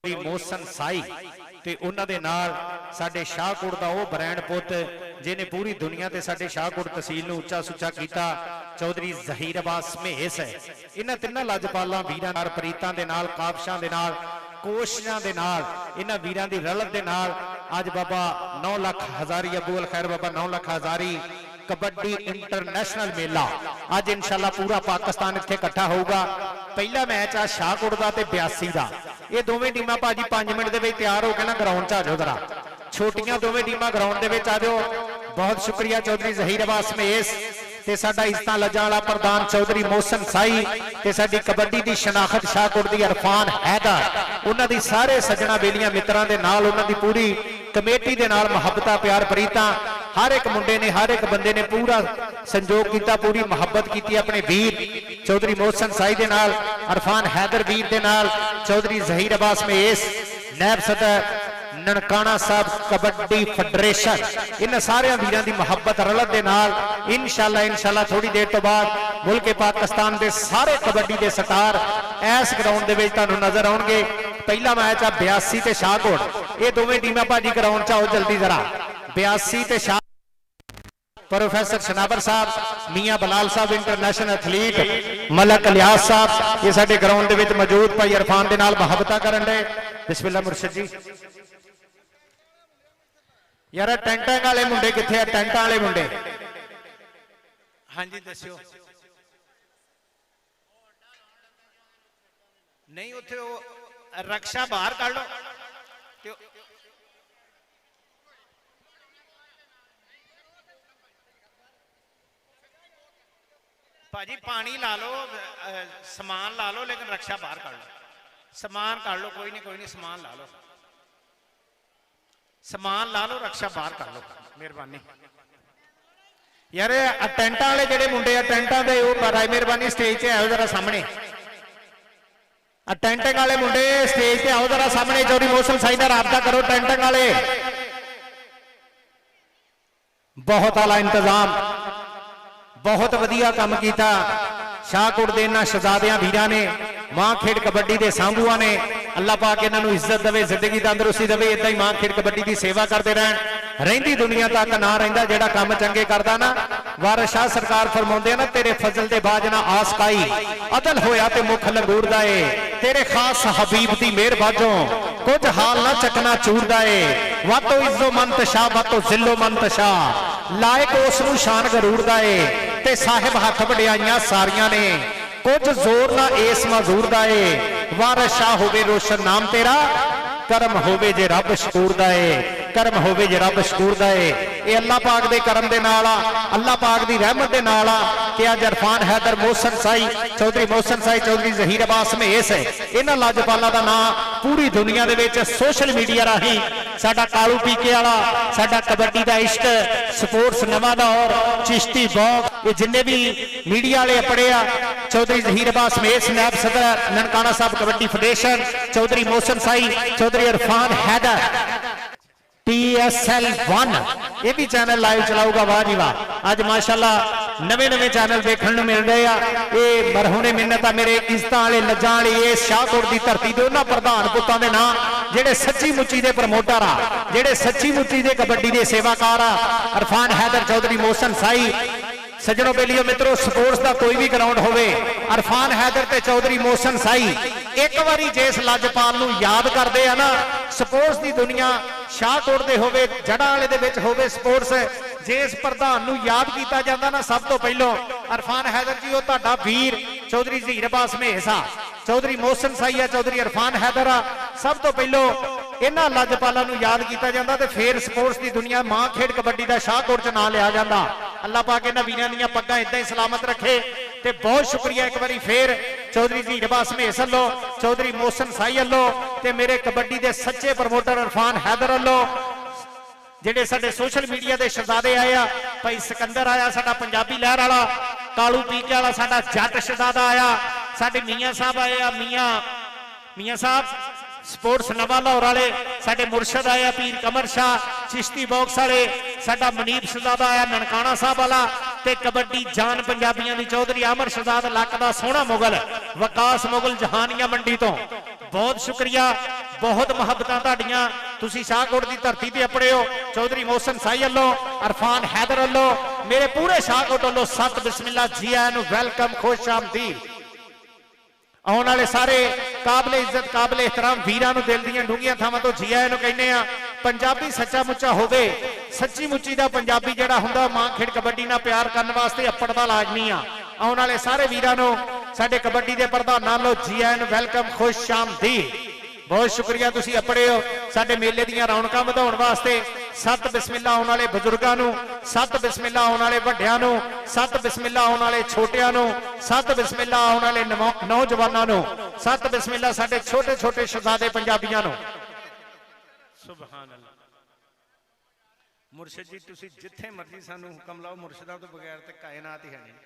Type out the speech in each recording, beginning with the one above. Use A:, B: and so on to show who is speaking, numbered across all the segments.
A: चौधरी मोहसन साई ते उन्हां दे नाल साडे शाहकोट दा ओह ब्रांड पुत जिन्हें पूरी दुनिया ते साडे शाहकोट तहसील नूं उच्चा सुच्चा कीता चौधरी जहीर अब्बास महेस है। इन्हां तिन्नां लाजपालां वीरां नाल प्रीतां दे नाल काबशां दे नाल कोशिशां दे नाल इन्हां वीरां दी रलत दे नाल अज बाबा 9 लाख हजारी अबू अल खैर बाबा 9 लाख हजारी कबड्डी इंटरनेशनल मेला अज इंशाअल्लाह पूरा पाकिस्तान इत्थे इकट्ठा होगा। पहला मैच आ शाहकोट दा ते 82 दा। ये दोवें टीमां भाजी 5 मिनट दे विच तैयार हो के ना ग्राउंड च आ जाओ जरा छोटियां दोवें टीमां ग्राउंड दे विच आ जाओ। बहुत शुक्रिया चौधरी जहीर अब्बास महेस ते साडा इज्जतां लज्जां वाला प्रधान चौधरी मोहसन साई ते साडी कबड्डी दी शनाखत शाहकोट दी इरफान हैदर उन्हां दी सारे सज्जणा बेलियां मित्रां दे नाल उन्हां दी पूरी कमेटी दे नाल मुहब्बतां प्यार प्रीतां हर एक मुंडे ने हर एक बंदे ने पूरा संजोग किया पूरी मुहब्बत की अपने वीर चौधरी मोहसन साई दे नाल इरफान हैदर वीर दे नाल चौधरी जहीर अब्बास महेस नायब सदर ननकाना साहब कबड्डी फेडरेशन इन सारे वीरां दी मुहब्बत रलत दे नाल इंशाअल्लाह थोड़ी देर तो बाद मुल्क पाकिस्तान दे सारे कबड्डी दे स्टार इस ग्राउंड दे विच तुहानूं नजर आउणगे। पहला मैच आ 82 ते शाहकोट ये दोवें टीमां भाजी ग्राउंड च आओ जल्दी जरा 82 ते शाह प्रोफेसर शनावर साहब मियां बलाल साहब इंटरनेशनल एथलीट मलक इलियास साहब ये साडे ग्राउंड दे विच मौजूद भाई इरफान दे नाल मुहब्बतां करन दे। बिस्मिल्लाह मुर्शिद जी यार टेंटां वाले मुंडे कित्थे आ टेंटां वाले मुंडे हाँ जी दस्सिओ नहीं उत्थे रक्षा बाहर कर लो भाजी पानी ला लो समान ला लो लेकिन रक्षा बाहर कर लो समान कर लो कोई नहीं समान ला लो समान ला लो रक्षा बाहर कर लो मेहरबानी यार टेंटां वाले जेडे मुंडे आ टेंटां दे मेहरबानी स्टेज से आओ जरा सामने टेंटिंग वाले मुंडे स्टेज पे आओ जरा सामने चौधरी मोहसन साई दा राबता करो टेंटिंग वाले बहुत आला इंतजाम बहुत वधिया काम किया शाहकोट दे इन्हां शहजादियां वीरां ने मां खेड कबड्डी दे सांभूआ ने अल्लाह पाक इन्हां नूं इज्जत देवे जिंदगी तंदुरुस्ती देवे इदां ही मां खेड कबड्डी की सेवा करते रहन रहिंदी दुनिया तक ना रहिंदा जेड़ा काम चंगे करदा ना वारिस शाह सरकार फरमाउंदे ना तेरे फजल दे बाज ना आस काई अदल होया ते मुख लंगूरदा ए तेरे खास हबीब दी मेहर बाजों कुछ हाल ना चकना चूरदा ए वातो इज्जो मंत शाह वातो जिल्लो मंत शाह लायक उसनूं शान गरूरदा ए ते साहिब हथ वडियाइयां सारियां ने कुछ जोर ना इस मजूर दा ए वारिस शाह होवे रोशन नाम तेरा करम होवे जे रब शकूर दा ए करम होवे जे रब शकूर दा ए ये अल्लाह पाक दे करम दे नाल आ अल्लाह पाक दी रहमत दे नाल आ कि अज इरफान हैदर मोहसन साई चौधरी जहीर अब्बास महेस है इन्हां लाजपालां दा नाम पूरी दुनिया दे विच सोशल मीडिया राही साडा कालू पीके वाला साडा कबड्डी दा इश्क स्पोर्ट्स नवां दौर चिश्ती बॉक्स ये जिन्ने भी मीडिया वाले अपने आ चौधरी जहीर अब्बास महेस नायब सदर ननकाना साहब कबड्डी फेडरेशन चौधरी मोहसन साई चौधरी इरफान हैदर TSL1 ये भी चैनल लाइव चलाऊगा वाह जी वाह अज माशाअल्लाह नवे चैनल देखने को मिल रहे हैं ये मरहूने मिन्नत आ मेरे इज्जत वाले लज्जां वाले इस शाहकोट की धरती के उन्होंने प्रधान पुत्तां दे नाम जेडे सच्ची मुच्ची दे प्रमोटर आ जेडे सच्ची मुच्ची दे कबड्डी दे सेवाकार आ इरफान हैदर चौधरी मोहसन साई सज्जनों बेलियो मित्रों स्पोर्ट्स का कोई भी ग्राउंड होवे इरफान हैदर ते चौधरी मोहसन साई एक बारी जिस लजपाल नूं याद करते हैं ना स्पोर्ट्स की दुनिया शाहकोट दे होवे जड़ा वाले दे विच होवे स्पोर्ट्स जिस प्रधान नूं याद किया जाता ना सब तो पहलों इरफान हैदर जी वो तुहाडा वीर चौधरी जहीर अब्बास महेस आ चौधरी मोहसन साई आ चौधरी इरफान हैदर आ सब तो पहलों इन्हां लजपालां नूं याद किया जाता तो फिर स्पोर्ट्स की दुनिया मां खेड कबड्डी का शाहकोट च नाम लिया जाता। अल्लाह पाक इन्हां वीरां दीयां पग्गां इदां ही सलामत रखे ते बहुत शुक्रिया एक बारी फिर चौधरी जहीर अब्बास महेस वल्लों चौधरी मोहसन साई वल्लों ते मेरे कबड्डी के सच्चे प्रमोटर इरफान हैदर वल्लों जेडे साडे सोशल मीडिया के शहजादे आए आ भाई सिकंदर आया साडा पंजाबी लहर वाला कालू पीके वाला साडा जट शहजादा आया साडे मियां साहब आए आ मियां साहब स्पोर्ट्स नवा लाहौर वाले साडे मुर्शद आया पीर कमर शाह चिश्ती बॉक्स वाले साडा मनीप शहजादा आया ननकाना साहब वाला ते कबड्डी जान पंजाबियों की चौधरी अमर शहजाद लक दा सोहना मुगल वकास मुगल जहानिया मंडी तो बहुत शुक्रिया बहुत मुहब्बतां तुहाडीआं तुसीं शाहकोट की धरती ते अपने हो। चौधरी मोहसन साई वालों, अरफान हैदर वालों, मेरे पूरे शाहकोट वालों सत बिस्मिल्ला जी आया नूं वेलकम, खुश आमदीद। आने वाले सारे काबले इज्जत काबले एहतराम वीरां नूं दिल दीआं डूंघीआं थावां तो जी आया नूं कहने आ। पंजाबी सच्चा मुच्चा होवे, सच्ची मुच्ची दा पंजाबी जिहड़ा हुंदा मां खेड कबड्डी नाल प्यार करन वास्ते अप्पड़ दा लाजमी आ। आने वाले सारे वीरां नूं साडे कबड्डी दे प्रधानां लो जी आया नूं वेलकम, खुश आमदीद। बहुत शुक्रिया तुसीं अपने हो साडे मेले दीआं रौनकां वधाउण वास्ते। सत बिस्मिल्ला आने वाले बजुर्गां नूं, सत बिस्मिल्ला आने वाले वड्डिआं नूं, सत बिस्मिल्ला आने वाले छोटिआं नूं, सत बिस्मिल्ला आने वाले नौजवानां नूं, सत बिस्मिल्ला साडे छोटे छोटे शहजादे पंजाबियां नूं। सुभान अल्लाह। मुर्शिद जी तुसीं जिथे मर्जी सानूं हुक्म लाओ, मुर्शिदां तो बगैर ते कायनात ही है नहीं।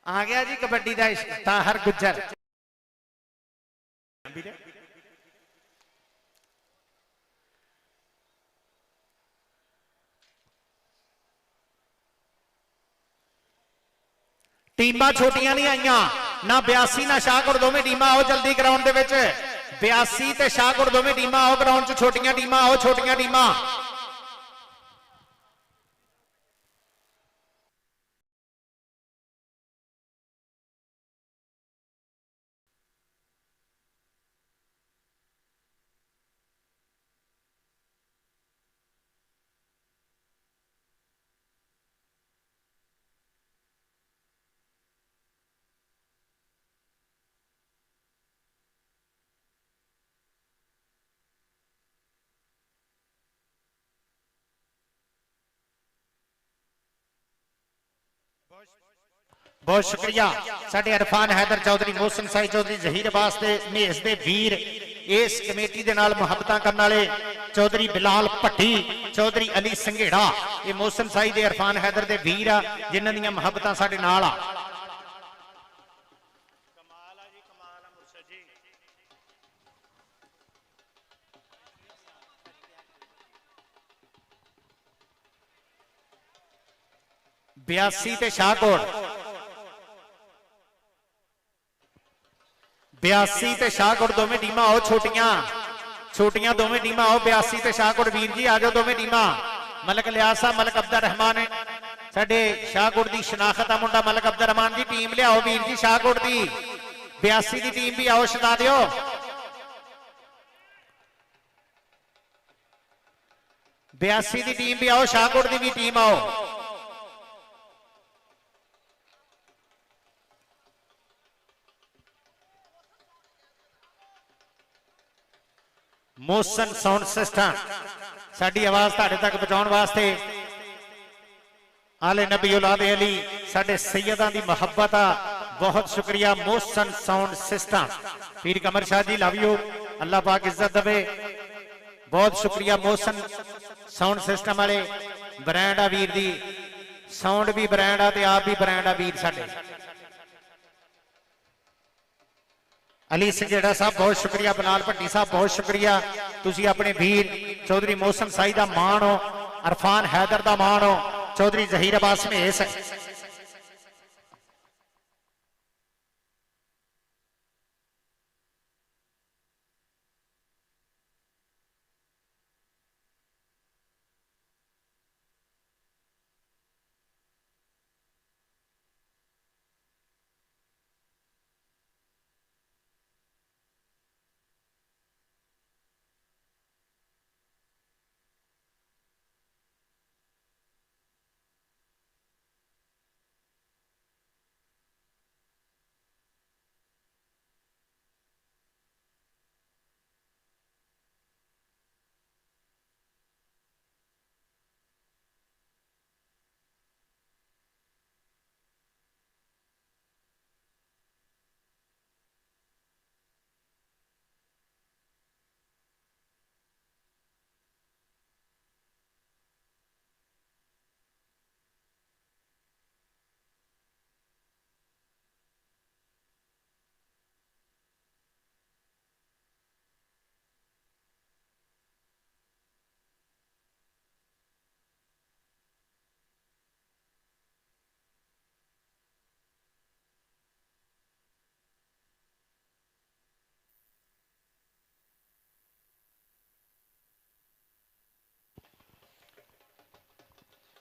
A: आ गया जी कबड्डी दा इश्क ताहर गुज्जर। टीमां छोटियां नहीं आईयां ना, 82 ना शाहकोट, दोवें टीमां आओ जल्दी ग्राउंड दे विच। 82 ते शाहकोट दोवें टीमां आओ ग्राउंड च, छोटियां टीमां आओ, छोटियां टीमां। बहुत शुक्रिया साडे अरफान हैदर चौधरी, मोहसन साई चौधरी, जहीर अब्बास दे मेज दे वीर, इस कमेटी दे नाल मुहब्बतां करन वाले चौधरी बिलाल भट्टी, चौधरी अली संघेड़ा, ये मोहसन साई दे अरफान हैदर दे वीर आ जिन्हां दीयां मुहब्बतां साडे नाल आ। कमाल आ जी, कमाल आ मुर्शिद जी। 82 ते शाहकोट, 82 ते शाहकोट दोवें टीमां आओ, छोटियां छोटियां दोवें टीमां आओ। 82 ते शाहकोट वीर जी आ जाओ दोवें टीमां। मलक लियाज साहब, मलक अब्दुल रहमान साडे शाहकोट दी शनाखत आ मुंडा मलक अब्दुल रहमान जी, टीम लियाओ वीर जी शाहकोट दी। 82 दी टीम भी आओ, छड़ा दिओ। 82 दी टीम भी आओ, शाहकोट दी भी टीम आओ। मोशन साउंड सिस्टम साडी आवाज तुहाडे तक पहुंचाउण वास्ते आले नबी औलादे अली साडे सैयदां दी मुहब्बत आ। बहुत शुक्रिया motion sound system, Pir Qamar Shah ji love you, अल्लाह पाक इज्जत देवे। बहुत शुक्रिया मोशन साउंड सिस्टम वाले ब्रांड आ वीर दी, साउंड भी ब्रांड आ ते आप भी ब्रांड आ वीर साडे। अली संघेड़ा साहब बहुत शुक्रिया, बिलाल भट्टी साहब बहुत शुक्रिया, तुसी अपने वीर चौधरी मोहसन साई दा मान हो, अरफान हैदर दा मान हो, चौधरी जहीर अब्बास मेस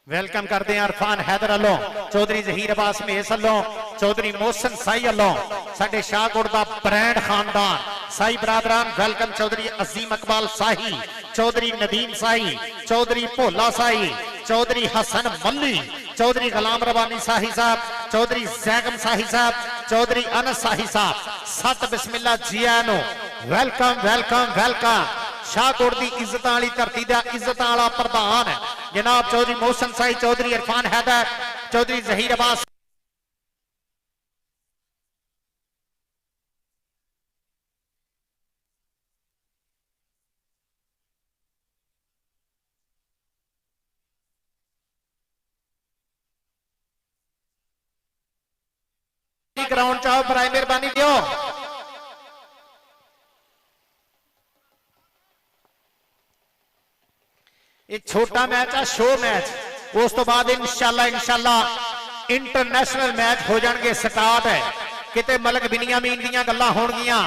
A: वेलकम करते हैं इरफान हैदर वालों, चौधरी जहीर अब्बास महेस वालों, चौधरी मोहसन साई वालों, साडे शाहकोट दा ब्रांड खानदान साई बरादरान। वेलकम चौधरी अजीम इकबाल साही, चौधरी नदीम साही, चौधरी भोला साही, चौधरी हसन मल्ली, चौधरी गुलाम रबानी साही साहब, चौधरी जैगम साही साहब, चौधरी अनस साही साहब। सत बिस्मिल्ला जी आया नो। Welcome welcome welcome. शाहकोट की इज्जत वाली धरती का इज्जत वाला प्रधान जनाब चौधरी मोहसन साई, चौधरी इरफान हैदर, चौधरी जहीर अब्बास। ग्राउंड चाहो बराए मेहरबानी दियो। एक छोटा मैच है, शो मैच। उस तो बाद इंशाल्लाह इंटरनेशनल मैच हो जाएंगे स्टार्ट है। किते मलक बिनियामीन दीयां गल्लां होणगियां,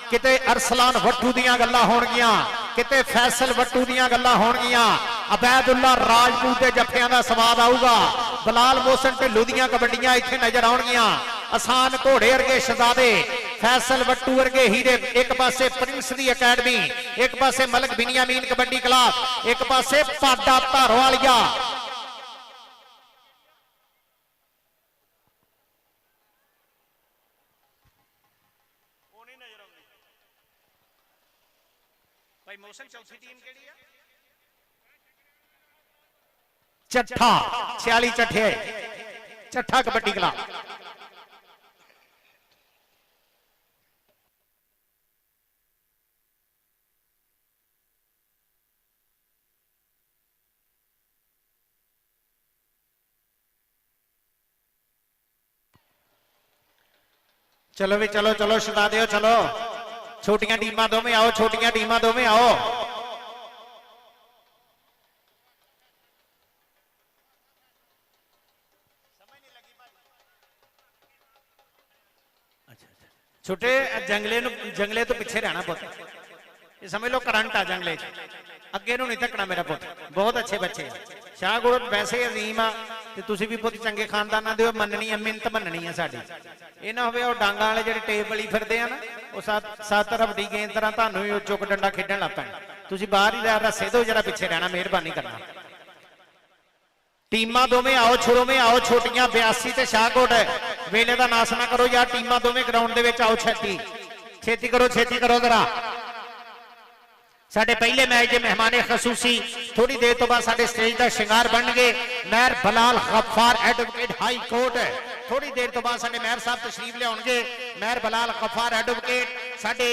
A: किते अरसलान वट्टू दीयां गल्लां होणगियां, किते फैसल वट्टू दीयां गल्लां होणगियां, अबैदुल्ला राजपूत के जफियां दा स्वाद आऊगा, बलाल मोहसन ढिल्लू दीयां कबड्डियां इत्थे नजर आउणगियां, आसान घोड़े वर्गे शहजादे, फैसल वट्टू वर्गे हीरे। एक पासे प्रिंस दी अकैडमी, एक पासे मलक बिनियामीन कबड्डी क्लब, एक पासे पाडा धारोवालिया। भाई मोहसन चौथी टीम केड़ी है? चट्ठा 46 चट्ठे, चट्ठा कबड्डी क्लब। चलो भी चलो चलो शहजादे हो चलो। छोटियां टीमां दोवें आओ, छोटियां टीमां दोवें आओ। छोटे जंगले तो पिछे रहना पुत, ये समझ लो करंट आ जंगले अगे नहीं तकना मेरा पुत। बहुत अच्छे बच्चे शाहकोट वैसे अजीम आ, तुसी भी पुत चंगे खानदाना दे मननी है, मिन्नत मननी है साडी। ये ना होवे डांगा वाले जिहड़े टेप वाली फिरदे आ ना, वो सत रबड़ी गेंद तरह तुहानू भी चुक डंडा खेडण लग पैण। तुसी बाहर ही रस्से दो, जरा पिछे रहना मेहरबानी करना। टीमां दोवें आओ, छुरोवें आओ, छोटियां 82 ते शाहकोट। वेले का नाश ना करो यार, टीमां दोवें ग्राउंड दे विच आओ, छेती छेती करो जरा। साडे पहले मैच के मेहमाने खसूसी थोड़ी देर तो बाद साडे स्टेज का शिंगार बन गए। मेयर बलाल गफ्फार एडवोकेट हाई कोर्ट। थोड़ी देर तो बाद साडे मेयर साहब तशरीफ लियाउणगे। मेयर बलाल गफ्फार एडवोकेट। साडे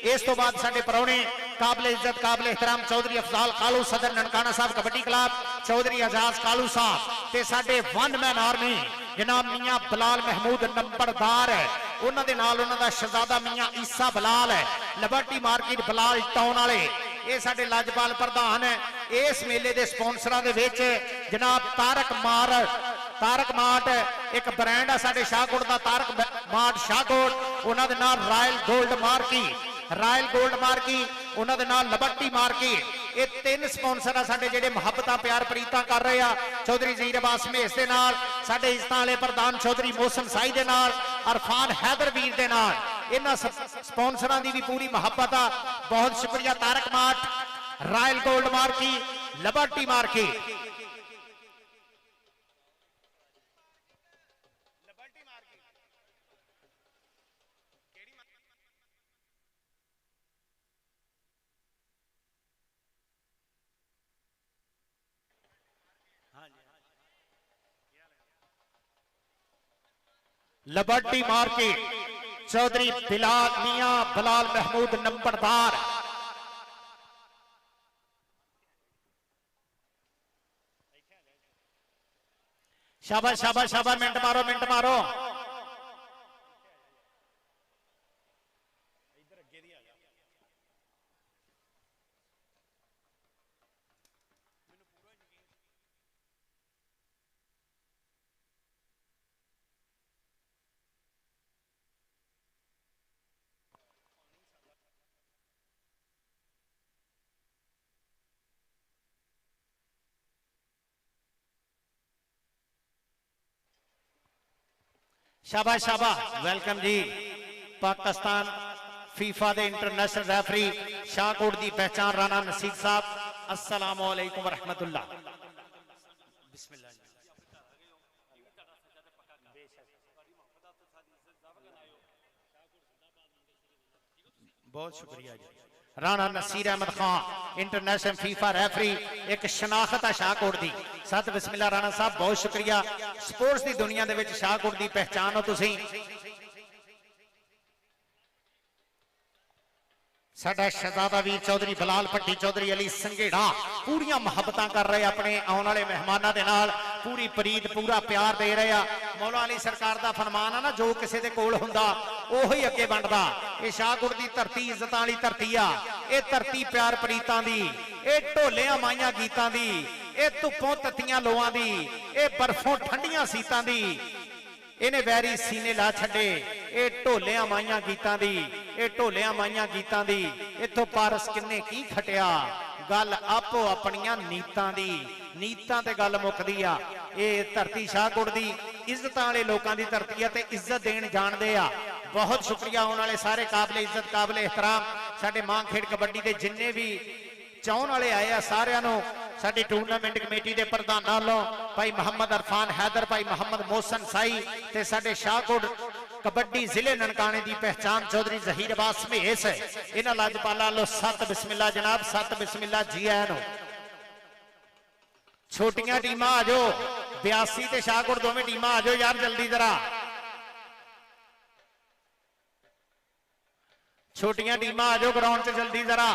A: इस तो बाद साडे परौने काबिल इज्जत काबिल एहतराम चौधरी अफजाल कालू सदर ननकाना साहब कबड्डी क्लब, चौधरी एजाज कालू साहब ते साडे वन मैन आर्मी जनाब मियां बलाल महमूद नंबरदार है। उन्होंने नाल उन्हों दा शहजादा मियां ईसा बलाल है, लिबर्टी मार्केट बलाल टाउन वाले। ये साडे लाजपाल प्रधान है। इस मेले के स्पॉन्सरां दे विच जनाब तारक मार्ट एक ब्रांड है साडे शाहकोट दा, तारक मार्ट शाहकोट। उन्हों दे नाल रॉयल गोल्ड मार्की, उन्हों दे नाल लिबर्टी मार्केट। ये तीन स्पॉन्सर साडे जिहड़े मुहब्बत प्यार प्रीतां कर रहे हैं। चौधरी जहीर अब्बास महेस दे नाल, साडे इज्जत वाले प्रधान चौधरी मोहसन साई दे नाल, इरफान हैदर वीर दे नाल। इन्हां स्पॉन्सरां दी भी पूरी मुहब्बत आ। बहुत शुक्रिया Tarak mart, royal gold marquee, Liberty Market. Liberty Market Chaudhry Bilal Mian Bilal Mahmood नंबरदार। शाबाश शाबाश शाबाश, मिनट मारो। शाबाश शाबाश, वेलकम जी। पाकिस्तान फीफा दे इंटरनेशनल रेफरी शाहकोट की पहचान राणा नसीर साहब, अस्सलामु अलैकुम वरहमतुल्लाह। बिस्मिल्लाह। बहुत शुक्रिया जी। Rana Naseer Ahmed Khan international FIFA referee, एक शनाखत है शाहकोट की। सत बिस्मिल्लाह राणा साहब, बहुत शुक्रिया। स्पोर्ट्स की दुनिया दे विच शाहकोट की पहचान हो तुसीं। साडा शहजादा वीर चौधरी बलाल भट्टी चौधरी अली संघेड़ा पूरियां मुहब्बतां कर रहे अपने आने वाले मेहमानों के नाल, पूरी प्रीत पूरा प्यार दे रहे आ। मौला अली सरकार का फरमान है ना, जो किसी के कोल हुंदा ओही अगे बनदा। ये शाहकोट की धरती इज्जतां वाली धरती आ। ये धरती प्यार प्रीतां दी, ये ढोलियां माइयां गीतां दी, ये धुप्पों तत्तियां लोआं दी, ये बर्फों ठंडियां सीतां दी। इन्हें वैरी सीने ला छड़े, ये ढोलियां माइयां गीतां दी, ये ढोलियां माइयां गीतां दी। इथों पारस किन्ने की खटिया, गल आपो अपनियां नीतां दी। नीतां ते गल मुकदी आ। ये धरती शाहकोट दी इज्जत वाले लोगों की धरती है, ते इज्जत देन जानदे आ। बहुत शुक्रिया होने वाले सारे काबिल इज्जत काबिल एहतराम साडे मां खेड कबड्डी के जिन्ने भी चाहने वाले आए आ, सारियां नूं साडी टूरनामेंट कमेटी के प्रधान वालों भाई मोहम्मद अरफान हैदर, भाई मोहम्मद मोहसन साई ते साडे शाहकोट कबड्डी जिले ननकाने की पहचान चौधरी जहीर अब्बास महेश, इन्हां लाजपालां लो सत बिस्मिल्ला जनाब, सत बिस्मिल्ला जी आयां नूं। छोटियां टीमां आ जाओ, 82 ते शाहकोट दोवें टीमां आ जाओ यार जल्दी जरा। छोटियां टीमां आ जाओ ग्राउंड च जल्दी जरा।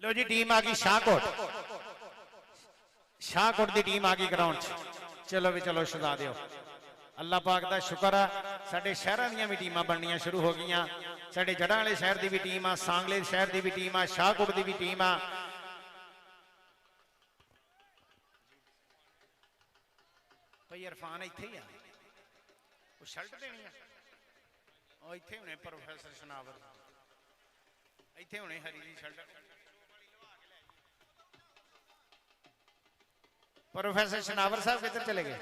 A: लो जी टीम आ गई शाहकोट, शाहकोट की टीम आ गई ग्राउंड च। चलो भी चलो छुड़ा दियो। अल्लाह पाक का शुक्र है, साडे शहरां दीयां भी टीमां बननियां शुरू हो गई। साडे जड़ा वाले शहर की भी टीम आ, सांगले शहर की भी टीम आ, शाहकोट की भी टीम आ। भाई इरफान इत्थे ही आ, वो शर्ट देनी है, ਉਹ ਇੱਥੇ ਹੁਣੇ ਪ੍ਰੋਫੈਸਰ ਸ਼ਨਾਵਰ ਇੱਥੇ ਹੁਣੇ ਹਰੀ ਦੀ ਸ਼ਰਟ प्रोफेसर शनावर साहब किधर चले गए?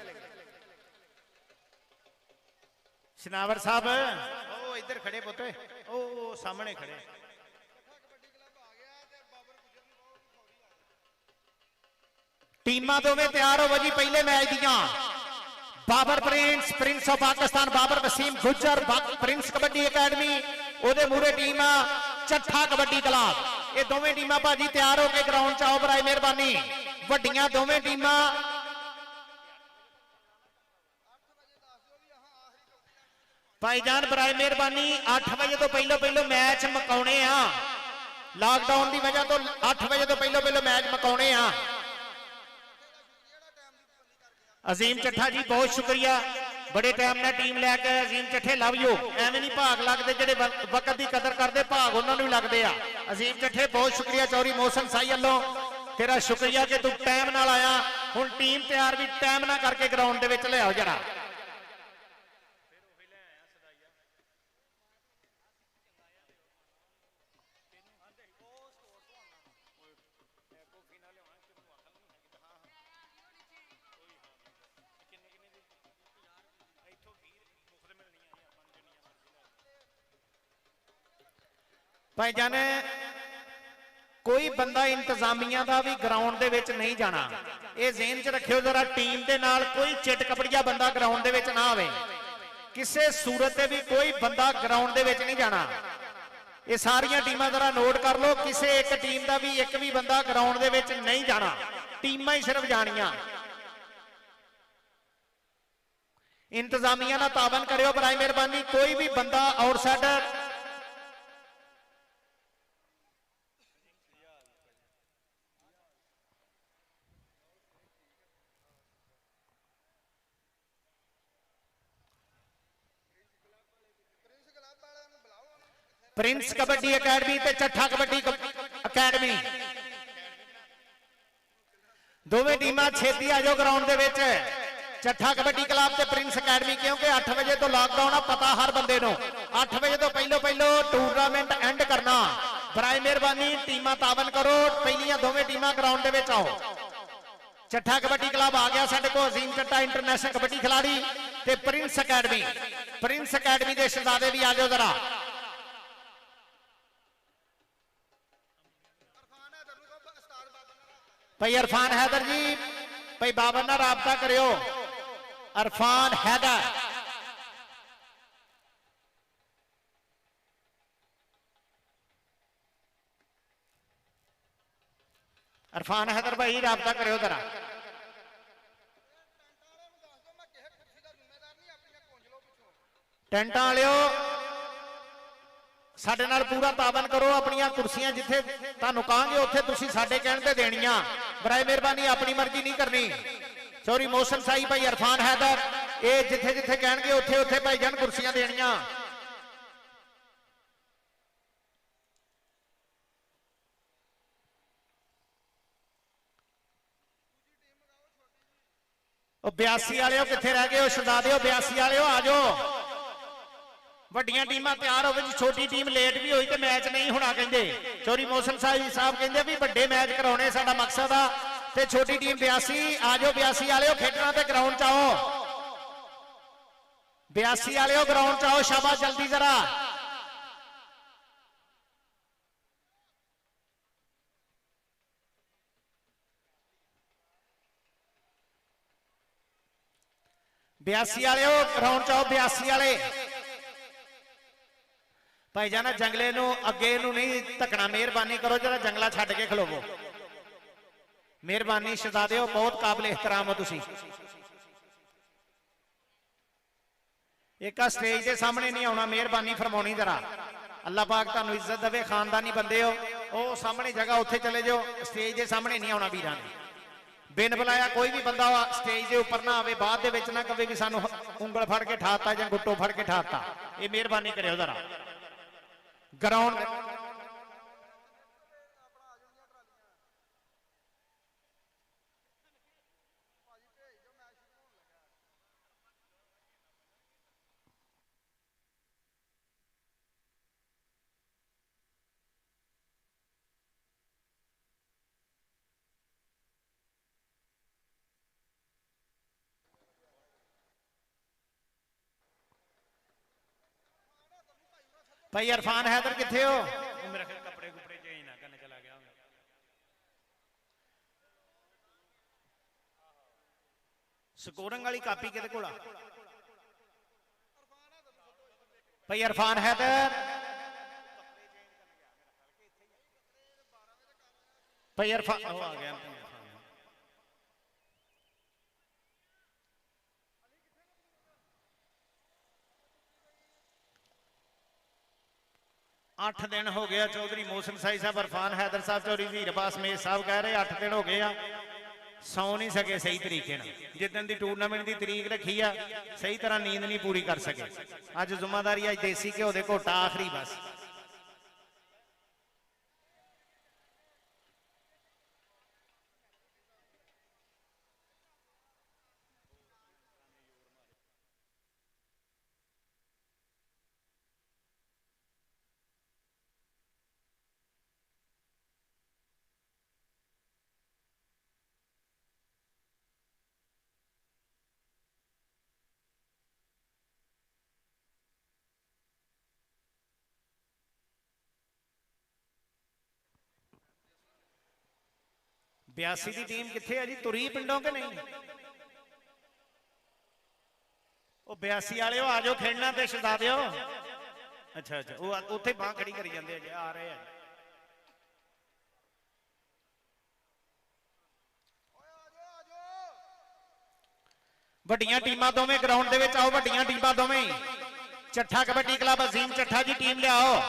A: शनावर साहब ओ इधर खड़े पुत्ते, ओ सामने खड़े। टीमां दोवें तैयार हो जी पहले मैच दियां। Babar prince, prince of Pakistan Babar Waseem Gujjar, Prince kabaddi academy ओदे मूरे टीम चट्ठा कबड्डी क्लब। ये दोवें टीमां भाजी तैयार होकर ग्राउंड च आओ बराए मेहरबानी। वड्डियां दोवें टीमां भाईजान बराए मेहरबानी 8 बजे तो पहलो पहलो मैच मुकाने आ। लॉकडाउन की वजह तो 8 बजे तो पहलो पहलो मैच मुकाने आ। अजीम चट्ठा जी बहुत शुक्रिया, बड़े टाइम ने टीम लैके अजीम चट्ठे लव यू। एवं नहीं भाग लगते जेडे वक्त की कदर करते भाग उन्होंने भी लगते आ। अजीम चट्ठे बहुत शुक्रिया चौधरी मोहसन साई वालों तेरा शुक्रिया कि तू टाइम नाल आया। हुण टीम तैयार भी टाइम ना करके ग्राउंड दे विच ले आओ जरा। भाई जाने कोई बंदा इंतजामिया का भी ग्राउंड दे विच नहीं जाना, ये ज़हन च रखियो जरा। टीम दे नाल कोई चिट कपड़िया बंदा ग्राउंड दे विच ना आवे। किसी सूरत से भी कोई बंदा ग्राउंड दे विच नहीं जाना। ये सारियां टीमां जरा नोट कर लो, किसी एक टीम का भी एक भी बंदा ग्राउंड दे विच नहीं जाना, टीमां ही सिर्फ जानियां। इंतजामिया ना ताबन करियो बराए मेहरबानी, कोई भी बंदा आउटसाइडर प्रिंस कबड्डी अकेडमी ते चट्ठा कबड्डी अकेडमी दोवें टीमां छेती आ जाओ ग्राउंड दे विच। चट्ठा कबड्डी क्लब ते प्रिंस अकेडमी, क्योंकि 8 बजे तो लॉकडाउन आ, पता हर बंदे नूं 8 बजे तो पहलो पहलो टूरनामेंट एंड करना। बराए मेहरबानी टीमां ताबन करो, पहलियां दोवें टीमां ग्राउंड दे विच आओ। चट्ठा कबड्डी क्लब आ गया साडे को, अजीम चट्टा इंटरनेशनल कबड्डी खिलाड़ी ते प्रिंस अकेडमी दे शहजादे भी आ जाओ जरा। भाई इरफान हैदर जी, भाई बाबर ना राबता करियो। इरफान हैदर भाई राबता करियो जरा। टेंटा वालियो साडे नाल पूरा ताबन करो, अपनियां कुर्सियां जिथे तुहानू कहांगे उत्थे तुसीं साडे कहण ते देणियां। बराए मेहरबानी अपनी मर्जी नहीं करनी। चौरी मोहसिन साई भाई इरफान हैदर, ये जिथे जिथे कहणगे उत्थे उत्थे भाईजान कुर्सियां देणियां। ਉਹ 82 वालियों किथे रह गए हो शहजादे, 82 वालियों आ जाओ। ਵੱਡੀਆਂ ਟੀਮਾਂ ਤਿਆਰ ਹੋਵੇ ਜੀ, ਛੋਟੀ ਟੀਮ ਲੇਟ ਵੀ ਹੋਈ ਤੇ ਮੈਚ ਨਹੀਂ ਹੋਣਾ ਕਹਿੰਦੇ। ਚੌਰੀ ਮੋਹਸਿਨ ਸਾਹਿਬ ਕਹਿੰਦੇ ਵੀ ਵੱਡੇ ਮੈਚ ਕਰਾਉਣੇ ਸਾਡਾ ਮਕਸਦ ਆ, ਤੇ ਛੋਟੀ ਟੀਮ 82 ਆ ਜਾਓ। 82 ਵਾਲਿਓ ਖੇਡਣਾ ਤੇ ਗਰਾਊਂਡ 'ਚ ਆਓ। 82 ਵਾਲਿਓ ਗਰਾਊਂਡ 'ਚ ਆਓ, ਸ਼ਾਬਾਸ਼ ਜਲਦੀ ਜ਼ਰਾ। ਬਿਆਸੀ ਵਾਲਿਓ ਗਰਾਊਂਡ 'ਚ ਆਓ। 82 ਵਾਲੇ भाईजान जंगले नू अगे नू नहीं धकना, मेहरबानी करो जरा जंगला छड्ड के खलोवो। मेहरबानी शहजादे हो, बहुत काबिल एहतराम हो तुसी। एक स्टेज के सामने नहीं आना, मेहरबानी फरमानी जरा। अल्लाह पाक तुहानू इज्जत देवे, खानदानी बंदे हो, वो सामने जगह उत्थे चले जाओ, स्टेज के सामने नहीं आना वीरां ने। बिन बुलाया कोई भी बंदा स्टेज के उपर ना आवे, बाद दे विच ना कहे कि सानू उंगल फड़ के ठाता जां गुट्टो फड़ के ठाता। ये मेहरबानी करियो जरा ग्राउंड। भाई इरफान हैदर किथे हो? मेरा ख्याल कपड़े कुपड़े चेंज ना करने चला गया। स्कोरिंग वाली कापी किहदे कोल आ? भाई इरफान हैदर, भाई इरफान आ गया। 8 दिन हो गया। चौधरी मोहसिन साई साहब, इरफान हैदर साहब, चौधरी वीर अब्बास मेज साहब कह रहे 8 दिन हो गए सौ नहीं सके सही तरीके जिदन की टूरनामेंट की तरीक रखी है, सही तरह नींद नहीं पूरी कर सके। अज जुम्मेदारी अज देसी घ्यो के घोटा आखिरी बस। ब्यासी की टीम किथे है जी? तुरी पिंडों के नहीं? ਉਹ 82 ਵਾਲਿਓ ਆ ਜਾਓ ਖੇਡਣਾ ਤੇ ਛਡਾ ਦਿਓ। ਅੱਛਾ ਅੱਛਾ ਉਹ ਉੱਥੇ ਬਾਂਹ ਖੜੀ ਕਰੀ ਜਾਂਦੇ ਆ, ਆ ਰਹੇ ਆ। ਵੱਡੀਆਂ ਟੀਮਾਂ ਦੋਵੇਂ ਗਰਾਊਂਡ ਦੇ ਵਿੱਚ ਆਓ, ਵੱਡੀਆਂ ਟੀਮਾਂ ਦੋਵੇਂ। ਚੱਠਾ ਕਬੱਡੀ ਕਲੱਬ ਅਜ਼ੀਮ ਚੱਠਾ ਜੀ ਟੀਮ ਲਿਆਓ।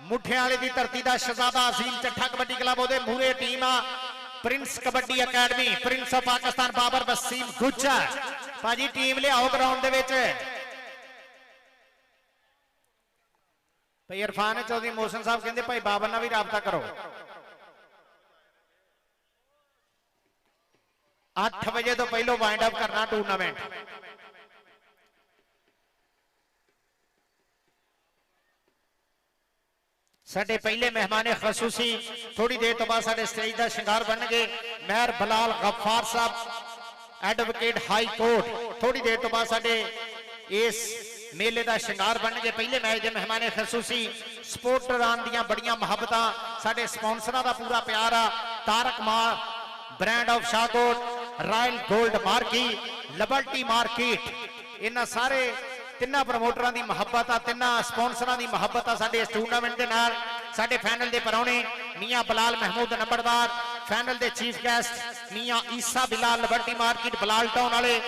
A: ਮੁੱਠਿਆਂ ਵਾਲੇ ਦੀ ਧਰਤੀ ਦਾ ਸ਼ਹਜ਼ਾਦਾ ਅਜ਼ੀਮ ਚੱਠਾ ਕਬੱਡੀ ਕਲੱਬ, ਉਹਦੇ ਮੂਹਰੇ ਟੀਮ ਆ prince kabaddi academy, prince of Pakistan Babar Waseem Gujjar. ਭਾਜੀ ਟੀਮ ਲਿਆਓ ਗਰਾਊਂਡ ਦੇ ਵਿੱਚ। ਭਾਈ ਇਰਫਾਨ ਚੌਧਰੀ ਮੋਹਸਨ ਸਾਹਿਬ ਕਹਿੰਦੇ ਭਾਈ ਬਾਬਰ ਨਾਲ ਵੀ ਰਾਬਤਾ ਕਰੋ। 8 ਵਜੇ ਤੋਂ ਪਹਿਲਾਂ ਵਾਈਂਡ ਅਪ ਕਰਨਾ ਟੂਰਨਾਮੈਂਟ। ਸਾਡੇ ਪਹਿਲੇ ਮਹਿਮਾਨ ਖਸੂਸੀ ਥੋੜੀ ਦੇਰ ਤੋਂ ਬਾਅਦ ਸਾਡੇ ਸਟੇਜ ਦਾ ਸ਼ਿੰਗਾਰ ਬਣਨਗੇ ਮੇਹਰ ਬਲਾਲ ਗਫਾਰ ਸਾਹਿਬ ਐਡਵੋਕੇਟ ਹਾਈ ਕੋਰਟ। ਥੋੜੀ ਦੇਰ ਤੋਂ ਬਾਅਦ ਸਾਡੇ ਇਸ ਮੇਲੇ ਦਾ ਸ਼ਿੰਗਾਰ ਬਣਨਗੇ। ਪਹਿਲੇ ਮੈਚ ਦੇ ਮਹਿਮਾਨ ਖਸੂਸੀ ਸਪੋਰਟਰਾਂ ਦੀਆਂ ਬੜੀਆਂ ਮੁਹੱਬਤਾਂ, ਸਾਡੇ ਸਪਾਂਸਰਾਂ ਦਾ ਪੂਰਾ ਪਿਆਰ ਆ। Tariq Mart brand of Shahkot, Royal Gold Marquee, Liberty Market, ਇਹਨਾਂ ਸਾਰੇ ਤਿੰਨਾਂ ਪ੍ਰਮੋਟਰਾਂ ਦੀ ਮੁਹੱਬਤ ਆ, ਤਿੰਨਾਂ ਸਪਾਂਸਰਾਂ ਦੀ ਮੁਹੱਬਤ ਆ ਸਾਡੇ ਇਸ ਟੂਰਨਾਮੈਂਟ ਦੇ ਨਾਲ। ਸਾਡੇ ਫਾਈਨਲ ਦੇ ਪਰੌਣੇ ਮੀਆਂ ਬਲਾਲ ਮਹਿਮੂਦ ਨੰਬਰਦਾਰ, ਫਾਈਨਲ ਦੇ chief guest Mian Isa Bilal Liberty Market Bilal Town ਵਾਲੇ।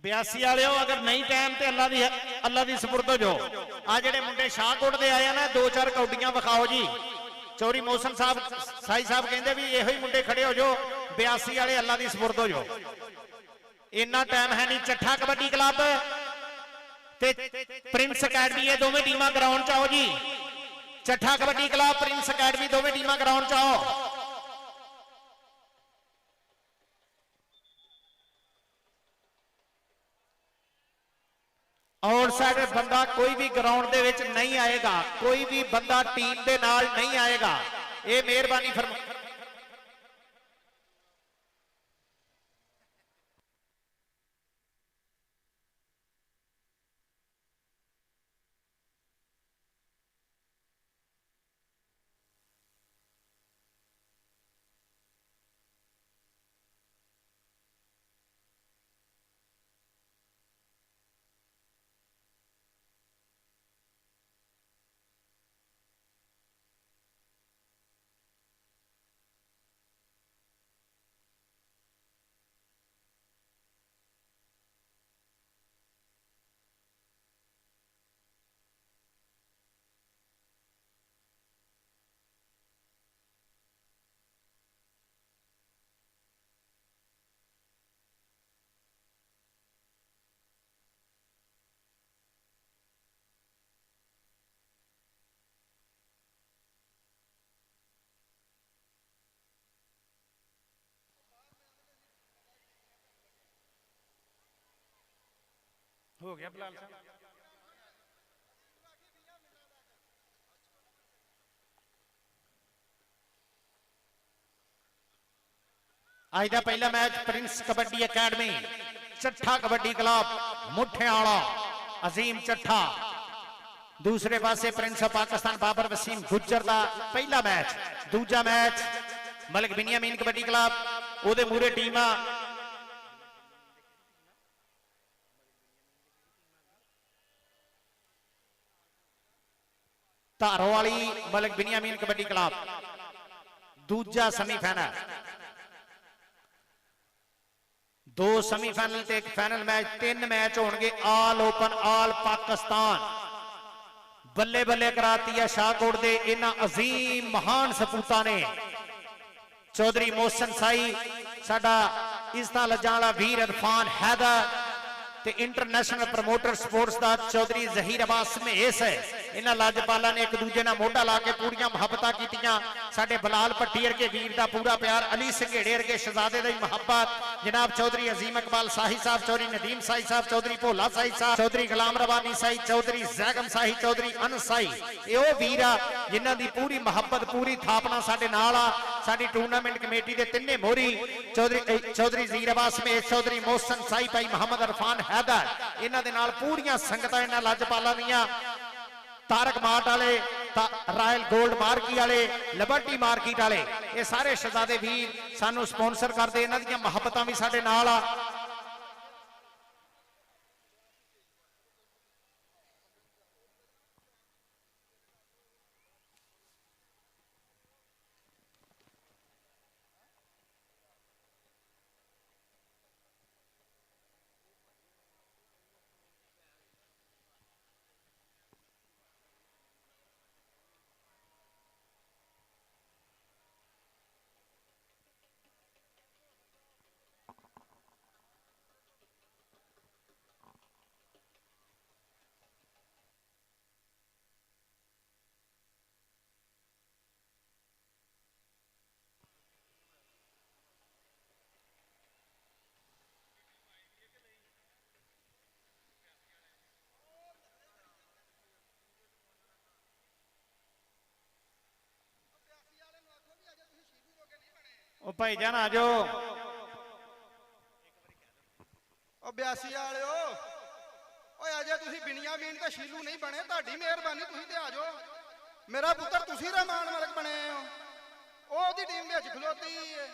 A: ਬਿਆਸੀ ਵਾਲਿਓ ਅਗਰ ਨਹੀਂ ਟਾਈਮ ਤੇ ਅੱਲਾ ਦੀ ਸਪੁਰਦ ਹੋ ਜਾਓ। ਆ ਜਿਹੜੇ ਮੁੰਡੇ ਸ਼ਾਹਕੋਟ ਦੇ ਆਏ ਆ ਨਾ, 2-4 ਕੌਡੀਆਂ ਵਿਖਾਓ ਜੀ। ਚੌਧਰੀ ਮੋਹਸਨ ਸਾਹਿਬ ਸਾਈ ਸਾਹਿਬ ਕਹਿੰਦੇ ਵੀ ਇਹੋ ਹੀ ਮੁੰਡੇ ਖੜੇ ਹੋ ਜਾਓ, 82 ਵਾਲੇ ਅੱਲਾ ਦੀ ਸਪੁਰਦ ਹੋ ਜਾਓ। ਇੰਨਾ ਟਾਈਮ ਹੈ ਨਹੀਂ। ਚੱਠਾ ਕਬੱਡੀ ਕਲੱਬ ਤੇ ਪ੍ਰਿੰਸ ਅਕੈਡਮੀ, ਇਹ ਦੋਵੇਂ ਟੀਮਾਂ ਗਰਾਊਂਡ 'ਚ ਆਓ ਜੀ। Chattha kabaddi club, Prince academy, ਦੋਵੇਂ ਟੀਮਾਂ ਗਰਾਊਂਡ 'ਚ ਆਓ। ਆਊਟਸਾਈਡਰ ਬੰਦਾ ਕੋਈ ਵੀ ਗਰਾਊਂਡ ਦੇ ਵਿੱਚ ਨਹੀਂ ਆਏਗਾ, ਕੋਈ ਵੀ ਬੰਦਾ ਟੀਮ ਦੇ ਨਾਲ ਨਹੀਂ ਆਏਗਾ। ਇਹ ਮਿਹਰਬਾਨੀ ਫਰਮਾ। हो गया बिलाल साहब। आज का पहला match Prince kabaddi Academy Chattha Kabaddi club Muthiala Azeem Chattha, दूसरे पासे प्रिंस ऑफ पाकिस्तान बाबर वसीम गुज्जर का पहला मैच। दूजा मैच मलिक बिनियामीन कबड्डी क्लब, ਉਹਦੇ ਮੂਰੇ ਟੀਮਾਂ धारों वाली मलिक बिनियामीन कबड्डी क्लब। दूजा सेमीफाइनल, 2 सेमीफाइनल ते एक फाइनल मैच, 3 मैच होंगे। आल ओपन आल पाकिस्तान बल्ले बल्ले कराती है शाहकोट दे इन्हां अजीम महान सपूतां ने। चौधरी मोहसन साई साडा इसदा लजाला वीर इरफान हैदर ते इंटरनेशनल प्रमोटर स्पोर्ट्स का चौधरी जहीर अब्बास महेश है। इन्हां लाजपाला ने एक दूजे नाल मोढा ला के पूरियां मुहब्बतां कीतियां। साडे बलाल भट्टी वर्गे वीर दा पूरा प्यार, अली संघेड़े वर्गे शहजादे दी मुहब्बत, जनाब चौधरी अजीम इकबाल साही साहब, चौधरी नदीम साही साहब, चौधरी भोला साही साहब, चौधरी गुलाम रवानी साही, चौधरी जैगम साही, चौधरी अनस साही, ये वो वीर आ जिन्हां दी पूरी मुहब्बत पूरी थापना साडे नाल आ। साडी टूर्नामेंट कमेटी दे तिन्ने मोहरी चौधरी जहीर अब्बास महेश, चौधरी मोहसन साही, भाई मोहम्मद इरफान हैदर, इन्हां दे नाल पूरियां संगतां इन्हां लाजपाला दीयां, तारक माट वाले रायल गोल्ड मार्की वाले, लिबर्टी मार्केट वाले, ये सारे शहजादे वीर सानू स्पॉन्सर करते, इन्हां दी मुहब्बतां भी साडे नाल आ। ओ भाईजान आ जाओ।
B: ओ 82 वालिओ, ओए अजे तुसी बिनियामीन ते शीलू नहीं बने, तुहाडी मेहरबानी, तुसी ते आ जाओ। मेरा पुत्र तुसी रहमान मलिक बने हो, ओदी टीम विच खलोती है।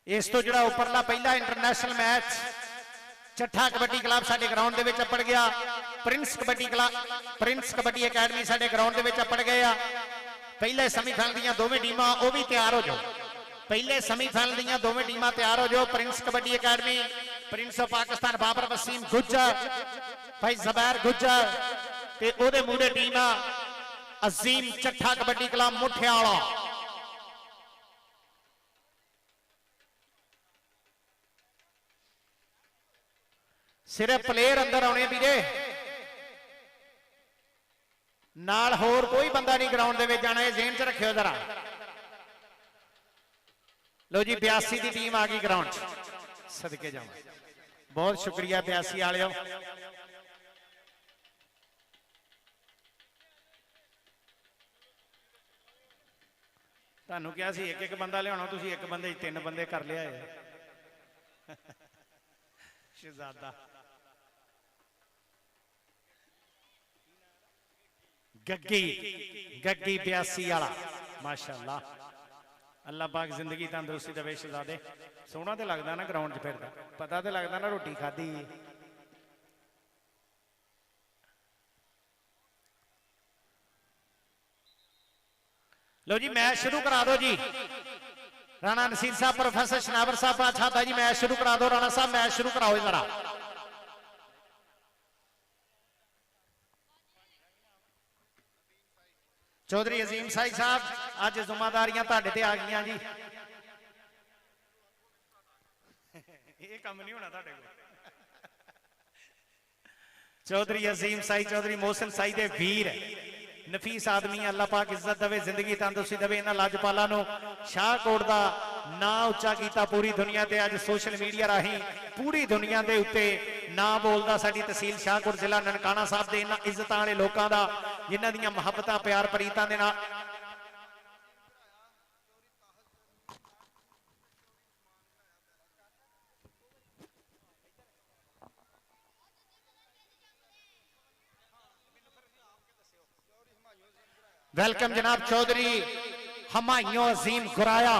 A: इस तो जो उपरला पहला international match Chattha kabaddi club साडे ग्राउंड दे विच अपड़ गया। Prince kabaddi club, Prince kabaddi academy साडे ग्राउंड दे विच अपड़ गया। पहले सेमीफाइनल दीयां दोवें टीमां ओ भी तैयार हो जाओ। पहले सेमीफाइनल दीयां दोवें टीमां तैयार हो जाओ। Prince kabaddi academy, prince of Pakistan Babar Waseem Gujjar, भाई ज़बैर गुज्जर ते ओदे मूड़े टीम अजीम चट्ठा कबड्डी क्लब मुठियाला। सिर्फ प्लेयर अंदर आने वीरे, नाल होर कोई बंदा नहीं ग्राउंड दे विच जाना, है ज़हन च रखियो जरा। लो जी 82 की टीम आ गई ग्राउंड, सदके जाओ, बहुत शुक्रिया 82 वालिओ। तुहानू क्या सी एक एक बंदा लियाना, तुसीं एक बंदे 3 बंदे कर लिया है। शहजादा गग्गी, गग्गी 82 वाला, माशाअल्लाह, अल्लाह पाक जिंदगी तंदुरुस्ती देवे। शहजादे सोहना तो लगता ना ग्राउंड च फिरदा, पता तो लगता ना रोटी खाधी। लो जी मैच शुरू करा दो जी। राणा नसीर साहब, प्रोफेसर शनावर साहब, अच्छा जी मैच शुरू करा दो। राणा साहब मैच शुरू कराओ जरा। चौधरी अजीम साई साहब, अज जिम्मेदारियां तुहाडे ते आ गईयां जी। ये काम नहीं होना तुहाडे कोल। चौधरी अजीम साई, चौधरी मोहसिन साई दे वीर नफीस आदमी, अल्लाह पाक इज्जत देवे, जिंदगी तंदुरुस्ती देवे। इन्हां लाजपालां नूं शाहकोट दा नां उच्चा कीता पूरी दुनिया ते। अज सोशल मीडिया राही पूरी दुनिया दे उत्ते नां बोलदा साडी तहसील शाहकोट जिला ननकाना साहब दे इन्हां इज्जतां वाले लोकां दा, जिन्हां दीयां मुहब्बतां प्यार प्रीतां दे नाल। वेलकम जनाब चौधरी हमायूं अजीम गुराया,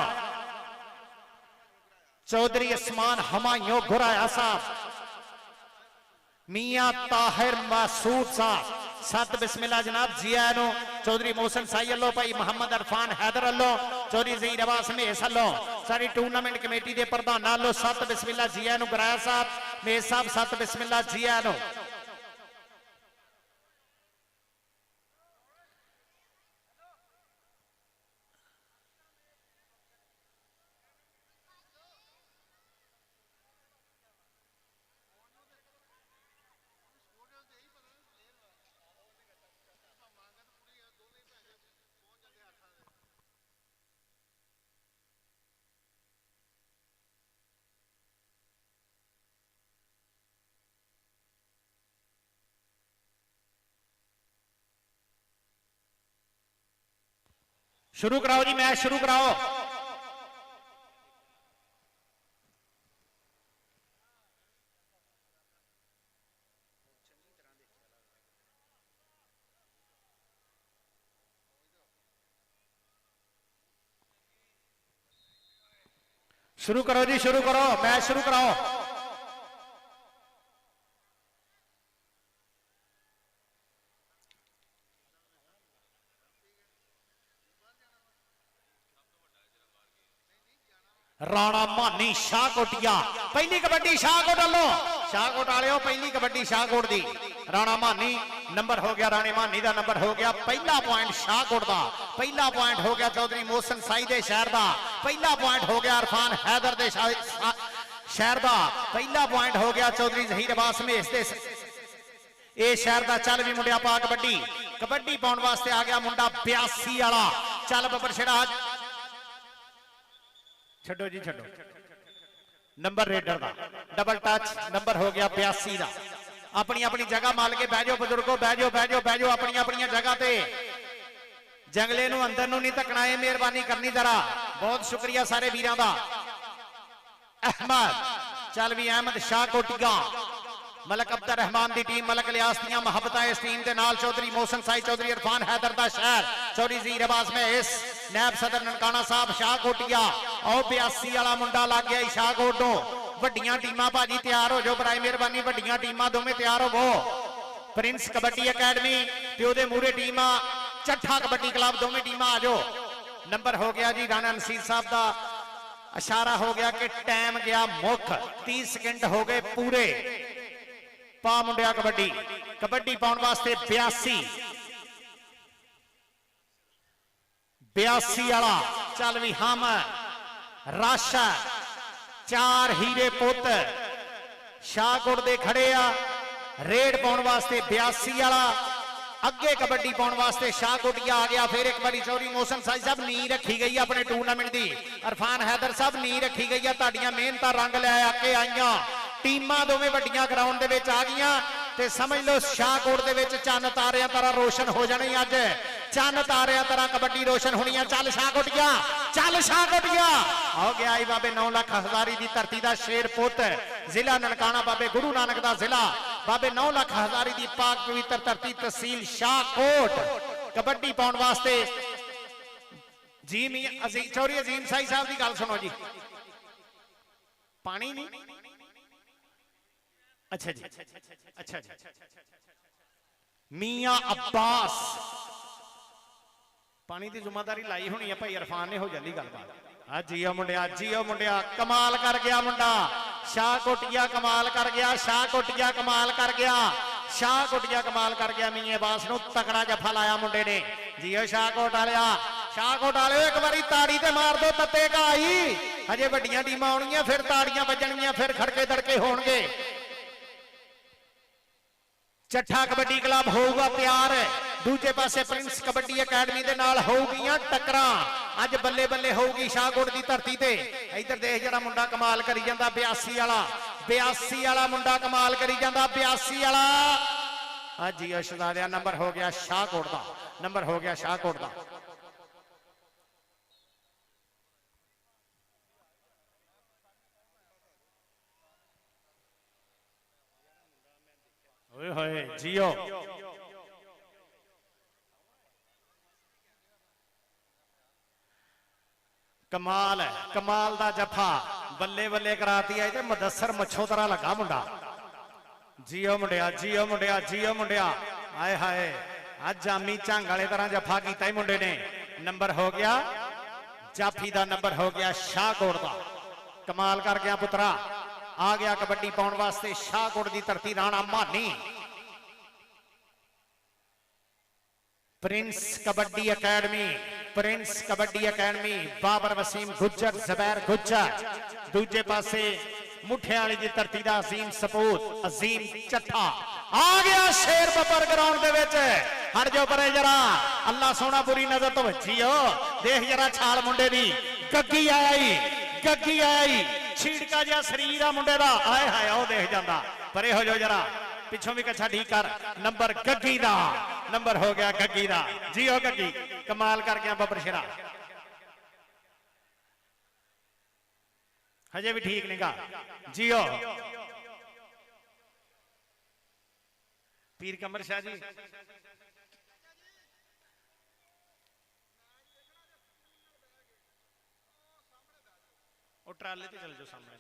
A: चौधरी उस्मान हमायूं गुराया साहब, मियां ताहिर मासूद साहब, सत बिस्मिल्लाह जनाब जी आया नो। चौधरी मोहसिन साई अल्लो, भाई मोहम्मद अरफान हैदर अल्लो, चौधरी ज़हीर अब्बास मेस अल्लो, सारी टूर्नामेंट कमेटी के प्रधान अल्लो सत बिस्मिल्लाह जी आया नो। गुराया साहब, मेस साहब सत बिस्मिल्लाह जी आया नो। शुरू कराओ जी मैच शुरू कराओ। शुरू करो जी, शुरू करो, मैच शुरू कराओ। राणा मानी शाहकोटिया, पहली कबड्डी शाहकोट वालों, शाहकोट वाले पहली कबड्डी शाहकोट दी। राणा मानी नंबर हो गया, राणे मानी का नंबर हो गया। पहला पॉइंट शाहकोट का, पहला पॉइंट हो गया चौधरी मोहसन साई दे शहर का, पहला पॉइंट हो गया इरफान हैदर दे शहर का, पहला पॉइंट हो गया चौधरी जहीर अब्बास मेस दे ए शहर का। चल भी मुंडिया पा कबड्डी, कबड्डी पाने वास्ते आ गया मुंडा 82 वाला। चल बबर छेड़ा, छो जी छो। नंबर रेडर का डबल टच नंबर हो गया 82 का। अपनी अपनी जगह माल के बह जाओ बुजुर्गो, बह जाओ बह जाओ बह जाओ अपनी अपनी जगह पे। जंगले नूं अंदर नूं नहीं तकना है, मेहरबानी करनी जरा। बहुत शुक्रिया सारे वीरां दा। अहमद चल भी अहमद शाहकोटिया, मलक अब्दुल रहमान की टीम, मलक लियास दियां मुहब्बतां इस टीम के नाल। चौधरी मोहसन साई, चौधरी इरफान हैदर दा शहर, चौधरी ज़हीर अब्बास में इस नायब सदर ननकाना साहब शाहकोटिया। और 82 वाला मुंडा लग गया शाहकोट तो। वड्डियां टीमां भाजी तैयार हो जाओ, बराए मेहरबानी वड्डियां टीमां दोवें तैयार हो। प्रिंस कबड्डी अकैडमी ते ओदे मूहरे टीम चट्ठा कबड्डी क्लब, दोवें टीमां आ जाओ। नंबर हो गया जी राणा नसीर साहब का इशारा हो गया कि टाइम गया मुख, 30 सेकंड हो गए पूरे। पा मुंडिया कबड्डी, कबड्डी पाने वास्ते 82 वाला। चल भी हम रश 4 हीरे पुत शाहकोट दे खड़े आ। रेड पाने वास्ते 82 वाला, अगे कबड्डी पाने वास्ते शाहकोटिया आ गया। फिर एक बारी चौधरी मोहसन साई साहब नी रखी गई अपने टूर्नामेंट की। इरफान हैदर साहब नी रखी गई है, ताड़ियां मेहनत रंग लै के आईया। टीमां दोवें वड्डियां ग्राउंड दे विच आ गईयां ते समझ लो शाहकोट दे विच चन्न तारियां तरह रोशन हो जानी। अज चन्न तारियां तरह कबड्डी रोशन होनी है। चल शाहकोटिया, चल शाहकोटिया। हो गया आई बाबे 9 लाख हजारी की धरती का शेर पुत, जिला ननकाना, बाबे गुरु नानक का जिला, बाबे 9 लाख हजारी की पाक पवित्र धरती, तहसील शाहकोट। कबड्डी पाने वास्ते जी चौधरी अजीम साई साहब की गल सुनो जी। पानी नहीं, अच्छा जी, अच्छा जी। मियां अब्बास पानी की जिम्मेदारी लाई होनी है भाई इरफान ने, हो जाती गलबात। जियो मुंडिया, जियो मुंडिया, कमाल कर गया मुंडा शाहकोटिया, कमाल कर गया शाहकोटिया, कमाल कर गया शाहकोटिया, कमाल कर गया। मियां अब्बास नूं तकड़ा जफा लाया मुंडे ने। जियो शाहकोट वालिया, शाहकोट वाले एक बारी ताड़ी ते मार दो तत्ते घाई। हजे वड्डियां टीमां आउणगियां, फिर ताड़ियां बजणगियां, फिर खड़के दड़के होणगे। चट्ठा कबड्डी क्लब होगा तैयार, दूजे पासे प्रिंस कबड्डी अकैडमी दे नाल होगियां टक्करां। अज बल्ले बल्ले होगी शाहकोट की धरती ते। इधर देख जरा मुंडा कमाल करी जांदा 82 वाला, 82 वाला मुंडा कमाल करी जांदा 82 वाला। अज जी शहजादिया नंबर हो गया शाहकोट का, नंबर हो गया शाहकोट का। जियो कमाल है, कमाल दा जफा बल्ले बल्ले कराती है। मुदस्सर मच्छों तरह लगा मुंडा। जियो मुंडिया, जियो मुंडिया, जियो मुंडिया। आए हाय अज जामी झंग वाले तरह जफा किया ही मुंडे ने। नंबर हो गया जाफी का, नंबर हो गया शाहकोट का। कमाल कर गया पुत्रा। आ गया कबड्डी पाने वास्ते शाहकोट की धरती, Rana Mani. Prince kabaddi academy, Prince kabaddi Academy, Babar Waseem Gujjar, Zubair Gujjar. दूजे पासे मुठे वाली की धरती का अजीम सपूत, अजीम चट्ठा। आ गया शेर बबर ग्राउंड दे विच। हट जाओ परे जरा, अल्लाह सोना बुरी नजर तो बची हो। देख जरा छाल मुंडे दी, गग्गी आया ही, गग्गी आया ही, छीड़का जिहा शरीर आ मुंडे दा। आए हाय ओ देख जांदा। परे हो जाओ जरा, पिछों भी कच्छा ठीक कर। नंबर गग्गी दा, नंबर हो गया गग्गी दा। जियो गग्गी, कमाल कर गया बबर शेरा। हजे भी ठीक नहीं गा। जियो पीर कमर शाह जी। ਉਹ ਟਰਾਲੇ ਤੇ ਚੱਲ ਜਾਓ ਸਾਹਮਣੇ।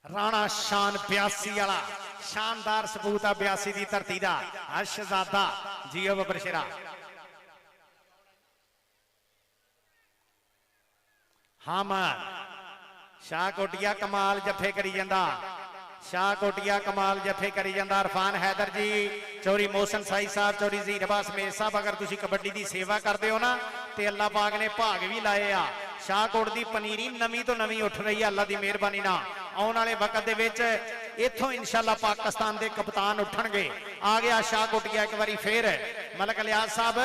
A: ਰਾਣਾ ਸ਼ਾਨ 82 ਵਾਲਾ शानदार सबूत आ 82 की धरती का शहजादा जियो बबर शेरा। हामद शाह कोटिया कमाल जफे करी जांदा, शाह कोटिया कमाल जफे करी जांदा। इरफान हैदर जी, चौरी मोहसन साई साहब, चौरी ज़हीर अब्बास मेर साहब, अगर तुसी कबड्डी की सेवा करते हो ना तो अल्लाह पाक ने भाग भी लाए आ। शाहकोट की पनीरी नवी तो नवी उठ रही है अल्लाह की मेहरबानी नाल। आने वाले वक्त दे विच इथों इंशाअल्लाह पाकिस्तान के कप्तान उठणगे। आ गया शाहकोटिया एक बारी फिर। मलक लियाज साहब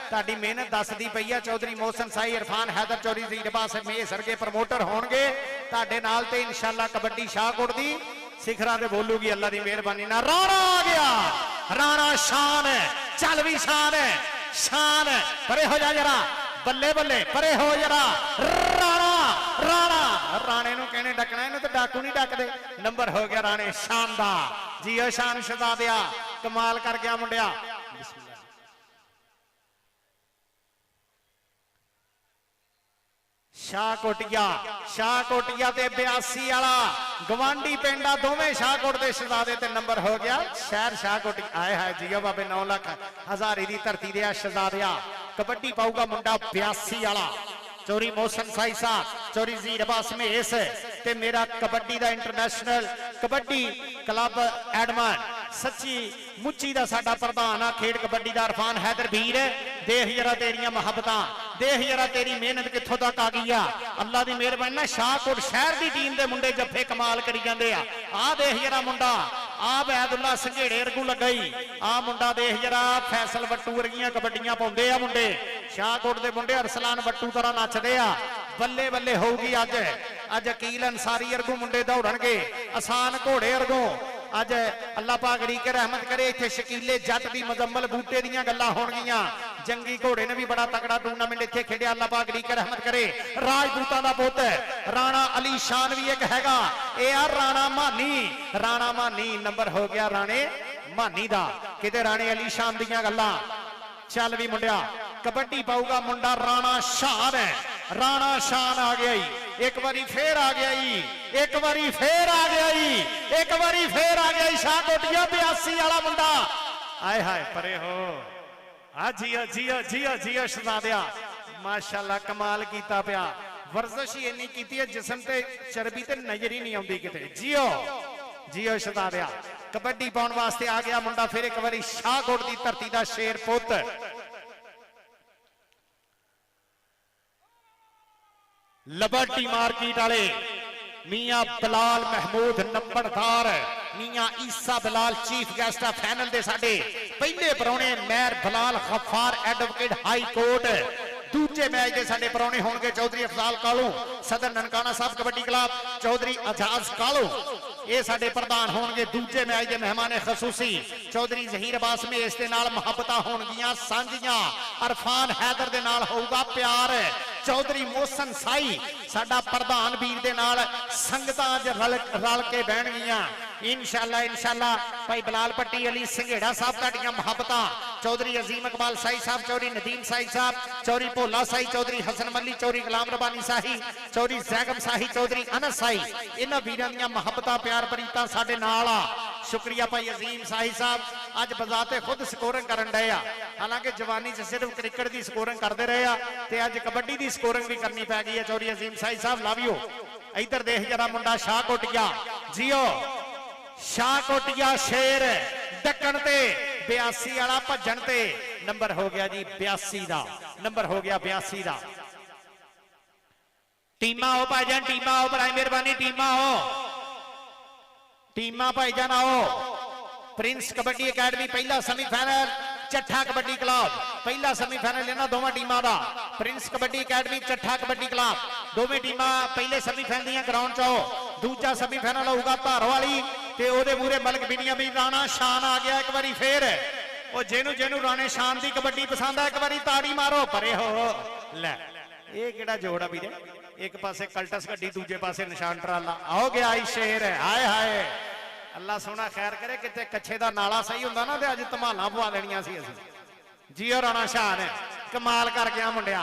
A: तुहाडी मेहनत दसदी पई है। चौधरी मोहसन साई, इरफान हैदर, चौधरी ज़हीर अब्बास मेर सरगे प्रमोटर होणगे तुहाडे नाल ते इंशाअल्लाह कबड्डी शाहकोट दी सिखरां ते बोलूगी अल्लाह की मेहरबानी नाल। राणा आ गया, राणा शान है, चल भी शान है, शान है। परे हो जा जरा, बल्ले बल्ले परे हो जरा। राणा राणा राणे नूं कहने डकना, इहनूं ते डाकू नहीं डकदे। नंबर हो गया राणे शान दा। जियो शान शहजादिया, कमाल कर गया मुंडिया। शाहकोटिया, शाहकोटिया ते 82 वाला गवांडी पिंडा दोवें शाहकोट दे शहजादे ते नंबर हो गया शहर शाहकोटी। आए हाय जियो बाबे 9 लाख हजारी दी धरती दे शहजादिया। कबड्डी पाऊगा मुंडा 82 वाला। चौरी मोहसन साई साहब, चौरी ज़हीर अब्बास मेस ते मेरा कबड्डी दा इंटरनेशनल कबड्डी क्लब एडमन सच्ची मुच्ची दा साडा प्रधान आ खेड कबड्डी दा इरफान हैदर वीर। देख जरा तेरियां मुहब्बतां, देख जरा तेरी मेहनत कित्थों तक आ गई आ। अल्लाह दी मेहरबानी ना शाहकोट शहर दी टीम दे मुंडे जफे कमाल करी जांदे आ। देख जरा मुंडा आ बैदुल्ला संघेड़े अरगू लगई। आ मुंडा देख जरा फैसल बट्टू वर्गियां कबड्डियां पाउंदे आ मुंडे। शाहकोट दे मुंडे अरसलान बट्टू तरह नचदे आ। बल्ले बल्ले होगी अज। अज अकील अंसारी अरगू मुंडे दौड़नगे, आसान घोड़े अरगों। अज अल्लाह पाक रीके रहमत करे इत्थे शकीले जट दी मुजम्मल बूटे दीयां गल्लां होणगीਆਂ। जंगी घोड़े ने भी बड़ा तगड़ा टूर्नामेंट इत्थे खेडिया। अल्लाह पाक रीके रहमत करे। राजपूतां दा पुੱਤ राणा अली शान भी एक हैगा। ए आ राणा मानी, राणा मानी नंबर हो गया राणे मानी दा। किते राणे अली शान दीयां गल्लां। चल भी मुंडिया कबड्डी पाऊगा मुंडा राणा शान है। राणा शान आ गया ही, एक बारी फिर आ गया ही, एक बारी फिर आ गया ही, एक बारी फिर आ गया ही। शाहकोटिया 82 वाला मुंडा। आए हाय परे हो। आ जियो जियो जियो जियो शहजादिया, माशाअल्लाह कमाल कीता पिया। वर्जिश ही इन्नी कीती है जिस्म ते चर्बी ते नजर ही नहीं आउंदी किते। जियो जियो शहजादिया। कबड्डी पाउण वास्ते आ गया मुंडा फिर एक बारी शाहकोट दी धरती दा शेर पुੱਤ। लिबर्टी मार्केट वाले मियां बिलाल महमूद नंबरदार, मियां ईसा बिलाल चीफ गेस्ट आ फाइनल दे साडे पहले परौने Mehar Bilal Ghaffar advocate high court. दूजे मैच के साडे परौने होंगे चौधरी अफजाल कालू सदर ननकाना साहब कबड्डी क्लब, चौधरी एजाज कालू ये साडे प्रधान होंगे। दूजे मैच के मेहमान खसूसी चौधरी ज़हीर अब्बास में इस दे नाल मुहब्बतां होणगियां सांझियां। इरफान हैदर दे नाल होऊगा प्यार। चौधरी मोहसन साई साडा प्रधान वीर दे नाल संगतां अज रल के बहणगियां इंशाअल्लाह इंशाअल्लाह। भाई बिलाल पट्टी अली संघेड़ा साहब तुहाडियां मुहब्बतां। चौधरी अजीम इकबाल साई साहब, चौधरी नदीम साई साहब, चौधरी भोला साई, चौधरी हसन मल्ली, चौधरी गुलाम रबानी साही, चौधरी जैगम साही, चौधरी अनस साई, इन्हां वीरां दीयां मुहब्बतां प्यार प्रीतां साडे नाल आ। शुक्रिया भाई अजीम साही साहब अज बजाते खुद स्कोरिंग करन डए आ। हालांकि जवानी च सिर्फ क्रिकेट की स्कोरिंग करते रहे आ ते अज कबड्डी की स्कोरिंग भी करनी पै गई है। चौधरी अजीम साही साहब लव यू। इधर देख जरा मुंडा शाहकोटिया जियो। शाहकोटिया शेर डकण ते 82 वाला भजन ते नंबर हो गया जी 82 दा। नंबर हो गया 82 दा। टीमा हो भाईजान, टीमा हो बराए मेहरबानी, टीमा हो, टीमा भाईजान आओ। प्रिंस कबड्डी अकेडमी पहला सेमीफाइनल, चट्ठा कबड्डी क्लब पहला सेमीफाइनल इन्हां दोवां टीमां दा। Prince kabaddi Academy, Chattha kabaddi Club दोवें टीमां पहले सेमीफाइनल दीयां ग्राउंड च आओ। दूजा सेमीफाइनल होगा धारवाली ते ओदे मूरे मलक बिनिया भी राणा शान आ गया एक बारी फिर। ओ जेनू जेनू राणे शान दी कबड्डी पसंद है एक बारी ताड़ी मारो। परे हो ले ये केड़ा जोड़ आ वीरे। एक पासे कल्टस गड्डी, दूजे पासे निशान ट्राला। आओ गया आई शेर। हाय हाय अल्लाह सोना खैर करे, किते कच्छे दा नाला सही हुंदा ना ते अज धमालां पवा लेणियां सी असीं। जियो राणा शाह ने कमाल कर गया मुंडिया।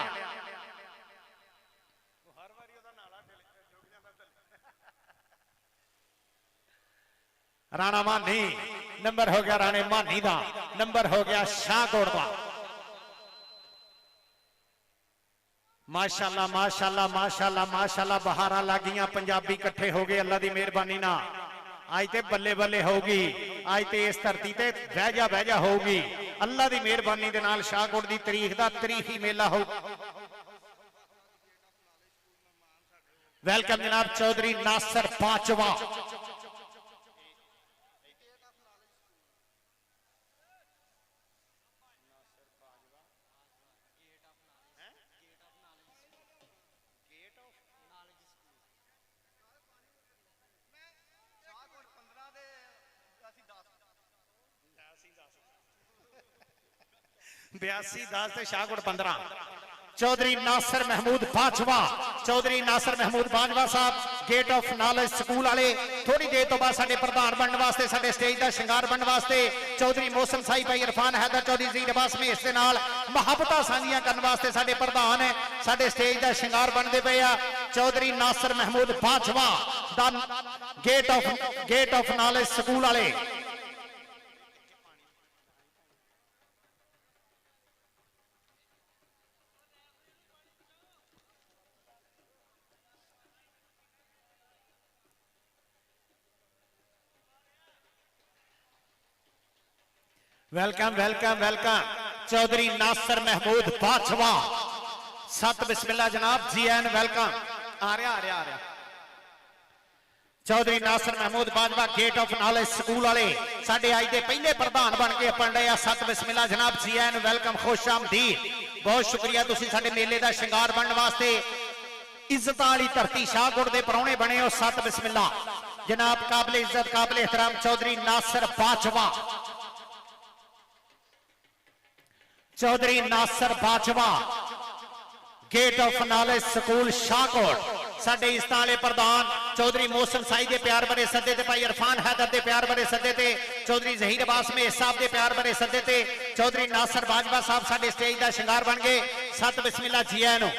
A: राणा मानी नंबर हो गया, राणे मानी का नंबर हो गया शाहकोट का। माशाअल्लाह माशाअल्लाह माशाअल्लाह माशाअल्लाह बहारा लग गई, पंजाबी इकट्ठे हो गए अल्लाह की मेहरबानी ना। आज ते बल्ले बल्ले होगी, आज ते इस धरती ते बह जा होगी अल्लाह की मेहरबानी दे नाल। शाहकोट की तारीख का तारीखी मेला हो। वेलकम जनाब चौधरी नासर पांचवा। बयासी 10 शाहकोट 15। चौधरी नासर महमूद बाजवा, चौधरी नासर महमूद बाजवा साहब गेट ऑफ नॉलेज स्कूल वाले थोड़ी देर तो बाद साडे प्रधान बनने वास्ते, साडे स्टेज का श्रृंगार बनने वास्ते चौधरी मौसम साई भाई इरफान हैदर चौधरी जी रबास में इस नाल मुहब्बतां साझियां करने वास्ते साडे प्रधान है, साडे स्टेज का श्रृंगार बनते पे आ। चौधरी नासर महमूद बाजवा दा गेट ऑफ नॉलेज स्कूल वाले। Welcome welcome welcome Chaudhry Nasir Mahmood Bajwa. सत बिस्मिल्लाह जनाब जी एन वेलकम। आ रहा Chaudhry Nasir Mahmood Bajwa gate of knowledge school वाले साडे आज के पहले प्रधान बन के अपन रहे। सत बिस्मिल्लाह जनाब जी एन वेलकम खुश आमदीद। बहुत शुक्रिया तुसीं साडे मेले का श्रृंगार बनने वास्ते इज्जत वाली धरती शाहकोट के परौने बने हो। सत बिस्मिल्लाह जनाब काबिल इज्जत काबिल एहतराम Chaudhry Nasir Bajwa. Chaudhry Nasir Bajwa gate of knowledge School Shahkot. साडे इस ताले प्रधान चौधरी मौसम साई के प्यार भरे सदे ते भाई इरफान हैदर के प्यार भरे सदे ते चौधरी जहीर अब्बास में साहब के प्यार भरे सदे ते चौधरी नासर बाजवा साहब साडे स्टेज का श्रृंगार बन गए। सत बिस्मिल्लाह जी आनो।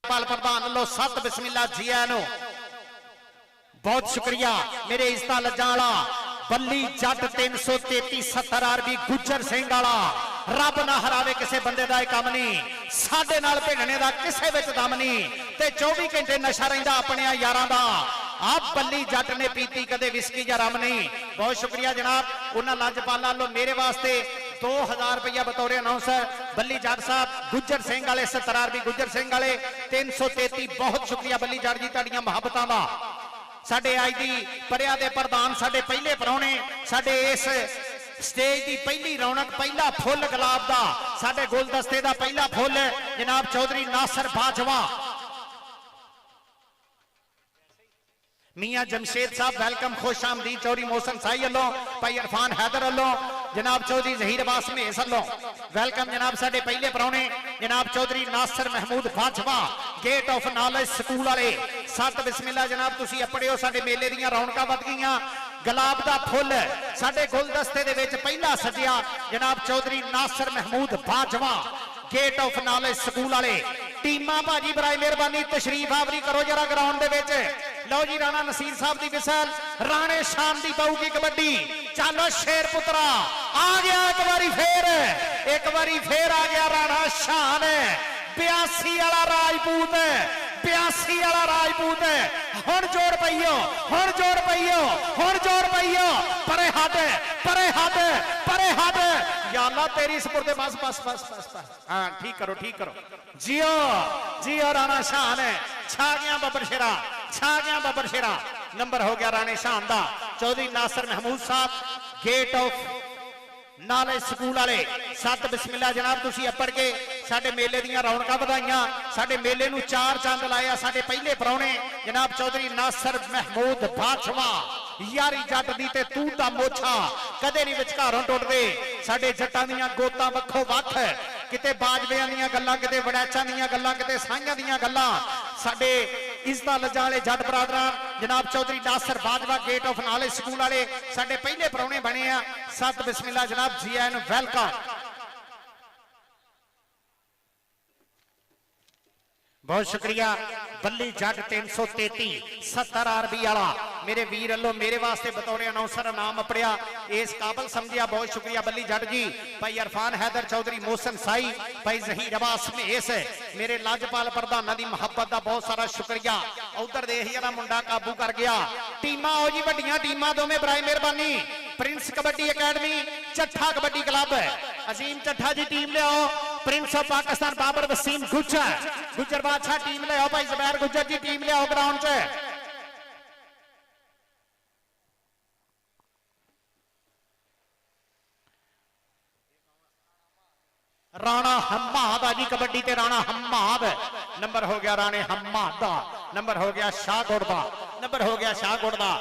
A: प्रधान लो सत बिस्मिल्लाह जी आनो। बहुत शुक्रिया मेरे इज्जत लजाला बल्ली जट 333 70 आरबी गुज्जर सिंह वाला। रब ना हरावे किसी बंदे का काम नहीं, साडे नाल भिड़ने का किसी विच दम नहीं ते 24 घंटे नशा रहिंदा अपने यारां दा। आप बल्ली जट ने पीती कदे विस्की या रम नहीं। बहुत शुक्रिया जनाब उन्हां लजपाला लो मेरे वास्ते 2000 रुपया बतौर अनाउंसर बल्ली जट साहब गुज्जर सिंह वाले 70 आरबी गुज्जर सिंह वाले 333। बहुत शुक्रिया बल्ली जट जी तुहाडीआं मुहब्बतां दा। साडे अज दी परिया दे प्रधान साडे पहले परौने साडे इस स्टेज की पहली रौनक पहला फुल गुलाब दा साडे गुलदस्ते का पहला फुल जनाब चौधरी नासर बाजवा। मियां जमशेद साहब वेलकम खुश आमदीद। चौधरी मौसम साई अल्लों भाई इरफान हैदर अल्लों जनाब चौधरी जहीर अब्बास मेस अल्लों वेलकम। जनाब साडे पहले परौने जनाब Chaudhry Nasir Mahmood Bajwa gate of knowledge school वाले। सत बिस्मिल्लाह जनाब तुसीं अपने हो। साडे मेले दीयां रौनकां वध गईयां। गुलाब दा फुल साडे गुलदस्ते दे विच पहला सजिया जनाब Chaudhry Nasir Mahmood Bajwa gate of knowledge school वाले। टीमां भाजी बराए मेहरबानी तशरीफ आवरी करो जरा ग्राउंड दे विच। लो जी राणा नसीर साहब की विसल राणे शाम की बहू की कबड्डी। चलो शेर पुत्रा आ गया एक बारी फिर आ गया राणा शान 82 वाला राजपूत 82 वाला राजपूत है। हुण जोड़ पईओ, हुण जोड़ पईओ, हुण जोड़ पईओ। परे हट, परे हट, परे हट। या अल्लाह तेरी सुपुर्द। बस बस बस बस बस। हाँ ठीक करो, ठीक करो। जियो जियो राणा शाह ने छा गया बब्बर शेरा, छा गया बब्बर शेरा। नंबर हो गया राणे शाह दा। चौधरी नासिर महमूद साहब गेट ऑफ नाले स्कूल वाले सत बिस्मिल्ला जनाब तुसी अप्पड़ के साडे मेले दीयां रौनकां वधाइयां। साडे मेले नूं चार चंद लाया साडे पहले परौणे जनाब चौधरी नासिर महमूद बाछवा। यारी जट दी ते तू ता मोछा कदे नहीं विचकारों टुटदे। साडे जट्टां दीयां गोतां वक्खो वक्ख, किते बाजवियां दीयां गल्लां, किते वड़ैचां दीयां गल्लां, किते साइयां दीयां गल्लां। साडे इज्जत लज्जा वाले जट बरादरां जनाब चौधरी नासिर बाजवा गेट ऑफ नाले स्कूल वाले साडे पहले परौणे बने आ। सत बिस्मिल्ला जनाब जी आयन वेलकम। बहुत शुक्रिया। बल्ली जट 333 70 आरबी वाला मेरे वीर अल्लो मेरे वास्ते बतौर अनाउंसर नाम अपड़िया इस काबल समझिया। बहुत शुक्रिया बल्ली जट जी। भाई इरफान हैदर चौधरी मोहसन साई, भाई जहीर अब्बास मेस, मेरे लाजपाल प्रधाना की मुहब्बत का बहुत सारा शुक्रिया। उधर देख यार मुंडा काबू कर गया। टीमां आओ जी, वड्डियां टीमां दोवें बराए मेहरबानी। Prince kabaddi Academy Chattha kabaddi Club Azeem Chattha ji team ले आओ। प्रिंस ऑफ पाकिस्तान बाबर वसीम गुज्जर बादशाह टीम ले आओ। भाई जुबैर गुज्जर जी टीम ले आओ ग्राउंड च। राणा हम्माद जी कबड्डी ते राणा हम्माद। नंबर हो गया राणे हम्माद दा। नंबर हो गया शाहकोट दा। नंबर हो गया शाहकोट दा।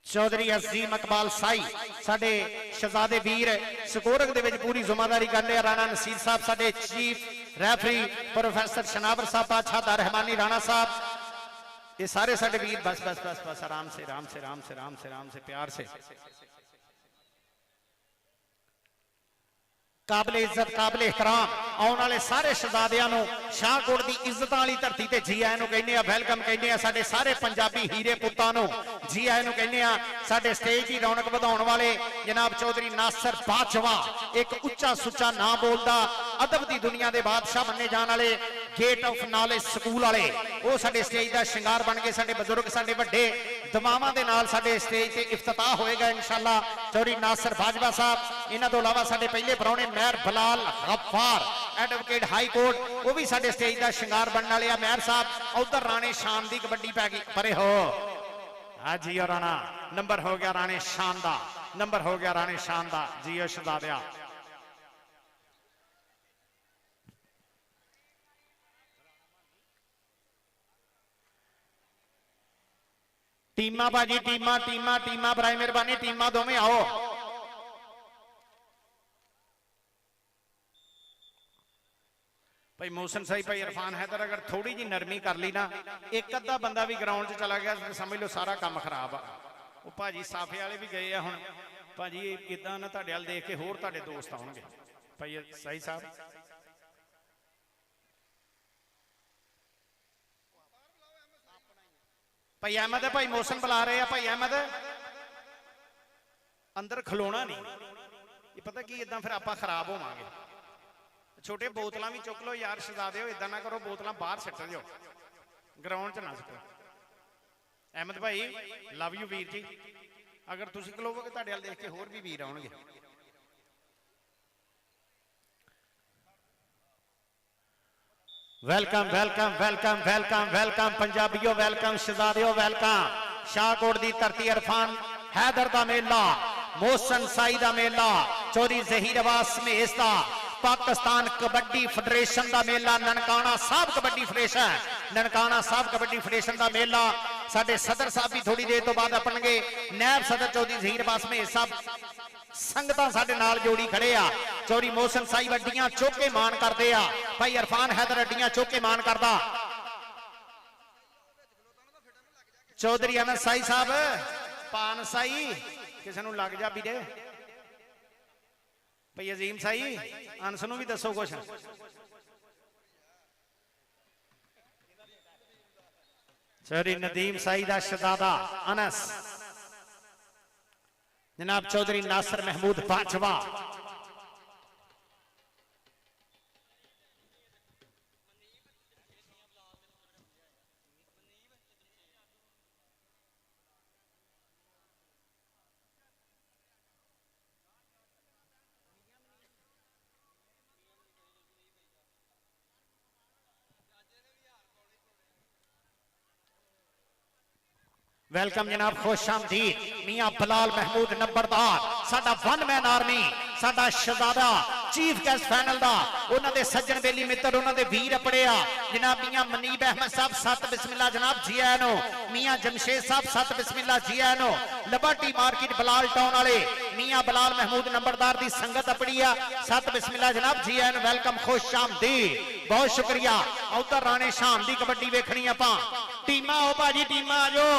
A: चौधरी अजीम इकबाल साई साडे शहजादे वीर स्कोरक दे विच पूरी जिम्मेदारी कर रहे। राणा नसीर साहब साडे चीफ रेफरी प्रोफेसर शनावर साहब बादशाह दा रहमानी राणा साहब, ये सारे साडे वीर। बस बस बस बस आराम से राम से राम से राम से राम से प्यार से। काबिल इज्जत काबिल एहतराम आने वाले सारे शहजादियां नूं शाहकोट की इज्जत वाली धरती ते जी आए नूं कहने आ, वेलकम कहने आ। साडे सारे पंजाबी हीरे पुत्तां नूं जी आए नूं कहने आ। साडे स्टेज की रौनक वधाउण वाले जनाब चौधरी नासिर बाछवा, एक उच्चा सुच्चा नाम बोलदा अदब की दुनिया के बादशाह बने जाने वाले गेट ऑफ नॉलेज स्कूल वाले वो साडे स्टेज का शिंगार बन गए। साडे बजुर्ग साडे वड्डे दमावां दे नाल साडे स्टेज ते इफ्तिताह होएगा इंशाअल्लाह। चौधरी नासिर बाजवा साहब, इन्हां तों इलावा साडे पहले परौणे मेहर बलाल गफ्फार एडवोकेट हाई कोर्ट वो भी साडे स्टेज का शिंगार बनने वाले आ। मेहर साहब उधर राणे शान दी कबड्डी पै गई परे हो। हाँ जी और राणा नंबर हो गया राणे शान दा। नंबर हो गया राणे शान दा। जियो शहजादिया। टीमा बाजी टीमा टीमा टीमा बराए मेहरबानी टीमा दोवें आओ। भाई मोहसन साई भाई इरफान हैदर अगर थोड़ी जी नरमी कर ली ना, एक अद्धा बंदा भी ग्राउंड च चला गया तो समझ लो सारा काम खराब आ। वो भाजी साफे वाले भी गए हुण भाजी इदां ना तुहाडे अल देख के होर तुहाडे दोस्त आउणगे। भाई साई साहब भाई अहमद है, भाई मोहसन बुला रहे हैं। भाई अहमद अंदर खलोना नहीं, ये पता की इदां फिर आपां खराब होवांगे। छोटे बोतल भी चुक लो यार शहजादे हो, इदां ना करो बोतल बाहर सट दो ग्राउंड च ना सको। अहमद भाई लव यू वीर जी, अगर तुम खलोवोगे तुहाडे अल देख के होर भी वीर आउणगे। Welcome welcome welcome welcome welcome पंजाबियों वेलकम शहजादियों वेलकम। शाहकोट की धरती इरफान हैदर का मेला, मोहसन साई का मेला, चौधरी जहीर अब्बास मेस का, पाकिस्तान कबड्डी फेडरेशन का मेला, ननकाना साहब कबड्डी फेडरेशन, ननकाना साहब कबड्डी फेडरेशन का मेला। साडे सदर साहब भी थोड़ी देर तो बाद अपनगे। नैब सदर चौधरी जहीर अब्बास मेस साहब संगतां साडे नाल जोड़ी खड़े आ। चौधरी मोहसन साई अड्डियां चौके मान करते आ। भाई इरफान हैदर अड्डियां चौके मान करदा। चौधरी अनस साई साहब पान साई किसी नूं लग जा भी दे। भाई अजीम साई अंस नूं भी दसो कुछ। चौधरी नदीम साई दा शहजादा अनस, जनाब चौधरी नासिर महमूद बाजवा, वेलकम जनाब, खुश आमदीद मियां बलाल महमूद नंबरदार, साडा वन मैन आर्मी, साडा शहजादा चीफ गेस्ट पैनल दा, उन्होंने सज्जन बेली मित्र, उन्होंने वीर अपने जनाब मियां मनीब अहमद साहब सत बिस्मिल्ला जनाब जी आए नो, मियां जमशेद साहब सत बिस्मिल्ला जी आए नो, लिबर्टी मार्केट बलाल टाउन वाले मियां बलाल महमूद नंबरदार की संगत अपनी आ सत बिस्मिल्ला जनाब जी आए नो, वेलकम खुश आमदीद, बहुत शुक्रिया। उधर राणे शाम की कबड्डी वेखनी आपां, टीमां आओ भाजी टीमां आ जाओ।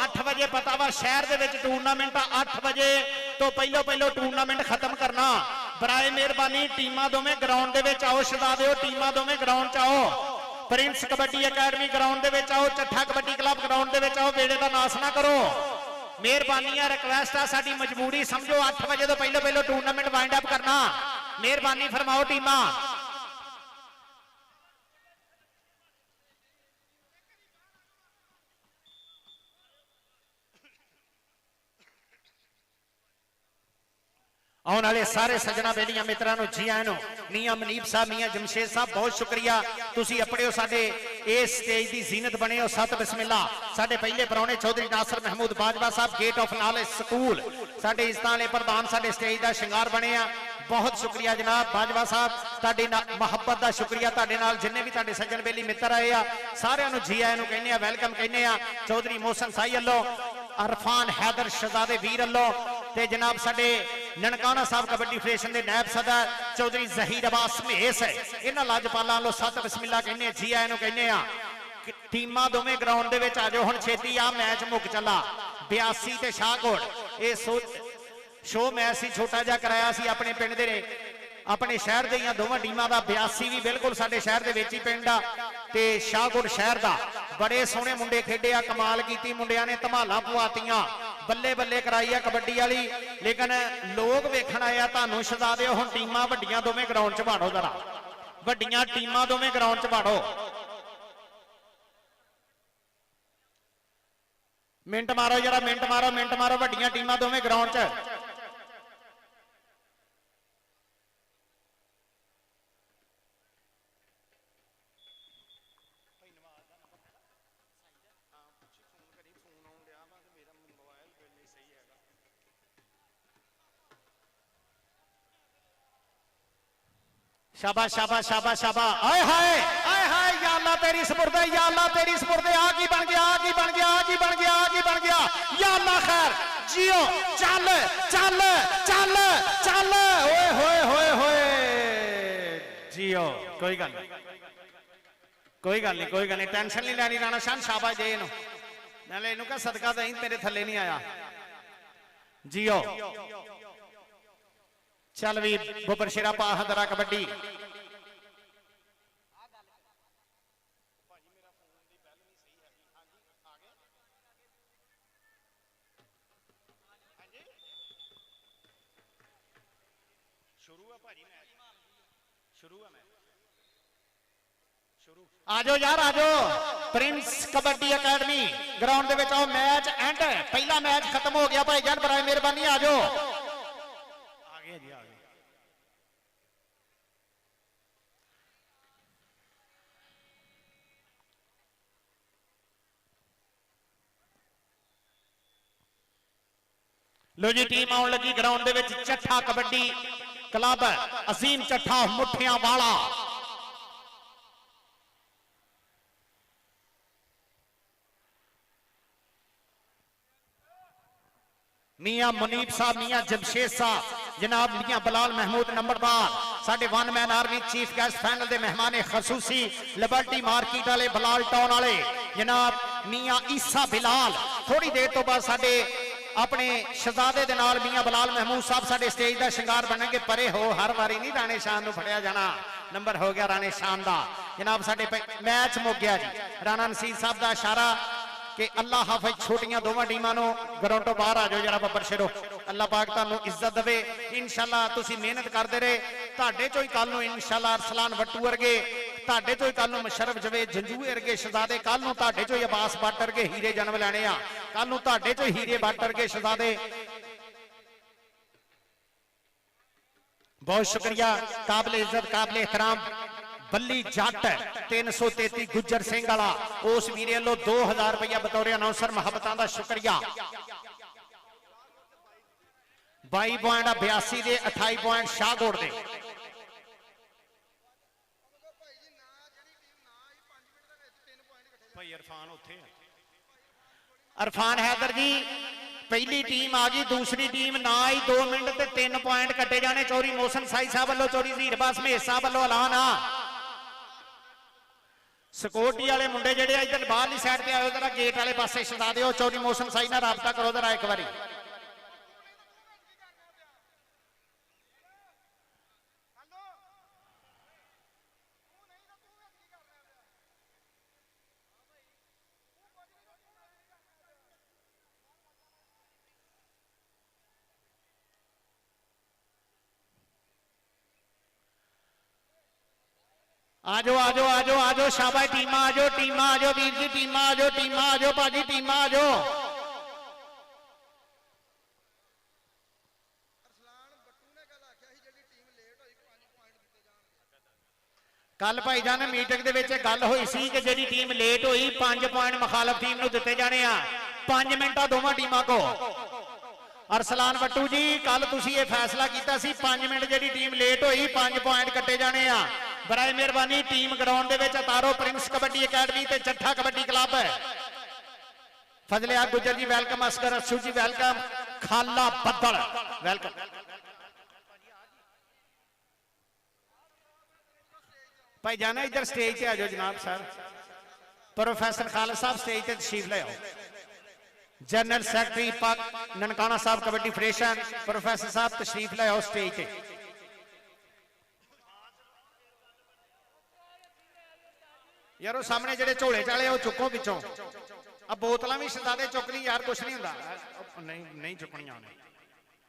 A: 8 बजे पता वा शहर दे विच टूरनामेंट 8 बजे तो पहलो टूरनामेंट खत्म करना, बराए मेहरबानी टीमां दोवें ग्राउंड दे विच आओ, शहजादिओ टीमां दोवें ग्राउंड च आओ, प्रिंस कबड्डी अकादमी ग्राउंड दे विच आओ, चट्ठा कबड्डी क्लब ग्राउंड दे विच आओ, वेड़े दा नास ना करो, मेहरबानी है, रिक्वेस्ट है, साडी मजबूरी समझो, 8 बजे तो पहलो टूरनामेंट वाइंड अप करना, मेहरबानी फरमाओ टीमां। आने वाले सारे सजना बेलियां मित्रां जी आए नो, मियां मनीब साहब, मियां जमशेद साहब, बहुत शुक्रिया, तुसी अपने हो साडे इस स्टेज की जीनत बने हो, सत बिस्मिल्ला। साडे पहले परौने चौधरी नासर महमूद बाजवा साहब, गेट ऑफ नॉलेज स्कूल, साडे इज्जत वाले प्रधान, साडे स्टेज का श्रृंगार बने आ, बहुत शुक्रिया जनाब बाजवा साहब, तुहाडी मुहब्बत का शुक्रिया, तुहाडे नाल जिन्ने भी तुहाडे सज्जन बेली मित्र आए आ सारिआं नूं जी आए नूं कहने आ, वेलकम कहने आ, चौधरी मोहसन साई अल्लों, अरफान हैदर शहजादे वीर अल्लों, ते जनाब साडे ननकाना साहब कबड्डी फेडरेशन के नायब सदर चौधरी जहीर अब्बास महेश है, इन्हां लाजपालां लो सत बिस्मिल्ला कहने जी आए नूं कहने आ। टीमां दोवें ग्राउंड दे विच आ जाओ, हुण छेती आ मैच मुक चला, 82 ते शाहकोट ये शो मैच सी छोटा जिहा कराया सी अपने पिंड दे अपने शहर दियां दोवां टीमां दा, 82 भी बिल्कुल साडे शहर दे विच ही पिंड आ ते शाहकोट शहर दा, बड़े सोहणे मुंडे खेडे आ, कमाल कीती मुंडियां ने, धमालां पवातीआं, बल्ले बल्ले कराई है कबड्डी वाली, लेकिन लोग वेखण आए तुहानूं शहजादिओ, हुण टीमां वड्डियां दोवें ग्राउंड च बाड़ो, जरा वड्डियां टीमां दोवें ग्राउंड च बाड़ो, मिंट मारो जरा, मिंट मारो, वड्डियां टीमां दोवें ग्राउंड च। शाबाश शाबाश शाबाश शाबाश, आए हाय आए हाय, या अल्लाह तेरी सुपुर्दे, या अल्लाह तेरी सुपुर्दे, आ की बन गया, आ की बन गया, आ की बन गया, आ की बन गया, या अल्लाह खैर जियो, चल चल चल चल, ओए होए होए होए जियो, कोई गल नहीं, कोई गल नहीं, कोई गल नहीं, टेंशन नहीं लैनी, राणा शाह शाबाश दे इनू, नाले इनू कह सदका दई तेरे थल्ले नहीं आया, जियो चल भी बुबर शेरा पा हदरा कबड्डी। आजो यार आजो, प्रिंस कबड्डी अकादमी ग्राउंड दे विच आओ, मैच एंड, पहला मैच खत्म हो गया भाई जान, बराए मेहरबानी आजो, आगे जी आगे। लो जी टीम आउण लगी ग्राउंड दे विच, चट्ठा कबड्डी क्लब अजीम चट्ठा मुठियां वाला, मियां मुनीब साहब, मियां जमशेद साहब, जनाब मियां बलाल महमूद नंबरदार, साडे one man army chief guest panel के मेहमान खसूसी, लिबर्टी मार्केट वाले बलाल टाउन वाले जनाब मियां ईसा बिलाल, थोड़ी देर तो बाद साडे अपने शहजादे दे नाल मियां बलाल महमूद साहब साडे स्टेज का शिंगार बनेंगे, परे हो, हर बारी नहीं राणे शान नूं फड़िया जाना, नंबर हो गया राणे शान दा, जनाब साडे मैच मुक गया जी, राणा नसीर साहब का इशारा कि अल्लाह हाफिज, छोटियां दोवां टीमां नूं ग्राउंड तो बाहर आ जाओ जरा, बब्बर शेरो, अल्लाह पाक तुहानूं इज्जत देवे, इंशाअल्लाह तुसीं मेहनत करदे रहे, तुहाडे चों ही कल नूं इंशाअल्लाह अरसलान वट्टू वर्गे, तुहाडे चों ही कल नूं मुशर्रफ जवेद जंजूए वर्गे शहजादे, कल नूं तुहाडे चों ही अब्बास भट्ट वर्गे हीरे जन्म लैणे आ, कल नूं तुहाडे चों ही हीरे भट्ट वर्गे शहजादे। बहुत शुक्रिया, काबिल इज्जत काबिल एहतराम ਬੱਲੀ ਜੱਟ 333 ਗੁੱਜਰ ਸਿੰਘ ਵਾਲਾ ਉਸ ਵੀਰੇ ਵੱਲੋਂ 2000 ਰੁਪਇਆ ਬਤੌਰ ਅਨਾਉਂਸਰ ਮੁਹੱਬਤਾਂ ਦਾ ਸ਼ੁਕਰੀਆ। 22 ਪੁਆਇੰਟ 82 ਦੇ 28 ਪੁਆਇੰਟ ਸ਼ਾਹਕੋਟ ਦੇ।
B: ਭਾਈ ਇਰਫਾਨ ਉੱਥੇ ਆ।
A: इरफान हैदर जी पहली टीम आ गई, दूसरी टीम ना आई। 2 मिनट ते 3 पॉइंट कटे जाने। चौरी मोहसन साई साहब वालों, चौरी हीरबास महेश साहब वालों ऐलान आ। सिक्योरिटी वाले मुंडे जेडे इधर बाहरली साइड ते आए, जरा गेट वाले पासे छड़ा दिओ। चौरी मोहसन साई नाल राबता करो जरा एक बारी। आजो आजो आजो आजो शाबाश टीम आजो, टीम आजो वीर जी, टीम आजो, टीम आजो भाजी, टीम आजो। कल भाईजान मीटिंग दे विच गल होई सी कि जिहड़ी टीम लेट होई 5 पॉइंट मुखालफ टीम नूं दित्ते जाने आ। 5 मिनटां दोवां टीमां को। अरसलान वट्टू जी कल तुसीं ये फैसला कीता सी 5 मिनट जिहड़ी टीम लेट होई 5 पॉइंट कट्टे जाने आ। बराए मेहरबानी टीम ग्राउंड दे विच तारो प्रिंस कबड्डी अकैडमी ते चट्ठा कबड्डी क्लब है। फजलिया गुजर जी वेलकम, असगर असू जी वेलकम, खाला बद्दल वेलकम। भाई जाना इधर स्टेज पे आ जाओ जनाब सर। प्रोफेसर खालिद साहब स्टेज पे तशरीफ ले आओ। जनरल सेक्रेटरी पाक ननकाना साहब कबड्डी फेडरेशन प्रोफेसर साहब तशरीफ ले आओ स्टेज पे। यार वो सामने जेडे झोले चाले वो चुको पिछों। अब बोतल भी शहजादे चुक ली यार, कुछ नहीं होंदा। नहीं नहीं चुकनियां ने,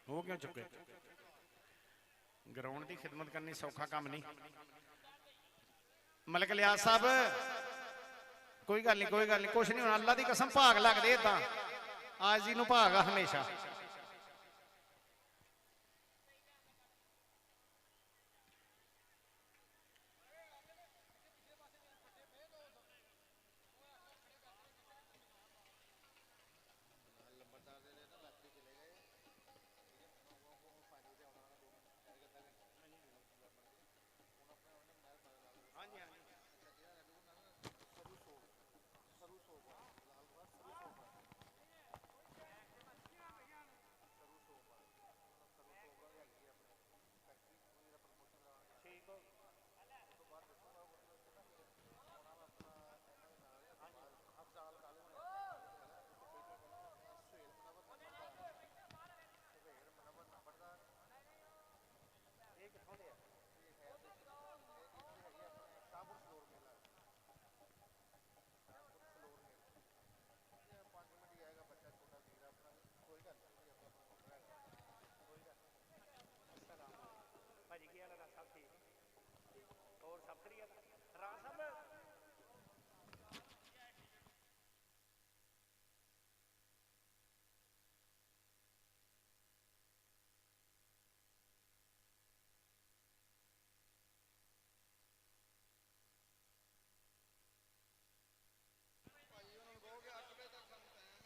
A: वो क्यों चुके? ग्राउंड की खिदमत करनी सौखा काम नहीं। मलिक लियाज साहब कोई गल नहीं, कोई गल नहीं, कुछ नहीं होना। अल्लाह की कसम भाग लगदे तां आज जी नूं भाग आ हमेशा।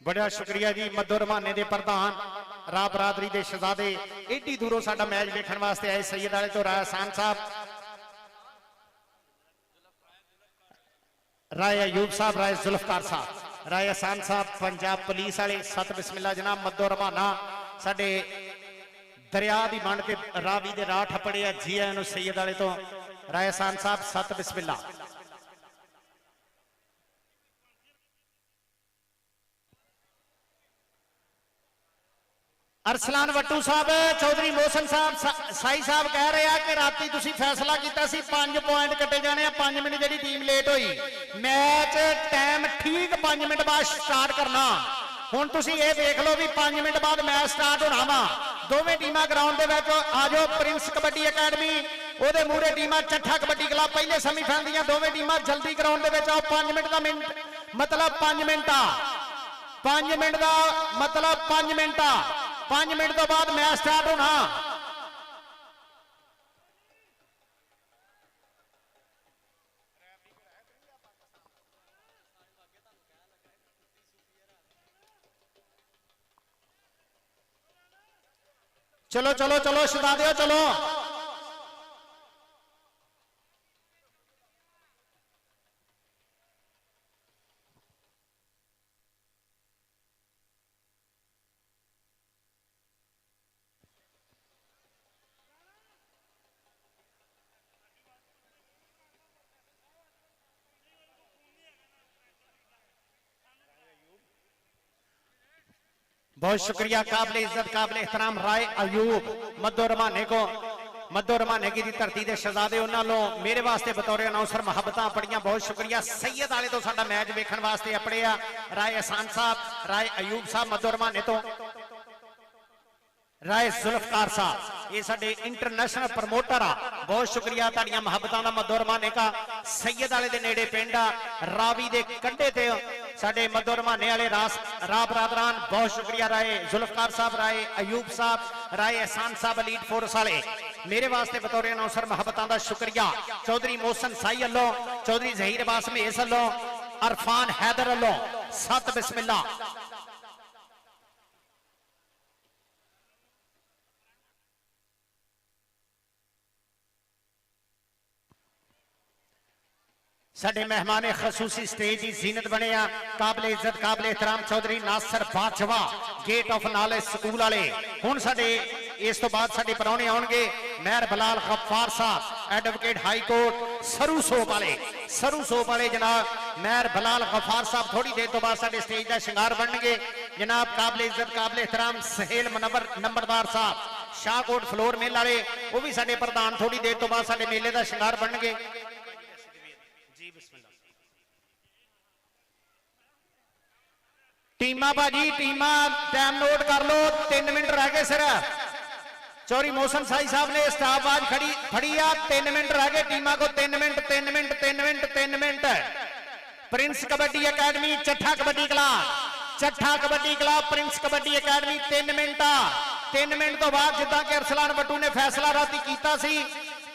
A: बड़ा शुक्रिया जी मद्दो रमाने के प्रधान राह बरादरी के शहजादे एडी दूरों साडा मैच देखने वास्ते आए। सैयद वाले तो राय सान साहब, राय अयूब साहब, राय जुल्फकार साहब, राय हसान साहब, पंजाब पुलिस वाले सत बिस्मिल्ला जनाब। मद्दो रमाना साडे दरिया की बंड के रावी के राह ठपड़े आ जी आए सैयद वाले तो राय हसान साहब सत बिस्मिल्ला। अरसलान वट्टू साहब, चौधरी मोहसन साहब साई साहब कह रहे हैं कि राती तुसी फैसला किया 5 पॉइंट कटे जाने। 5 मिनट जी टीम लेट हुई, मैच टाइम ठीक 5 मिनट बाद स्टार्ट करना। हुण तुसी ये देख लो भी 5 मिनट बाद मैच स्टार्ट होना वा। दोवें टीमां ग्राउंड दे विच आ जाओ। प्रिंस कबड्डी अकैडमी ओदे मूहरे टीमां चट्ठा कबड्डी क्लब पहले सेमीफाइनल दीयां दोवें टीमां जल्दी ग्राउंड दे विच आओ। 5 मिनट का मतलब 5 मिनट आ, 5 मिनट का मतलब 5 मिनट आ। 5 मिनट तो बाद मैच स्टार्ट होना। चलो चलो चलो शहजादियों चलो। बहुत शुक्रिया, काबिल इज्जत काबिल एहतराम राय अयूब मद्दो रमाने को, मद्दो रमाने की धरती के शहजादे उन्होंने मेरे वास्ते बतौर अनाउंसर मुहब्बत पढ़िया। बहुत शुक्रिया। सैयद वाले तो साडा मैच वेखण वास्ते अपने आ राय एहसान साहब, राय अयूब साहब मद्दो रमाने तो, राय जुल्फकार साहब, ये साडे इंटरनेशनल प्रमोटर आ। बहुत शुक्रिया तुहाडियां मुहब्बतां दा मद्दो रमाने का। सैयद वाले दे नेड़े पिंड आ, रावी दे कंढे ते साडे मद्दो रमाने वाले राह बरादरान, बहुत शुक्रिया राय जुल्फकार साहब, राय अयूब साहब, राय एहसान साहब लीड फोर्स वाले मेरे वास्ते बतौर अनाउंसर मुहब्बतां दा शुक्रिया। चौधरी मोहसन साई अल्लों, चौधरी जहीर अब्बास महेस अल्लों, अरफान हैदर अल्लों सत बिस्मिल्ला। साडे मेहमान खसूसी स्टेज की जीनत बने आ काबिल इज्जत काबिल एहतराम Chaudhry Nasir Bajwa gate of knowledge school वाले। हुण साडे इस तो बाद साडे परौने आउणगे मेहर बलाल गफ्फार साहब एडवोकेट हाई कोर्ट सरू सोप वाले जनाब मेहर बलाल गफ्फार साहब थोड़ी देर तो बाद साडे स्टेज का शिंगार बनणगे। जनाब काबिल इज्जत काबिल एहतराम सहेल नंबरदार साहब शाहकोट फ्लोर मेल वाले वो भी साडे प्रधान थोड़ी देर तो बाद साडे मेले का शिंगार बनणगे। टीमा भाजी टीमा टाइम नोट कर लो, 3 मिनट रह गए सिर्फ। चौधरी मोहसन साई साहब ने स्टापबाज फड़ी आ, 3 मिनट रह गए टीमा को, 3 minute 3 minute 3 minute 3 minute. Prince kabaddi Academy Chattha kabaddi club Prince kabaddi Academy 3 minute आ। 3 मिनट तो बाद जिदा कि अरसलान बट्टू ने फैसला राती कीता सी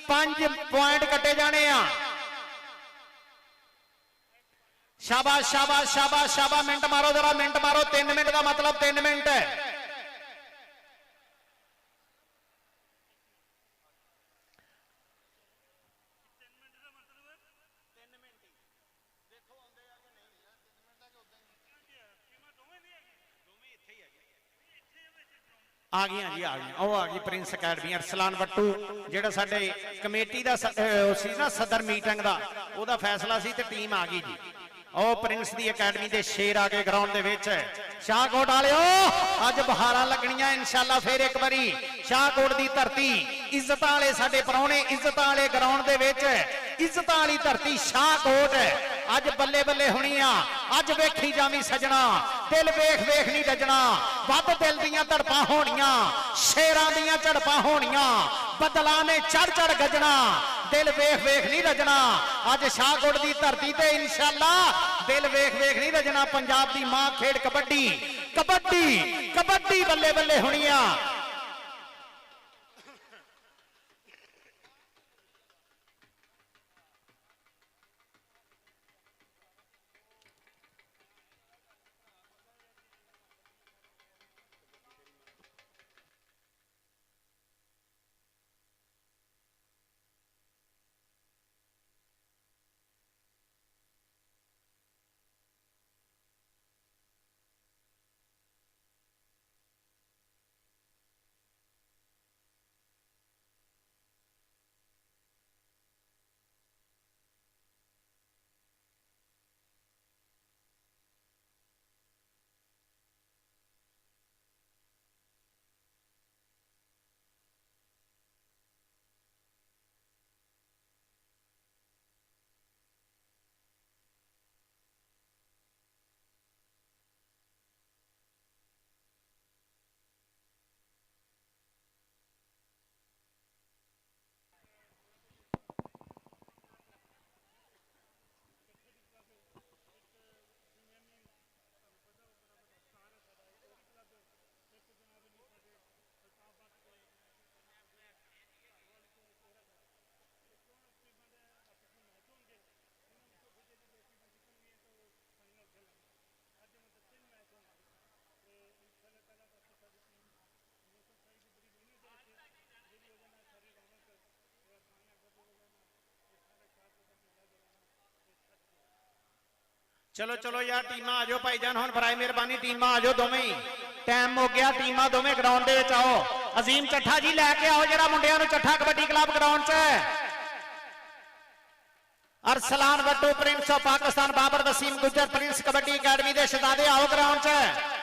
A: 5 पॉइंट कटे जाने आ। शाबाश शाबाश शाबाश शाबाश, मिनट मारो जरा, मिनट मारो। 3 मिनट का मतलब 3 मिनट है। आ गई जी, आ गई, आ गई प्रिंस अकेडमी अरसलान बट्टू जेड़ा साडे कमेटी का सदर मीटिंग का ओदा फैसला सी ते टीम आ गई जी। ओ प्रिंस दी अकेडमी दे शेर आ गए ग्राउंड दे विच। शाहकोट वालिओ अज बहारां लगणियां इंशाअल्लाह, फिर एक बारी शाहकोट दी धरती इज्जत वाले साडे परौणे इज्जत वाले ग्राउंड दे विच, इज्जत वाली धरती शाहकोट अज बल्ले बल्ले होनी आ। अज वेखी जावी सजना, दिल वेख वेख नहीं डजना, वध दिल दीयां धड़पां होणियां, शेरां दीयां झड़पां होणियां, बदलां ने चढ़ चढ़ गजना, दिल वेख वेख नहीं रजना। अज शाहकोट की धरती ते इंशाअल्लाह दिल वेख वेख नहीं रजना। पंजाब की मां खेड कबड्डी कबड्डी कबड्डी बल्ले बल्ले होनी आ। चलो चलो यार टीमां आ जाओ भाईजान, हुण बराए मेहरबानी टीमां आ जाओ दोवें ही, टाइम हो गया, टीमां दोवें ग्राउंड दे विच आओ। अजीम चट्ठा जी लैके आओ जरा मुंडियां नूं, चट्ठा कबड्डी क्लब ग्राउंड च। Arsalan Wattoo prince of Pakistan, Babar Waseem Gujjar Prince kabaddi Academy दे शहजादे आओ ग्राउंड च।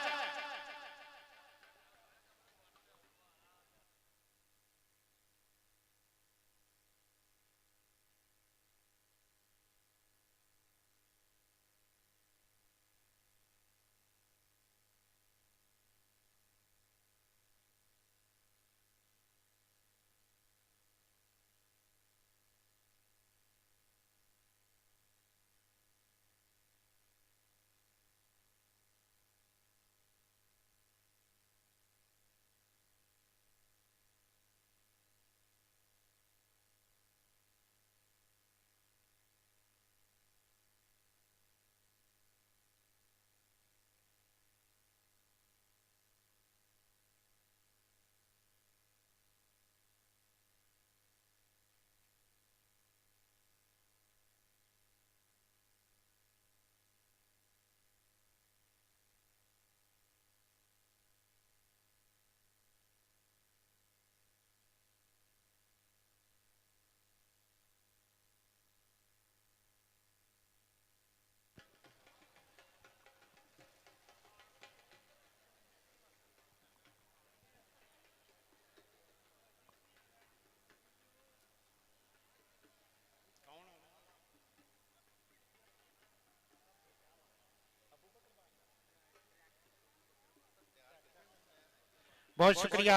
A: बहुत शुक्रिया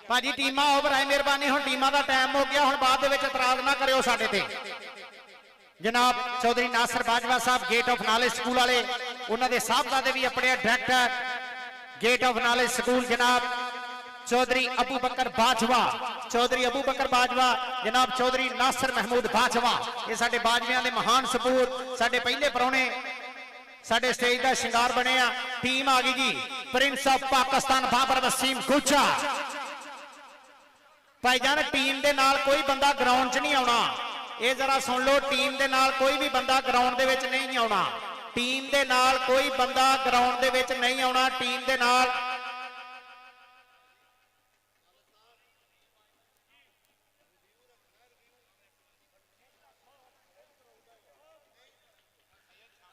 A: भाजी, टीमां आओ बराए मेहरबानी, हुण टीमां दा टाइम हो गया, हुण बाद दे विच इतराज ना करियो साडे ते। जनाब चौधरी नासिर बाजवा साहब गेट ऑफ नॉलेज स्कूल वाले, उन्हां दे साहबजादे भी अपने director gate of knowledge school जनाब चौधरी अबू बकर बाजवा, चौधरी अबू बकर बाजवा, जनाब चौधरी नासिर महमूद बाजवा, ये साडे बाजवियां दे महान सपूत, साडे पहले परौणे, साडे स्टेज का शिंगार बने। टीम आ गई जी, प्रिंस ऑफ पाकिस्तान बाबर वसीम गुज्जर। भाईजान टीम दे नाल कोई बंदा ग्राउंड च नहीं आना, ये जरा सुन लो, टीम दे नाल कोई भी बंदा ग्राउंड दे विच नहीं आना, टीम दे नाल कोई बंदा ग्राउंड दे विच नहीं आना, टीम दे नाल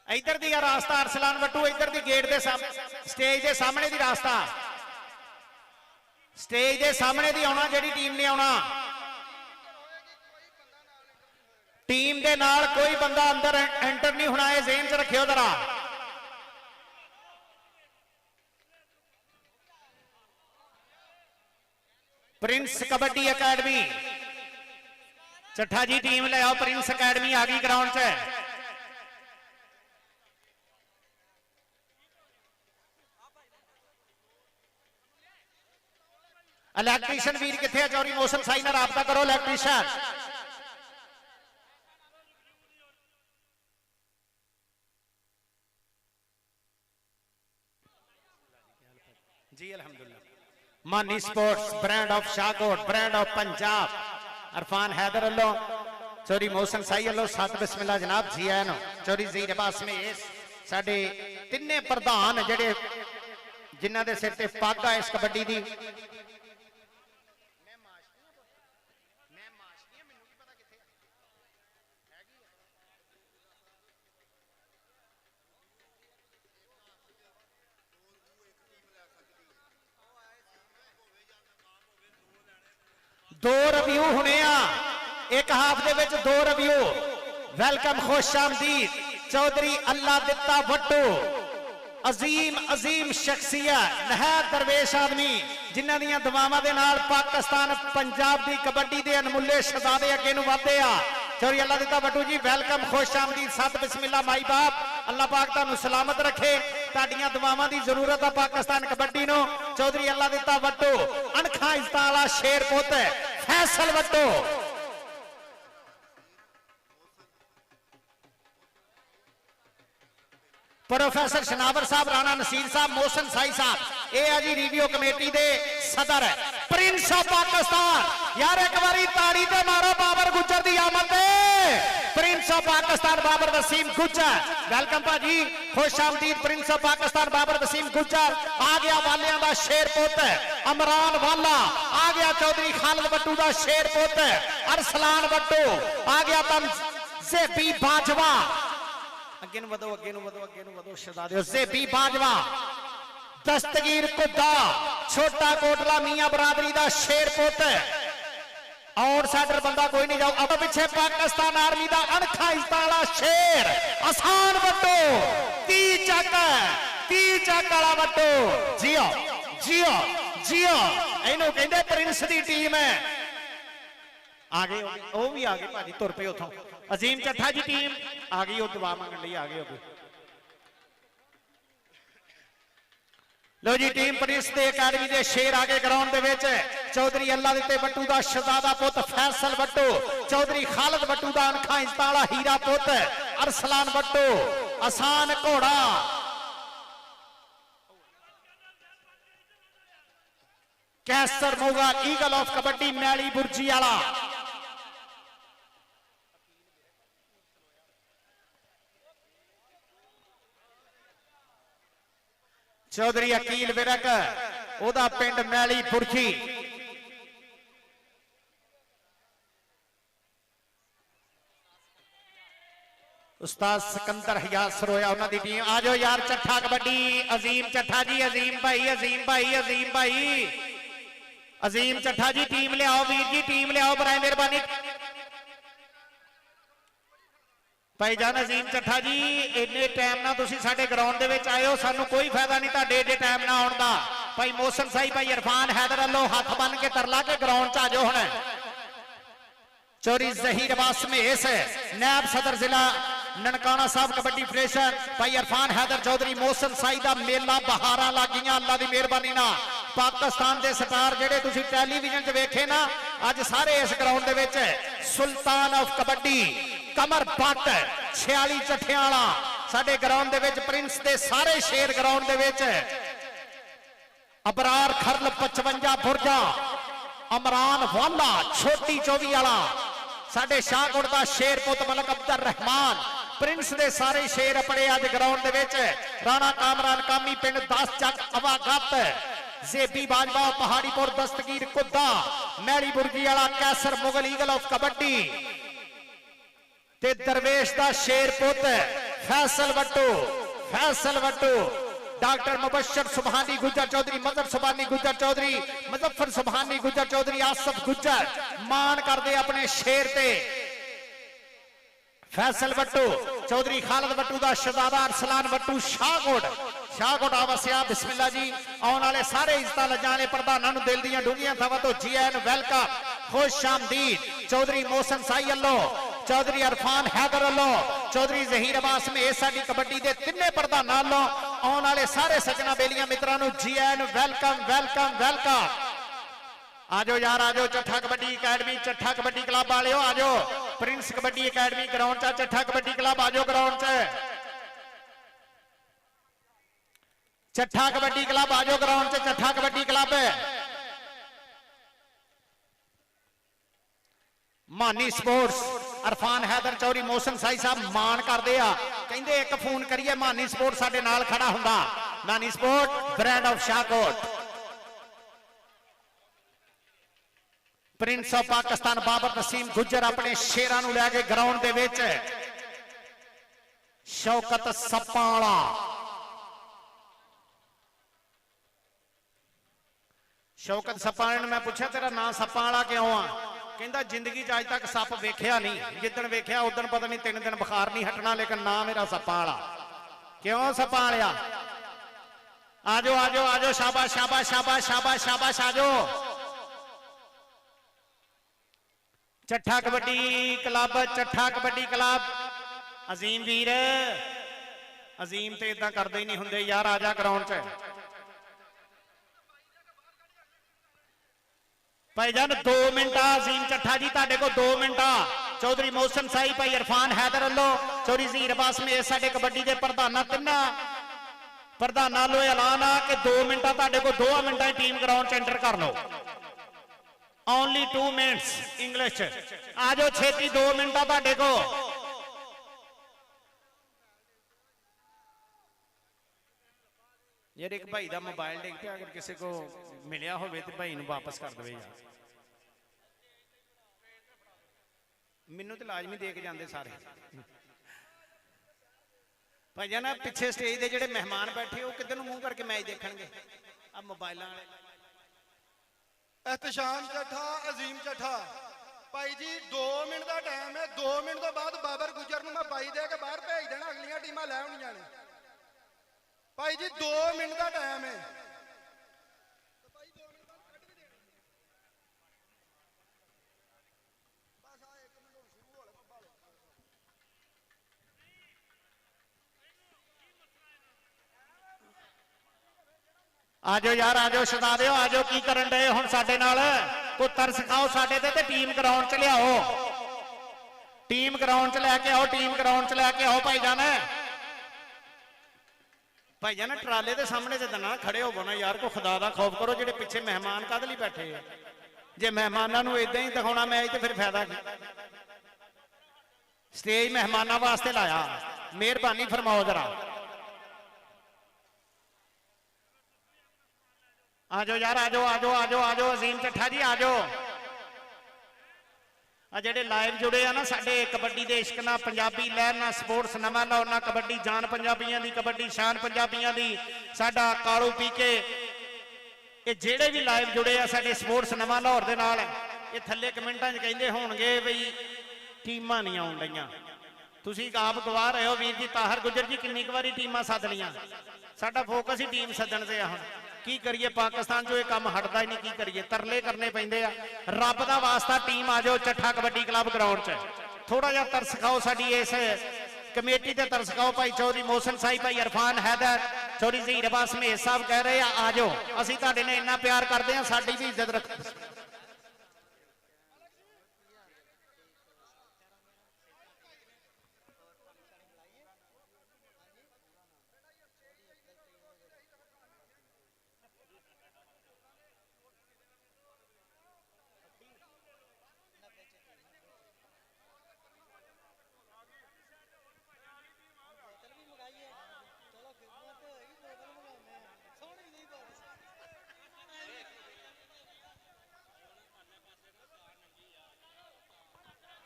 A: इधर दी रास्ता अरसलान वट्टू, इधर दी गेट दे स्टेज दे सामने दी रास्ता, स्टेज दे सामने दी आना जेडी टीम ने आना, टीम दे नाल कोई बंदा अंदर एंटर नहीं होना, है ज़हन च रखियो जरा। Prince kabaddi academy Chatha ji team ले आओ, प्रिंस अकैडमी आ गई ग्राउंड च। इलैक्ट्रीशियन वीर किथे है, चौधरी मोहसिन साई नाल राबता करो इलैक्ट्रीशियन। जी अल्हम्दुलिल्लाह। Mani sports brand of Shahkot, brand of Punjab, Irfan Haider अल्लो, चौधरी मोहसिन साई अल्लो, सत बिस्मिल्लाह जनाब जी आए नो, चौधरी ज़हीर अब्बास में साडे तिन्ने प्रधान जेडे जिन्हां दे सिर ते पग आ इस कबड्डी दी। दो रिव्यू होने एक हाफ दे विच, दो रिव्यू। वेलकम खुश आमदीद चौधरी अल्लाह दिता वट्टू, अजीम अजीम शख्सियत, नहायत दरवेश आदमी, जिन्हां दीयां दुआवां दे नाल पाकिस्तान पंजाब दी कबड्डी दे अनमुल्ले शहजादे अगे नूं वधदे आ। चौधरी अल्लाह दिता वट्टू जी वेलकम खुश आमदीद, सत बिस्मिल्लाह माई बाप, अल्लाह पाक तुहानूं सलामत रखे, तुहाडीआं दुआवां दी जरूरत है पाकिस्तान कबड्डी नूं। चौधरी अल्लाह दिता वट्टू अणखा इज्जत वाला शेर पुत फैसल वट्टू, प्रोफेसर शनावर साहब, राणा नसीर साहब, मोहसिन साई साहब, ये है जी रिव्यू कमेटी दे सदर प्रिंस ऑफ पाकिस्तान। यार एक बारी ताड़ी ते मारो बाबर गुज्जर दी आमद ते, prince of Pakistan Babar Waseem Gujjar, welcome भाजी, खुश आमदीद प्रिंस ऑफ पाकिस्तान बाबर वसीम गुज्जर। आ गया वालियां दा शेर पुत अमरान वाला, आ गया चौधरी खालिद बट्टू दा शेर पुत अरसलान बट्टू, आ गया तम ज़ेबी बाजवा, अगे नु वधो अगे नु वधो अगे नु वधो शहजादे ज़ेबी बाजवा, दस्तगीर कुद्दा छोटा कोटला मियां बरादरी दा शेर पुत और साइडर बंदा कोई नहीं जाओ। अब पीछे पाकिस्तान आर्मी दा अणखा इस्ताला शेर आसान बट्टू, ती चक वाला बट्टू, जियो जियो जियो, इनू कहंदे प्रिंस दी टीम है। आगे वो भी आ गए भाजी, तुर पे उथों अजीम चट्ठा जी टीम आ गई, वो दुआ मंगन लई आ गए हो। लो जी टीम प्रिंस दे अकादमी दे शेर आगे ग्राउंड दे विच चौधरी अल्लाह दिते बट्टू दा शहजादा पुत फैसल बट्टू, चौधरी खालिद बट्टू दा अनखा इंस्ताला हीरा पुत अरसलान बट्टू, आसान घोड़ा कैसर मोगा ईगल ऑफ कबड्डी मैली बुर्जी वाला, चौधरी अकील विरक ओदा पिंड मैली बुर्जी, उस्ताद सिकंदर हयात सरोया उन्होंने टीम। आ जाओ यार चट्ठा कबड्डी, अजीम चट्ठा जी, अजीम भाई अजीम भाई अजीम भाई अजीम चट्ठा जी टीम ले आओ, वीर जी टीम ले आओ, बराए मेहरबानी। भाईजान अजीम चट्ठा जी इन्ने टाइम ना तुसी साडे ग्राउंड दे विच आए हो, सानू कोई फायदा नहीं तुहाडे इन्ने टाइम ना आउण दा। भाई मोहसन साई भाई इरफान हैदर अल्लो हाथ बन के तरला के ग्राउंड च आ जाओ। हुण चौधरी ज़हीर अब्बास मेस नायब सदर जिला ननकाना साहब कबड्डी फेडरेशन, भाई इरफान हैदर चौधरी मोहसन साई दा मेला बहारा लग गईयां अल्लाह दी मेहरबानी नाल। पाकिस्तान दे स्टार जेडे तुसी टेलीविजन च वेखे ना अज सारे इस ग्राउंड दे विच सुल्तान ऑफ कबड्डी कमर बट 46 चट्ठियां वाला साडे ग्राउंड दे विच प्रिंस दे सारे शेर ग्राउंड दे विच अबरार खरल 55 बुरजा अमरान वाला छोटी 24 वाला साडे शाहकोट दा शेर पुत मलक अब्दुल रहमान प्रिंस दे सारे शेर अपने अज ग्राउंड दे विच राणा कामरान कामी पिंड 10 चक अवागत ज़ेबी बाजवा पहाड़ीपुर दस्तगीर कुद्दा मैली बुर्गी वाला कैसर मुगल ईगल ऑफ कबड्डी ते दरवेश दा शेर पुत फैसल बट्टू डॉक्टर मुबशर सुबहानी गुज्जर चौधरी मजहर सुबहानी गुज्जर चौधरी मुजफ्फर सुबहानी गुज्जर चौधरी आसफ गुज्जर मान करते अपने शेर ते फैसल बट्टू चौधरी खालिद बट्टू दा शहजादा अरसलान बट्टू शाहकोट आवसिया बिस्मिल्लाह जी आने वाले सारे इज्जत लजाने प्रधानों दिल दियां डूंगियां थवा तो जी एन वेलकम खुश आमदीद चौधरी मोहसन साई अल्लो चौधरी इरफान हैदर अल्लो चौधरी ज़हीर अब्बास में साडी कबड्डी दे तिन्ने प्रधानां अल्लो आने वाले सारे सजना बेलियां मित्रां जी एन वेलकम वेलकम वेलकम। आजो यार आजो चट्ठा कबड्डी अकेडमी चट्ठा कबड्डी क्लब वाले आजो प्रिंस कबड्डी अकेडमी ग्राउंड च चट्ठा कबड्डी क्लब आजो ग्राउंड च चट्ठा कबड्डी क्लब आजो ग्राउंड च चट्ठा कबड्डी क्लब मानी स्पोर्ट्स इरफान हैदर चौधरी मोहसन साई साहब मान करते कहते एक फोन करिए मानी स्पोर्ट्स साडे नाल खड़ा हुंदा मानी sport brand of Shahkot prince of Pakistan Babar Waseem Gujjar अपने शेरां नूं लैके ग्राउंड दे विच शौकत सप्पां वाला शौकत सप्पां ने मैं पूछा तेरा नाम सप्पां वाला क्यों आ कहंदा जिंदगी च अज तक सप वेख्या नहीं जिद्दन वेख्या उदन पता नहीं 3 दिन बुखार नहीं हटना लेकिन नाम मेरा सप्पां वाला क्यों सप्पां वालिया आजो आजो आजो शाबाश शाबाश शाबाश शाबाश शाबाश आजो चट्ठा कबड्डी क्लब अजीम वीर अजीम तो इदा करते ही नहीं होंगे यार आजा ग्राउंड च भाईजान 2 मिनट अजीम चट्ठा जी तुहाडे को 2 मिनट चौधरी मोहसन साई भाई इरफान हैदर अल्लो चौधरी ज़हीर अब्बास में साडे कबड्डी के प्रधाना तिन्ना प्रधाना लो ऐलान आ कि 2 मिनट तुहाडे को 2 मिनटा टीम ग्राउंड च एंटर कर लो ओनली 2 मिनट्स इंग्लिश आज छेती 2 मिनट तुहाडे को यार एक भाई का मोबाइल डिग पे, अगर किसी को मिलिया हो तो भाई नूं वापस कर दे यार। मैनू तो लाजमी दे के जाते सारे भाई जान। पिछे स्टेज के ਜਿਹੜੇ मेहमान बैठे वो किधर ਨੂੰ ਮੂੰਹ करके मैच देखणगे? अब मोबाइल वाले
B: एहतशाम चट्ठा, अजीम चट्ठा भाई जी 2 मिनट का टाइम है। 2 मिनट तो बाद बाबर गुजर ਨੂੰ मैं बाई दे के बाहर भेज देना, अगलियां टीमां लै आउणियां ने। भाई जी 2 मिनट का टाइम है।
A: आजो यार, आजो शहजादिओ, आजो की करन डे हुण साडे नाल? कोई तरस खाओ साडे ते टीम ग्राउंड च लियाओ, टीम ग्राउंड च लैके आओ, टीम ग्राउंड च लैके आओ भाईजान। भाईजान ट्राले के सामने से ना खड़े होवो ना यार, को खुदा दा खौफ करो। जेडे पिछे मेहमान काहदे लई बैठे है? जे मेहमानां नूं इदां ही दिखाउणा मैच ते फिर फायदा की? स्टेज मेहमानां वास्ते लाया, मेहरबानी फरमाओ जरा। आजो यार, आजो आजो आजो आजो अजीम चट्ठा जी आजो। आ जेडे लाइव जुड़े आ ना साडे कबड्डी दे इश्क ना, पंजाबी लहर ना, स्पोर्ट्स नवा लाओ ना, कबड्डी जान पंजाबियां दी, कबड्डी शान पंजाबियां दी, साडा कालू पीके, ये जेडे भी लाइव जुड़े आ साडे स्पोर्ट्स नवा लाहौर दे नाल, ये थल्ले कमेंटां च कहंदे होणगे बई टीमां नहीं आउण डईयां। तुसीं आप गवाह रहे हो वीर जी, ताहर गुजर जी किन्नी क वारी टीमां सद लईयां। साडा फोकस ही टीम सदन ते आ। हुण की करिए, पाकिस्तान जो ये काम हटता ही नहीं, की करिए, तरले करने पैंदे आ। रब दा वास्ता टीम आ जाओ चट्ठा कबड्डी क्लब ग्राउंड च, थोड़ा जिहा तरस खाओ साडी इस कमेटी ते तरस खाओ। भाई चौधरी मोहसिन साहिब, भाई इरफान हैदर, चौधरी ज़हीर अब्बास महेश साहब कह रहे आ जाओ, असीं तुहाडे नाल इन्ना प्यार करदे आ, साडी भी इज्जत रखो।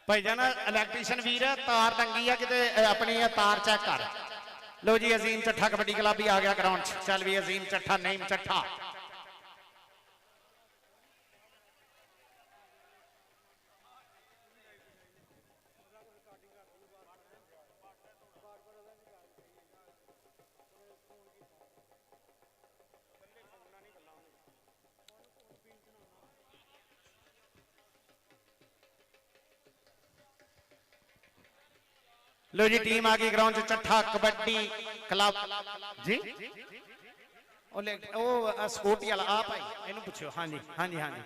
A: भाईजान इलैक्ट्रीशियन वीर तार टंगी है किते, अपनी तार चेक कर लो जी। अजीम चट्ठा कबड्डी क्लब भी आ गया ग्राउंड। चल भी अजीम चट्ठा, नईम चट्ठा। लो जी टीम आ गई ग्राउंड चट्ठा कबड्डी क्लब जी। सिक्योरिटी वाला आप भाई इन्हू पूछो। हाँ जी हाँ जी हाँ जी।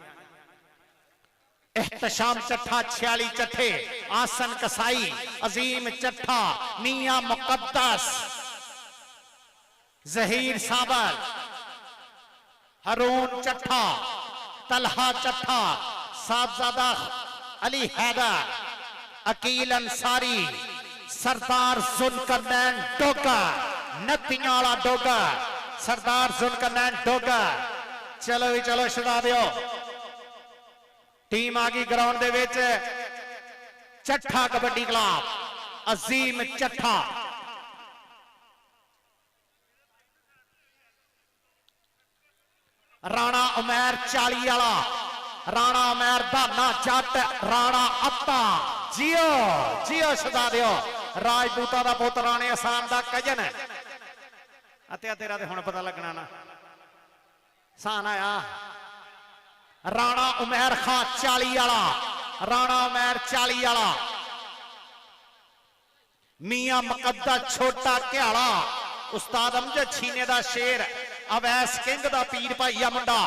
A: एहतशाम चट्ठा 46 चट्ठे, आसन कसाई, अजीम चट्ठा, मियां मुकद्दस, जहीर साबर, हरून चट्ठा, तलहा चट्ठा, साहबजादा अली हैदर, अकील अंसारी, सरदार जुल्करनैन डोगर, नत्तियां वाला डोगर, सरदार जुल्करनैन डोगर। चलो भी चलो शहजादिओ, टीम आ गई ग्राउंड दे विच। चट्ठा कबड्डी क्लब, अजीम चट्ठा। राणा उमैर 40 वाला, राणा उमैर दाना जट, राणा अत्ता। जियो जियो शहजादिओ, राजदूता दा पुत्त, राणे असान दा कजन। अत्या तेरा ते हुण पता लगना ना, सान आया। राणा उमैर खां 40 वाला, राणा उमैर 40 वाला, मियां मुकद्दस छोटा घ्याला, उस्ताद अमजद छीने दा शेर, अवैस किंग दा पीर भाई आ मुंडा।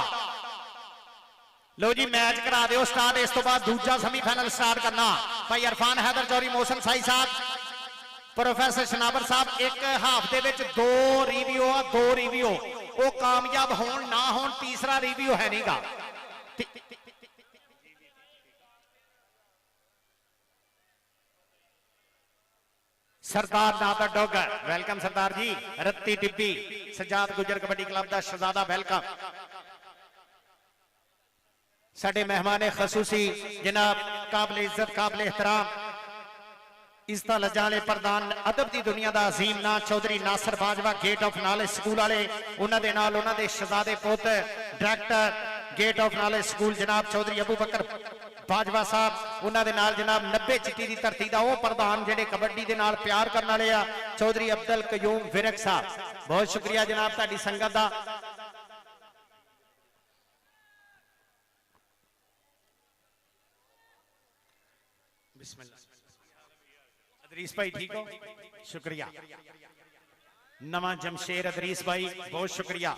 A: लो जी मैच करा दो स्टार्ट, इस तो बाद दूजा सेमीफाइनल स्टार्ट करना। भाई इरफान हैदर, चौधरी मोहसिन साहिब साहब, प्रोफेसर शनावर साहब, एक हाफ दे विच 2 रिव्यू आ, 2 रिव्यू वो कामयाब होण ना होण, तीसरा रिव्यू है नहींगा। सरदार नादा डोगर वेलकम सरदार जी। रत्ती टिब्बी सजाद गुजर कबड्डी क्लब का शहजादा वेलकम। साडे मेहमान खसूसी जनाब काबिल इज्जत काबिल एहतराम इज्जत लजाने प्रधान अदब की दुनिया का अजीम ना Chaudhry Nasir Bajwa gate of knowledge school वाले उन्होंने नाल उन्होंने शहजादे पुत director gate of knowledge school जनाब चौधरी अबू बकर बाजवा साहब उन्होंने नाल जनाब 90 चिट्टी की धरती का वह प्रधान जेडे कबड्डी के नाल प्यार करने वाले आ चौधरी अब्दुल कयूम विरक साहब बहुत शुक्रिया जनाब तुहाडी संगत का। अदरीस भाई ठीक हो शुक्रिया। नवा जमशेर अदरीस भाई बहुत शुक्रिया।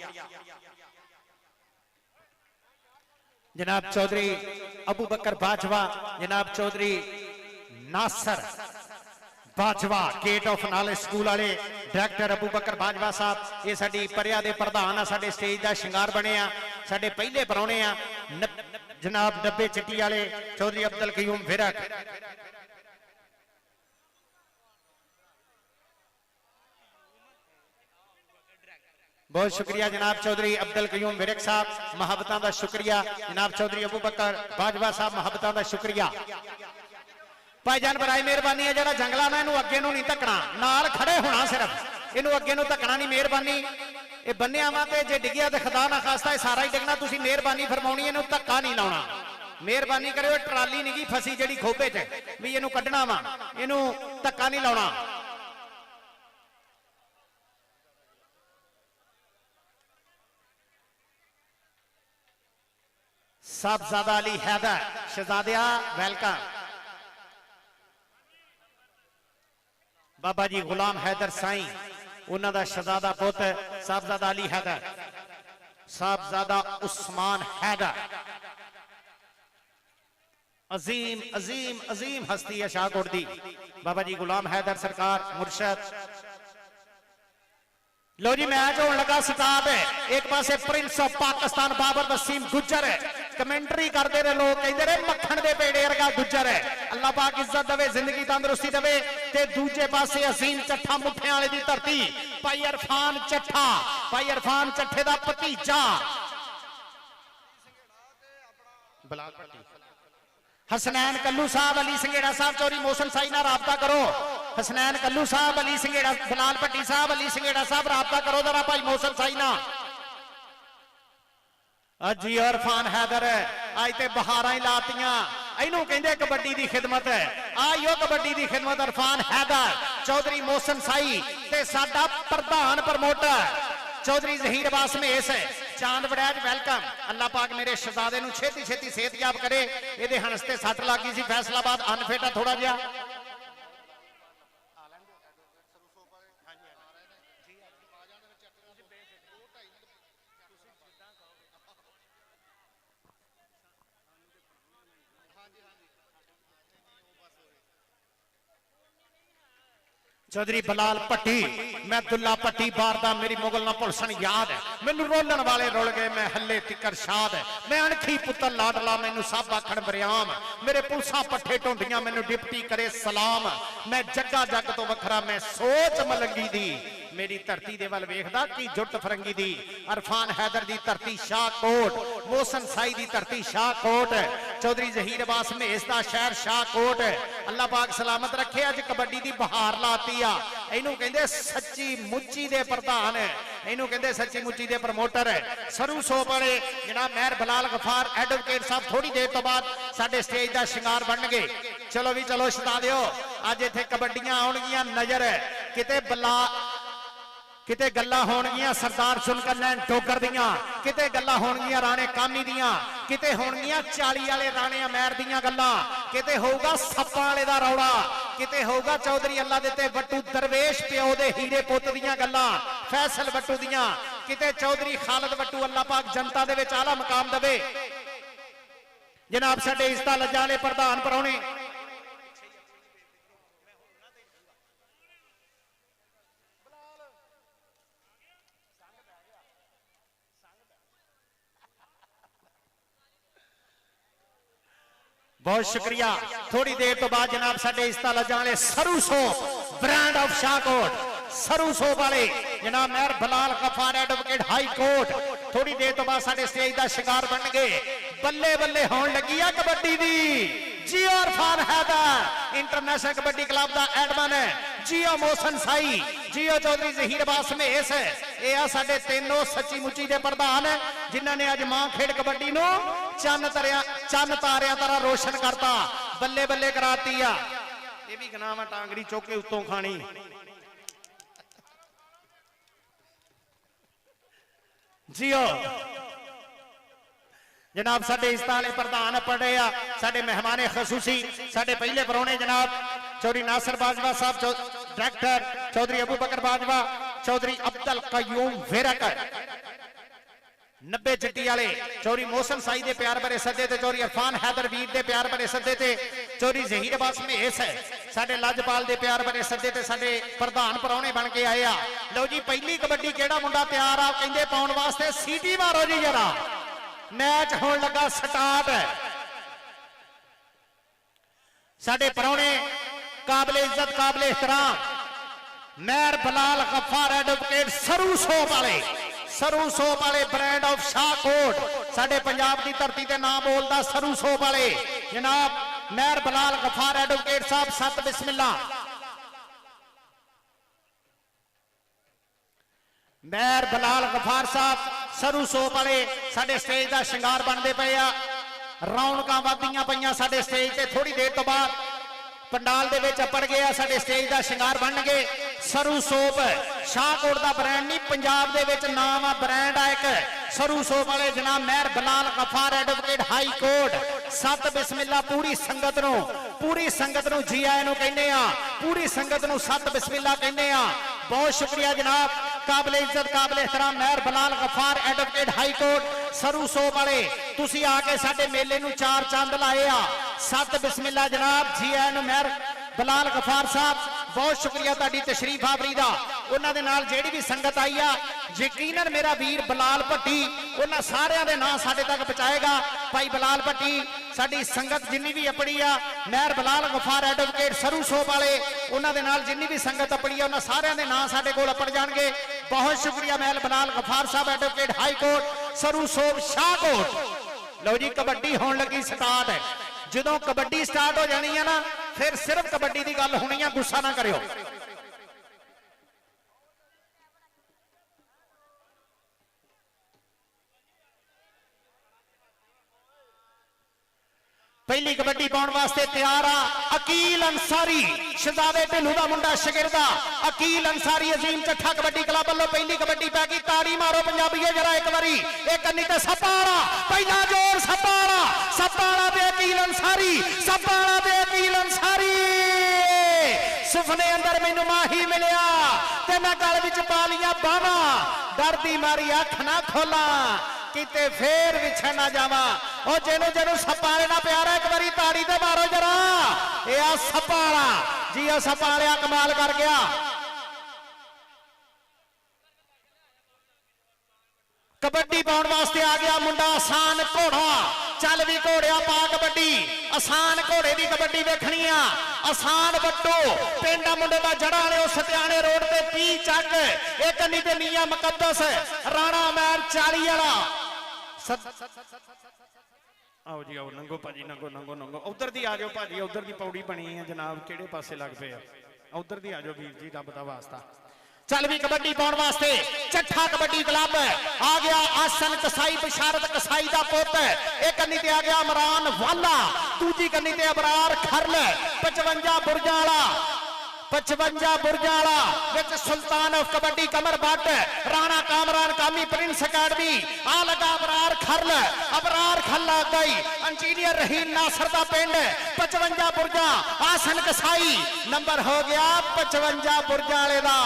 A: जनाब चौधरी अबू बकर बाजवा जनाब Chaudhry Nasir Bajwa gate of knowledge school वाले डायरेक्टर अबू बकर बाजवा साहब ये साडी परिया दे प्रधान आ साडे स्टेज का शिंगार बने आ साडे पहले परौने आ जनाब 90 चिट्टी वाले चौधरी अब्दुल कयूम विरक। बहुत शुक्रिया जनाब चौधरी अब्दुल कयूम विरक साहब मुहब्बतां दा शुक्रिया। जनाब चौधरी अबू बकर बाजवा साहब मुहब्बतां दा शुक्रिया। भाईजान बराई मेहरबानी है जरा जंगला ना इनू अगे नहीं धकना नाल खड़े होना सिर्फ इनू अगे धकना नहीं मेहरबानी ये बन्निया वा ते जे डिगिया तो खुदा ना खास्ता है सारा ही डिगना तुसी मेहरबानी फरमाउणी इनू धक्का नहीं लाउणा मेहरबानी करियो ट्राली नहीं गी फसी जेड़ी खोपे च भी इनू कड्ढना वा इनू धक्का नहीं लाउणा। साहबजादा अली हैदर शहजादिया वेलकम। बाबा जी गुलाम हैदर साईं उन्होंने शहजादा पुत साहबजादा अली हैदर साहबजादा उस्मान हैदर अजीम अजीम अजीम हस्ती है शाहकोट दी बाबा जी गुलाम हैदर सरकार मुर्शद। लो जी मैच होने लगा स्टार्ट है एक पासे प्रिंस ऑफ पाकिस्तान बाबर वसीम गुज्जर है कमेंटरी करते रहे लोग कहते रहे मक्खन दे पेड़े वर्गा गुज्जर है अल्लाह पाक इज्जत दवे जिंदगी तंदुरुस्ती दवे ते दूजे पासे असीम चट्ठा मुठे वाले दी धरती भाई इरफान चट्ठे दा भतीजा हसनैन कल्लू साहब अली संघेड़ा साहब चौधरी मोहसन साई ना राबता करो हसनैन कल्लू साहब अली संघेड़ा बिलाल भट्टी साहब अली संघेड़ा साहब राबता करो जरा भाई मोहसन साई ना जी इरफान हैदर अज ते बहारा ही लातियां इनू कहंदे कबड्डी दी खिदमत है आइयो कबड्डी दी खिदमत इरफान हैदर चौधरी मोहसन साई ते साडा प्रधान प्रमोटर चौधरी जहीर अब्बास मेस है चांद वड़ैज वेलकम। अल्लाह पाक मेरे शहजादे नूं छेती छेती सेहतयाब करे इहदे हंसते सट लग गई सी फैसलाबाद अनफिट है थोड़ा जिहा चौधरी बलाल भट्टी मैं दुल्ला भट्टी बार दा मेरी मुगल ना पुलसन याद है मैनू रोलन वाले रुल गए मैं हल्ले तिकर शाद है मैं अणखी पुत्र लाडला मैनू सब आखण बरियाम मेरे पुलसा पट्ठे ढोंदियां मैनू डिप्टी करे सलाम मैं जग्गा जग तो वखरा मैं सोच मलंगी दी मेरी धरती दे वल वेखदा की जुट फरंगी दी इरफान हैदर दी धरती शाहकोट मोहसन साई दी धरती शाहकोट चौधरी जहीर अब्बास मेस दा शहर शाहकोट अल्लाह पाक सलामत रखे अज कबड्डी दी बहार लाती आ इनू कहंदे सच्ची मुच्ची दे प्रधान इनू कहंदे सच्ची मुच्ची दे प्रमोटर सरू सोप वाले जनाब मेहर बलाल गफार एडवोकेट साहब थोड़ी देर तो बाद साडे स्टेज दा शिंगार बनणगे चलो भी चलो छता दिओ अज इत्थे कबड्डियां आउणगियां नजर किते बला किते गल्लां होणगियां सरदार सुनकर लैन डोगर दियां किते गल्लां होणगियां राणे कामी दियां किते होणगियां 40 वाले राणे अमैर दियां गल्लां किते होऊगा सप्पां वाले दा रौला किते होऊगा चौधरी अल्लाह देते बट्टू दरवेश प्यो दे हीरे पुੱਤ दियां गल्लां फैसल बट्टू दियां किते चौधरी खालिद बट्टू अल्लाह पाक जनता दे विच आला मकाम देवे जनाब साडे इज्जत लज्जा वाले प्रधान परौणे बहुत शुक्रिया थोड़ी देर तो बाद जनाब साडे इज्जत लज्जा वाले सरू सो ब्रांड ऑफ शाहकोट सरू सोप वाले जनाब मेहर बलाल गफार एडवोकेट हाई कोर्ट थोड़ी देर तो बाद साडे स्टेज का शिकार बन गए बल्ले बल्ले होने लगी है कबड्डी दी जियो इरफान हैदर इंटरनेशनल कबड्डी क्लब का एडमन है जियो मोहसन साई जियो चौधरी जहीर अब्बास महेश ये आ साडे तीनों सच्ची मुच्ची दे प्रधान जिन्हां ने अज मां खेड कबड्डी नूं चन्न तारियां तरह रोशन करता बल्ले बल्ले कराती आ ये भी गनाम है टांगड़ी चौके उत्तों खानी जियो जनाब साडे इस ताले प्रधान पढ़े आ साडे मेहमाने खसूसी साडे पहले परौने जनाब चौधरी नासिर बाजवा साहब डायरेक्टर चौधरी अबू बकर बाजवा चौधरी अब्दुल कयूम वेरकर 90 चिट्टी वाले चौधरी मोहसन साई दे प्यार भरे सदे ते चौधरी इरफान हैदर वीर दे प्यार भरे सदे ते चौधरी जहीर अब्बास महेश है साडे लाजपाल दे प्यार भरे सदे ते साडे प्रधान परौने बन के आए आ लो जी पहली कबड्डी केड़ा मुंडा तैयार आ कहंदे पाउण वास्ते सीटी मारो जी जरा मैच होने लगा स्टार्ट साडे परौने काबिल इज्जत काबिल एहतराम मेहर बलाल गफार एडवोकेट सरू सोप वाले ब्रांड ऑफ शाहकोट साडे पंजाब की धरती ते नाम बोलदा सरू सोप वाले जनाब मेहर बलाल गफार एडवोकेट साहब सत बिस्मिल्ला मेहर बलाल गफार साहब सरू सोप वाले साडे स्टेज का शिंगार बनते पे आ रौनकां वधदियां पईयां साडे स्टेज ते थोड़ी देर तो बाद पंडाल दे विच अपड़ गया साडे स्टेज का शिंगार बन गए सरू सोप शाहकोट का ब्रांड नहीं पंजाब दे विच नाम आ ब्रांड आ एक सरू सोप वाले जनाब मेहर बलाल गफार एडवोकेट हाई कोर्ट सत बिस्मिल्ला पूरी संगत नूं जी आए नूं कहने आ पूरी संगत नूं सत बिस्मिल्ला कहने आ बहुत शुक्रिया जनाब काबिल इज्जत काबिल एहतराम मेहर बलाल गफार एडवोकेट हाई कोर्ट सरू सोप वाले तुसी आके साडे मेले नूं चार चंद लाए आ सत बिस्मिल्ला जनाब जी आए नूं मेहर बलाल गफार साहब बहुत शुक्रिया तुहाडी तशरीफ आवरी दा उन्हां दे नाल जेहड़ी भी संगत आई आ यकीनन मेरा वीर बलाल भट्टी उन्हां सारियां दे नाम साडे तक पहुंचाएगा भाई बलाल भट्टी साडी संगत जिन्नी भी अपनी आ मेहर बलाल गफार एडवोकेट सरू सोप वाले उन्हां दे नाल जिन्नी भी संगत अपनी आ उन्हां सारियां दे नाम साडे कोल अपड़ जाणगे बहुत शुक्रिया मेहर बलाल गफार साहब एडवोकेट हाई कोर्ट सरू सोप शाहकोट लो जी कबड्डी होने लगी स्टार्ट है ਜਦੋਂ कबड्डी स्टार्ट हो जानी है ना फिर सिर्फ कबड्डी की गल होनी है गुस्सा ना करियो पहली कबड्डी पाउण वास्ते तैयार आ अकील अंसारी शहजादे ढिल्लू दा मुंडा शगिरदा अकील अंसारी अजीम चट्ठा कबड्डी क्लब वालों पहली कबड्डी पै गई ताड़ी मारो पंजाबीए जरा एक बारी एक कन्नी ते सप्पाड़ा पहला जोर सप्पाड़ा ते अकील अंसारी सुफने अंदर मैनू माही मिलिया ते मैं गल विच पा लिया बावा डर दी मारी अख ना खोला किते फेर विछड़ ना जावा और जेनू सप्पाड़े ना प्यारा एक बारी ताड़ी ते मारो जरा ये आ सप्पाड़ा जी आ सप्पाड़िया कमाल कर गया कबड्डी पाउण वास्ते आ गया मुंडा आसान घोड़ा चल भी घोड़िया पा कबड्डी आसान घोड़े की कबड्डी देखनी आ आसान बट्टो पिंडा मुंडे का जड़ा वाले सत्याने रोड पे 30 चक एक नीते मियां मुकद्दस राणा मैर 40 वाला आओ जी आओ नंगो भाजी नंगो उधर दी आ जाओ भाजी उधर दी पौड़ी बनी है जनाब केड़े पासे लग पे उधर दी आ जाओ वीर जी रब दा वास्ता चल भी कबड्डी पाउण वास्ते चट्ठा कबड्डी क्लब आ गया आसन कसाई बिशारत कसाई दा पुत एक कन्नी ते आ गया इमरान वाला दूजी कन्नी ते अबरार खरल 55 बुरजा वाला विच सुल्तान ऑफ कबड्डी कमर भट्ट राणा कामरान कामी प्रिंस अकाडमी आ लगा अबरार खल्ला गई इंजीनियर रहीम नासर दा पिंड 55 बुरजा आसन कसाई नंबर हो गया 55 बुरजा वाले दा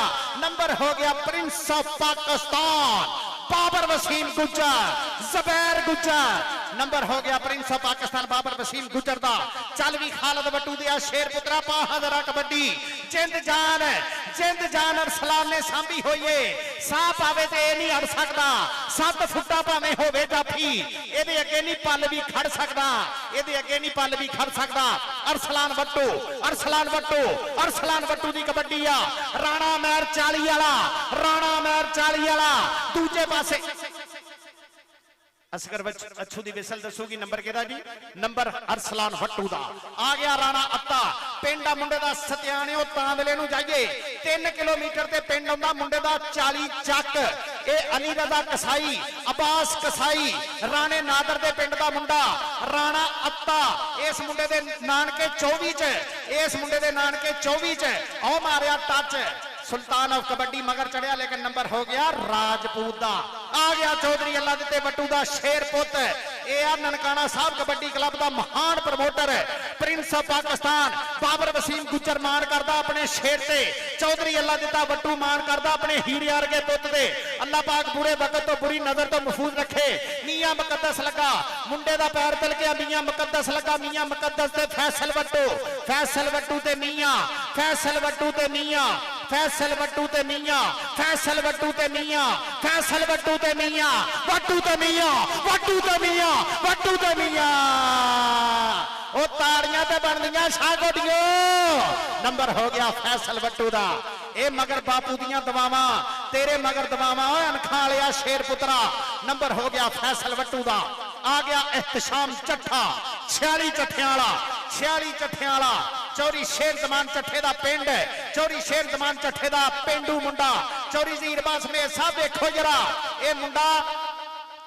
A: नंबर हो गया prince of Pakistan Babar Waseem Gujjar Zubair Gujjar number हो गया प्रिंस ऑफ पाकिस्तान बाबर वसीम गुज्जर दा चल भी खालिद बट्टू दिया शेर पुत्रा पाहा जरा कबड्डी जिंद जान अरसलान ने सांभी होई है साह पावे ते नहीं हट सकता 7 ਫੁੱਟਾ ਭਾਵੇਂ ਹੋਵੇ ਜਾਫੀ, ਇਹਦੇ ਅੱਗੇ ਨਹੀਂ ਪੱਲ ਵੀ ਖੜ ਸਕਦਾ, ਇਹਦੇ ਅੱਗੇ ਨਹੀਂ ਪੱਲ ਵੀ ਖੜ ਸਕਦਾ। ਅਰਸਲਾਨ ਵੱਟੂ, ਅਰਸਲਾਨ ਵੱਟੂ, ਅਰਸਲਾਨ ਵੱਟੂ ਦੀ ਕਬੱਡੀ ਆ। ਰਾਣਾ ਮਹਿਰ 40 ਵਾਲਾ, ਰਾਣਾ ਮਹਿਰ 40 ਵਾਲਾ ਦੂਜੇ ਪਾਸੇ असगर अच्छू दी विसल दसूगी नंबर केदा जी, नंबर अरसलान भट्टू दा। आ गया राणा अत्ता, पिंड मुंडे दा सत्याणियों तांदले नूं जाइए 3 किलोमीटर ते पिंड आउंदा मुंडे दा 40 चक। ए अली रजा कसाई, अब्बास कसाई, राणे नादर दे पिंड दा मुंडा राणा अत्ता। इस मुंडे दे नानके 24 च, इस मुंडे दे नानके 24 च। ओ मारिया टच, सुल्तान ऑफ कबड्डी मगर चढ़िया, लेकिन नंबर हो गया राजपूत दा। आ गया चौधरी अल्लाह दिते बट्टू दा शेर पुत। ए आ ननकाना साहब कबड्डी क्लब दा महान promoter prince of Pakistan Babar Waseem Gujjar मान करदा अपने शेर ते। चौधरी अल्लाह दिता बट्टू मान करदा अपने हीरे वर्गे पुत दे। अल्लाह पाक बुरे वक्त तो बुरी नजर तो महफूज रखे। मियां मुकद्दस लगा मुंडे दा पैर तल के, मियां मुकद्दस लगा, मियां मुकद्दस ते फैसल वट्टू, फैसल वट्टू ते मियां, फैसल वट्टू ते मियां, फैसल वट्टू ते मियां, फैसल वट्टू ते मियां, फैसल वट्टू ते मियां, वट्टू ते मियां, वट्टू ते मियां, वट्टू ते मियां। ओ ताड़ियां ते बनदियां शागोडियो। नंबर हो गया फैसल वट्टू दा। ए मगर बापू दियां दवावां, तेरे मगर दवावां ओए अनखा वालिया शेर पुत्रा। नंबर हो गया फैसल वट्टू दा। आ गया एहतशाम चट्ठा, 46 चट्ठियां वाला, 46 चट्ठियां वाला। चौरी शेर जमान चट्ठे दा पिंड, चौरी शेर जमान चट्ठे दा पेंडू मुंडा। चौरी जीर बास में साहब देखो जरा, ए मुंडा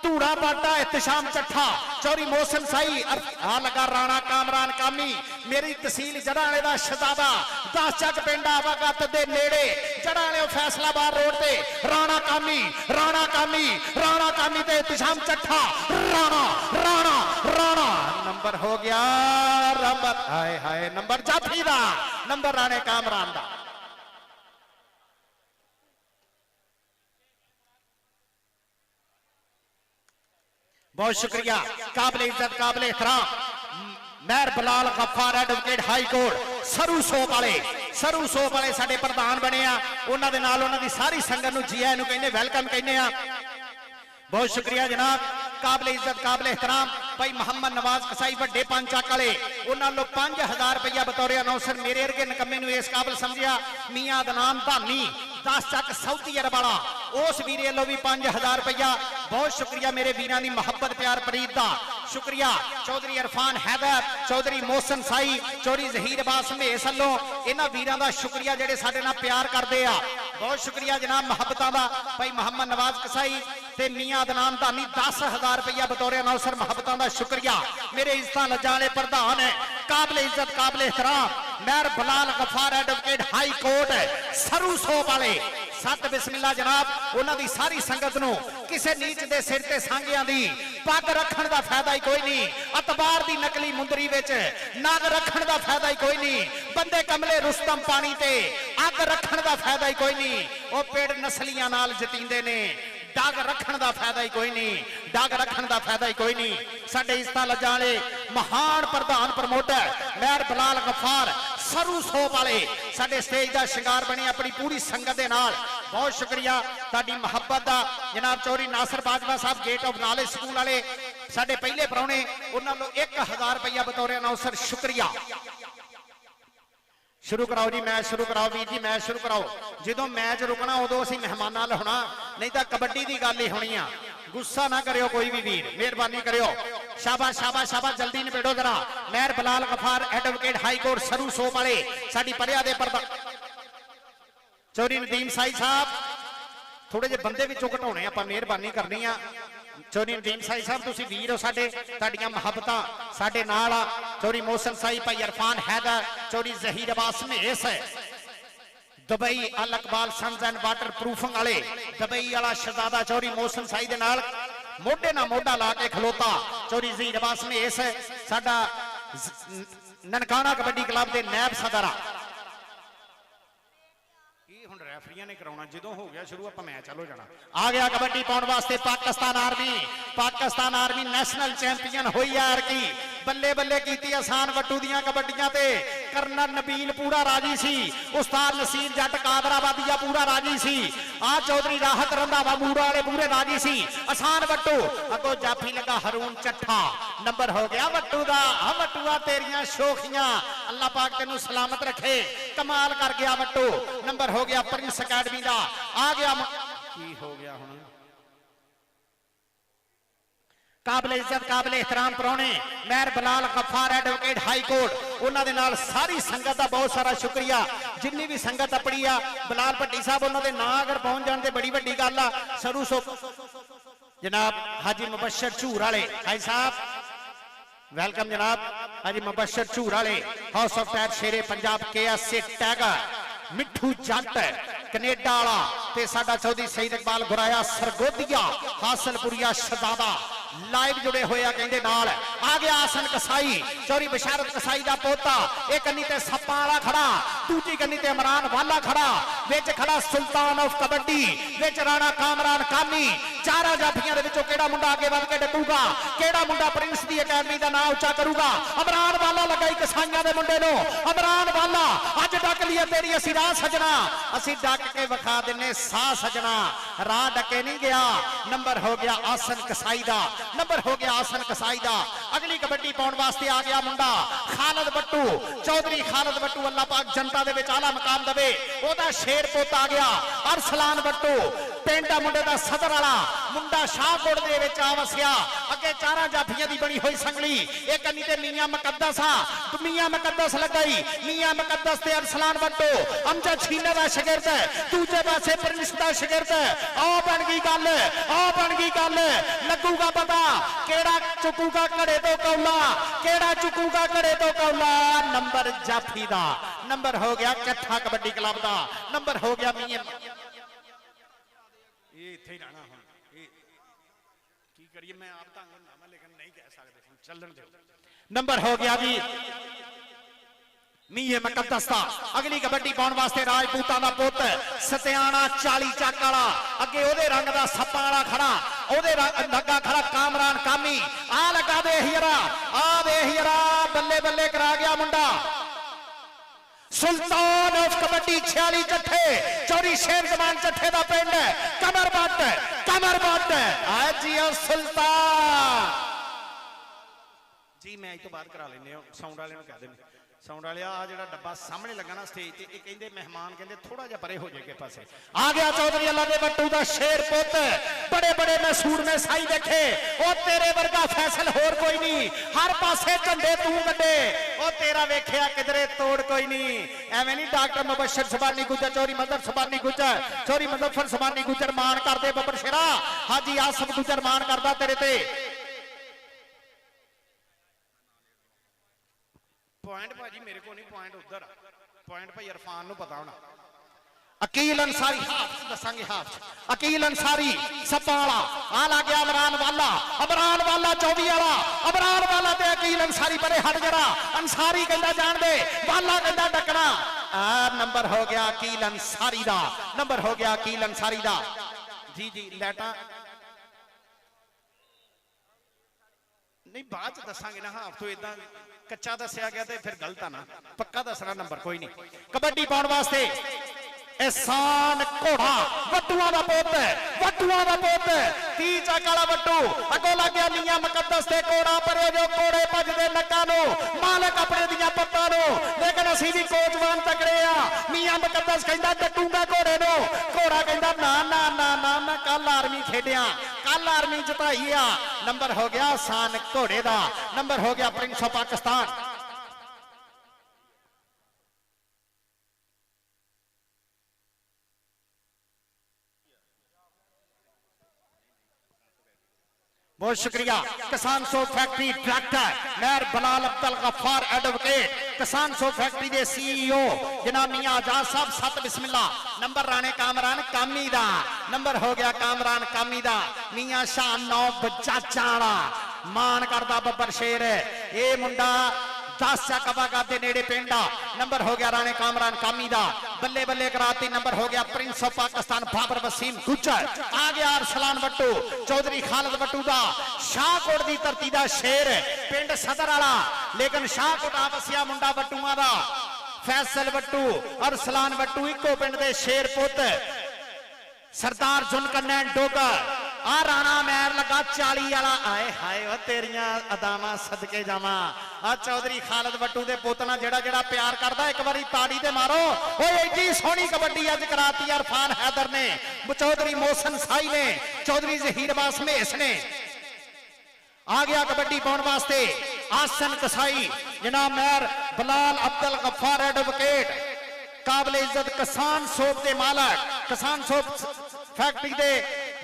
A: धूड़ा बाटा एहतशाम चट्ठा, चौरी मोहसिन साई। आ लगा राणा कामरान कामी, मेरी तहसील जड़ाले दा शहजादा, 10 चक पिंड आवागत दे नेड़े, जड़ाले फैसलाबाद रोड ते। राणा कामी, राणा कामी, राणा कामी ते एहतशाम चट्ठा। राणा राणा राणा नंबर हो गया रबर, हाय हाय नंबर जाफी दा, नंबर राणे कामरान दा। बहुत शुक्रिया, काबिल इज्जत काबिल एहतराम मेहर बलाल गफ्फार एडवोकेट हाई कोर्ट सरू सोप वाले, सरू सोप वाले साडे प्रधान बने आ। उन्हां दे नाल उन्हां दी सारी संगत नूं जी आए नूं कहंदे, वेलकम कहंदे आ। बहुत शुक्रिया जनाब, काबिल इज्जत काबिल एहतराम भाई मोहम्मद नवाज कसाई वड्डे पंचक वाले, उन्होंने 5000 रुपया बतौर अनाउंसर मेरे वर्गे नकम्मे नूं इस काबिल समझिया। मियां अदनान धानी 10 चक सऊदी अरब वाला, उस वीरे वालों भी 5000 रुपया। बहुत शुक्रिया मेरे वीरां दी मुहब्बत प्यार प्रीत दा शुक्रिया। चौधरी इरफान हैदर, चौधरी मोहसिन साई, चौधरी जहीर अब्बास मेस वालों इन्हां वीरां दा शुक्रिया जेडे साडे नाल प्यार करदे आ। बहुत शुक्रिया जनाब मुहब्बतां दा भाई मोहम्मद नवाज कसाई ते मियां अदनान धानी 10000 रुपया बतौर अनाउंसर मुहब्बतां दा शुक्रिया। मेरे इज्जतां लज्जां वाले प्रधान है काबिल इज्जत काबिल एहतराम मेहर बलाल गफ्फार एडवोकेट हाई कोर्ट सरू सोप वाले। सत बिस्मिल्ला जनाब, उन्हां दी सारी संगत नूं किसे नीच दे सिर ते सांगियां दी पग रखण दा फायदा ही कोई नहीं। अतबार दी नकली मुंदरी विच नग रखण दा फायदा ही कोई नहीं। बंदे कमले रुस्तम पानी ते अग रखण दा फायदा ही कोई नहीं। ओ पेड़ नस्लियां नाल जतींदे ने, डग रखण दा फायदा ही कोई नहीं, डग रखण दा फायदा ही कोई नहीं। साडे इज्जतां लज्जां वाले महान प्रधान प्रमोटर मेहर बलाल गफ्फार सरू सोप वाले साडे स्टेज दा शिंगार बने अपनी पूरी संगत दे नाल। बहुत शुक्रिया तुहाडी मुहब्बत दा। जनाब चौधरी नासिर बाजवा साहब गेट ऑफ नॉलेज स्कूल वाले साडे पहले प्राहुणे, उन्हां नूं 1000 रुपया बतौर अनाउंसर शुक्रिया। शुरू कराओ जी मैच, शुरू कराओ वीर जी मैच शुरू कराओ। जो मैच रुकना उदों असीं मेहमानां नाल होना, नहीं तो कबड्डी की गल ही होनी आ। गुस्सा ना करियो कोई भी वीर, मेहरबानी करियो। शाबाश शाबाश शाबाश, जल्दी निबेड़ो जरा। मेहर बलाल गफ्फार एडवोकेट हाई कोर्ट सरू सोप वाले साडी परिया दे प्रधान चौधरी नदीम साई साहब, थोड़े जे बंदे विचों घटाउणे आपां मेहरबानी करनी आ। चौधरी नदीम साई साहब तुसीं वीर हो साडे, तुहाडीआं मुहब्बतां साडे नाल आ। चौधरी मोहसिन साई, भाई इरफान हैदर, चौधरी जहीर अब्बास मेस, Dubai Al Iqbal sons and water proofing वाले दुबई वाला शहजादा चौधरी मोहसिन साई दे नाल मोढे ना मोढा ला के खलोता। चौधरी जहीर अब्बास मेस साडा ननकाना कबड्डी क्लब दे नायब सदर आ। रेफरियां ने कराउणा, जो हो गया शुरू आपां मैच चलो जाना। आ गया कबड्डी पाउण वास्ते Pakistan army, Pakistan army national champion होई यार की बल्ले बल्ले कीती आसान वट्टू दियां कबड्डियां ते। कर्नल नबील पूरा राजी सी, उस्ताद नसीर जट कादराबादिया पूरा राजी सी। ਆ ਚੌਧਰੀ ਰਾਹਤ ਰੰਧਾਵਾ ਮੂੜਾ ਵਾਲੇ ਪੂਰੇ ਰਾਜੀ ਸੀ। ਆਸਾਨ ਵੱਟੂ ਅੱਗੋਂ ਜਾਫੀ ਲੱਗਾ ਹਰੂਨ ਚੱਠਾ। ਨੰਬਰ ਹੋ ਗਿਆ ਵੱਟੂ ਦਾ। ਆ ਵੱਟੂਆ ਤੇਰੀਆਂ ਸ਼ੋਖੀਆਂ ਅੱਲਾਹ ਪਾਕ ਤੈਨੂੰ ਸਲਾਮਤ ਰੱਖੇ। ਕਮਾਲ ਕਰ ਗਿਆ ਵੱਟੂ। ਨੰਬਰ ਹੋ ਗਿਆ ਪ੍ਰਿੰਸ ਅਕੈਡਮੀ ਦਾ। ਆ ਗਿਆ ਕੀ ਹੋ ਗਿਆ ਹੁਣ ਕਾਬਲੇ ਇੱਜ਼ਤ ਕਾਬਲੇ ਇhtਰਾਮ ਪ੍ਰਾਹੁਣੇ Mehar Bilal Ghaffar advocate high court ਉਹਨਾਂ ਦੇ ਨਾਲ ਸਾਰੀ ਸੰਗਤ ਦਾ ਬਹੁਤ ਸਾਰਾ ਸ਼ੁਕਰੀਆ। ਜਿੰਨੀ ਵੀ ਸੰਗਤ ਆਪਣੀ ਆ ਬਲਾਲ ਭੱਟੀ ਸਾਹਿਬ ਉਹਨਾਂ ਦੇ ਨਾਂ ਅਗਰ ਪਹੁੰਚ ਜਾਣ ਤੇ ਬੜੀ ਵੱਡੀ ਗੱਲ ਆ। ਸਰੂ ਸੋ जनाब हाजी मुबशर झूर वाले भाई साहब वेलकम जनाब हाजी मुबशर झूर वाले house of tag Shere Punjab KSA tagger Mithu Jatt Canada वाला ते साडा चौधरी सईद इकबाल गुराया सरगोदिया हासलपुरिया शदादा लाइव जुड़े हुए कहते नाल आ गया आसन कसाई चौरी बशारत कसाई दा पोता एक कन्नी ते सप्पा वाला खड़ा दूजी कन्नी ते इमरान वाला खड़ा विच खड़ा सुल्तान ऑफ कबड्डी विच राणा कामरान कामी चारा जाफियां दे विचों केड़ा मुंडा आगे वध के डकूगा केड़ा मुंडा प्रिंस दी अकैडमी दा नाम उच्चा करूगा। इमरान वाला लगाई कसाईयां दे मुंडे नो इमरान वाला अज डक लिया तेरी असी राह सजना असी डक के विखा दिने सा सजना राह डके नहीं गया। नंबर हो गया आसन कसाई दा नंबर हो गया आसन कसाई दा। अगली कबड्डी पाउण वास्ते आ गया मुंडा खालिद बट्टू चौधरी खालिद बट्टू अल्लाह पाक जनता दे विच आला मकाम दवे ओदा शेर पुत आ गया अरसलान बट्टू पिंड मुंडे दा सदर वाला मुंडा शाहकोट दे विच आ वसिया। अगे चारा जाफियां दी बनी हुई संगली एक कन्नी ते मियां मुकद्दस आ मियां मुकद्दस लगाई मियां मुकद्दस ते अरसलान बट्टू अमजद छीने दा शागिर्द दूजे पासे प्रिंस दा शागिर्द आ बन गई गल लगूगा पता केड़ा चुकूगा घड़े तो कौला केड़ा चुकूगा घड़े तो कौला। नंबर जाफी दा नंबर हो गया कट्ठा कबड्डी क्लब दा नंबर हो गया मियां ये इत्थे ही रहना हुण की करिए मैं आप तंग होंदा लेकिन नहीं कह सकदे चलन दो। नंबर हो गया जी मीए मुकद्दस दा। अगली कबड्डी पाउण वास्ते राजपूतां दा पुत सत्याना 40 चक वाला अगे ओदे रंग दा सप्पा वाला खड़ा ओदे लगा खड़ा कामरान कामी आ लगा दे हीरा बल्ले बल्ले करा गया मुंडा सुल्तान ऑफ कबड्डी 46 चट्ठे चौरी शेर जमान चट्ठे दा पिंड कमरबट आज सुल्तान जी मैं तो बात करा लेने साउंड वाले कह देने साउंड वाले आ जेड़ा डब्बा सामने लगा ना स्टेज ते कहंदे मेहमान कहंदे थोड़ा जिहा परे हो जाए पासे आ गया चौधरी अल्लाह दे बट्टू दा शेर पुत बड़े बड़े मैसूर में साई देखे ओ तेरे वर्गा फैसल होर कोई नहीं हर पासे झंडे तू गड्डे ओ तेरा वेखिया किधरे तोड़ कोई नहीं एवें नहीं डॉक्टर मुबशर सुबानी गुजर चौरी मदर सुबानी गुजर चौरी मुजफ्फर सुबानी गुजर मान करदे बबर शेरा हाजी आसफ गुजर मान करदा तेरे ते पॉइंट भाजी मेरे को नहीं पॉइंट उधर पॉइंट भाई इरफान नु पता होना। अकील अंसारी हाफ दसांगे हाफ अकील अंसारी सप्पा वाला आ ला गया इमरान वाला 24 वाला इमरान वाला ते अकील अंसारी परे हट जरा अंसारी कहंदा जान दे वाला कहंदा डकना आ नंबर हो गया अकील अंसारी दा नंबर हो गया अकील अंसारी दा जी जी लेटा नहीं बाद दसांगे ना हाफ तो इदा कच्चा दसिया गया तो फिर गलत है ना पक्का दसना नंबर कोई नहीं। कबड्डी पाउण वास्ते एहसान घोड़ा वट्टूआं दा पुत 30 चक वाला वट्टू अगों लग गया मियां मुकद्दस ते घोड़ा परे जो घोड़े भजदे नक्कां नु मालक अपने दियां पत्तां नु लेकिन असीं भी कोचवान तकड़े आ मियां मुकद्दस कहंदा डकूंगा घोड़े नु घोड़ा कहंदा ना ना ना ना मैं कल आर्मी खेडिया कल आर्मी जिताई आ। नंबर हो गया आसान घोड़े दा नंबर हो गया प्रिंस ऑफ पाकिस्तान बहुत शुक्रिया किसान सो फैक्ट्री डायरेक्टर मेहर बलाल अब्दुल गफ्फार एडवोकेट किसान सो फैक्ट्री के CEO जनाब मियां आजाद साहब 7 बिस्मिल्लाह। नंबर राणे कामरान कामी दा नंबर हो गया कामरान कामी दा मियां शाह 9 बजाचा वाला मान करदा बब्बर शेर ये मुंडा 10 चक बागा दे नेड़े पिंड नंबर हो गया राणे कामरान कामी दा बल्ले बल्ले कराती। नंबर हो गया प्रिंस ऑफ पाकिस्तान बाबर वसीम गुजर आ गया अरसलान बट्टू चौधरी खालिद बट्टू दा शाहकोट दी धरती दा शेर पिंड सदर वाला लेकिन शाहकोट आ वसिया मुंडा बट्टूआं दा फैसल बट्टू अरसलान बट्टू इको पिंड दे शेर पुत सरदार जुनकनैन डोगर आ राणा मैर लगा 40 वाला आए हाय वो तेरियां अदावां सदके जावां आ चौधरी खालिद बट्टू दे पुत नाल जेड़ा जेड़ा प्यार करदा एक बारी ताड़ी ते मारो ओए एडी सोहनी कबड्डी अज कराती इरफान हैदर ने चौधरी मोहसन साई ने चौधरी जहीर अब्बास मेस ने आ गया कबड्डी पाउण वास्ते आसन कसाई जनाब मेयर बिलाल अब्दुल गफ्फार एडवोकेट काबिल इज्जत किसान सोप के मालक किसान सोप फैक्ट्री दे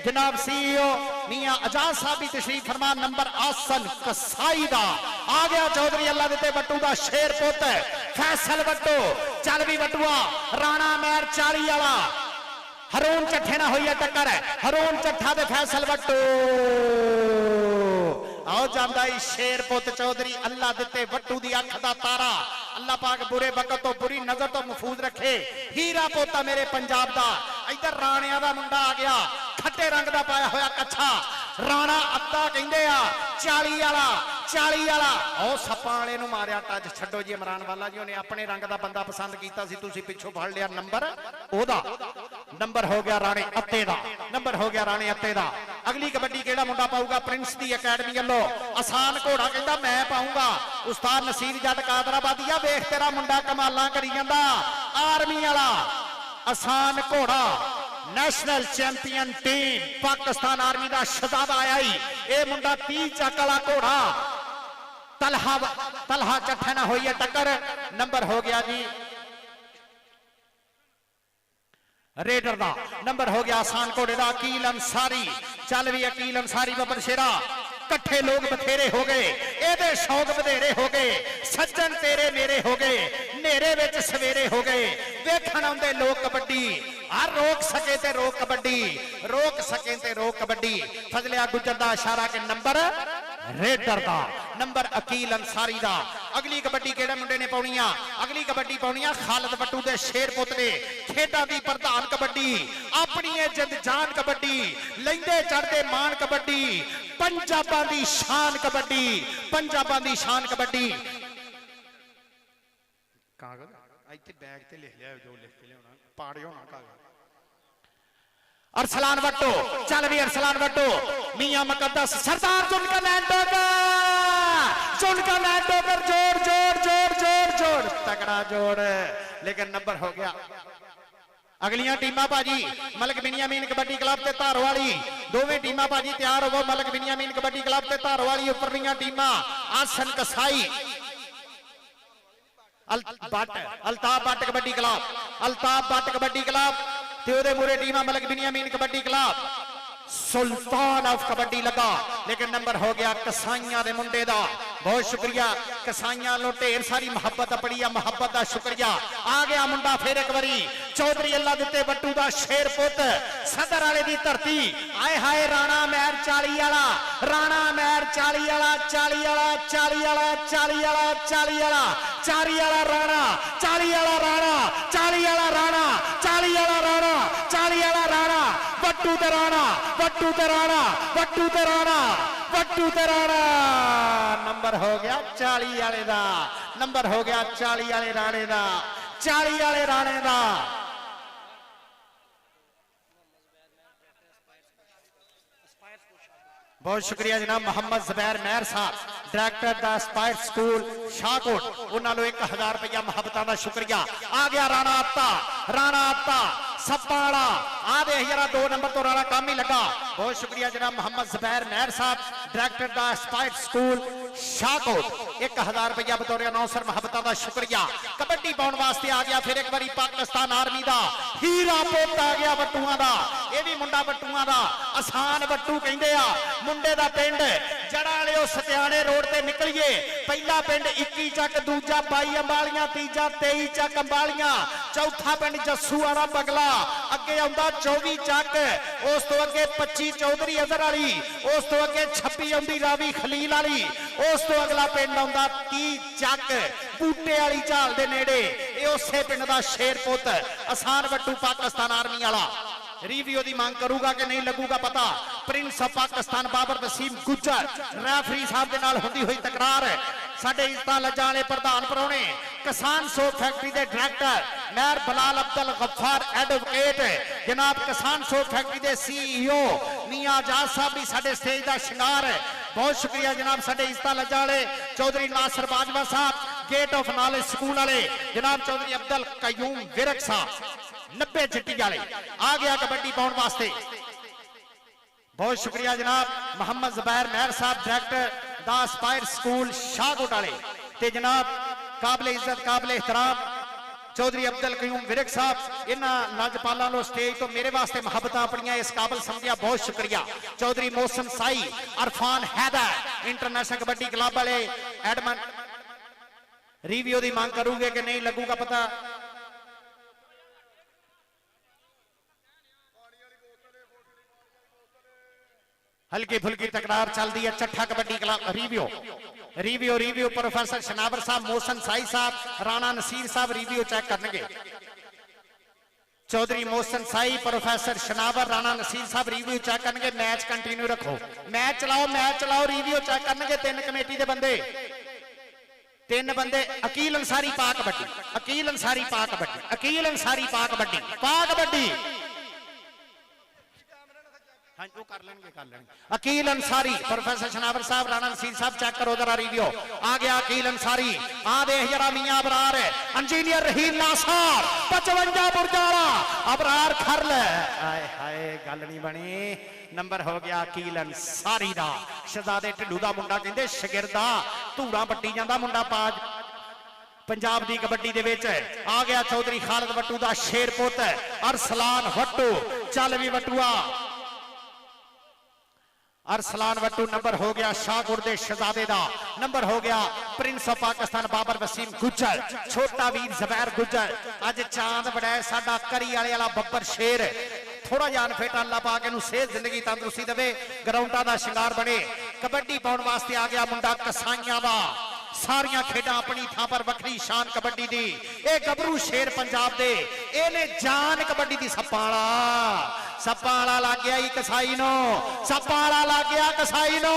A: जनाब सीईओ मियां आजाद साहब भी तशरीफ फरमा नंबर आसन कसाई दा आ गया चौधरी अल्लाह दिते बट्टू दा शेर पुत फैसल बट्टू चल भी बट्टुआ राणा मैर 40 वाला हरून चट्ठे ना हुई है टक्कर हरून चट्ठा दे फैसल बट्टू आओ जांदा शेर पुत चौधरी अल्लाह दिते बट्टू दी अख दा तारा अल्लाह पाक बुरे वक्त तो बुरी नजर तो महफूज रखे हीरा पोता मेरे पंजाब दा इधर राणिया दा मुंडा आ गया खट्टे रंग दा पाया होया कच्छा राणा अद्दा कहंदे आ 40 वाला ओ सप्पां वाले नु मारिया टच छड्डो जी इमरान वाला जी ने अपने रंग दा बंदा पसंद कीता सी तुसी पिछों फड़ लिया नंबर ओदा नंबर हो गया राणे अत्ते दा नंबर हो गया राणे अत्ते दा अगली कबड्डी केड़ा मुंडा पाऊगा प्रिंस दी अकेडमी वालों आसान घोड़ा कहंदा मैं पाऊंगा उस्ताद नसीर जट कादराबादिया वेख तेरा मुंडा कमालां करी जांदा आर्मी वाला आसान घोड़ा national champion team Pakistan army का शहजादा आया ही ये मुंडा 30 चक वाला घोड़ा तलहा चट्ठे ना हुई है टक्कर नंबर हो गया जी रेडर दा नंबर हो गया आसान घोड़े दा अकील अंसारी चल भी अकील अंसारी बबर शेरा कट्ठे लोग बथेरे हो गए एदे शौक बधेरे हो गए सज्जन तेरे मेरे हो गए नेरे विच सवेरे हो गए वेखण आउंदे लोग कबड्डी आ रोक सके ते रोक कबड्डी रोक सके ते रोक कबड्डी फजलिया गुजर दा इशारा के नंबर रेडर दा नंबर अकील अंसारी दा अगली कबड्डी केड़े मुंडे ने पाउणियां अगली कबड्डी पाउणियां खालिद बट्टू दे शेर पुत ने खेडां दी प्रधान कबड्डी अपनी जिंद जान कबड्डी लैंदे चढ़दे मान कबड्डी पंजाबां दी शान कबड्डी पंजाबां दी शान कबड्डी कागज इत्थे बैग ते लिख लिया जो लिख के लियाना पाड़ियो ना कागज अरसलान बट्टू चल भी अरसलान बट्टू मियां मुकद्दस सरदार जुनकनैन डोगर जोड़ जोड़ जोड़ जोड़ जोड़ तगड़ा जोड़ लेकिन नंबर हो गया अगलियां टीमां भाजी मलक बिनियामीन कबड्डी क्लब ते धारवाली दोवें टीमां भाजी तैयार होवो मलक बिनियामीन कबड्डी क्लब ते धारवाली उपरलियां टीमां आसन कसाई अल्ताफ भट्ट कबड्डी क्लब ते ओदे मूरे टीमां Malik Binyamin kabaddi club sultan of kabaddi लगा लेकिन नंबर हो गया कसाइयां दे मुंडे दा बहुत शुक्रिया कसाइयां लो ढेर सारी मोहब्बत पड़ी है मोहब्बत का शुक्रिया आ गया मुंडा फिर एक बारी चौधरी अल्लाह दिते बट्टू दा शेर पुत सदर वाले दी धरती आए हाय राणा मैर 40 वाला राणा मैर 40 वाला 40 वाला 40 वाला 40 वाला 40 वाला 40 वाला राणा 40 वाला राणा 40 वाला राणा 40 वाला राणा 40 वाला राणा बट्टू ते राणा बट्टू ते राणा बट्टू ते राणा बट्टू ते राणा नंबर हो गया 40 वाले दा नंबर हो गया 40 वाले राणे दा 40 वाले राणे दा बहुत शुक्रिया जनाब मोहम्मद जुबैर मेहर साहब director the spire school Shahkot उन्होंने 1000 रुपया मोहब्बत का शुक्रिया आ गया राणा आत्ता सप्पाड़ा आ दे यार 2 नंबर तो राणा काम ही लगा बहुत शुक्रिया जनाब मोहम्मद जुबैर मेहर साहब director the spire school Shahkot 1000 रुपया बतौर नौसर मोहब्बत का शुक्रिया कबड्डी पाउण वास्ते आ गया फिर एक बारी पाकिस्तान आर्मी का हीरा पुत आ गया बट्टुआं दा ये भी मुंडा बट्टुआं दा आसान बट्टू कहंदे आ मुंडे दा पिंड जड़ा वाले सत्याने रोड ते निकलिए पहला पिंड 21 चक दूजा 22 अंबालियां तीजा 23 चक अंबालियां चौथा पिंड जस्सू वाला बगला अगे आउंदा 24 चक उस तो अगे 25 चौधरी अजहर वाली उस तो अगे 26 आउंदी रावी खलील वाली उस तो अगला पिंड आउंदा 30 चक बूटे वाली झाल दे नेड़े ये उसे पिंड दा शेर पुत आसान बट्टू पाकिस्तान आर्मी वाला रिव्यू दी मांग करूगा कि नहीं लगूगा पता prince of Pakistan Babar Waseem Gujjar referee ਸਾਹਿਬ ਦੇ ਨਾਲ ਹੁੰਦੀ ਹੋਈ ਤਕਰਾਰ ਸਾਡੇ ਇੱਜ਼ਤਾਂ ਲੱਜਾਂ ਵਾਲੇ ਪ੍ਰਧਾਨ ਪਰੌਣੇ ਕਿਸਾਨ ਸੋਪ ਫੈਕਟਰੀ ਦੇ director mayor Bilal Abdul Ghaffar advocate ਜਨਾਬ ਕਿਸਾਨ ਸੋਪ ਫੈਕਟਰੀ ਦੇ CEO ਮੀਆਂ ਆਜ਼ਾਦ ਸਾਹਿਬ ਵੀ ਸਾਡੇ ਸਟੇਜ ਦਾ ਸ਼ਿੰਗਾਰ ਹੈ। बहुत शुक्रिया जनाब साडे इज्जतां लज्जा वाले चौधरी नासिर बाजवा साहब गेट ऑफ नॉलेज स्कूल वाले जनाब चौधरी अब्दुल कयूम विरक साहब 90 चिट्टी वाले आ गया कबड्डी पाउण वास्ते। बहुत शुक्रिया जनाब मोहम्मद जुबैर मेहर साहब डायरेक्टर दा एस्पायर स्कूल शाहकोट वाले ते जनाब काबिल इज्जत काबिल एहतराम चौधरी अब्दुल कयूम विरक साहब इन्हां लाजपालां नो स्टेज तो मेरे वास्ते मुहब्बतां अपनियां इस काबिल समझिया। बहुत शुक्रिया चौधरी मोहसिन साई अरफान हैदर इंटरनेशनल कबड्डी क्लब वाले एडमन रिव्यू की मांग करूंगे कि नहीं लगूगा पता। हल्की फुल्की तकरार चलती है Chattha kabaddi Club review professor Shanawar साहब मोहसिन साई साहब राणा नसीर साहब रिव्यू चेक करनगे। चौधरी मोहसिन साई प्रोफेसर शनावर राणा नसीर साहब रिव्यू चेक करनगे। मैच कंटिन्यू रखो मैच चलाओ रिव्यू चेक करनगे। तीन कमेटी के बंदे तीन बंदे अकील अंसारी पा कबड्डी अकील अंसारी पा कबड्डी अकील अंसारी पा कबड्डी हाँ वो कर लेंगे अकील अंसारी प्रोफेसर शनावर साहब राणा नसीर साहब चेक करो जरा रिव्यू आ गया अकील अंसारी आ देख जरा मियां अबरार इंजीनियर रहीम नासर 55 बुरजाला अबरार खरल हाय हाय गल नहीं बनी नंबर हो गया अकील अंसारी दा शहजादे ढिल्लू दा मुंडा कहंदे शगिरदा धूड़ा पट्टी जांदा मुंडा पाज पंजाब दी कबड्डी दे विच आ गया चौधरी खालिद वट्टू दा शेर पुत अरसलान वट्टू चल भी वट्टूआ अरसलान वट्टू नंबर हो गया शाहपुर दे शहजादे दा नंबर हो गया प्रिंस ऑफ पाकिस्तान बाबर वसीम गुज्जर छोटा वीर जुबैर गुज्जर अज चांद बड़ाए साडा करी वाला बब्बर शेर थोड़ा जान फेटा अल्लाह पाक इहनूं सेहत जिंदगी तंदुरुस्ती देवे ग्राउंडां दा शिंगार बने। कबड्डी पाउण वास्ते आ गया मुंडा कसाईयां दा सारियां खेडां अपनी थां पर वखरी शान कबड्डी दी ए गबरू शेर पंजाब दे इहने जान कबड्डी दी सप्पाला लग गया ही कसाई नो सप्पाला लग गया कसाई नो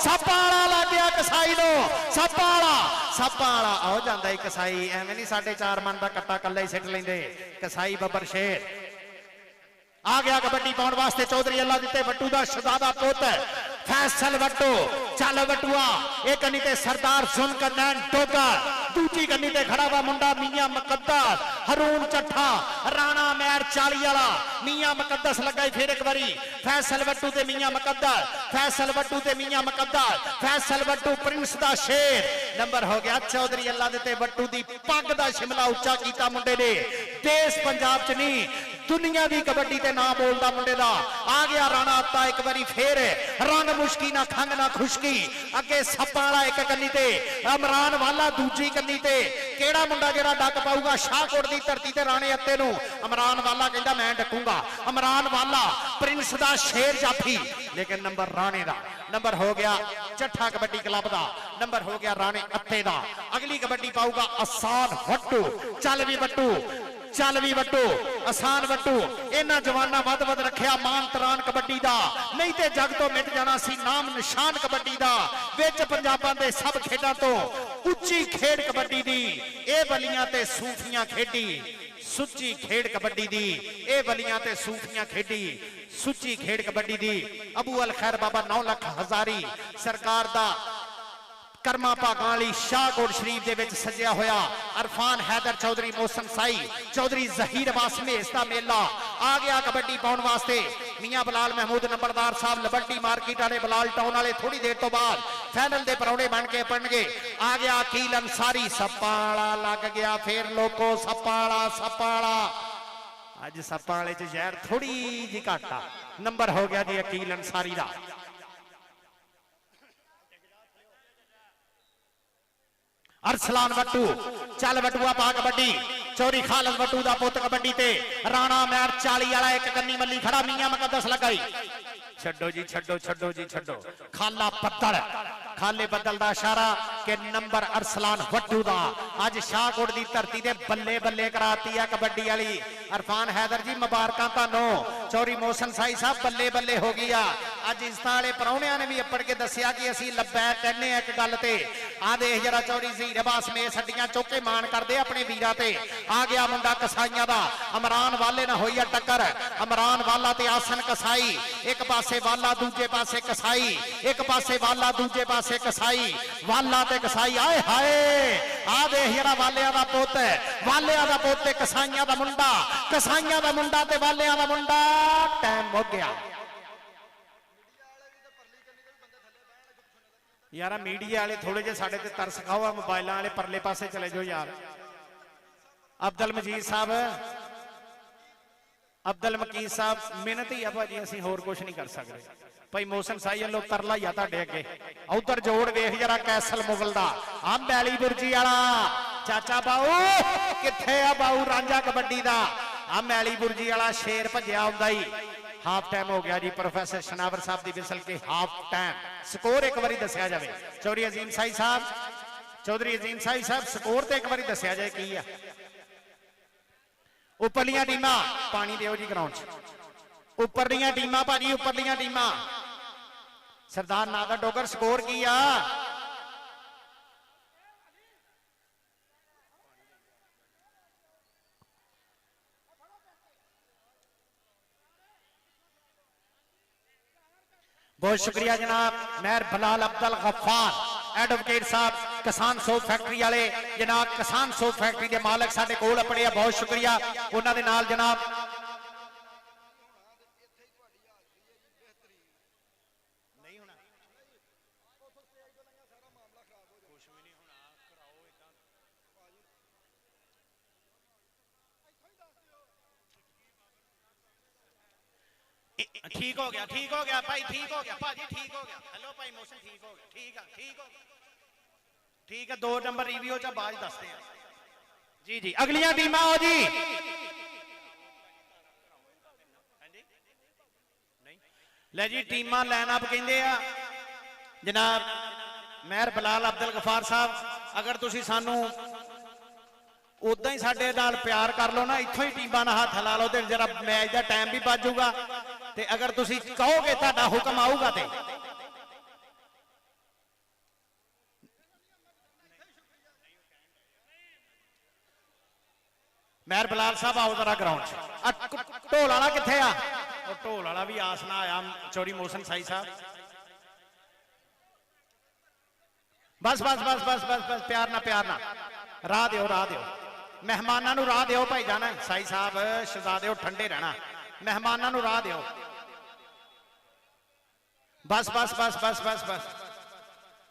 A: सप्पाला लग गया कसाई नो सप्पाला आओ जांदा ही कसाई एवें नहीं 4.5 मन दा कट्टा कल्ले ही सिट लैंदे कसाई बब्बर शेर आ गया कबड्डी पाउण वास्ते चौधरी अल्लाह दिते वट्टू दा शहजादा पुत फैसल वट्टू चल वट्टुआ एक कन्नी ते सरदार जुल्करनैन डोगर दूजी कन्नी ते खड़ा वा मुंडा मियां मुकद्दस हरून चट्ठा राणा मेहर 40 वाला मियां मुकद्दस लगा फिर एक बारी फैसल वट्टू ते मियां मुकद्दस फैसल वट्टू ते मियां मुकद्दस फैसल वट्टू प्रिंस दा शेर नंबर हो गया चौधरी अल्लाह दिते वट्टू दी पग दा शिमला उच्चा कीता मुंडे ने देश पंजाब च नहीं दुनिया की कबड्डी ते नाम बोलता मुंडे दा आ गया राणा अत्ता एक बारी फिर रंग मुश्की ना खंग ना खुशकी अगे सप्पा वाला एक कन्नी ते इमरान वाला दूजी कन्नी ते केड़ा मुंडा जेड़ा डक पाऊगा शाहकोट दी धरती ते राणे अत्ते नूं इमरान वाला कहंदा मैं डकूंगा इमरान वाला प्रिंस दा शेर जाफी लेकिन नंबर राणे दा नंबर हो गया चट्ठा कबड्डी क्लब दा नंबर हो गया राणे अत्ते दा। अगली कबड्डी पाऊगा आसान वट्टू चल भी वट्टू आसान वट्टू इन्हां जवाना वध वध रखिया मान तरान कबड्डी दा नहीं ते जग तो मिट जाना सी नाम निशान कबड्डी दा विच पंजाबां दे सब खेडां तो उच्ची खेड कबड्डी दी ए बलियां ते सूफियां खेडी सुच्ची खेड कबड्डी दी ए बलियां ते सूफियां खेडी सुच्ची खेड कबड्डी दी। अबू अल खैर बाबा 9 लाख हजारी सरकार दा कर्मा भागाली शाहकोट शरीफ दे विच सजिया होया अरफान हैदर चौधरी मोहसिन साई चौधरी जहीर अब्बास मेस दा मेला आ गया कबड्डी पाउण वास्ते मियां बलाल महमूद नंबरदार साहब लिबर्टी मार्केट वाले बलाल टाउन वाले थोड़ी देर तो बाद फाइनल दे परौणे बन के पड़नगे। आ गया अकील अंसारी सप्पाला लग गया फिर लोको सप्पाला अज सप्पाले च जहर थोड़ी जी घाटा नंबर हो गया जी अकील अंसारी दा। अरसलान वट्टू चल वट्टुआ पा कबड्डी चौधरी खालिद वट्टू दा पुत कबड्डी ते राणा मेहर 40 वाला एक कन्नी मल्ली खड़ा मियां मुकद्दस लगाई छड्डो जी छड्डो खाले बदल दा इशारा के नंबर अरसलान वट्टू दा अज शाहकोट दी धरती ते बल्ले बल्ले कराती है कबड्डी वाली। अरफान हैदर जी मुबारकां तानू चौधरी मोहसिन साई साहब बल्ले बल्ले हो गई ਅੱਜ ਇਸਤਾਂ ਵਾਲੇ ਪਰੌਣਿਆਂ ਨੇ ਵੀ ਅੱਪੜ ਕੇ ਦੱਸਿਆ ਕਿ ਅਸੀਂ ਲੱਬੈਕ ਕਹਿੰਦੇ ਆ ਇੱਕ ਗੱਲ ਤੇ ਆ ਦੇਖ ਜਰਾ ਚੌਧਰੀ ਜ਼ਹੀਰ ਅਬਾਸ ਸਮੇਤ ਛੱਡੀਆਂ ਚੌਕੇ ਮਾਣ ਕਰਦੇ ਆਪਣੇ ਵੀਰਾਂ ਤੇ ਆ ਗਿਆ ਮੁੰਡਾ ਕਸਾਈਆਂ ਦਾ ਅਮਰਾਨ ਵਾਲੇ ਨਾਲ ਹੋਈ ਆ ਟੱਕਰ ਅਮਰਾਨ ਵਾਲਾ ਤੇ ਆਸਨ ਕਸਾਈ ਇੱਕ ਪਾਸੇ ਵਾਲਾ ਦੂਜੇ ਪਾਸੇ ਕਸਾਈ ਇੱਕ ਪਾਸੇ ਵਾਲਾ ਦੂਜੇ ਪਾਸੇ ਕਸਾਈ ਵਾਲਾ ਤੇ ਕਸਾਈ ਆਏ ਹਾਏ ਆ ਦੇਖ ਜਰਾ ਵਾਲਿਆਂ ਦਾ ਪੁੱਤ ਵਾਲਿਆਂ ਦਾ ਪੁੱਤ ਤੇ ਕਸਾਈਆਂ ਦਾ ਮੁੰਡਾ ਕਸਾਈਆਂ ਦਾ ਮੁੰਡਾ ਤੇ ਵਾਲਿਆਂ ਦਾ ਮੁੰਡਾ ਟਾਈਮ ਹੋ ਗਿਆ ਯਾਰਾ ਮੀਡੀਆ ਵਾਲੇ ਥੋੜੇ ਜਿਹਾ ਸਾਡੇ ਤੇ ਤਰਸ ਖਾਓ ਆ ਮੋਬਾਈਲਾਂ ਵਾਲੇ ਪਰਲੇ ਪਾਸੇ ਚਲੇ ਜਾਓ ਯਾਰ ਅਬਦੁਲ ਮਜੀਦ ਸਾਹਿਬ ਅਬਦੁਲ ਮਕੀਦ ਸਾਹਿਬ ਮਿਹਨਤ ਹੀ ਆ ਭਾਜੀ ਅਸੀਂ ਹੋਰ ਕੁਝ ਨਹੀਂ ਕਰ ਸਕਦੇ ਭਾਈ ਮੋਹਸਨ ਸਾਈ ਵੱਲੋਂ ਤਰਲਾ ਹੀ ਆ ਤੁਹਾਡੇ ਅੱਗੇ ਉਧਰ ਜੋੜ ਵੇਖ ਜਰਾ ਕੈਸਲ ਮੁਗਲ ਦਾ ਆ ਮੈਲੀ ਬੁਰਜੀ ਵਾਲਾ ਚਾਚਾ ਬਾਊ ਕਿੱਥੇ ਆ ਬਾਊ ਰਾਂਝਾ ਕਬੱਡੀ ਦਾ ਆ ਮੈਲੀ ਬੁਰਜੀ ਵਾਲਾ ਸ਼ੇਰ ਭੱਜਿਆ ਹੁੰਦਾ ਹੀ ਹਾਫ ਟਾਈਮ ਹੋ ਗਿਆ ਜੀ ਪ੍ਰੋਫੈਸਰ ਸ਼ਨਾਵਰ ਸਾਹਿਬ ਦੀ ਵਿਸਲ ਕੇ ਹਾਫ ਟਾਈਮ ਸਕੋਰ ਇੱਕ ਵਾਰੀ ਦੱਸਿਆ ਜਾਵੇ ਚੌਧਰੀ ਅਜ਼ੀਮ ਸਾਈ ਸਾਹਿਬ ਸਕੋਰ ਤੇ ਇੱਕ ਵਾਰੀ ਦੱਸਿਆ ਜਾਏ ਕੀ ਆ ਉੱਪਰਲੀਆਂ ਟੀਮਾਂ ਪਾਣੀ ਦਿਓ ਜੀ ਗਰਾਊਂਡ 'ਚ ਉੱਪਰਲੀਆਂ ਟੀਮਾਂ ਭਾਜੀ ਉੱਪਰਲੀਆਂ ਟੀਮਾਂ ਸਰਦਾਰ ਨਾਦਰ ਡੋਗਰ ਸਕੋਰ ਕੀ ਆ बहुत शुक्रिया जनाब मेहर बलाल अब्दुल गफ्फार एडवोकेट साहब किसान सोप फैक्ट्री वाले जनाब किसान सोप फैक्ट्री के मालक साडे कोल अपने बहुत शुक्रिया उन्हां दे नाल जनाब ठीक हो गया भाई ठीक हो गया भाजी ठीक हो गया हेलो भाई मोशन ठीक हो गया ठीक है 2 नंबर रिव्यू च बाज दसते हैं जी जी अगलियां टीमां आओ जी ले जी टीमां लाइन अप कहंदे आ जनाब मेहर बलाल अब्दुल गफार साहब अगर तुसी सानू उदा ही साडे नाल प्यार कर लो ना इत्थों ही टीमां नाल हथ ला लो ते जरा मैच दा टाइम भी बच जाऊगा ते अगर तुसी कहोगे तुहाडा हुक्म आऊगा ते मेहर बलाल साहब आओ जरा ग्राउंड ढोल वाला किथे आ ढोल वाला भी आस ना आया चौधरी मोहसन साई साहब बस बस बस बस बस बस प्यार ना राह दिओ मेहमानां नूं राह दिओ भाई जाना साई साहब शहजादे ठंडे रहना मेहमानां नूं राह दिओ बस बस बस बस बस बस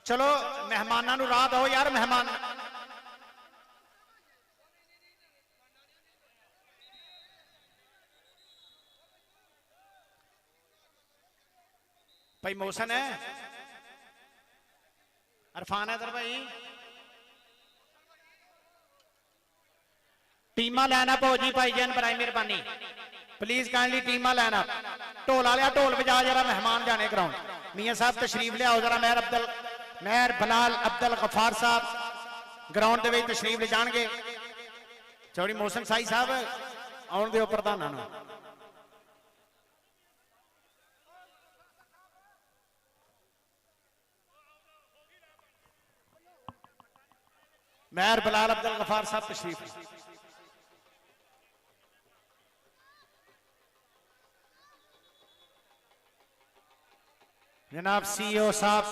A: चलो मेहमानां नूं राह दो यार मेहमान भाई मोहसन है अरफान हैदर भाई टीमां लाइन अप हो जी भाई जैन बराई मेहरबानी प्लीज काइंडली टीमां लाइन अप ढोल वाले ढोल बजा जरा मेहमान जाने ग्राउंड मियां साहब तशरीफ लियाओ जरा मेहर बलाल अब्दुल गफार साहब ग्राउंड दे विच तशरीफ ले जाणगे चौधरी मोहसन साई साहब आउण दिओ प्रधानां नूं मेहर बलाल अब्दुल गफार साहब तशरीफ जनाब सीईओ साहब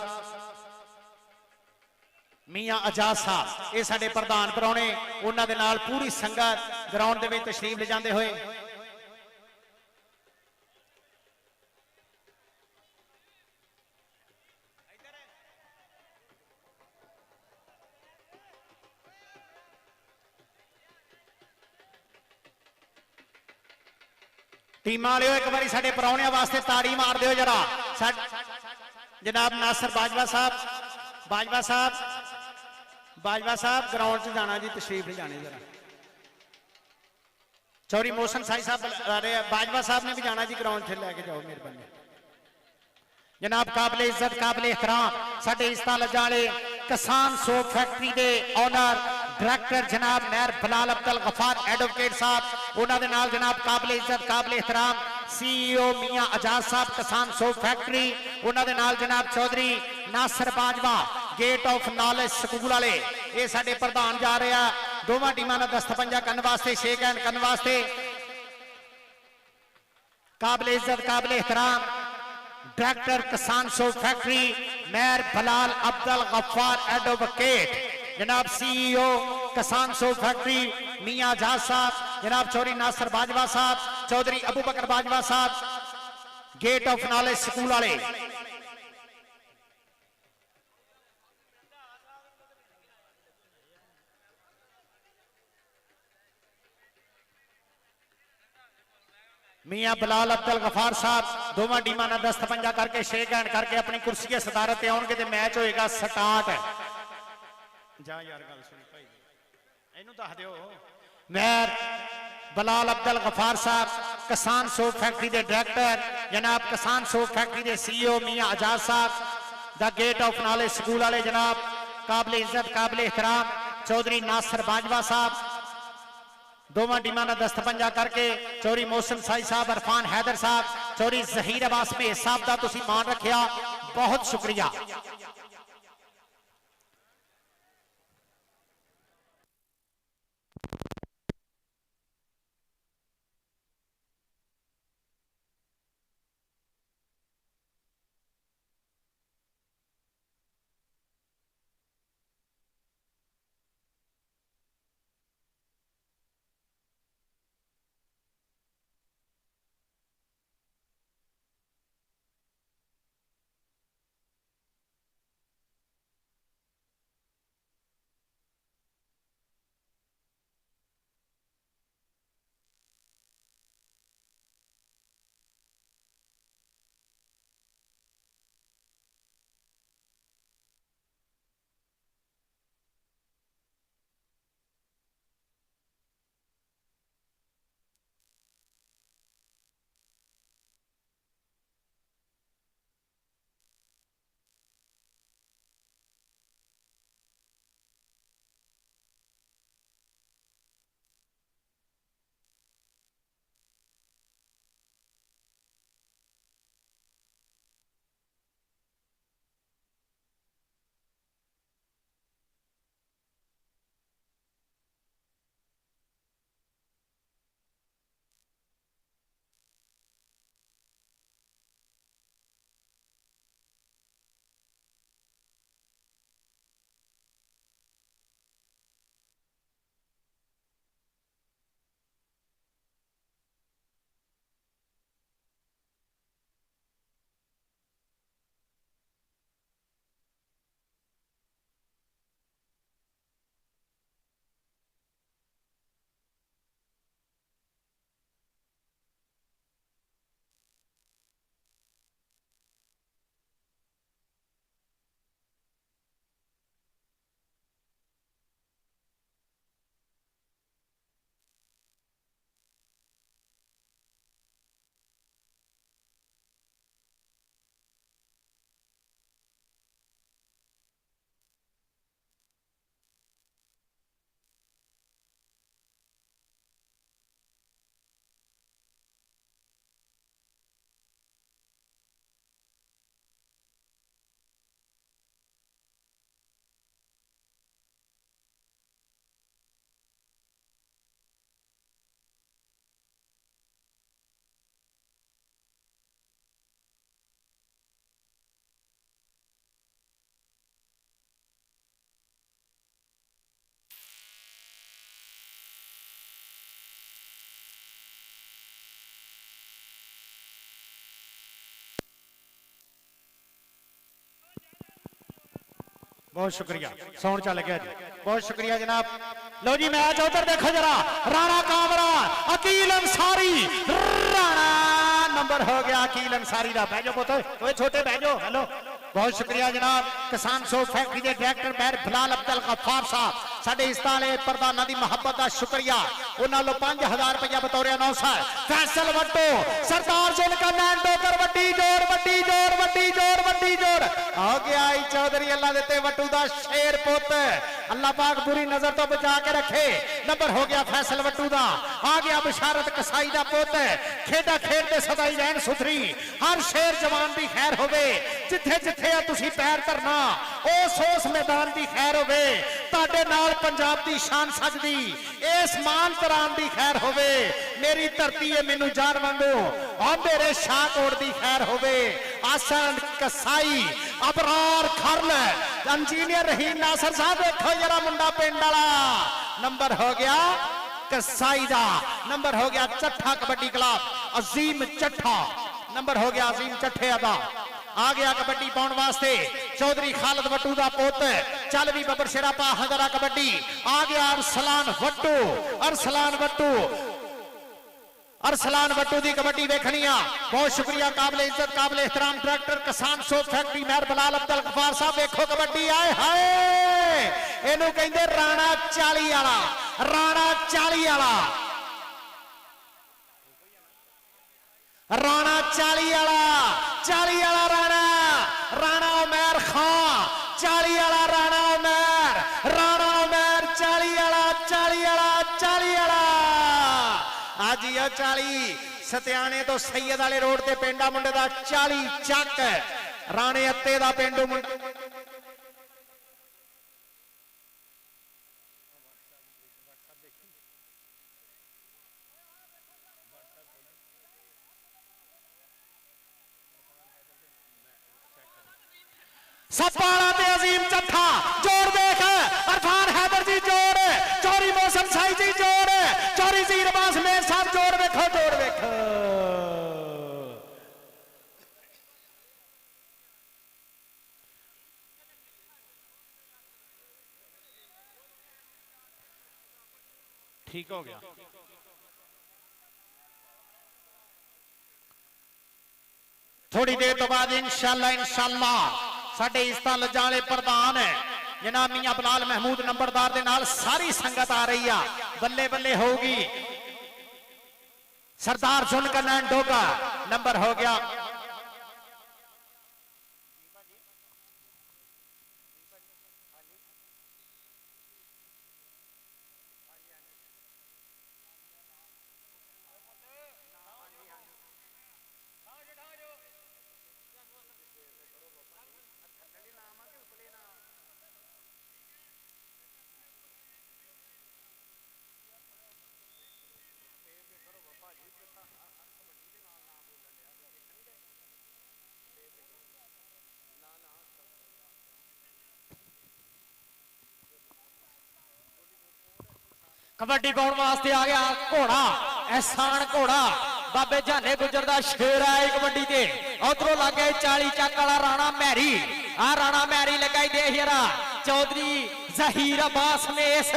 A: मियां आजाद साहब ये साडे प्रधान परौणे उन्हां दे नाल पूरी संगत ग्राउंड दे विच तशरीफ ले जांदे होए टीमां वालिओ एक बारी साडे परौणियां वास्ते ताड़ी मार दिओ जरा जनाब नासिर बाजवा साहब ग्राउंड च जाना जी तशरीफ ले जाने जरा चौधरी मोहसन साई साहब बाजवा साहब ने भी जाना जी ग्राउंड से लेके जाओ मेहरबानी जनाब काबिल इज्जत काबिल एहतराम साडे इस्ता लजाले किसान सोप फैक्ट्री दे ओनर डायरेक्टर जनाब मेयर बिलाल अब्दुल गफार एडवोकेट साहब, उन्होंने नाल जनाब काबिल इज्जत काबिल एहतराम CEO मियां आजाद साहब किसान सोप फैक्ट्री, उन्होंने नाल जनाब Chaudhry Nasir Bajwa gate of knowledge school वाले, ये साडे प्रधान जा रहे हैं दोवां टीमां दा दस्तपंजा करने वास्ते, शेक हैंड करने वास्ते। काबिल इज्जत काबिल एहतराम director Kisan soap factory Mehar Bilal Abdul Ghaffar advocate जनाब CEO Kisan soap factory Mian Azad साहब, जनाब चौधरी नासिर बाजवा साहब, चौधरी अबू बकर बाजवा साहब गेट ऑफ नॉलेज स्कूल वाले। मियां बिलाल अब्दुल गफार साहब दोवां टीमां ने दस्तपंजा करके शेक हैंड करके अपनी कुर्सी की सदारत ते आउणगे ते मैच होएगा स्टार्ट। जा यार गल सुन भाई इनू दस दिओ। मेयर बिलाल अब्दुल गफार साहब किसान सोप फैक्ट्री के डायरेक्टर जनाब किसान सोप फैक्ट्री के CEO मियां आजाद साहब the gate of knowledge school वाले जनाब काबिल इज्जत काबिल एहतराम चौधरी नासिर बाजवा साहब, दोवां टीमां ने दस्तपंजा करके चौधरी मोहसिन साई साहब, इरफान हैदर साहब, चौधरी जहीर अब्बास महेश साहब का तुसीं मान रखिया, बहुत शुक्रिया। बहुत शुक्रिया साउंड चल गया जी, बहुत शुक्रिया जनाब। लो जी मैच उधर देखो जरा, राणा कामरा अकील अंसारी, राणा नंबर हो गया अकील अंसारी का। बह जाओ पुत, ओए छोटे बह जाओ। हेलो बहुत शुक्रिया जनाब। किसान सोप फैक्ट्री के डायरेक्टर मेयर बिलाल अब्दुल गफार साहब, साडे इस ताले प्रधाना दी मुहब्बत का शुक्रिया। ਉਹਨਾਂ ਲੋ 5000 ਰੁਪਇਆ ਬਤੌਰੇ ਅਨਾਉਂਸ ਹੈ ਫੈਸਲ ਵੱਟੋ ਸਰਦਾਰ ਜਿਨਕਾ ਨੈਣ ਡੋਗਰ ਵੱਡੀ ਜੋੜ ਵੱਡੀ ਜੋੜ ਵੱਡੀ ਜੋੜ ਵੱਡੀ ਜੋੜ ਆ ਗਿਆ ਈ ਚੌਧਰੀ ਅੱਲਾ ਦਿੱਤੇ ਵੱਟੂ ਦਾ ਸ਼ੇਰ ਪੁੱਤ अल्लाह पाक बुरी नजर तो बचा के रखे नंबर हो गया फैसल वट्टू दा आ गया बशारत कसाई दा पुत खेडा खेडते सदाई रहन सुथरी हर शेर जवान दी खैर होवे जिथे जिथे तुसी पैर धरना उस मैदान दी खैर होवे तुहाडे नाल पंजाब दी शान सजदी इस मान तरान दी खैर होवे मेरी धरती है मैनू जान वांगू और मेरे शाहकोट दी खैर होवे आसन कसाई अबरार खरल इंजीनियर रहीम नासर साहब देखो जरा मुंडा पिंड वाला नंबर हो गया कसाई दा नंबर हो गया चट्ठा कबड्डी क्लब अजीम चट्ठा नंबर हो गया अजीम चट्ठे दा आ गया कबड्डी पाउण वास्ते चौधरी खालिद वट्टू दा पुत चल भी बबर शेरापा हजरा कबड्डी आ गया अरसलान वट्टू अरसलान वट्टू दी कबड्डी देखनी आ बहुत शुक्रिया काबिल इज्जत काबिल एहतराम डायरेक्टर किसान सोप फैक्ट्री मेहर बलाल अब्दुल गफार साहब देखो कबड्डी आए हाय इनू कहंदे राणा 40 वाला राणा 40 वाला राणा 40 वाला राणा राणा उमर खान 40 वाला राणा उमर 40 वाला आज ही 40 सत्याने तो सैयद वाले रोड ते पेंडा मुंडे दा 40 चक राणे अत्ते दा पेंडू मुंडा सपाड़ा ते अजीम चट्ठा जोड़ देख अरफान हैदर जी जोड़ चौरी मौसम साई जी जोड़ चौरी जीर बास मेर साहब जोड़ देखो ठीक हो गया थोड़ी देर तो बाद इंशाअल्लाह साडे इस्ता लजाले प्रधान है जनाब मियां बलाल महमूद नंबरदार दे नाल सारी संगत आ रही है बल्ले बल्ले होगी सरदार जुनकनैन डोगा नंबर हो गया कबड्डी पाउण वास्ते आ गया घोड़ा एहसान घोड़ा बाबे जाने गुजर दा शेर है कबड्डी ते उधरों लग गए 40 चक वाला राणा मैरी आ राणा मैरी लगाई दे हिरा चौधरी जहीर अब्बास मेस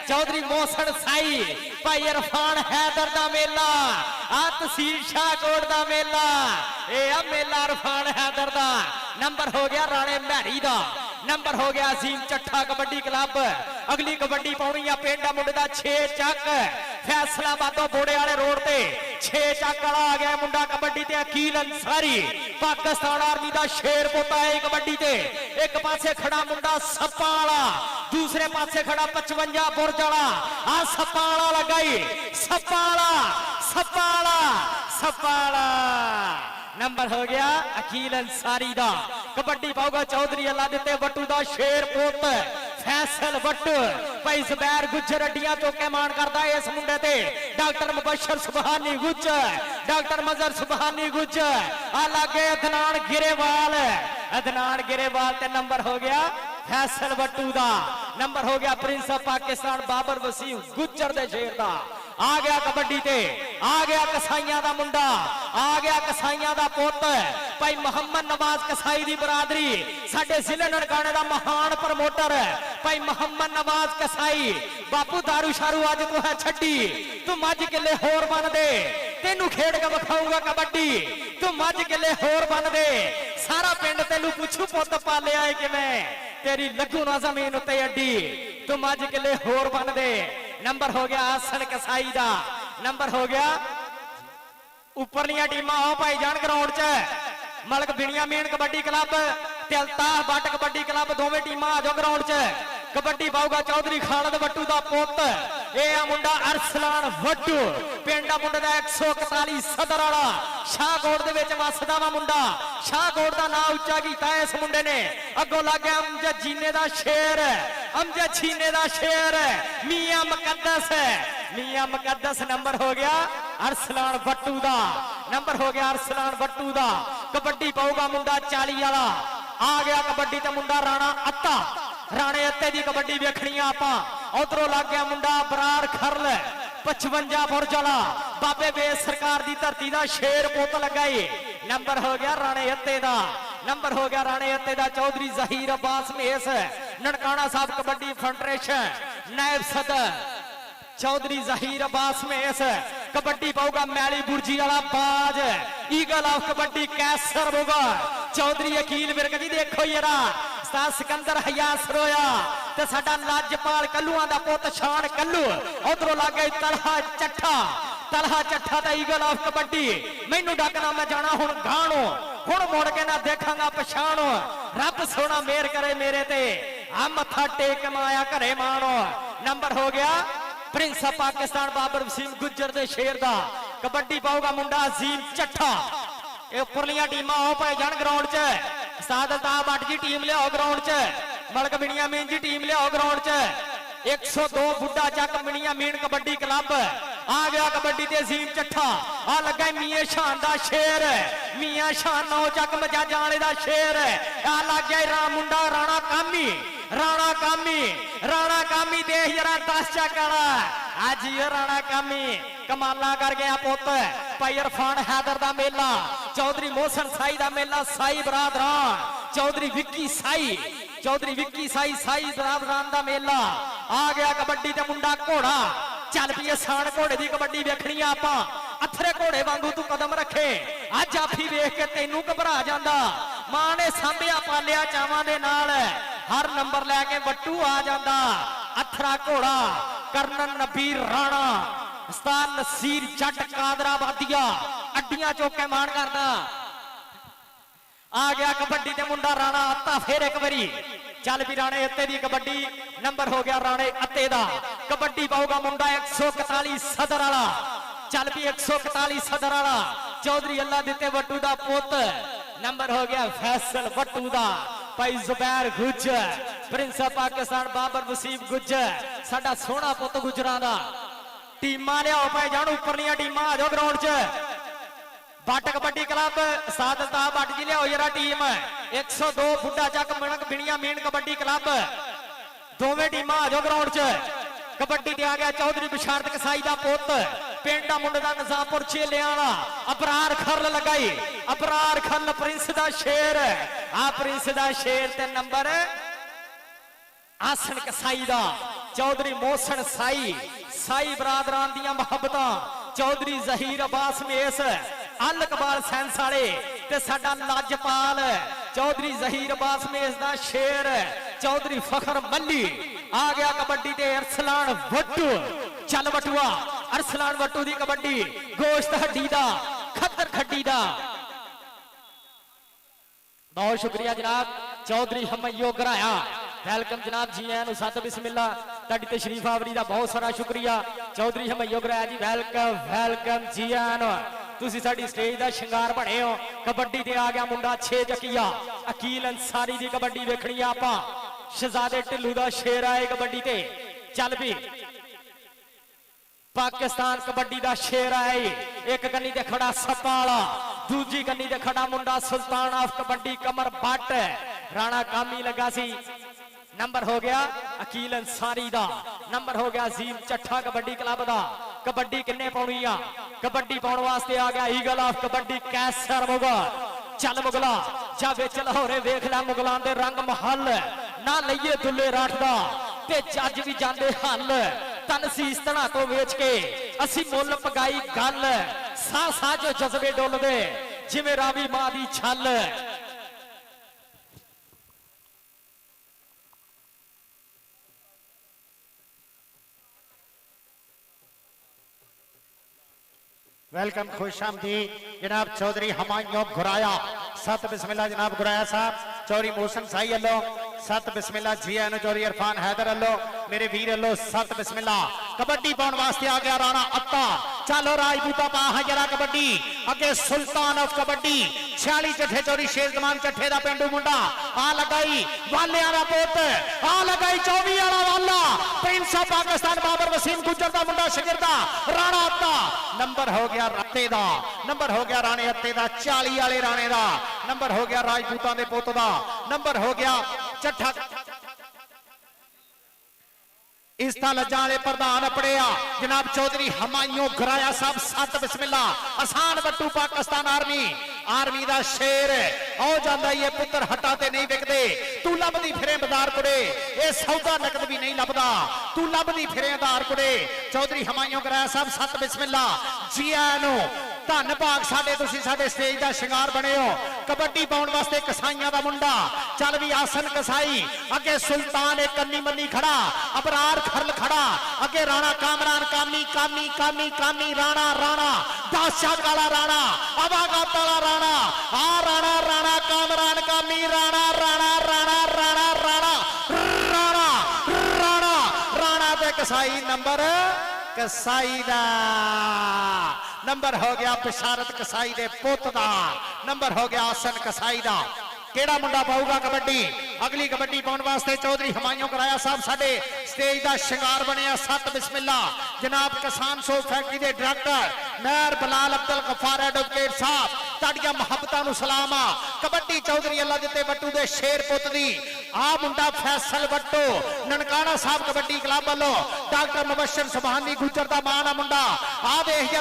A: चौधरी मोहसन साई भाई इरफान हैदर दा मेला आ तहसील शाहकोट दा मेला ए आ मेला इरफान हैदर दा नंबर हो गया राणे मैरी दा नंबर हो गया अजीम चट्ठा कबड्डी क्लब अगली कबड्डी पाउणी आ पेंडा मुंडे दा 6 चक फैसलाबाद तो बोड़े वाले रोड ते 6 चक वाला आ गया मुंडा कबड्डी ते अकील अंसारी पाकिस्तान आर्मी दा शेर पोता है कबड्डी ते एक पासे खड़ा मुंडा सप्पा वाला दूसरे पासे खड़ा 55 बुर्ज वाला आ सप्पा वाला लगाई सप्पा वाला नंबर हो गया अकील अंसारी दा कबड्डी पाऊगा चौधरी अल्लाह दिते वट्टू दा शेर पुत फैसल वट्टू भाई जुबैर गुज्जर अड्डियां चौके मान करदा है इस मुंडे ते डॉक्टर मुबशर सुबहानी गुज डॉक्टर मजर सुबहानी गुज आ लागे अदनान गिरेवाल ते नंबर हो गया फैसल वट्टू दा नंबर हो गया प्रिंस ऑफ पाकिस्तान बाबर वसीम गुज्जर दे शेर दा आ गया कबड्डी ते आ गया कसाइयां दा मुंडा आ गया कसाइयां दा पुत भाई मोहम्मद नवाज कसाई दी बरादरी साडे जिले ननकाने दा महान प्रमोटर भाई मोहम्मद नवाज कसाई बापू दारू शारू अज तू है छड्डी तू मज किले होर बन दे तेनू खेड के विखाऊंगा कबड्डी तू मज किले होर बन दे सारा पिंड तेनू पुछू पुत पालिया है किवें तेरी लगू ना जमीन उत्ते अड्डी तू मज किले होर बन दे ਨੰਬਰ ਹੋ ਗਿਆ ਆਸਣ ਕਸਾਈ ਦਾ, ਨੰਬਰ ਹੋ ਗਿਆ ਉੱਪਰਲੀਆਂ ਟੀਮਾਂ ਆਓ ਭਾਈ ਜਾਣ ਗਰਾਊਂਡ 'ਚ। ਮਲਕ ਬਿਨੀਆਮੀਨ ਕਬੱਡੀ ਕਲੱਬ ਤੇ ਅਲਤਾਫ ਬੱਟ ਕਬੱਡੀ ਕਲੱਬ ਦੋਵੇਂ ਟੀਮਾਂ ਆ ਜਾਓ ਗਰਾਊਂਡ 'ਚ। ਕਬੱਡੀ ਪਾਊਗਾ ਚੌਧਰੀ ਖਾਲਦ ਵੱਟੂ ਦਾ ਪੁੱਤ, ਇਹ ਆ ਮੁੰਡਾ ਅਰਸਲਾਨ ਵੱਟੂ, ਪਿੰਡ ਆ ਮੁੰਡੇ ਦਾ 141 ਸਦਰ ਵਾਲਾ, ਸ਼ਾਹਕੋਟ ਦੇ ਵਿੱਚ ਵੱਸਦਾ ਵਾ ਮੁੰਡਾ। ਸ਼ਾਹਕੋਟ ਦਾ ਨਾਂ ਉੱਚਾ ਕੀਤਾ ਇਸ ਮੁੰਡੇ ਨੇ। ਅੱਗੋਂ ਲੱਗ ਗਿਆ ਅਮਜਦ ਜੀਨੇ ਦਾ ਸ਼ੇਰ, ਅਮਜਦ ਜੀਨੇ ਦਾ ਸ਼ੇਰ ਮੀਆਂ ਮੁਕੱਦਸ, ਮੀਆਂ ਮੁਕੱਦਸ। ਨੰਬਰ ਹੋ ਗਿਆ ਅਰਸਲਾਨ ਵੱਟੂ ਦਾ, ਨੰਬਰ ਹੋ ਗਿਆ ਅਰਸਲਾਨ ਵੱਟੂ ਦਾ। ਕਬੱਡੀ ਪਾਊਗਾ ਮੁੰਡਾ 40 ਵਾਲਾ, ਆ ਗਿਆ ਕਬੱਡੀ ਤੇ ਮੁੰਡਾ ਰਾਣਾ ਅੱਤਾ, ਰਾਣੇ ਅੱਤੇ ਦੀ ਕਬੱਡੀ ਵੇਖਣੀ ਆ ਆਪਾਂ। ਉਧਰੋਂ ਲੱਗ ਗਿਆ ਮੁੰਡਾ ਬਰਾਰ ਖਰਲ 55 ਬੁਰਜ ਵਾਲਾ, ਬਾਬੇ ਬੇਸ ਸਰਕਾਰ ਦੀ ਧਰਤੀ ਦਾ ਸ਼ੇਰ ਪੁੱਤ ਲੱਗਾ ਏ। ਨੰਬਰ ਹੋ ਗਿਆ ਰਾਣੇ ਅੱਤੇ ਦਾ, ਨੰਬਰ ਹੋ ਗਿਆ ਰਾਣੇ ਅੱਤੇ ਦਾ। ਚੌਧਰੀ ਜ਼ਹੀਰ ਅब्बास ਮੇਸ ਨਨਕਾਣਾ ਸਾਹਿਬ ਕਬੱਡੀ ਫੈਡਰੇਸ਼ਨ ਨਾਇਬ ਸਦਰ ਚੌਧਰੀ ਜ਼ਹੀਰ अब्बास ਮੇਸ। ਕਬੱਡੀ ਪਾਊਗਾ ਮੈਲੀ ਬੁਰਜੀ ਵਾਲਾ ਬਾਜ, ਈਗਲ ਆਫ ਕਬੱਡੀ ਕੈਸਰ ਹੋਗਾ ਚੌਧਰੀ ਅਕੀਲ ਵਿਰਕ ਜੀ। ਦੇਖੋ ਯਾਰਾ ਉਸਤਾਦ ਸਿਕੰਦਰ ਹਯਾਸ ਰੋਇਆ ਤੇ ਸਾਡਾ ਲਾਜਪਾਲ ਕੱਲੂਆਂ ਦਾ ਪੁੱਤ ਸ਼ਾਨ ਕੱਲੂ। ਉਧਰੋਂ ਲੱਗ ਗਈ ਤਲਹਾ ਚੱਠਾ, ਤਲਹਾ ਚੱਠਾ ਤੇ ਈਗਲ ਆਫ ਕਬੱਡੀ। ਮੈਨੂੰ ਡੱਕਣਾ ਮੈਂ ਜਾਣਾ ਹੁਣ ਗਾਣੋ, ਹੁਣ ਮੁੜ ਕੇ ਨਾ ਦੇਖਾਂਗਾ ਪਛਾਣੋ। ਰੱਬ ਸੋਹਣਾ ਮਿਹਰ ਕਰੇ ਮੇਰੇ ਤੇ, ਆ ਮੱਥਾ ਟੇਕ ਮਾਇਆ ਘਰੇ ਮਾਣੋ। ਨੰਬਰ ਹੋ ਗਿਆ ਪ੍ਰਿੰਸ ਆਫ ਪਾਕਿਸਤਾਨ ਬਾਬਰ ਵਸੀਮ ਗੁੱਜਰ ਦੇ ਸ਼ੇਰ ਦਾ। ਕਬੱਡੀ ਪਾਊਗਾ ਮੁੰਡਾ ਅਜ਼ੀਮ ਚੱਠਾ। ਇਹ ਉੱਪਰਲੀਆਂ ਟੀਮਾਂ ਆਓ ਭਾਈ ਜਾਣ ਗਰਾਊਂਡ 'ਚ। ਉਸਤਾਦ ਅਲਤਾਫ ਬੱਟ ਜੀ ਟੀਮ ਲਿਆਓ ਗਰਾਊਂਡ 'ਚ, ਮਲਕ ਬਿਨੀਆਮੀਨ ਜੀ ਟੀਮ ਲਿਆਓ ਗਰਾਊਂਡ 'ਚ। 102 ਬੁੱਢਾ ਚੱਕ ਬਿਨੀਆਮੀਨ ਕਬੱਡੀ ਕਲੱਬ ਆ ਗਿਆ ਕਬੱਡੀ ਤੇ ਅਜ਼ੀਮ ਚੱਠਾ। ਆ ਲੱਗਾ ਮੀਆਂ ਸ਼ਾਨ ਦਾ ਸ਼ੇਰ, ਮੀਆਂ ਸ਼ਾਨ ਨੌ ਚੱਕ ਮਜਾਜਾਂ ਵਾਲੇ ਦਾ ਸ਼ੇਰ। ਆ ਲੱਗ ਗਿਆ ਰਾਮ ਮੁੰਡਾ ਰਾਣਾ ਕਾਮੀ, ਰਾਣਾ ਕਾਮੀ, ਰਾਣਾ ਕਾਮੀ ਦੇਖ ਜਰਾ 10 ਚੱਕ ਵਾਲਾ। ਅੱਜ ਇਹ ਰਾਣਾ ਕਾਮੀ ਕਮਾਲਾਂ ਕਰ ਗਿਆ ਪੁੱਤ। ਭਾਈ ਇਰਫਾਨ ਹੈਦਰ ਦਾ ਮੇਲਾ, ਚੌਧਰੀ ਮੋਹਸਨ ਸਾਈ ਦਾ ਮੇਲਾ, ਸਾਈ ਬਰਾਦਰਾਂ, ਚੌਧਰੀ ਵਿੱਕੀ ਸਾਈ, ਚੌਧਰੀ ਵਿੱਕੀ ਸਾਈ, ਸਾਈ ਬਰਾਦਰਾਂ ਦਾ ਮੇਲਾ। ਆ ਗਿਆ ਕਬੱਡੀ ਤੇ ਮੁੰਡਾ ਘੋੜਾ। ਚੱਲ ਪਈ ਆਸਾਨ ਘੋੜੇ ਦੀ ਕਬੱਡੀ ਵੇਖਣੀ ਆ ਆਪਾਂ। ਅਥਰੇ ਘੋੜੇ ਵਾਂਗੂ ਤੂੰ ਕਦਮ ਰੱਖੇ, ਅੱਜ ਆਫੀ ਵੇਖ ਕੇ ਤੈਨੂੰ ਘਬਰਾ ਜਾਂਦਾ। ਮਾਂ ਨੇ ਸਾਂਭਿਆ ਪਾਲਿਆ ਚਾਵਾਂ ਦੇ ਨਾਲ, ਹਰ ਨੰਬਰ ਲੈ ਕੇ ਵੱਟੂ ਆ ਜਾਂਦਾ। ਅਥਰਾ ਘੋੜਾ ਕਰਨਨ ਨਬੀਰ ਰਾਣਾ, ਉਸਤਾਦ ਨਸੀਰ ਜੱਟ ਕਾਦਰਾਬਾਦੀਆ ਅੱਡੀਆਂ ਚੋਕ ਕੇ ਮਾਣ ਕਰਦਾ। ਆ ਗਿਆ ਕਬੱਡੀ ਤੇ ਮੁੰਡਾ ਰਾਣਾ ਅੱਤਾ ਫੇਰ ਇੱਕ ਵਾਰੀ। ਚੱਲ ਵੀ ਰਾਣੇ ਅੱਤੇ ਦੀ ਕਬੱਡੀ, ਨੰਬਰ ਹੋ ਗਿਆ ਰਾਣੇ ਅੱਤੇ ਦਾ। ਕਬੱਡੀ ਪਾਊਗਾ ਮੁੰਡਾ 141 ਸਦਰ ਵਾਲਾ। ਚੱਲ ਵੀ 141 ਸਦਰ ਵਾਲਾ ਚੌਧਰੀ ਅੱਲਾ ਦਿੱਤੇ ਵੱਟੂ ਦਾ ਪੁੱਤ। ਨੰਬਰ ਹੋ ਗਿਆ ਫੈਸਲ ਵੱਟੂ ਦਾ। ਭਾਈ ਜ਼ੁਬੈਰ ਗੁੱਜਰ, ਪ੍ਰਿੰਸ ਆਫ ਪਾਕਿਸਤਾਨ ਬਾਬਰ ਵਸੀਮ ਗੁੱਜਰ, ਸਾਡਾ ਸੋਹਣਾ ਪੁੱਤ ਗੁਜਰਾਂ ਦਾ। ਟੀਮਾਂ ਲਿਆਓ ਭਾਈ ਜਾਣ ਉੱਪਰਲੀਆਂ ਟੀਮਾਂ ਆ ਜਾਓ ਗਰਾਊਂਡ 'ਚ। ਬੱਟ ਕਬੱਡੀ ਕਲੱਬ ਉਸਤਾਦ ਅਲਤਾਫ ਬੱਟ ਜੀ ਲਿਆਓ ਜਰਾ ਟੀਮ। 102 ਬੁੱਢਾ ਚੱਕ ਮਣਕ ਬਿਨੀਆਮੀਨ ਕਬੱਡੀ ਕਲੱਬ ਦੋਵੇਂ ਟੀਮਾਂ ਆ ਜਾਓ ਗਰਾਊਂਡ 'ਚ। ਕਬੱਡੀ ਤੇ ਆ ਗਿਆ ਚੌਧਰੀ ਬਿਸ਼ਾਰਤ ਕਸਾਈ ਦਾ ਪੁੱਤ, ਪਿੰਡ ਦਾ ਮੁੰਡੇ ਦਾ ਨਿਜ਼ਾਮਪੁਰ ਛੇਲਿਆਂ ਵਾਲਾ। ਅਬਰਾਰ ਖਰਲ ਲਗਾਈ, ਅਬਰਾਰ ਖਰਲ ਪ੍ਰਿੰਸ ਦਾ ਸ਼ੇਰ। ਆ ਪ੍ਰਿੰਸ ਦਾ ਸ਼ੇਰ ਤੇ ਨੰਬਰ ਆਸਣ ਕਸਾਈ ਦਾ। ਚੌਧਰੀ ਮੋਹਸਨ ਸਾਈ, ਸਾਈ ਬਰਾਦਰਾਂ ਦੀਆਂ ਮੁਹੱਬਤਾਂ। ਚੌਧਰੀ ਜ਼ਹੀਰ अब्बास ਮੇਸ ਅਲ ਇਕਬਾਲ ਸੈਂਸ ਵਾਲੇ ਤੇ ਸਾਡਾ ਲਾਜਪਾਲ ਚੌਧਰੀ ਜ਼ਹੀਰ अब्बास ਮੇਸ ਦਾ ਸ਼ੇਰ। ਚੌਧਰੀ ਫਖਰ ਮੱਲੀ ਆ ਗਿਆ ਕਬੱਡੀ ਤੇ ਅਰਸਲਾਨ ਵੱਟੂ। ਚੱਲ ਵਟੂਆ ਅਰਸਲਾਨ ਵੱਟੂ ਦੀ ਕਬੱਡੀ, ਗੋਸ਼ਤ ਹੱਡੀ ਦਾ, ਖੱਦਰ ਖੱਡੀ ਦਾ। बहुत शुक्रिया जनाब चौधरी हमयो गराया, वेलकम जनाब जी आया सत बिस्मिल्ला तुहाडी तशरीफ आवरी दा बहुत सारा शुक्रिया चौधरी हमयो गराया जी, वेलकम वेलकम जी आया। तुसी साडी स्टेज दा शिंगार बने हो। कबड्डी ते आ गया मुंडा 6 जकिया अकील अंसारी दी कबड्डी वेखनी आपां। शहजादे ढिल्लू दा शेर आए कबड्डी ते। चल भी पाकिस्तान कबड्डी दा शेर आए। एक कन्नी ते खड़ा सपाला, दूजी कन्नी ते खड़ा मुंडा सुल्तान ऑफ कबड्डी कमर भट्ट। राणा कामी लगा सी। नंबर हो गया अकील अंसारी दा, नंबर हो गया अजीम चट्ठा कबड्डी क्लब दा। कबड्डी किन्ने पाउणी आ? कबड्डी पाउण वास्ते आ गया ईगल ऑफ कबड्डी कैसर मुगल। चल मुगला जा विच लाहौरे वेख लै मुगलां दे रंग महल ना लईए दुल्ले राठ दा ते जज भी जांदे हल। तन सीस तना तो वेच के असी मुल पगाई गल, सा सा जो जज्बे डुलदे जिवें रावी मां दी छल। वेलकम खुश आमदीद जनाब चौधरी हमायूं गुराया सत बिस्मिल्लाह जनाब गुराया साहब चौधरी मोहसन साई अल्लो सत बिस्मिल्लाह जी आन चौधरी इरफान हैदर अल्लो मेरे वीर अल्लो सत बिस्मिल्लाह कबड्डी पाउण वास्ते आ गया राणा अत्ता चलो राजपूता पा जरा कबड्डी अगे सुल्तान ऑफ कबड्डी 46 चट्ठे चौधरी शेरजमान चट्ठे दा पेंडू मुंडा आ लगाई वालियां दा पुत आ लगाई 24 वाला वाला प्रिंस ऑफ पाकिस्तान बाबर वसीम गुजर दा मुंडा शगिरदा राणा अत्ता नंबर हो गया रत्ते दा नंबर हो गया राणे अत्ते दा 40 वाले राणे दा नंबर हो गया राजपूतां दे पुत दा नंबर हो गया चट्ठा इस लजाले प्रधान अपड़िया जनाब चौधरी हमायूं गुराया साहब सत बिस्मिल्लाह आसान बट्टू पाकिस्तान आर्मी आर्मी दा शेर आओ जांदा ये पुत्र हटा ते नहीं विकदे तू लभदी फिरे बाजार कुड़े ये सौदा नकद भी नहीं लभदा तू लभदी फिरे आधार कुड़े चौधरी हमायूं गुराया साहब सत बिस्मिल्लाह जी आनो धन भाग साडे तुसीं साडे स्टेज दा शिंगार बने हो कबड्डी पाउण वास्ते कसाईयां दा मुंडा चल भी आसन कसाई अगे सुल्तान एक कन्नी मन्नी खड़ा अबरार खरल खड़ा अगे राणा कामरान कामी कामी कामी कामी राणा राणा बादशाह काला राणा अबागत वाला राणा आ राणा राणा कामरान कामी राणा राणा राणा राणा राणा राणा राणा राणा ते कसाई नंबर कसाई दा नंबर हो गया बिशारत कसाई दे पुत दा नंबर हो गया आसन कसाई दा केड़ा मुंडा पाऊगा कबड्डी अगली कबड्डी पाउण वास्ते चौधरी हमायूं गुराया साहब साडे स्टेज दा शिंगार बने सत बिस्मिल्लाह जनाब किसान सो फैक्ट्री दे डायरेक्टर मेयर बलाल अब्दुल गफार एडवोकेट साहब ताड़ियां मुहब्बतां नु सलाम आ कबड्डी चौधरी अल्लाह दिते बट्टू दे शेर पुत दी आ मुंडा फैसल बट्टो ननकाना साहब कबड्डी क्लब वालों डॉक्टर मुबशर सुभानी गुजर दा मां दा मुंडा आ देख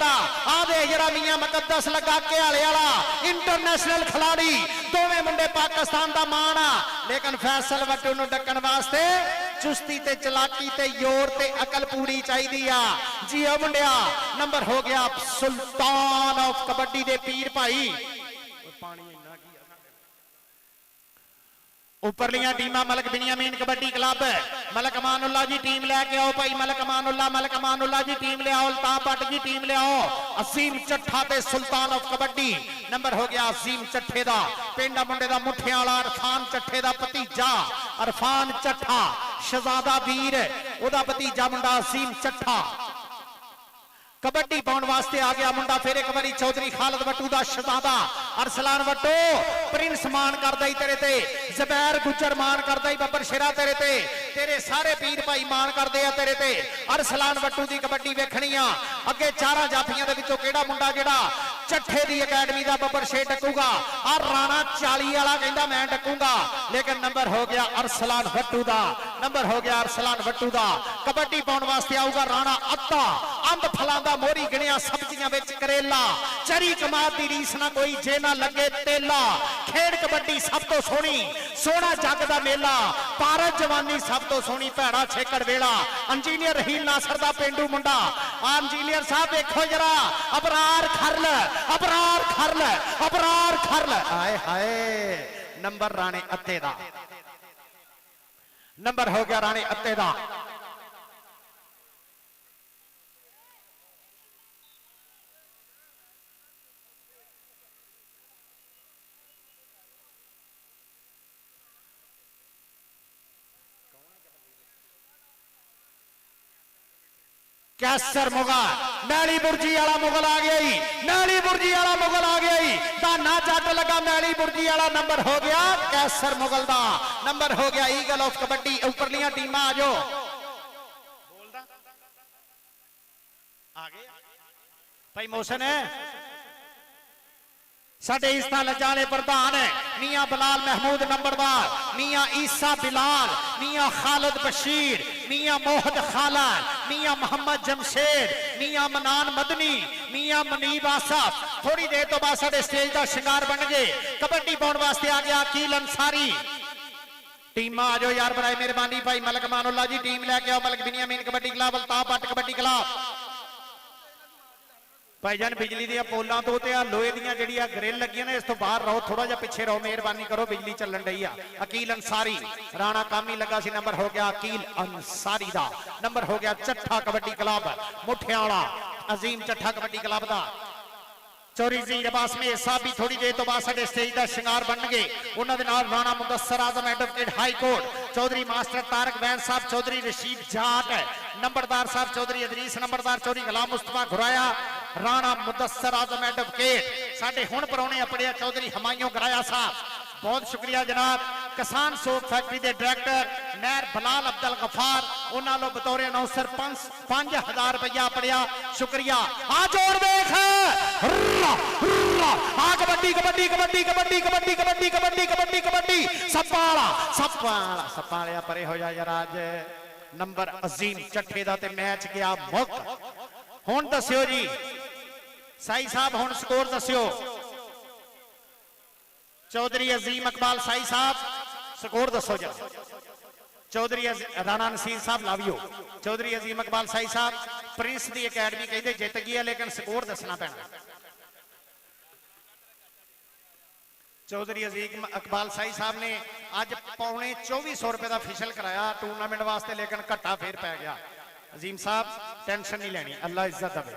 A: जरा मियां मुकद्दस लगा के आले वाला इंटरनेशनल खिलाड़ी दोवें मुंडे पाकिस्तान दा मान आ लेकिन फैसल बट्टू नु डकण वास्ते चुस्ती ते चलाकी ते योर ते अकल पूरी चाहिदी आ जी ओ मुंडिया नंबर हो गया सुल्तान ऑफ कबड्डी दे पीर भाई उपरलियां टीमां मलक बिनियामीन कबड्डी क्लब मलक अमानुल्लाह जी टीम लेके आओ भाई मलक अमानुल्लाह जी टीम ले आओ अल्ताफ भट्ट जी टीम ले आओ असीम चट्ठा ते सुल्तान ऑफ कबड्डी नंबर हो गया असीम चट्ठे दा पिंड मुंडे दा मुठियां वाला अरफान चट्ठे दा भतीजा अरफान चट्ठा शहजादा वीर ओदा भतीजा मुंडा असीम चट्ठा कबड्डी पाउण वास्ते आ गया मुंडा फिर एक बारी चौधरी खालिद बट्टू दा शहजादा अरसलान बट्टो प्रिंस मान करदा ही तेरे ते ज़ुबैर गुजर मान करदा ही बब्बर शेरा तेरे ते तेरे सारे पीर भाई मान करदे आ तेरे ते अरसलान बट्टू दी कबड्डी वेखणी आ अगे चारां जाफियां दे विचों केड़ा मुंडा जेड़ा चट्ठे दी अकैडमी दा बब्बर शेर टकूगा और राणा 40 वाला कहंदा मैं टकूंगा लेकिन नंबर हो गया अरसलान बट्टू दा नंबर हो गया अरसलान बट्टू दा कबड्डी पाउण वास्ते आऊगा राणा अत्ता अंब फलां दा मोरी गिणिया सब्जियां विच करेला चरी कमाद दी रीस ना कोई जे ना लगे तेला खेड कबड्डी सब तो सोहनी सोहना जग दा मेला भारत जवानी सब तो सोहनी भैड़ा छेकड़ वेला इंजीनियर रहील नासर दा पेंडू मुंडा आ इंजीनियर साहब देखो जरा अबरार खरल हाय हाय नंबर राणे अत्ते दा नंबर हो गया राणे अत्ते दा कैसर मुगल मैली बुर्जी वाला मुगल आ गया ही मैली बुर्जी वाला मुगल आ गया ही दाना जट लगा मैली बुर्जी वाला नंबर हो गया कैसर मुगल दा नंबर हो गया ईगल ऑफ कबड्डी उपरलियां टीमां आ जाओ आगे भाई मोहसन है साडे इस लजाले प्रधान है मियां बिलाल महमूद नंबरदार मियां ईसा बिलाल मियां खालिद बशीर मियां मोहद खालिद मियां मोहम्मद जमशेद मियां मनान मदनी मियां मनीब आसफ थोड़ी देर तो बाद साडे स्टेज का शिंगार बन गए कबड्डी पाउण वास्ते आ गया अकील अंसारी टीम आ जाओ यार बराए मेहरबानी भाई मलक अमानुल्लाह जी टीम लेके आओ मलक बिनियामीन कबड्डी क्लब अल्ताफ भट्ट कबड्डी क्लब भाईजान बिजली दी पोलों तो लोहे दियां जिहड़ियां ग्रिल लगियां ने इस तो बाहर रहो थोड़ा जिहा पिछे रहो मेहरबानी करो बिजली चलन रही है अकील अंसारी राणा कामी लगा सी नंबर हो गया अकील अंसारी दा नंबर हो गया चट्ठा कबड्डी क्लब मुठियां वाला अजीम चट्ठा कबड्डी क्लब दा ਚੌਧਰੀ ਜ਼ਹੀਰ ਅਬਾਸ ਮੇਰ ਸਾਹਿਬ ਵੀ ਥੋੜੀ ਦੇਰ ਤੋਂ ਬਾਅਦ ਸਾਡੇ ਸਟੇਜ ਦਾ ਸ਼ਿੰਗਾਰ ਬਣਨਗੇ। ਉਹਨਾਂ ਦੇ ਨਾਲ Rana Mudassar Azam advocate high court, Chaudhry master Tariq ਬੈਨ ਸਾਹਿਬ, ਚੌਧਰੀ ਰਸ਼ੀਦ ਜਾਟ, ਨੰਬਰਦਾਰ ਸਾਹਿਬ ਚੌਧਰੀ ਅਦਰੀਸ ਨੰਬਰਦਾਰ, ਚੌਧਰੀ ਗੁਲਾਮ ਮੁਸਤਫਾ ਘੁਰਾਇਆ, ਰਾਣਾ ਮੁਦੱਸਰ ਆਜ਼ਮ ਐਡਵੋਕੇਟ। ਸਾਡੇ ਹੁਣ ਪਰੌਣੇ ਆਪਣੇ ਚੌਧਰੀ ਹਮਾਇਓ ਗਰਾਇਆ ਸਾਹਿਬ, बहुत शुक्रिया जनाब। किसान सोप फैक्ट्री के डायरेक्टर नैर बलाल अब्दुल गफार, उन्होंने बतौर अनाउंसर 5000 रुपया पड़िया, शुक्रिया। आ जोर देख, आ कबड्डी कबड्डी कबड्डी कबड्डी कबड्डी कबड्डी कबड्डी कबड्डी कबड्डी सप्पाला सप्पाला सप्पालिया परे हो जा यार। अज नंबर अजीम चट्ठे दा ते मैच गया मुक। हुण दस्सियो जी साई साहब, हुण स्कोर दस्सियो। चौधरी अजीम इकबाल साई साहब स्कोर दसो जी। चौधरी राणा नसीर साहब लावियो। चौधरी अजीम इकबाल साई साहब प्रिंस दी अकैडमी कहते जित गई है, लेकिन स्कोर दसना पैना। चौधरी अजीम इकबाल साई साहब ने अज पौने 2400 रुपए का फिशल कराया टूर्नामेंट वास्ते, लेकिन घट्टा फिर पै गया। अजीम साहब टेंशन नहीं लेनी, अल्लाह इज्जत दे।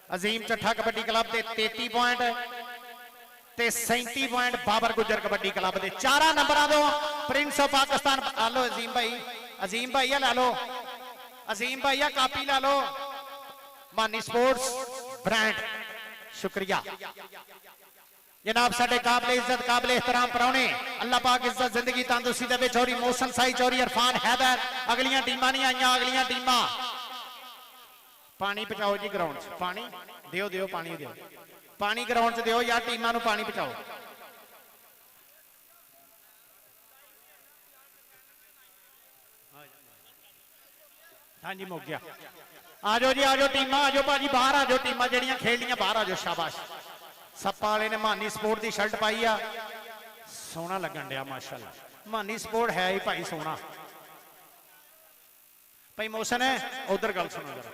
A: अजीम चट्ठा कबड्डी क्लब के 33 पॉइंट ते 37 पॉइंट बाबर गुजर कबड्डी क्लब के 4 नंबरों दो प्रिंस ऑफ पाकिस्तान। लो अजीम भाई, अजीम भाई ला लो, अजीम भाई कापी ला लो, मानी स्पोर्ट्स ब्रांड, शुक्रिया जनाब। साडे काबिल इज्जत काबिल एहतराम परौने, अल्लाह पाक इज्जत जिंदगी तंदुरुस्ती देवे। चौधरी मोहसन साई, चौधरी इरफान हैदर, अगलियां टीमां नहीं आईयां, अगलियां टीमां। पानी पहुंचाओ जी ग्राउंड च, पानी दियो दियो, पानी दियो, पानी ग्राउंड च दियो यार, टीमां नूं पानी पहुंचाओ। हाँ जी मुक गया। आ जाओ जी, आ जाओ टीमां, आ जाओ भाजी बाहर आ जाओ, टीमां जेड़ियां खेलनियां बाहर आ जाओ, शाबाश। सप्पा वाले ने मानी स्पोर्ट की शर्ट पाई आ, सोहना लगन दिया माशाल्लाह। मानी स्पोर्ट है ही भाई सोहना। भाई मोशन है उधर गल सुनो जरा।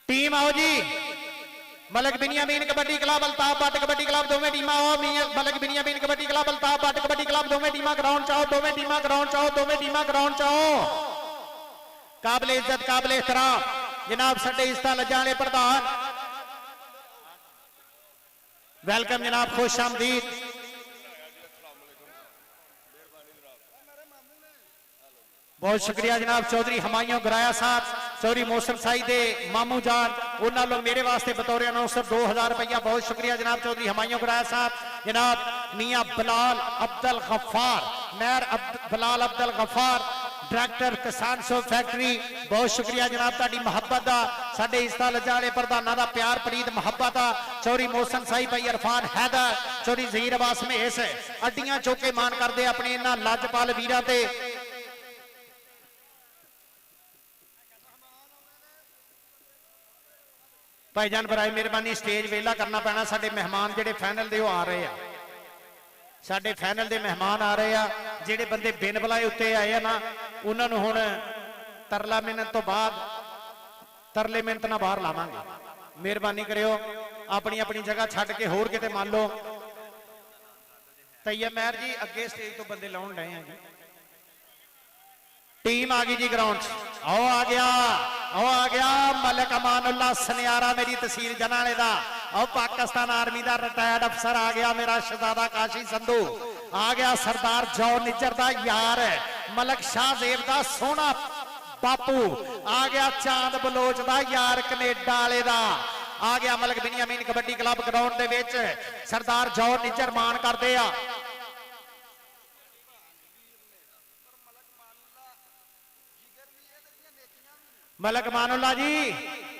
A: टीम आओ जी, मलक बिनियामीन कबड्डी क्लब, अल्ताफ भट्ट कबड्डी क्लब, दोवें टीमां आओ। मलक बिनियामीन कबड्डी क्लब, अल्ताफ भट्ट कबड्डी क्लब, दोवें टीमां ग्राउंड च आओ, दोवें टीमां ग्राउंड च आओ, दोवें टीमां ग्राउंड च आओ। काबिल इज्जत काबिल एहतराम जनाब साडे इज्जत लजाने प्रधान, वेलकम जनाब, खुश आमदीद। बहुत शुक्रिया जनाब। चौधरी हमायूं गराया साहब, चौधरी मोहसन साई दे मामू जान, उन्होंने मेरे वास्ते बतौर अनाउंसर 2000 रुपया, बहुत शुक्रिया जनाब। चौधरी हमायूं गराया साहब, जनाब मियां बिलाल अब्दुल गफ्फार, नैर Bilal Abdul Gaffar, director Kisan soap factory, बहुत शुक्रिया जनाब। ताड़ी मुहब्बत का साडे इज्जत लजाने प्रधाना का प्यार प्रीत मुहब्बत आ। चौधरी मोहसन साई, भाई इरफान हैदर, चौधरी ज़हीर अब्बास मेस अड्डियां चौके मान करते अपने इन्हां लजपाल वीरां ते। भाईजान बराए मेहरबानी स्टेज वेला करना पैना, साडे मेहमान जेडे फैनल दे आ रहे हैं, साडे फैनल दे मेहमान आ रहे हैं। जेडे बंदे बिन बुलाए उत्ते आए हैं ना, उन्होंने हुण तरला मिनट तो बाद तरले मिनट ना बाहर लावांगे। मेहरबानी करियो अपनी अपनी जगह छड्ड के होर किते मान लो। तैयब महर जी अगे स्टेज तो बंदे लाउण लए हैं जी। टीम आ गई जी ग्राउंड, आओ आ गया, आओ आ गया मलक अमानुल्लाह सनियारा, मेरी तहसील जनाले दा। आओ पाकिस्तान आर्मी का रिटायर्ड अफसर आ गया, मेरा शहजादा काशी संधू आ गया। सरदार जौ निज्जर दा यार मलक शाहजेब दा सोना बापू आ गया। चांद बलोच दा यार कनेडा वाले दा आ गया। मलक बिनियामीन कबड्डी क्लब ग्राउंड दे विच सरदार जौ निज्जर मान करदे आ। मलक अमानुल्लाह जी,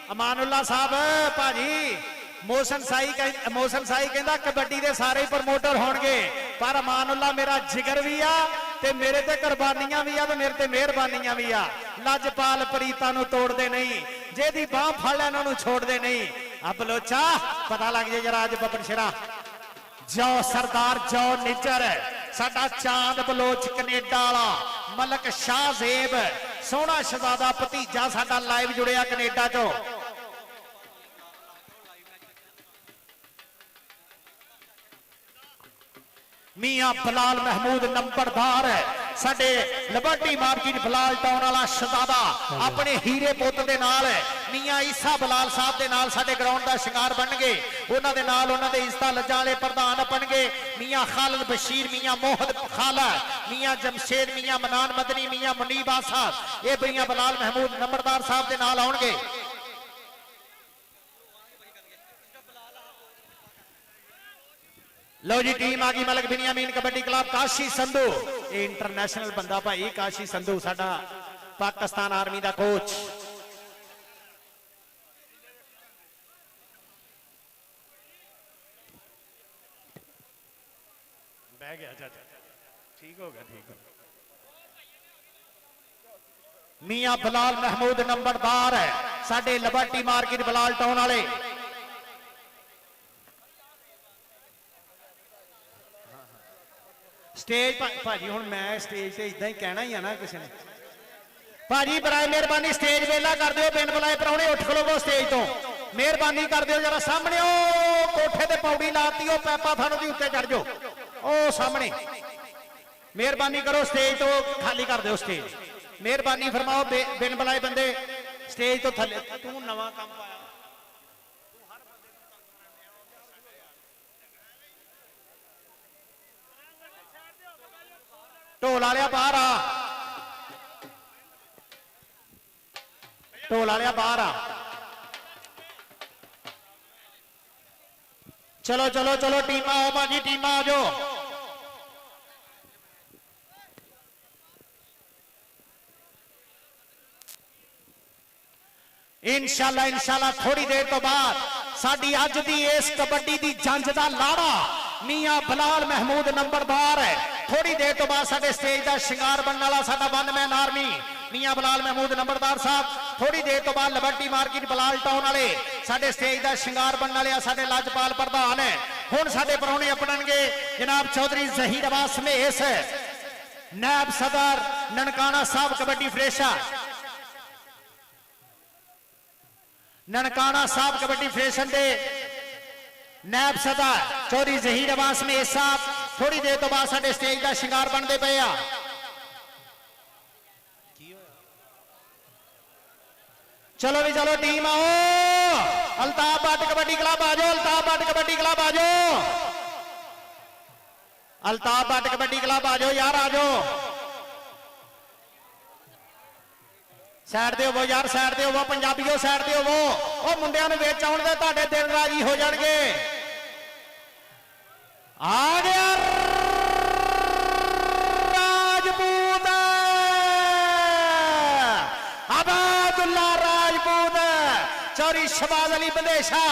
A: अमानुल्लाह साहब भाजी, मोहसन साई कहता कबड्डी दे सारे प्रमोटर होणगे, पर अमानुल्लाह मेरा जिगर भी आ ते मेरे ते कुर्बानियां भी आ ते मेरे ते मेहरबानियां भी आ। लजपाल प्रीतां नूं तोड़दे नहीं, जेदी बांह फड़ लै उन्हां नूं छोड़दे नहीं। अब बलोचा पता लग जाए जरा अज बबन शेरा जो सरदार जो निज्जर साडा चांद बलोच कनेडा वाला मलक शाहजेब सोहना शहजादा भतीजा साडा लाइव जुड़िया कनेडा चो। मियां बिलाल महमूद नंबरदार साडे लिबर्टी मार्केट बलाल टाउन वाला शहजादा अपने हीरे पुत दे नाल मियां ईसा बलाल साहब दे नाल साडे ग्राउंड दा शिंगार बनगे। उन्हां दे नाल उन्हां दे इज्जत लज्जा वाले प्रधान बनगे मियां खालिद बशीर, मियां मोहद खाला, मियां जमशेद, मियां मनान मदनी, मियां मुनीब साहब, ये मियां बलाल महमूद नंबरदार साहब दे नाल आउणगे। लो जी टीम आ गई मलक बिनियामीन कबड्डी क्लब काशी संधू, ये इंटरनेशनल बंदा भाई काशी संधू साडा पाकिस्तान आर्मी दा कोच। बह गया चाचा, ठीक हो गया, ठीक हो गया। मियां बलाल महमूद नंबरदार है साडे लिबर्टी मार्केट बलाल टाउन वाले। स्टेज भाजी हुण मैं स्टेज से इदा ही कहना ही है ना किसी ने। भाजी बराए मेहरबानी स्टेज वेला कर दिओ, बिन बुलाए प्राहुणे उठ खलोवो स्टेज तो, मेहरबानी कर दिओ जरा सामने ओ कोठे ते पौड़ी लाती ओ पैपा थानों दी उत्ते चढ़ जाओ ओ सामने, मेहरबानी करो स्टेज तो खाली कर दिओ स्टेज, मेहरबानी फरमाओ बिन बुलाए बंदे स्टेज तो थले। तू नवां काम पाया ढोल वालिया बाहर आ, ढोल वालिया बाहर आ। चलो चलो चलो टीम आओ भाजी, टीम आ जाओ। इंशाल्लाह इंशाल्लाह थोड़ी देर तो बाद साडी अज दी इस कबड्डी दी जंज दा लाड़ा मियां बलाल महमूद नंबरदार है। थोड़ी देर तो बाद साडे स्टेज का शिंगार बनने वाला साडा वन मैन आर्मी मियां बलाल महमूद नंबरदार साहब। थोड़ी देर तो बाद लिबर्टी मार्केट बलाल टाउन वाले साडे स्टेज का शिंगार बनने वाले साडे लाजपाल प्रधान है। हुण साडे परौणे अपनाणगे जनाब चौधरी जहीर अब्बास मेस, नायब सदर ननकाना साहब कबड्डी फेडरेशन, ननकाना साहब कबड्डी फेडरेशन के नायब सदर चौधरी जहीर अब्बास मेस साहब। थोड़ी देर तो बाद साडे स्टेज का शिंगार बनते पे आ। चलो भी चलो टीम आओ, अल्ताफ भट्ट कबड्डी क्लब आ जाओ, अल्ताफ भट्ट कबड्डी क्लब आ जाओ, अल्ताफ भट्ट कबड्डी क्लब आ जाओ यार, आ जाओ साइड दे होवो यार, साइड दे होवो पंजाबीओ, साइड दे होवो। ओ मुंडियां नूं विच आउण दे, तुहाडे दिल राजी हो जाणगे। आ गया राजपूत अबादुल्ला राजपूत, चौरी शबाज अली बंदेशा,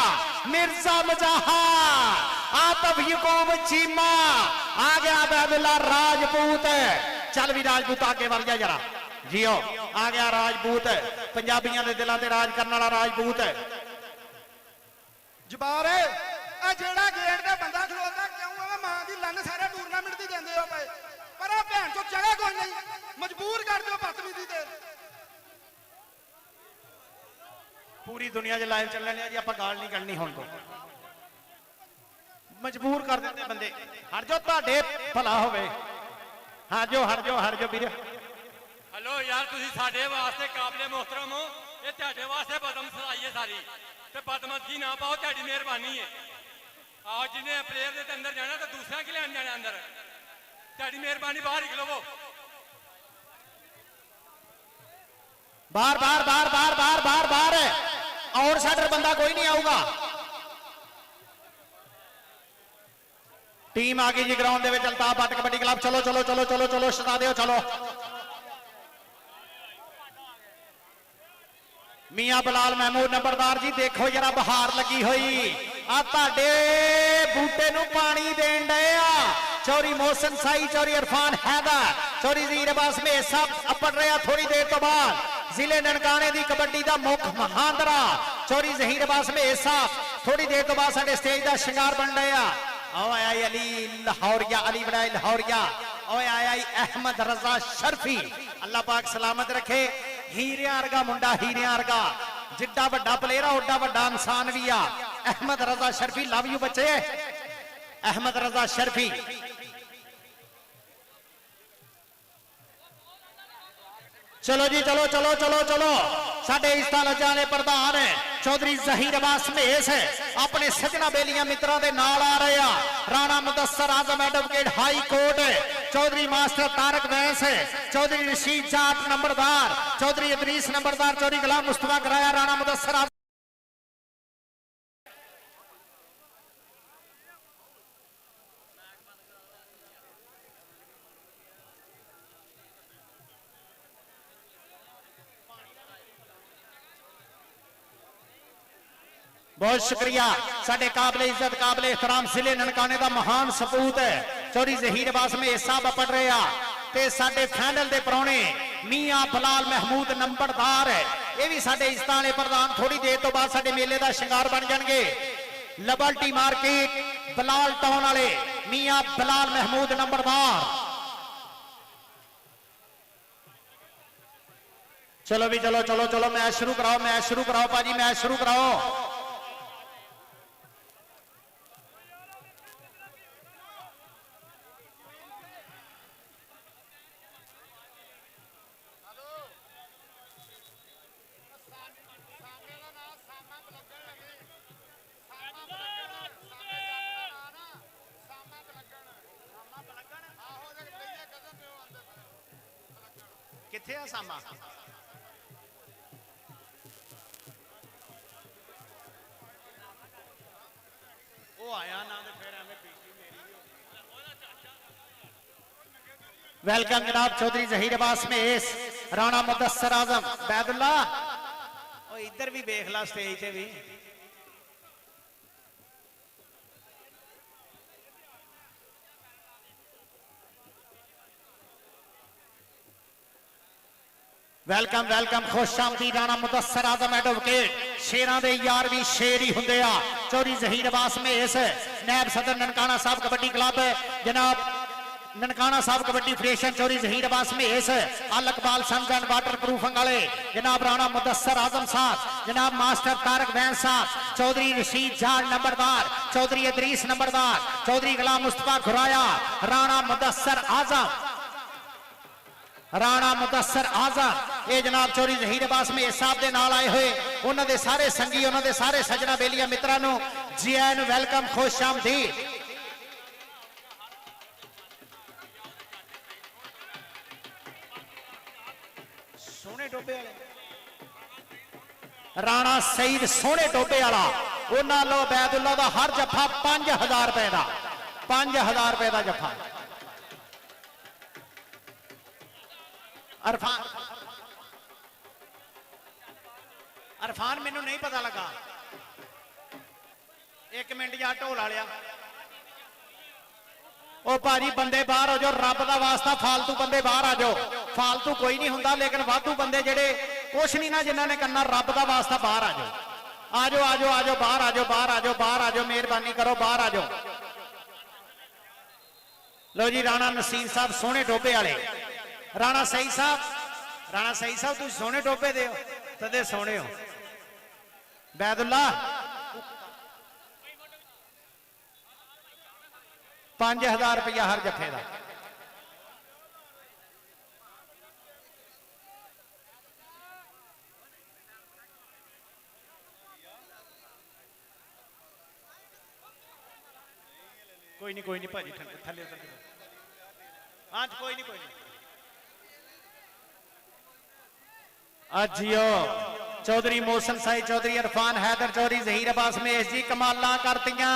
A: मिर्जा मजाहा, आतफ यकूब चीमा, आ गया अबादुल्ला राजपूत। चल भी राजपूत आगे बढ़ जा जरा जियो, आ गया राजपूत, पंजाबियों के दिलों से राज करने वाला राजपूत।
B: जबार आ जेड़ा गेट का बंदा खलोता क्यों है मां दी लंन सारे टूर्नामेंट दी देंदे हो पे, पर आ भैन चो जगह कोई नहीं, मजबूर कर दो बदतमीजी ते।
A: पूरी दुनिया च लाइव चलने जी, आप गाल नहीं करनी हुण तो, मजबूर कर देते बंदे। हट जाओ तुहाडे भला होवे, हट जाओ हट जाओ हट जाओ वीर।
C: हेलो यार तुसी साडे वास्ते काबिले मोहतरम हो, ये तुहाडे वास्ते बदम सलाई है सारी, ते बदमजी ना पाओ, तुहाडी मेहरबानी है। आज जिन्हें प्लेयर दे अंदर जाना तो दूसरा की लैन जाना अंदर, तुहाडी मेहरबानी बाहर निकलो।
A: बाहर बाहर बाहर बाहर बाहर बाहर बाहर है, और साइडर बंदा कोई नहीं आऊगा। टीम आ गई जी ग्राउंड दे विच, अल्ताफ भट्ट कबड्डी क्लब। चलो चलो चलो चलो चलो शता दिओ, चलो मियां बलाल महमूद नंबरदार जी, देखो जरा बहार लगी हुई आ तुहाडे बूटे नूं पानी देण डए आ। चौरी मोहसन साई, चौरी इरफान हैदर, चौरी ज़हीर अब्बास में सब अपड़ रहा। थोड़ी देर तो बाद जिले ननकाने की कबड्डी का मुख महांदरा चौरी ज़हीर अब्बास में साहब, थोड़ी देर तो बाद साडे स्टेज का शिंगार बन रहा। आओ आया अली लाहौरिया, अली बड़ाई लाहौरिया, आओ आया अहमद रजा शर्फी, अल्लाह पाक सलामत रखे। हीरिया वर्गा मुंडा, हीरिया वर्गा, जिड्डा वड्डा प्लेयर आ ओड्डा वड्डा इंसान भी आ। अहमद रजा शर्फी, लव यू बच्चे, अहमद रजा शर्फी। चलो जी चलो चलो चलो चलो साडे इस तालजा ने प्रधान चौधरी जहीर अब्बास मेस अपने सजना बेलियां मित्रों के नाल आ रहे हैं। Rana Mudassar Azam advocate high court, Chaudhry master Tariq वैस, चौधरी रशीद जाट नंबरदार, चौधरी इदरीस नंबरदार, चौधरी गुलाम मुस्तफा कराया, राणा मुदस्सर बहुत शुक्रिया साडे काबिल इज्जत काबिल एहतराम जिले ननकाने का महान सपूत है चौधरी जहीर अब्बास में साहब पढ़ रहे हैं। साडे फाइनल के परौने मियां बलाल महमूद नंबरदार ये भी साडे इस्ताने प्रधान थोड़ी देर तो बाद साडे मेले का शिंगार बन जाएंगे। लिबर्टी मार्केट बलाल टाउन वाले मियां बलाल महमूद नंबरदार। चलो भी चलो चलो चलो मैच शुरू कराओ, मैच शुरू कराओ भाजी, मैच शुरू कराओ। किथे आ सामा वो आया ना तो फिर एवं पीटी मेरी वेलकम जनाब चौधरी जहीर अब्बास में राणा मुदस्सर आजम बैदुल्ला इधर भी देख ला स्टेज से भी वेलकम वेलकम खुश आमदी राणा मुदस्सर आजम एडवोकेट शेरां दे यार भी शेर ही हुंदे आ। चौधरी जहीर अब्बास में नायब सदर ननकाना साहब कबड्डी क्लब जनाब ननकाना साहब कबड्डी फेडरेशन चौधरी जहीर अब्बास में Al Iqbal sons and water proofing वाले जनाब राणा मुदस्सर आजम साहब, जनाब मास्टर तारक वैन साहब, चौधरी रशीद जाट नंबरदार, चौधरी इदरीस नंबरदार, चौधरी गुलाम मुस्तफा खुराया, राणा मुदस्सर आजम, राणा मुदस्सर आजम ये जनाब चौधरी जहीर अब्बास में साहब के नाल आए हुए उन्होंने सारे संगी उन्होंने सारे सजना बेलिया मित्रों जी आए वेलकम खुश आमदीद। सोने टोबे वाले राणा सईद सोने टोबे वाला उन्होंने लो बैदुल्ला का हर जफा 5000 रुपए का 5000 रुपए का जफा। अरफान अरफान मैनू नहीं पता लगा एक मिनट या ढोल आ लिया ओ भाजी बंदे बाहर हो जाओ रब का वास्ता फालतू बंदे बाहर आ जाओ फालतू कोई नहीं हुंदा लेकिन वाधू बंदे जेडे कुछ नहीं ना जिन्होंने करना रब का वास्ता बाहर आ जाओ आ जाओ आ जाओ आ जाओ बाहर आ जाओ बाहर आ जाओ बाहर आ जाओ मेहरबानी करो बाहर आ जाओ। लो जी राणा नसीर साहब सोने टोबे वाले राणा सही साहब तुम सोने टोपे दे तदे सोने हो बैदुल्ला 5000 रुपया हर जफे का। कोई नहीं भाजी थले हाँ कोई नहीं अजियो चौधरी मोहसन साई चौधरी इरफान हैदर चौधरी जहीर अब्बास में जी कमाला करतियां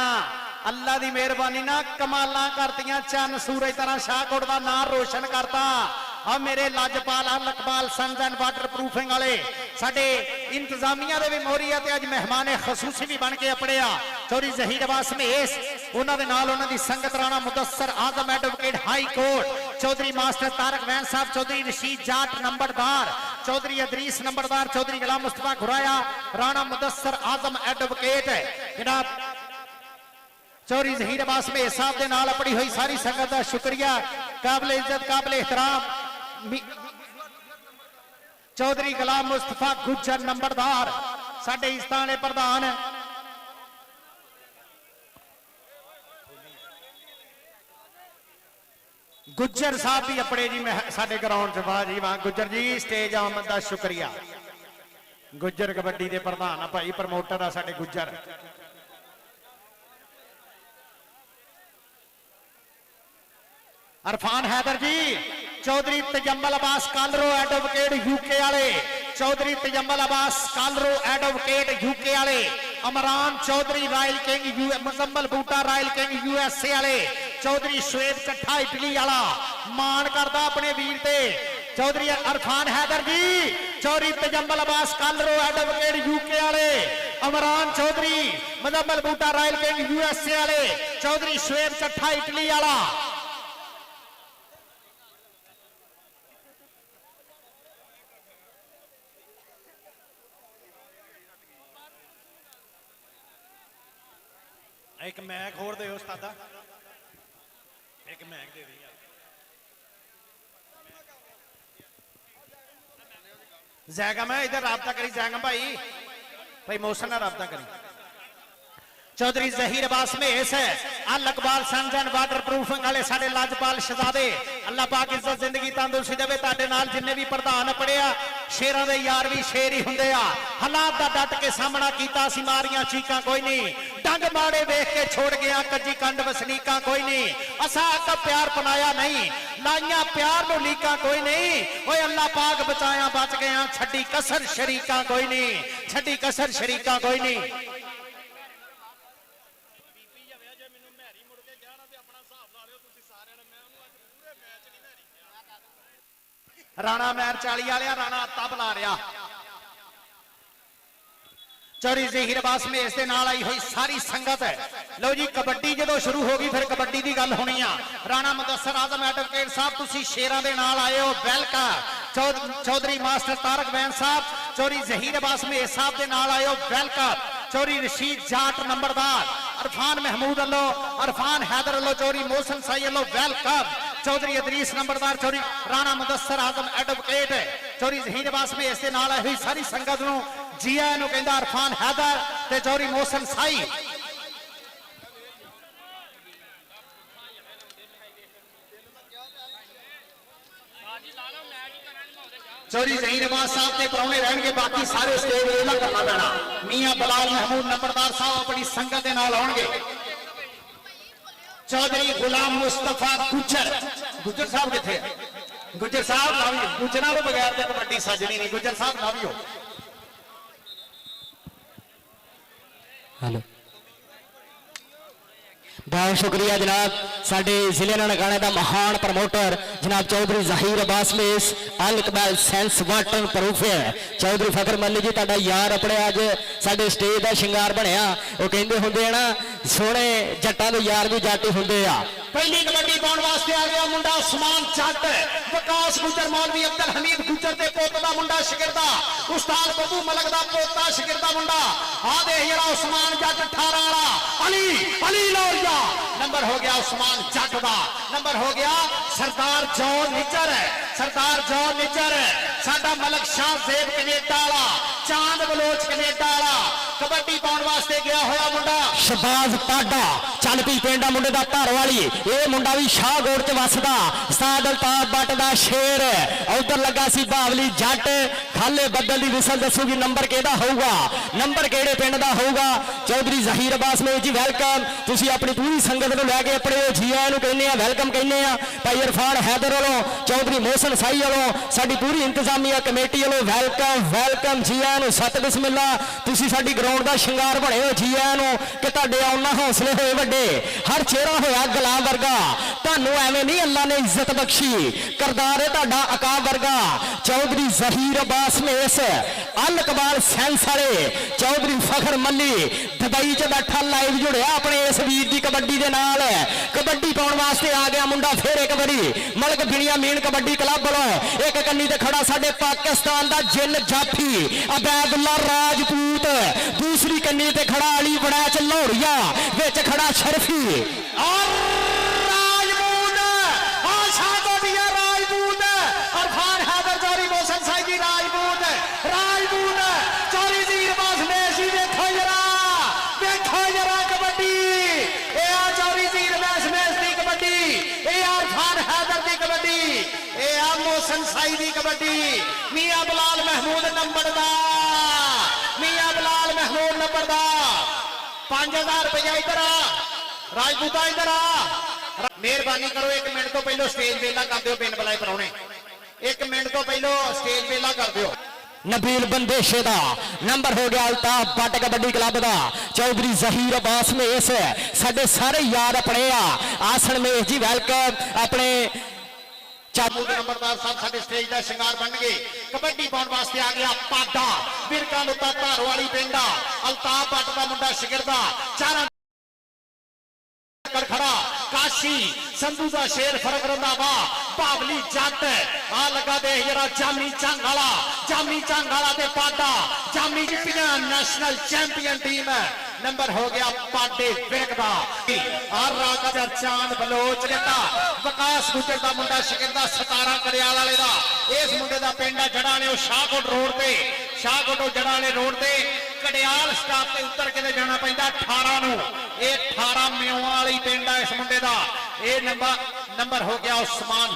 A: अल्लाह की मेहरबानी ना कमाला करतियां चन सूरज तरह शाहकोट का नाम रोशन करता। अब मेरे लजपाल Al Iqbal sons and water proofing वाले साडे इंतजामिया दे भी मोहरी है अज मेहमान खसूसी भी बन के अपने आ चौधरी जहीर अब्बास में उन्होंने नाल उन्हों दी संगत Rana Mudassar Azam advocate high court Chaudhry master Tariq वैन साहब चौधरी रशीद जाट नंबरदार चौधरी इदरीस नंबरदार चौधरी गुलाम मुस्तफा खुराया राणा मुदस्सर आजम एडवोकेट जनाब चौधरी जहीर अब्बास में साहब के नाल अपनी हुई सारी संगत का शुक्रिया काबिल इज्जत काबिल एहतराम चौधरी गुलाम मुस्तफा गुज्जर नंबरदार साडे इस्ताने प्रधान ਗੁੱਜਰ ਸਾਹਿਬ ਵੀ ਆਪਣੇ ਜੀ ਸਾਡੇ ਗਰਾਊਂਡ 'ਚ। ਵਾਹ ਜੀ ਵਾਹ ਗੁੱਜਰ ਜੀ, ਸਟੇਜ ਆਮਦ ਦਾ ਸ਼ੁਕਰੀਆ। ਗੁੱਜਰ ਕਬੱਡੀ ਦੇ ਪ੍ਰਧਾਨ ਆ ਭਾਈ, ਪ੍ਰਮੋਟਰ ਆ ਸਾਡੇ ਗੁੱਜਰ। अरफान हैदर जी, चौधरी तजम्मल अब्बास कालरो एडवोकेट यूके वाले, चौधरी तजम्मल अब्बास कालरो एडवोकेट यूके वाले, अमरान चौधरी रॉयल किंग मुजम्मल बूटा रॉयल किंग यूएसए वाले, चौधरी शुएब चट्ठा इटली वाला मान करदा अपने वीर ते। चौधरी अरफान हैदर जी, चौधरी तजम्मल अब्बास कालरो एडवोकेट यूके वाले, अमरान चौधरी मुजम्मल बूटा रॉयल किंग यूएसए वाले, चौधरी शुएब चट्ठा इटली वाला। एक मैक होर दे उस्तादा, एक मैक दे दी यार। जैगम है इधर राबता करी, जैगम भाई भाई मौसम ना राबता करी। चौधरी जहीर अब्बास मेस है, Al Iqbal sons and water proofing वाले साडे लाजपाल शहजादे, अल्लाह पाक इज्जत जिंदगी तंदुरुस्ती देवे। तुहाडे नाल जिन्ने भी प्रधान पड़िया शेरां दे यार भी शेर ही हुंदे आ। हालात दा डट के सामना कीता सी, मारियां चीकां कोई नहीं, डंग माड़े देख के छोड़ गया कच्ची कंड वसनीकां कोई नहीं। असा का प्यार पनाया नहीं, लाइया प्यार नु लीकां कोई नहीं। ओए अल्लाह पाक बचाया बच गया, छड्डी कसर शरीकां कोई नहीं, छड्डी कसर शरीकां कोई नहीं। राणा मैर 40 वाले, राणा अत्ता बुला रहा। चौधरी जहीर अब्बास मेस के नाल आई हुई सारी संगत है। लो जी कबड्डी जो शुरू होगी फिर कबड्डी की गल होनी आ। राणा मुदस्सर आजम एडवोकेट साहब तुसी शेरां दे नाल आए हो, वेलकम। चौधरी मास्टर तारक बैन साहब, चौधरी जहीर अब्बास मेस साहब के नाल आए हो, वेलकम। चौधरी रशीद जाट नंबरदार, अरफान महमूद अल्लो, अरफान हैदर अल्लो, चौधरी मोहसन साई अल्लो, वेलकम। चौधरी अदरीस नंबरदार, चौधरी राणा मुदस्सर आजम एडवोकेट, चौधरी जहीर अब्बास में इसके नाल आई हुई सारी संगत नूं जी आयां नूं कहंदा अरफान हैदर ते चौधरी मोहसन साई। चौधरी जहीर अब्बास साहब के परौने रहणगे, बाकी सारे स्टेज वेला करना पैना। मियां बलाल महमूद नंबरदार साहब अपनी संगत दे नाल आउणगे। चौधरी गुलाम मुस्तफा गुज्जर, गुज्जर साहब किथे? गुज्जर साहब ना भी, गुज्जरां तो बगैर तो कबड्डी सजनी नहीं। गुज्जर साहब ना भी हो।
D: हेलो, बहुत शुक्रिया जनाब। साडे जिले ननकाने का महान प्रमोटर जनाब चौधरी जहीर अब्बास मेस, Al Iqbal sense water proof है। चौधरी फखर मल्ली जी तुहाडा यार अपने अज साडे स्टेज का शिंगार बनया। वो कहंदे हुंदे ना सोहणे जट्टां दे यार भी जट ही हुंदे आ।
A: पहली कबड्डी पाउण वास्ते आ गया मुंडा उस्मान जट, विकास गुज्जर मौलवी अब्दुल हमीद गुज्जर ते पोत दा मुंडा शिगिरदा, उस्ताद बब्बू मलक दा पोता शिगिरदा मुंडा। आ दे जरा उस्मान जट 18 वाला अली अली लोरिया नंबर हो गया उस्मान जट दा, नंबर हो गया सरदार जॉन निज्जर, सरदार जॉन निज्जर। साडा मलक शाह जेब कनेडा वाला, चांद बलोच कनेडा वाला कबड्डी पाउण वास्ते गया होया मुंडा।
D: शहबाज टाडा चल पी पिंडा मुंडे दा घर वाली, ये मुंडा भी शाहगोड़ च वसदा, उस्ताद अल्ताफ बट दा शेर। उधर लगा सी बावली जट, खाले बदल दी विसल दसूगी नंबर केड़ा होगा, नंबर केड़े पिंड दा होगा। चौधरी जहीर अब्बास में जी वेलकम। तुसी अपनी पूरी संगत नूं लैके अपने जी आयां नूं कहने आ, वेलकम कहने आ। भाई इरफान हैदर वालों, चौधरी मोहसन साई वालों, साडी पूरी इंतजामिया कमेटी वालों वेलकम वेलकम। जी आयां नूं सत बिस्मिल्ला। तुसी साडी ग्राउंड दा शिंगार बने हो। जी आयां नूं कि तुहाडे आउण नाल हौसले होए वड्डे, हर चेहरा होया गुलाम वर्गा। तुहानूं एवें नहीं अल्लाह ने इज्जत बख्शी, करदार है तुहाडा अकाब वर्गा। चौधरी जहीर अब्बास मेस, अल इकबाल सेंस वाले, चौधरी फखर मल्ली दुबई च बैठा लाइव जुड़िया अपने इस वीर की कबड्डी के नाल। कबड्डी पाउण वास्ते आ गया मुंडा फिर एक बारी मलक बिनियामीन कबड्डी क्लब वालों। एक कन्नी ते खड़ा साडे पाकिस्तान दा जिन जाफी अबैदुल्ला राजपूत, दूसरी कन्नी ते खड़ा अली वड़ैच लाहौरिया, विच खड़ा शरफी और राजपूत, आशा गोदिया राजपूत, अरफान हैदर चौधरी मोहसन साई जी राजपूत, राजपूत चौधरी जहीर अब्बास मेस जी। देखो जरा कबड्डी, ए चौधरी जहीर अब्बास मेस दी कबड्डी, ए अरफान हैदर दी ਸਾਈ ਦੀ ਕਬੱਡੀ ਮੀਆਂ ਬਲਾਲ ਮਹਿਮੂਦ ਨੰਬਰਦਾਰ ਮੀਆਂ ਬਲਾਲ ਮਹਿਮੂਦ ਨੰਬਰਦਾਰ 5000 ਰੁਪਇਆ ਇਧਰ ਆ ਰਾਜਪੂਤਾ ਇਧਰ ਆ ਮਿਹਰਬਾਨੀ ਕਰੋ 1 ਮਿੰਟ ਤੋਂ ਪਹਿਲਾਂ ਸਟੇਜ ਵੇਲਾ ਕਰ ਦਿਓ ਪਿੰਡ ਬਲਾਏ ਪਰਾਉਣੇ 1 ਮਿੰਟ ਤੋਂ ਪਹਿਲਾਂ ਸਟੇਜ ਵੇਲਾ ਕਰ ਦਿਓ ਨਬੀਲ ਬੰਦੇਸ਼ੇ ਦਾ ਨੰਬਰ ਹੋ ਗਿਆ ਅਲਤਾਫ ਬੱਟ ਕਬੱਡੀ ਕਲੱਬ ਦਾ ਚੌਧਰੀ ਜ਼ਹੀਰ ਅਬਾਸ ਮੇਸ ਸਾਡੇ ਸਾਰੇ ਯਾਰ ਆਪਣੇ ਆ ਆਸਣ ਮੇਸ ਜੀ ਵੈਲਕਮ ਆਪਣੇ ਚਾਬੂ ਦੇ ਨੰਬਰਦਾਰ ਸਾਹਿਬ ਸਾਡੇ ਸਟੇਜ ਦਾ ਸ਼ਿੰਗਾਰ ਬਣਨਗੇ ਕਬੱਡੀ ਪਾਉਣ ਵਾਸਤੇ ਆ ਗਿਆ ਪਾਡਾ ਬਿਰਕਾਂ ਲੁੱਤਾ ਧਾਰ ਵਾਲੀ ਪਿੰਡਾ ਅਲਤਾਫ ਬੱਟ ਦਾ ਮੁੰਡਾ ਸ਼ਗਿਰਦਾ ਚਾਰਾਂ ਖੜਾ ਕਾਸ਼ੀ ਸੰਧੂ ਦਾ ਸ਼ੇਰ ਫਰਕ ਰੰਧਾਵਾ ਬਾਵਲੀ ਜੱਟ ਆ ਲੱਗਾ ਦੇਖ ਜਰਾ ਜਾਮੀ ਝੰਗ ਵਾਲਾ ਤੇ ਪਾਡਾ ਜਾਮੀ ਜਿੱਤੀਆਂ ਨੈਸ਼ਨਲ ਚੈਂਪੀਅਨ ਟੀਮ ਨੰਬਰ ਹੋ ਗਿਆ ਪਾਡੇ ਵਿਰਕ ਦਾ ਆ ਰਾਜਾ ਚਾਂਦ ਬਲੋਚ ਜੱਟਾ ਵਿਕਾਸ ਗੁੱਜਰ ਦਾ ਮੁੰਡਾ ਸ਼ਗਿਰਦਾ 17 ਕਰਿਆਲ ਵਾਲੇ ਦਾ ਇਸ ਮੁੰਡੇ ਦਾ ਪਿੰਡ ਆ ਜੜਾਂ ਨੇ ਉਹ ਸ਼ਾਹਕੋਟ ਜੜਾਂ ਵਾਲੇ ਰੋਡ ਤੇ ਕੜਿਆਲ ਸਟਾਪ ਤੇ ਉੱਤਰ ਕੇ ਜਾਣਾ ਪੈਂਦਾ 18 ਨੂੰ ਇਹ 18 ਮਿਉਆਂ ਵਾਲੀ ਪਿੰਡ ਆ ਇਸ ਮੁੰਡੇ ਦਾ ਇਹ ਨੰਬਰ ਹੋ ਗਿਆ ਉਸਮਾਨ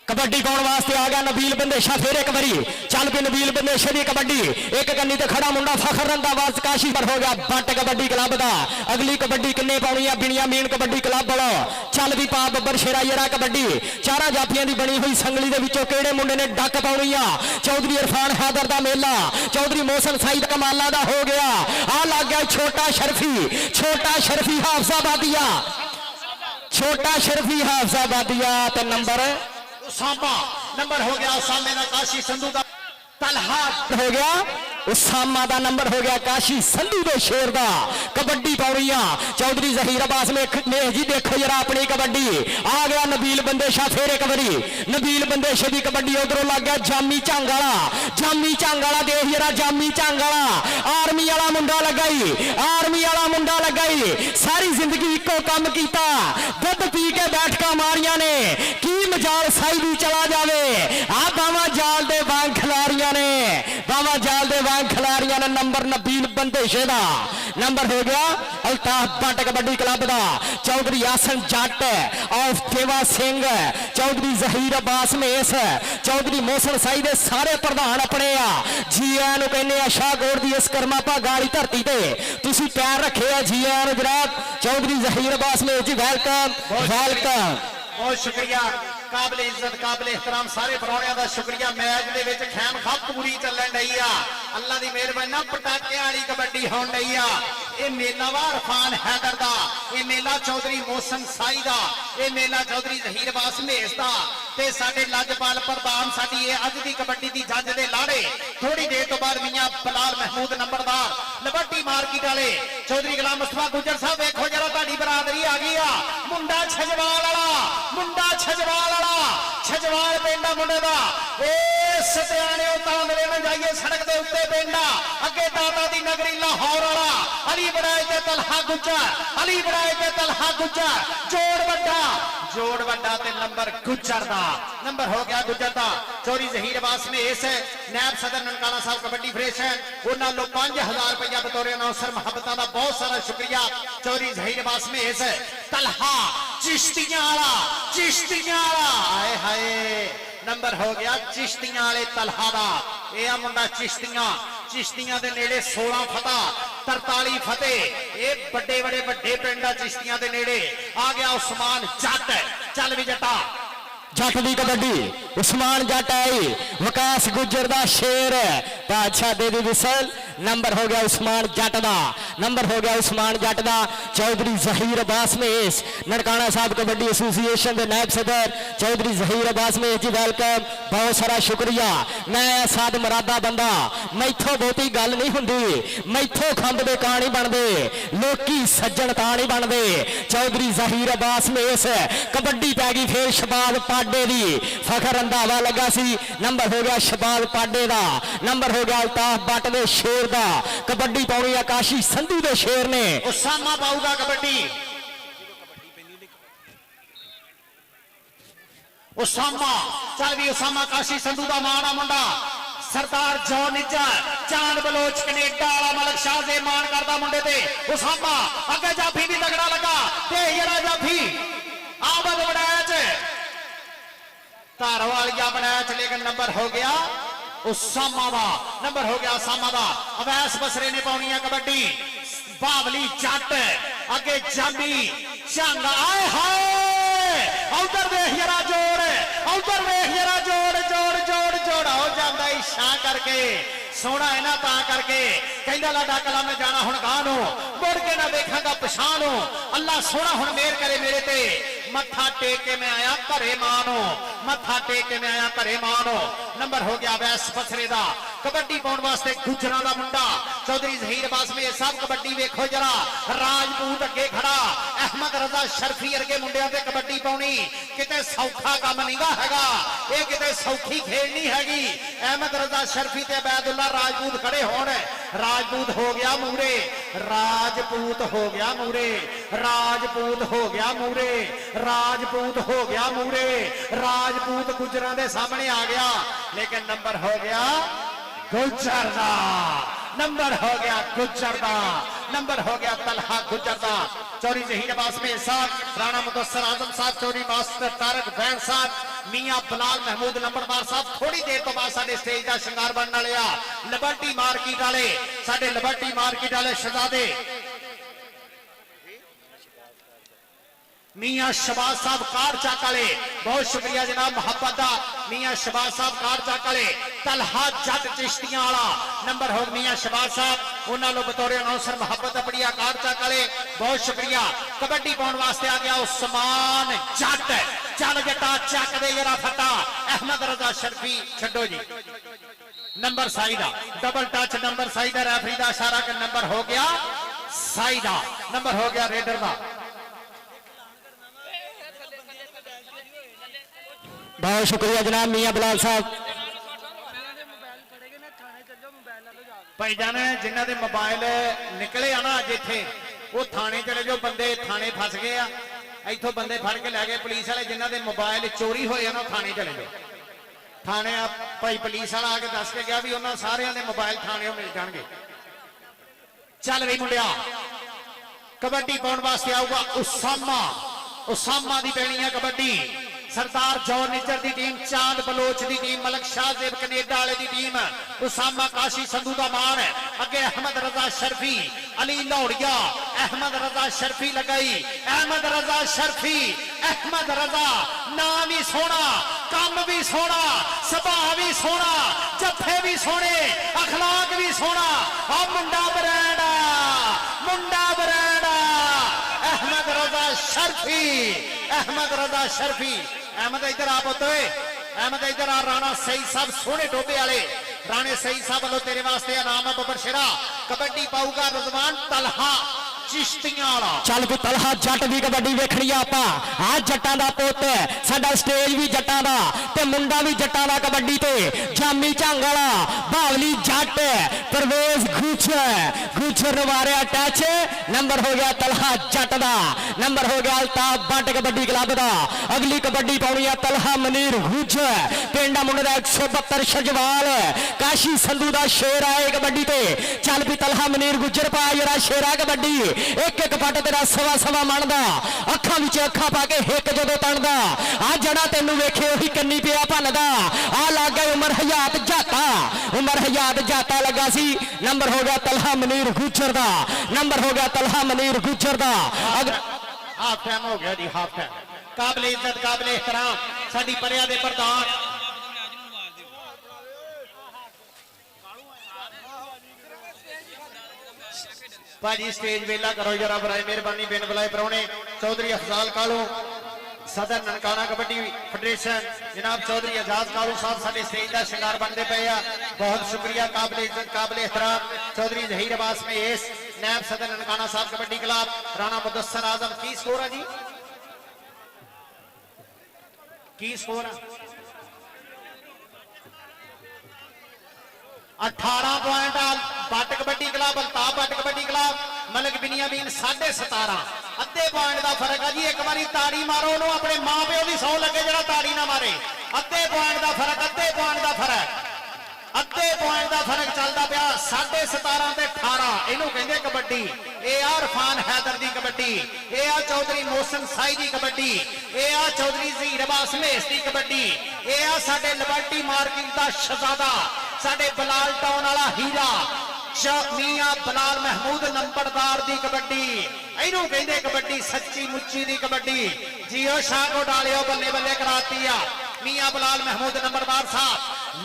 D: कबड्डी पाउण वास्ते आ गया नबील बंदेशा फिर एक बारी चल पे नबील बंदेशे की कबड्डी एक कन्नी ते खड़ा मुंडा फखर रंधावा काशी पर हो गया बट कबड्डी क्लब दा अगली कबड्डी किन्ने पाउणी है बिनिया मीन कबड्डी क्लब वाला चल भी पा बब्बर शेरा यरा कबड्डी चारा जाफियां दी बनी हुई संगली दे विचों किहड़े मुंडे ने डक पाउणी आ चौधरी इरफान हैदर दा मेला चौधरी मोहसन साईद कमाला दा हो गया आ लग गया छोटा शरफी हाफजाबादिया ते नंबर उसामा नंबर हो गया उसामे का काशी संधू का तलहा हो गया उसामा का नंबर हो गया काशी संधू दे शेर दा कबड्डी पौड़िया चौधरी जहीर अब्बास में जी देखो जरा अपनी कबड्डी आ गया नबील बंदेशा फिर एक बारी नबील बंदेशे की कबड्डी उधरों लग गया जामी झंग वाला देख जरा जामी झंग वाला आर्मी वाला मुंडा लगाई सारी जिंदगी इको काम किया दुध पी के बैठका मारिया ने की मजाल साई भी चला जावे आ बावा जाल दे वांग खिलाड़ियां ने नंबर नबील बंदेशे दा नंबर हो गया अल्ताफ बट कबड्डी क्लब दा चौधरी आसन जट ऑफ देवा सिंह चौधरी जहीर अब्बास मेस चौधरी मोहसन साई दे सारे प्रधान अपने आ जी आन कहने आ शाहकोट दी इस कर्मा भागा वाली धरती ते तुसी पैर रखे आ जी आन जनाब चौधरी जहीर अब्बास मेस जी वेलकम
E: बहुत शुक्रिया काबिल इज्जत काबिल एहतराम सारे परौणियां दा शुक्रिया मैच दे विच खैम खा पूरी चलन रही आ अल्लाह दी मेहरबानी नाल पटाकियां वाली कबड्डी होण रही आ ये मेला वा इरफान हैदर दा ये मेला चौधरी मोहसन साई दा ये मेला चौधरी जहीर अब्बास मेस दा ते साडे लजपाल प्रधान साडी ये अज दी कबड्डी दी जज दे लाड़े थोड़ी देर तो बाद मियां बलाल महमूद नंबरदार लिबर्टी मार्केट वाले चौधरी गुलाम मुस्तफा गुजर साहब देखो जरा तुहाडी बरादरी आ गई आ मुंडा छजवाल पिंडा मुंडे दा ए सत्याने तांदले में जाइए सड़क दे उत्ते पिंडा अगे दादा दी नगरी लाहौर वाला अली बड़ाई ते तलहा गुज्जर जोड़ वड्डा ते नंबर गुज्जर दा नंबर हो गया गुज्जर दा चौधरी जहीर अब्बास में इस नायब सदर ननकाना साहब कबड्डी फेडरेशन उन्हां लो 5000 रुपया बतौर अनौसर मुहब्बतां दा बहुत सारा शुक्रिया चौधरी जहीर अब्बास में इस तलहा चिश्तियां वाला हाय हाय नंबर हो गया चिश्तियां वाले तलहा दा ये मुंडा चिश्तियां दे नेड़े 16 फतह 43 फतेह ये बड़े पिंड चिश्तियां दे नेड़े आ गया उस्मान जट चल भी जटा
D: जट दी कबड्डी उस्मान जट आई विकास गुज्जर दा शेर बादशाह दे दी विसल नंबर हो गया उस्मान जट दा नंबर हो गया उस्मान जट दा चौधरी जहीर अब्बास मेस ननकाना साहब कबड्डी एसोसिएशन दे नायब सदर चौधरी जहीर अब्बास मेस जी वेलकम बहुत सारा शुक्रिया मैं साद मुरादा बंदा मैथों बहुती गल नहीं हुंदी मैथों खंब दे कां नहीं बनदे लोकी सज्जन तां नहीं बनदे चौधरी जहीर अब्बास मेस कबड्डी पै गई फिर शबाब पाडे दी फखर रंधावा लगा सी नंबर हो गया शबाब पाडे दा नंबर हो गया अल्ताफ बट दे शेर दा कबड्डी पाउणी आकाशी संधू दे शेर ने
E: उसामा पाऊगा कबड्डी उसामा चल भी उसामा काशी संधू दा माना मुंडा सरदार जॉन निज्जर चांद बलोच कनेडा वाला मलक शाह से मान करदा मुंडे ते उसामा अगे जाफी भी तगड़ा लगा ते यरा जाफी आबद बड़ैच धारवालिया बड़ैच लेकिन नंबर हो गया उसामा दा नंबर हो गया उसामा दा अवैस बसरे ने पाउनी है कबड्डी बावली जट अगे जामी झंग आए हाय उधर देख जरा जोड़ उधर देख जरा जोड़ जोड़ जोड़ जोड़ हो जाता है शां करके सोना है ना ता करके कहंदा लाडा कला मैं जाना हुण गां नूं मुड़ के ना देखांगा पछां नूं अल्लाह सोना हुण मेहर करे मेरे ते मत्था टेक के मैं आया घरे मानो मत्था टेक के मैं आया घरे मानो नंबर हो गया वैस फसरे दा कबड्डी पाउण वास्ते गुजरां दा मुंडा चौधरी जहीर अब्बास में सब कबड्डी वेखो जरा राजपूत अगे खड़ा अहमद रजा शर्फी अर्गे मुंडियां ते कबड्डी पाउणी किते सौखा काम नहींगा हैगा ये किते सौखी खेल नहीं हैगी अहमद रजा शर्फी ते अबैदुल्ला राजपूत खड़े होण राजपूत हो गया मूरे राजपूत हो गया मूरे राजपूत हो गया मूरे राजपूत हो गया मूरे राजपूत गुजरां दे सामने आ गया लेकिन नंबर हो गया गुजर दा नंबर हो गया गुजर दा नंबर हो गया तलहा गुजर दा चौधरी जहीर अब्बास में साहब राणा मुदस्सर आजम साहब चौधरी मास्टर तारक वैन साहब मियां बिलाल महमूद नंबरदार साहब थोड़ी देर तो बाद साडे स्टेज दा श्रृंगार बनने वाले आ लिबर्टी मार्केट वाले साडे लिबर्टी मार्केट वाले शहजादे मियां शबाज साहब कार चक वाले बहुत शुक्रिया जनाब मोहब्बत दा मियां शबाज साहब कार चक वाले तलहा जट चिश्तियां वाला नंबर हो मियां शबाज साहब उन्हां लो बतौर अनाउंसर मोहब्बत अपनी कार चक वाले बहुत शुक्रिया कबड्डी पाउण वास्ते आ गया उस्मान जट चल जटा चक दे जरा फटा अहमद रजा शर्फी छड्डो जी number Saida double touch number Saida referee दा इशारा के नंबर हो गया साइदा नंबर हो गया रेडर दा
D: बहुत शुक्रिया जनाब मियां बिलाल साहब
E: भाई जान जिन्हों के मोबाइल निकले आ ना अज इथे वो थाने चले जाओ बंदे थाने फस गए आ इथों बंदे फड़ के लै गए पुलिस वाले जिन्हों के मोबाइल चोरी होए ना थाने चले जाओ थाने भाई पुलिस वाला आके दस के गया भी उन्होंने सारे के मोबाइल थाने मिल जाएंगे चल रही मुंडिया कबड्डी पाउण वास्ते आऊगा उसामा उसामा की पैनी है कबड्डी सरदार जौहर निज्जर की टीम चांद बलोच की टीम मलक शाहजेब कनेडा वाले की टीम उसामा काशी संधू का मान अगे अहमद रजा शर्फी अली लौड़िया अहमद रजा शर्फी लगाई अहमद रजा शर्फी अहमद रजा नाम भी सोना काम भी सोना सुभाव भी सोना जफे भी सोने अखलाक भी सोना और मुंडा ब्रांड अहमद रजा शर्फी अहमद रजा शर्फी अहमद इधर आप होते अहमद इधर आ राणा सईद साहब सोने टोबे वाले राणे सईद साहब वालों तेरे वास्ते इनाम है बबर शेरा कबड्डी पाऊगा रजवान तलहा चिश्तियां वाला
D: चल भी तलहा जट भी कबड्डी वेखनी आपां आ जट्टां दा पुੱਤ साडा स्टेज भी जट्टां दा ते मुंडा भी जट्टां दा कबड्डी ते जामी झंग वाला बावली जट परवेज गुजर मारिया टच नंबर हो गया तलहा जट दा नंबर हो गया अल्ताफ बट कबड्डी क्लब दा अगली कबड्डी पाउणी है तलहा मनीर गुजर पिंडा मुंडे दा 172 शजवाल काशी संधू दा शेर आए कबड्डी ते चल भी तलहा मनीर गुजर पा जरा शेरा कबड्डी एक एक पट तेरा सवा सवा मनदा अखां विच अखां पा के हिक जदों तणदा आ जड़ा तैनूं वेखे ओही कन्नी पिया भनदा आ लग गए उमर हयात जाता लगा सी नंबर हो गया तलहा मनीर गुजर दा नंबर हो गया तलहा मनीर गुजर दा
E: हाफ टाइम हो गया जी हाफ टाइम काबिल इज्जत काबिल एहतराम साडी परिया दे प्रधान भाजी स्टेज वेला करो जरा बराए मेहरबानी बिन बुलाए परौने चौधरी अफजाल कालू सदर ननकाना कबड्डी फेडरेशन जनाब चौधरी एजाज कालू साहब साडे स्टेज का शिंगार बनते पे बहुत शुक्रिया काबिल इज्जत काबिल एहतराम चौधरी जहीर अब्बास में एस नायब सदर ननकाना साहब कबड्डी क्लब राणा मुदस्सर आजम की स्कोर है जी की score 18 point but kabaddi club Altaf but kabaddi club Malik Binyamin 17.5 अद्धे पॉइंट का फर्क है जी एक बारी ताड़ी मारो उन्होंने अपने मां प्यो की सौ लगे जरा ताड़ी ना मारे अद्धे पॉइंट का फर्क अद्धे पॉइंट का फर्क चलता पाया 17.5 ते 18 इनू कहते कबड्डी ये आ इरफान हैदर दी कबड्डी, ये आ चौधरी मोहसिन साई दी कबड्डी, ये आ चौधरी ज़हीर अब्बास मेस दी कबड्डी, ये आ साडे लिबर्टी मार्किंग दा शहजादा, साडे बलाल टाउन वाला हीरा मियां बलाल महमूद नंबरदार दी कबड्डी, इनू कहंदे कबड्डी सच्ची मुच्ची दी कबड्डी। जियो शाहकोट वालियो बल्ले बल्ले कराती आ। मियां बलाल महमूद नंबरदार साहब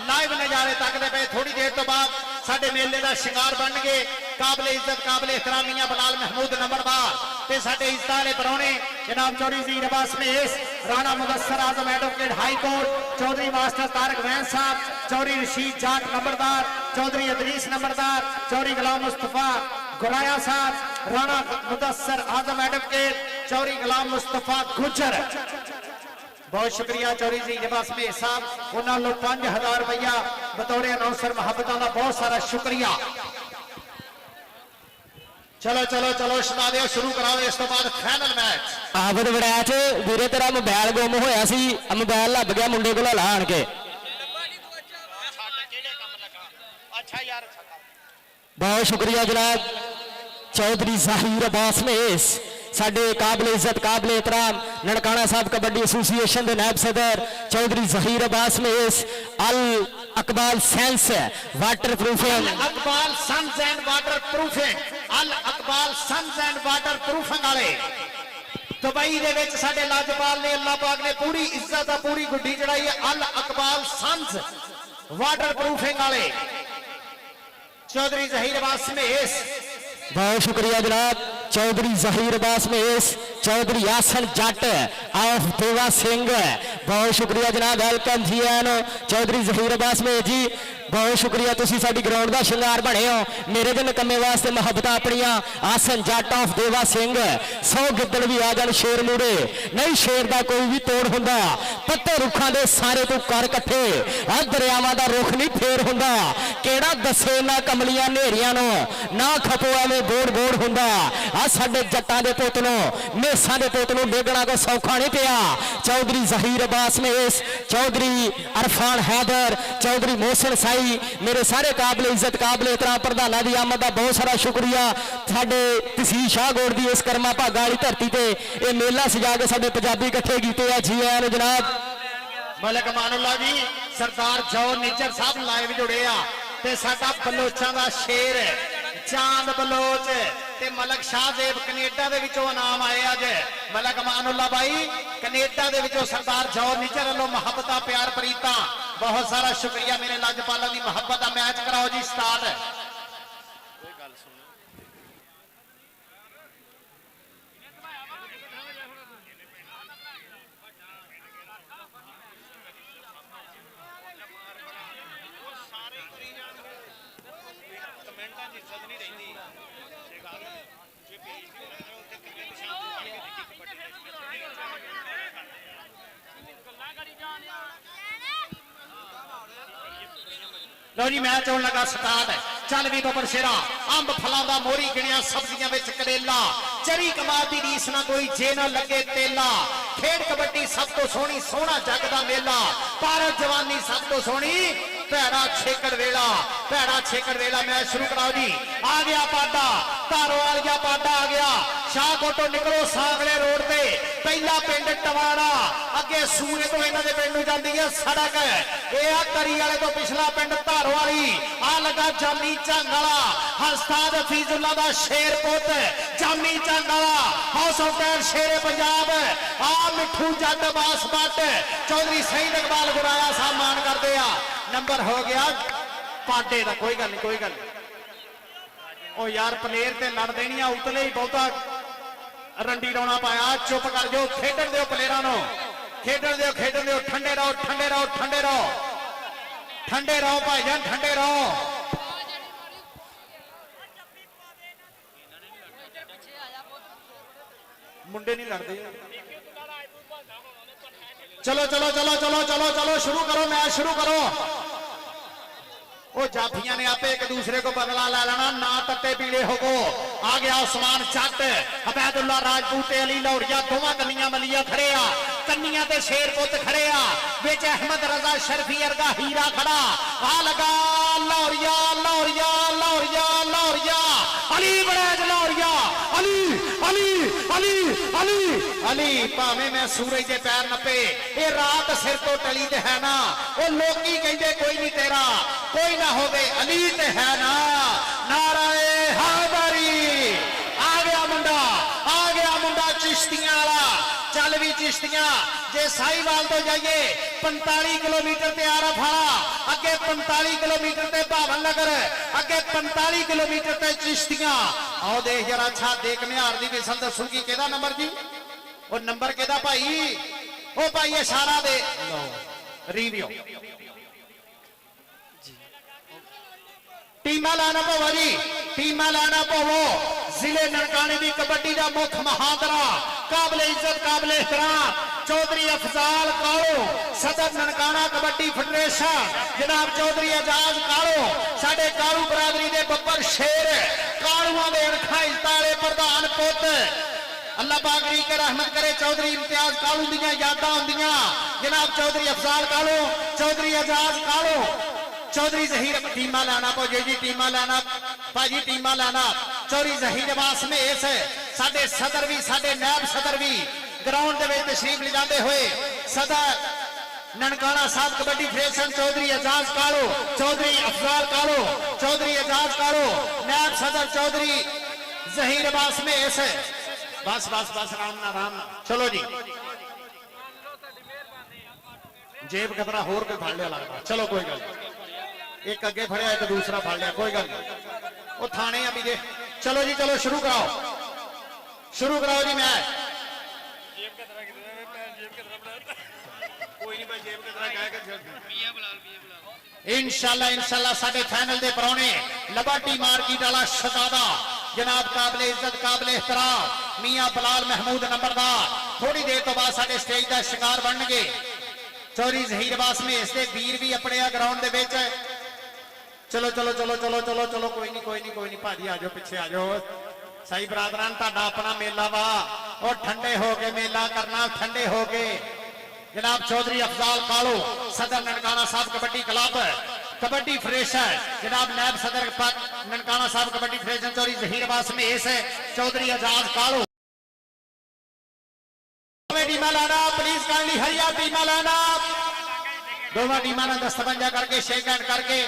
E: लाइव नजारे तकदे पे, थोड़ी देर तो बाद साडे मेले का शिंगार बन गए। काबिल इज्जत काबिल एहतराम मियां बलाल महमूद नंबरदार ते साडे इज्जत वाले परौने जनाब चौधरी ज़हीर अब्बास मेस, Rana Mudassar Azam advocate high court, Chaudhry master Tariq वैन साहब, चौधरी रशीद जाट नंबरदार, चौधरी अदरीस नंबरदार, चौधरी गुलाम मुस्तफा गुराया साहब, राणा मुदस्सर आजम एडवोकेट, चौधरी गुलाम मुस्तफा गुजर। बहुत शुक्रिया चौधरी ज़हीर अब्बास मेस साहब, उन्होंने 5000 रुपया बतौर अनाउंसर मुहब्बतों का बहुत सारा शुक्रिया। चलो चलो चलो शता दिओ, शुरू कराओ। इस तो बाद फाइनल मैच
D: ਆਬਦ ਵੜੈਚ ਵੀਰੇ ਤੇਰਾ ਮੋਬਾਈਲ ਗੁੰਮ ਹੋਇਆ ਸੀ, ਮੋਬਾਈਲ ਲੱਭ ਗਿਆ ਮੁੰਡੇ ਕੋਲ ਲਾਣ ਕੇ। बहुत शुक्रिया जनाब चौधरी ज़हीर अब्बास मेस, साडे काबिल इज्जत काबिल एहतराम ननकाना साहब कबड्डी एसोसिएशन के नायब सदर चौधरी ज़हीर अब्बास मेस, Al Iqbal sons waterproofing,
E: Iqbal sons and water proofing, Al Iqbal sons and water proofing वाले दुबई दे विच साडे लाजपाल ने अल्लाह पाक ने पूरी इज्जत पूरी गुड्डी चढ़ाई है। Al Iqbal sons water proofing वाले चौधरी ज़हीर अब्बास मेस।
D: बहुत शुक्रिया जनाब चौधरी ज़हीर अब्बास मेस, चौधरी आसन जट ऑफ देवा सिंह, बहुत शुक्रिया जनाब, वेलकम जी आन चौधरी ज़हीर अब्बास मेस जी, बहुत शुक्रिया तुसी साडी ग्राउंड का शिंगार बने हो। मेरे दिन कमे वास्ते मुहब्बत अपनिया आसन जट ऑफ देवा सिंह, 100 गिद्दड़ भी आ जान शेर मूरे नहीं, शेर का कोई भी तोड़ हुंदा, पत्ते रुखां दे सारे तू कर कट्ठे, आ दरियावां दा रुख नहीं फेर हुंदा, केड़ा दसे ना कमलियां नेरियां नो ना खपो एवें बोड़ बोड़ हुंदा। आ साडे जट्टां दे पुੱਤ ਨੂੰ मेसां दे पुੱਤ ਨੂੰ ਡੇਗਣਾ को सौखा नहीं पिया। चौधरी ज़हीर अब्बास मेस, चौधरी इरफान हैदर, चौधरी मोहसिन साई, मेरे सारे काबिल इज्जत काबिल एहतराम प्रधाना की आमद का बहुत सारा शुक्रिया। साडे तहसील शाहकोट की इस कर्मा भागा वाली धरती से यह मेला सजा के साडे पंजाबी इकट्ठे कीते आ। जी आन जनाब
E: मलिक मानुल्ला जी, सरदार जौहर निज्जर साहब लाइव जुड़े आ ते साडा बलोचां दा शेर चांद बलोच ते मलक शाहजेब कनेडा दे विचों इनाम आए अज। मलक मानुल्ला भाई कनेडा दे विचों सरदार जौहर निज्जर वालों मुहब्बतां प्यार प्रीतां, बहुत सारा शुक्रिया। मेरे लाजपालां दी मुहब्बत दा मैच कराओ जी स्टार्ट। लो जी मैच होने लगा स्टार्ट। चल भी बबर शेरा, अंब फलों का मोरी गिणिया, सब्जियां विच करेला, चरी कमाल दी रीस ना कोई जे ना लगे तेला, खेड कबड्डी सब तो सोहनी सोहना जग दा मेला, पर जवानी सब तो सोहनी भैड़ा छेकड़ वेला, भैड़ा छेकड़ वेला। मैच शुरू कराओ जी। आ गया पाडा, धारोवाल गया पाडा आ गया, शाहकोटों निकलो सांगले रोड पे, पहला पिंड टवाड़ा, अगे सूए तो इन्हां दे पिंड नूं जांदी है सड़क, ये आ करी वाले तो पिछला पिंड धारोवाली, आ लगा जामी झंग वाला, हस्ताद हफीजुल्ला दा शेर पुत जामी झंग वाला, हाउस ऑफ टैर शेरे पंजाब, आ मिठू जट बास बट, चौधरी सईद इकबाल गुराया साहब मान करते आ। नंबर हो गया पाडे का, कोई गल नहीं कोई गल नहीं। ओ यार प्लेयर ते लड़ देनी उतले ही बहुता रंडी रौना पाया, चुप कर जो, खेडन दिओ प्लेयरां नूं, खेडन दिओ ठंडे रहो ठंडे रहो ठंडे रहो ठंडे रहो भाईजान ठंडे रहो। मुंडे नहीं लड़ते। चलो चलो चलो चलो चलो चलो शुरू करो मैच शुरू करो। वो जाफिया ने आपे एक दूसरे को बदला ले लेना, ना तट्टे पीले हो गो। आ गया उस्मान जट, अबैदुल्ला राजपूत, अली लौरिया, दोवां गलियां मलिया खड़े आ। ਕੰਨੀਆਂ ਤੇ ਸ਼ੇਰ ਪੁੱਤ ਖੜੇ ਆ ਵਿੱਚ ਅਹਿਮਦ ਰਜ਼ਾ ਸ਼ਰਫੀ ਵਰਗਾ ਹੀਰਾ ਖੜਾ ਆ ਲਗਾ ਲਾਹੌਰੀਆ ਲਾਹੌਰੀਆ ਲਾਹੌਰੀਆ ਲਾਹੌਰੀਆ ਅਲੀ ਬੜੈਜ ਲਾਹੌਰੀਆ ਅਲੀ ਅਲੀ ਅਲੀ ਅਲੀ ਅਲੀ ਭਾਵੇਂ ਮੈਂ ਸੂਰਜ ਦੇ ਪੈਰ ਨੱਪੇ ਇਹ ਰਾਤ ਸਿਰ ਤੋਂ ਟਲੀ ਤੇ ਹੈ ਨਾ ਉਹ ਲੋਕੀ ਕਹਿੰਦੇ ਕੋਈ ਨਹੀਂ ਤੇਰਾ ਕੋਈ ਨਾ ਹੋਵੇ ਅਲੀ ਤੇ ਹੈ ਨਾ ਨਾਰਾਏ ਹੈਦਰੀ ਆ ਗਿਆ ਮੁੰਡਾ ਚਿਸ਼ਤੀਆਂ ਵਾਲਾ ਚੱਲ ਵੀ ਚਿਸ਼ਤੀਆਂ ਜੇ ਸਾਈਵਾਲ ਤੋਂ ਜਾਈਏ 45 ਕਿਲੋਮੀਟਰ ਤੇ ਆਰਫ ਵਾਲਾ ਅੱਗੇ 45 ਕਿਲੋਮੀਟਰ ਤੇ ਭਾਵਨ ਨਗਰ ਅੱਗੇ 45 ਕਿਲੋਮੀਟਰ ਤੇ ਚਿਸ਼ਤੀਆਂ ਆਓ ਦੇਖ ਜਰਾ ਅੱਛਾ ਦੇਖ ਮਿਹਾਰ ਦੀ ਵਿਸਲ ਦੱਸੂਗੀ ਕਿਹਦਾ ਨੰਬਰ ਜੀ ਉਹ ਨੰਬਰ ਕਿਹਦਾ ਭਾਈ ਉਹ ਭਾਈ ਇਸ਼ਾਰਾ ਦੇ ਰਿਵਿਊ ਟੀਮਾਂ ਲਾਣਾ ਪਵੋ ਜੀ ਟੀਮਾਂ ਲਾਣਾ ਪਵੋ ਜ਼ਿਲ੍ਹੇ ਨਨਕਾਣੇ ਦੀ ਕਬੱਡੀ ਦਾ ਮੁੱਖ ਮਹਾਂਦਰਾ ਕਾਬਲੇ ਇੱਜ਼ਤ ਕਾਬਲੇ ਇhtਰਾਮ ਚੌਧਰੀ ਅਫਜ਼ਾਲ ਕਾਲੋ ਸਦਰ ਨਨਕਾਣਾ ਕਬੱਡੀ ਫੈਡਰੇਸ਼ਨ ਜਨਾਬ ਚੌਧਰੀ ਆਜ਼ਾਦ ਕਾਲੋ ਸਾਡੇ ਕਾਲੂ ਬਰਾਦਰੀ ਦੇ ਬੱਬਰ ਸ਼ੇਰ ਕਾਲੂਆਂ ਦੇ ਅਣਖਾਂ ਇੱਜ਼ਤਾਂ ਵਾਲੇ ਪ੍ਰਧਾਨ ਪੁੱਤ अल्लाह पाक री के रहमत करे चौधरी इम्तियाज कालू दियां यादां हुंदियां जनाब चौधरी अफजाल कालू चौधरी आजाद कालू चौधरी जहीर टीमा लाना पौजे जी टीमा लाना भाजी टीमा लाना चौधरी जहीर अब्बास मेस साडे सदर भी साडे नायब सदर भी ग्राउंड दे विच तशरीफ ले जाते हुए सदर ननकाना साहब कबड्डी फेडरेशन चौधरी एजाज कालो चौधरी अफजाल कालो चौधरी एजाज कालो नायब सदर चौधरी जहीर अब्बास मेस बस बस बस राम ना चलो जी जेब कतरा होर कोई फड़ लिया लगता चलो कोई गल एक अगे फड़िया एक दूसरा फड़ लिया कोई गल वो थाने अभी दे चलो जी चलो शुरू कराओ जी मैं इंशाल्लाह साडे फाइनल दे परौने लिबर्टी मार्केट वाला शहजादा जनाब काबिले इज्जत काबिले एहतराम मियां बलाल महमूद नंबरदार थोड़ी देर तो बाद साडे स्टेज का शिकार बनणगे चौधरी जहीर अब्बास में इसके वीर भी अपने ग्राउंड दे विच चलो चलो चलो चलो चलो चलो कोई नहीं भाजी आ जाओ पीछे आ जाओ सही बरादरान तुहाडा अपना मेला वा और ठंडे हो के मेला करना ठंडे हो के जनाब चौधरी अफजाल कालो सदर ननकाना साहब कबड्डी क्लब कबड्डी फेडरेशन जनाब नायब सदर ननकाना साहब कबड्डी फेडरेशन चौधरी जहीर अब्बास मेस चौधरी आजाद कालो टीमा लाना प्लीज काइंडली हरिया टीमा लाना दोनों टीमा ने दस्तबंजा करके शेक हैंड करके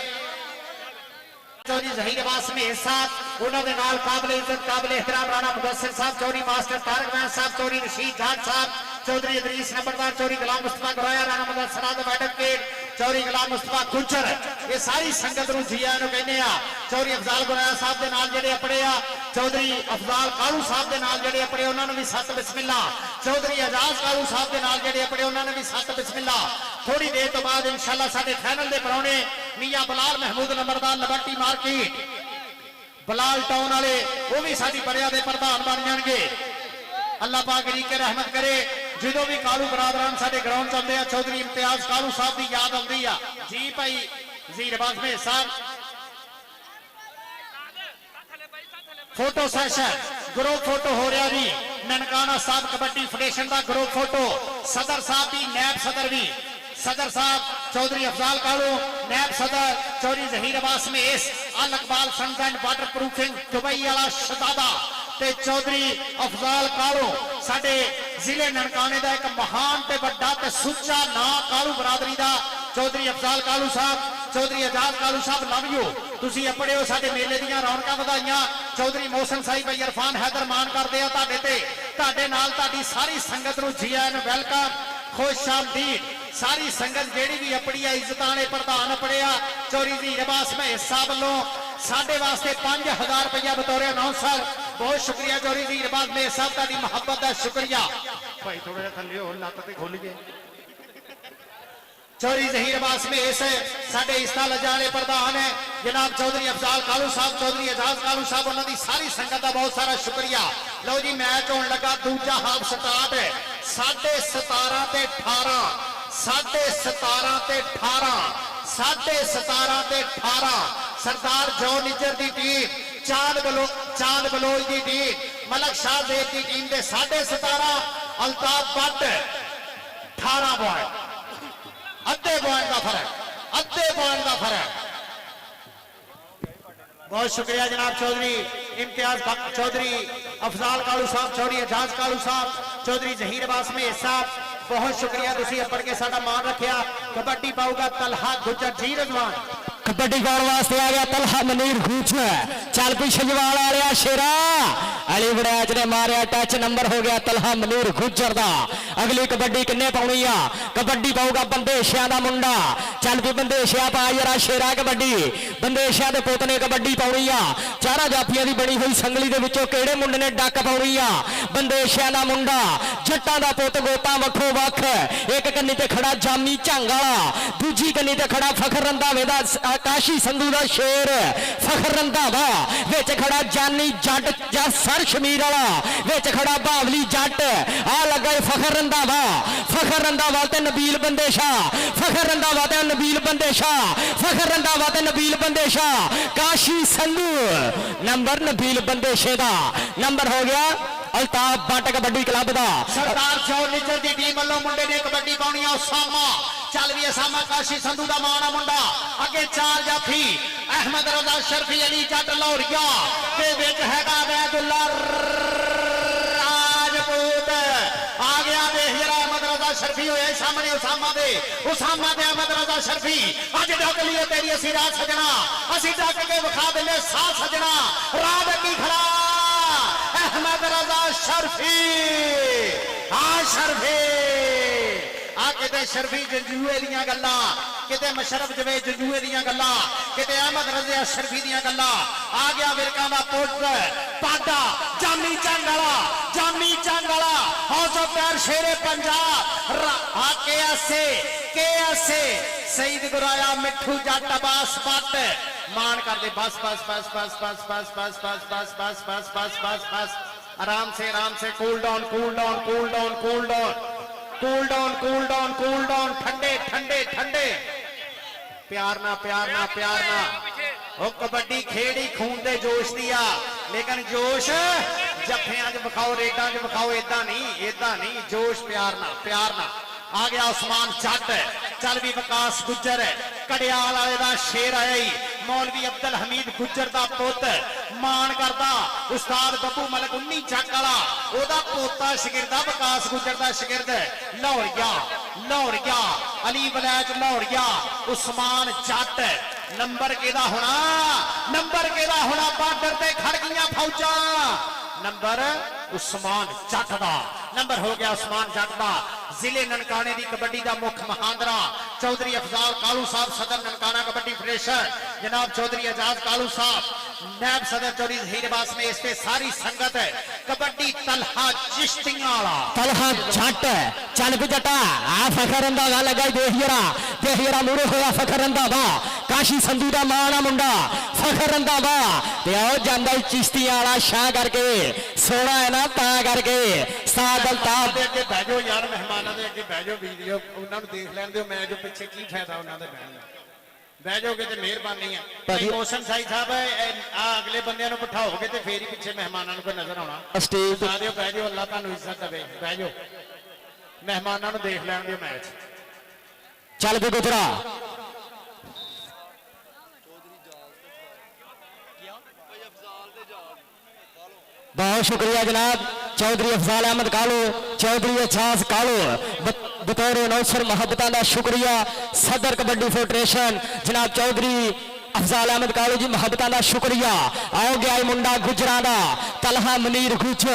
E: चौधरी जहीर अब्बास मेस साहब उन्होंने नाल काबिले इज्जत काबिले एहतराम राणा मुदस्सिर साहब चौधरी मास्टर तारक महमूद साहब चौधरी रशीद जाट साहब चौधरी इदरीस नंबरदार चौधरी गुलाम मुस्तफा गराया राणा मुदस्सिर सराद एडवोकेट चौधरी गुलाम मुस्तफा गुजर ये सारी संगत नूं जी आयां नूं कहने आ चौधरी अफजाल गराया साहब दे नाल जेडे अपने आ चौधरी अफजाल कालू साहब दे नाल जेडे अपने उन्हां नूं भी सत बिस्मिल्लाह चौधरी आजाद कालू साहब दे नाल जेडे अपने उन्हां नूं भी सत बिस्मिल्लाह थोड़ी देर तो बाद इंशाल्लाह साडे फाइनल दे परौने मियां बलाल महमूद नंबरदार लिबर्टी मार्केट बलाल टाउन वाले वो भी साडी बड़िया दे प्रधान बन जाणगे अल्लाह पाक री के रहमत करे जो भी कालू बरादरान साडे ग्राउंड चलते हैं चौधरी इम्तियाज कालू साहब की याद आती है जी भाई जहीर अब्बास मेस साहब फोटो सैशन ग्रुप फोटो हो रहा जी ननकाना साहब कबड्डी फेडरेशन का ग्रुप फोटो सदर साहब भी नायब सदर भी सदर साहब चौधरी अफजाल कालू नायब सदर चौधरी जहीर अब्बास मेस Al Iqbal sons and water proofing Dubai वाला शहजादा ते चौधरी अफजाल कालू साडे जिले ननकाने का एक महान ते वड्डा ते सुच्चा ना कालू बरादरी का चौधरी अफजाल कालू साहब चौधरी आजाद कालू साहब लव यू तुसी अपने हो साडे मेले दीयां रौनकां वधाइयां चौधरी मोहसन साहिब भाई इरफान हैदर मान करदे आ तुहाडे ते तुहाडे नाल तुहाडी सारी संगत नूं जी आयां नूं वेलकम खुश आमदीद सारी संगत जेड़ी भी अपनी इज्जत वाले प्रधान अपने आ चौधरी जहीर अब्बास मेस साहब वालों साडे वास्ते 5000 रुपया बतौर अनाउंसर बहुत शुक्रिया चौधरी जहीर अब्बास मेस साहब तुहाडी मुहब्बत दा शुक्रिया भाई थोड़ा जिहा थल्ले हो लत्त ते खोल गए चौधरी जहीर अब्बास मेस साडे इस्ता लजाने प्रधान है जनाब चौधरी अफजाल कालू साहब चौधरी आजाद कालू साहब उन्होंने सारी संगत का बहुत सारा शुक्रिया लो जी मैच होने लगा दूजा हाफ स्टार्ट है 17:30 ते 18 17:30 ते 18 17:30 ते 18 सरदार जो निजर की टीम चांद बलोच की टीम मलक शाह देव की टीम के 17:30 अल्ताफ भट्ट 18 ਪੁਆਇੰਟ, ਅੱਧੇ ਪੁਆਇੰਟ ਦਾ ਫਰਕ, ਅੱਧੇ ਪੁਆਇੰਟ ਦਾ ਫਰਕ। बहुत शुक्रिया जनाब चौधरी इम्तियाज चौधरी, अफजाल कालू साहब, चौधरी एजाज कालू साहब, चौधरी जहीर अब्बास में साहब, बहुत शुक्रिया तुसी अपर के साडा मान रखिया। कबड्डी पाऊगा तलहा गुजर जी रजवान।
D: कबड्डी पाने वास्ते आ गया तलहा मनीर गुज, चल पी छजवाल आ रहा शेरा, अली वड़ैच ने मारिया टच, नंबर हो गया तलहा मनीर गुजर दा। अगली कबड्डी किन्ने पाउनी आ, कबड्डी पाऊगा बंदेशिया दा मुंडा, चल पी बंदेशिया पा जरा शेरा कबड्डी, बंदेशिया दे पुत ने कबड्डी पाउनी आ। चारा जाफियां दी बनी हुई संगली दे विचों किहड़े मुंडे ने डक पाउनी आ, बंदेशिया दा मुंडा, जट्टां दा पुत गोता वखो वख, एक कन्नी ते खड़ा जामी झंग वाला, दूजी कन्नी ते खड़ा फखर रंधावे दा काशी संधू दा शेर फखर रंधावा, विच खड़ा जानी जट जा सर शमीर वाला, विच खड़ा बावली जट, आ लगा फखर रंधावा, फखर रंधावा ते नबील बंदेशा, फखर रंधावा ते नबील बंदेशा, फखर रंधावा ते नबील बंदेशा, काशी संधू नंबर नबील बंदेशे दा नंबर हो गया अल्ताफ बट कबड्डी क्लब दा।
E: सरदार चौर निचर दी टीम वालों मुंडे ने कबड्डी पाउनी आ। उसामा चल भी उसामा काशी संधू दा माना मुंडा, अगे चार जाफी अहमद रजा शरफी अली जट लौरिया ते विच हैगा अबैदुल्ला राजपूत, आ गया देख जरा अहमद रजा शरफी होए सामने उसामा दे अहमद रजा शरफी, अज डक लिए तेरी असी रात सजना, असी डक के विखा दिले साथ सजना, रात की खड़ा अहमद रजा शरफी, हाँ शरफी आ किते शरफी जंजूए दियां गल्लां, किते मशरफ जवे जंजूए दियां गल्लां, किते अहमद रजा शरफी दियां गल्लां। आ गया विरकां दा पुत्र पाडा जामी चंग वाला, हौसो प्यार शेरे पंजाब, के सईद गुराया मिठू जट अब्बास बट मान कर दे। बस बस बस बस बस बस बस बस बस बस बस बस बस बस आराम से cool down cool down cool down cool down cool down cool down cool down, ठंडे ठंडे ठंडे, प्यार ना प्यार ना प्यार ना। वो कबड्डी खेड़ी खून दे जोश दिया, लेकिन जोश जफियां च विखाओ, रेडां च विखाओ, इदा नहीं जोश प्यार ना प्यार ना। आ गया उस्मान जट, चल भी विकास गुजर कड़ियाल वाले दा शेर आया ही, मौलवी अब्दुल हमीद गुजर दा पुत मान करदा, उस्ताद बब्बू मलिक 19 चक वाला ओदा पोता शगिरदा, विकास गुजर दा शगिरद लौरिया अली वलैच लौरिया, उस्मान जट नंबर केदा होना बार्डर ते खड़ गईयां फौजा, नंबर उस्मान जट दा नंबर हो गया उस्मान जट दा। जिले ननकाने की कबड्डी का मुख महांदरा चौधरी अफजाल कालू साहब, सदर ननकाना कबड्डी फेडरेशन जनाब चौधरी एजाज कालू साहब, नायब सदर चौधरी जहीर अब्बास में इस पे सारी संगत है। कबड्डी तलहा चिश्तियां वाला
D: तलहा जट, चल भी जटा आ फखर रंधावा लगा देख जरा मूरे होया फखर रंधावा, काशी संधू दा माना मुंडा फखर रंधावा, ते आओ जांदा चिश्तियां वाला शाह करके सोना है ना ता करके सादल ताब
E: दे अगे बह जाओ यार, मेहमानां दे अगे बह जाओ, वीडियो उन्हां नूं देख लैण दिओ, मैं जो पिछे की फायदा उन्हां दे बहण दा, बह जाओगे तो मेहरबानी है। मोशन साई साहब आ अगले बंदियां नूं बिठाओगे तो फिर ही पिछे मेहमानां नूं कोई नजर आउणा,
D: स्टेज
E: बता दिओ बह जाओ, अल्लाह तुहानूं इज्जत देवे, बह जाओ मेहमानां नूं देख लैण दिओ मैच।
D: चल भी गुजरा बहुत शुक्रिया जनाब चौधरी अफजाल अहमद कालू, चौधरी एजाज कालू बतौर नौसर मोहब्बत का शुक्रिया। सदर कबड्डी फेडरेशन जनाब चौधरी अफजाल अहमद कालू जी मोहब्बत का शुक्रिया। आओ गया मुंडा गुजरा दा तलहा मनीर गुज,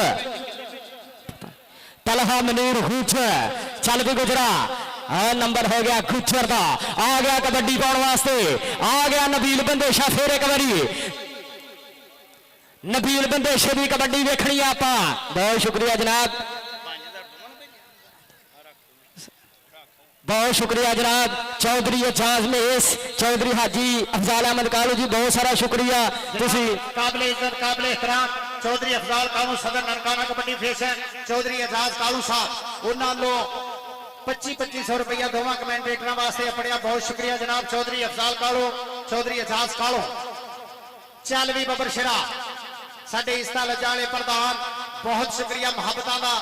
D: चल भी गुजरा नंबर हो गया गुजर दा। आ गया कबड्डी पाने वास्ते आ गया नबील बंदेशा, फिर एक बारी नबील बंदेशे की कबड्डी वेखनी आपां। बहुत शुक्रिया जनाब, बहुत शुक्रिया जनाब चौधरी एजाज मेस, चौधरी हाजी अफजाल अहमद कालू जी, बहुत सारा शुक्रिया।
E: काबिल इज्जत काबिल एहतराम चौधरी अफजाल कालू सदर ननकाना कबड्डी फेडरेशन, चौधरी एजाज कालू साहब उन्होंने 2500 रुपया दोवां कमेंटेटरां वास्ते अपड़िया, बहुत शुक्रिया जनाब चौधरी अफजाल कालू, चौधरी एजाज कालू। चल भी बबर शिरा साडे इस लजाले प्रधान, बहुत शुक्रिया मोहब्बतां दा,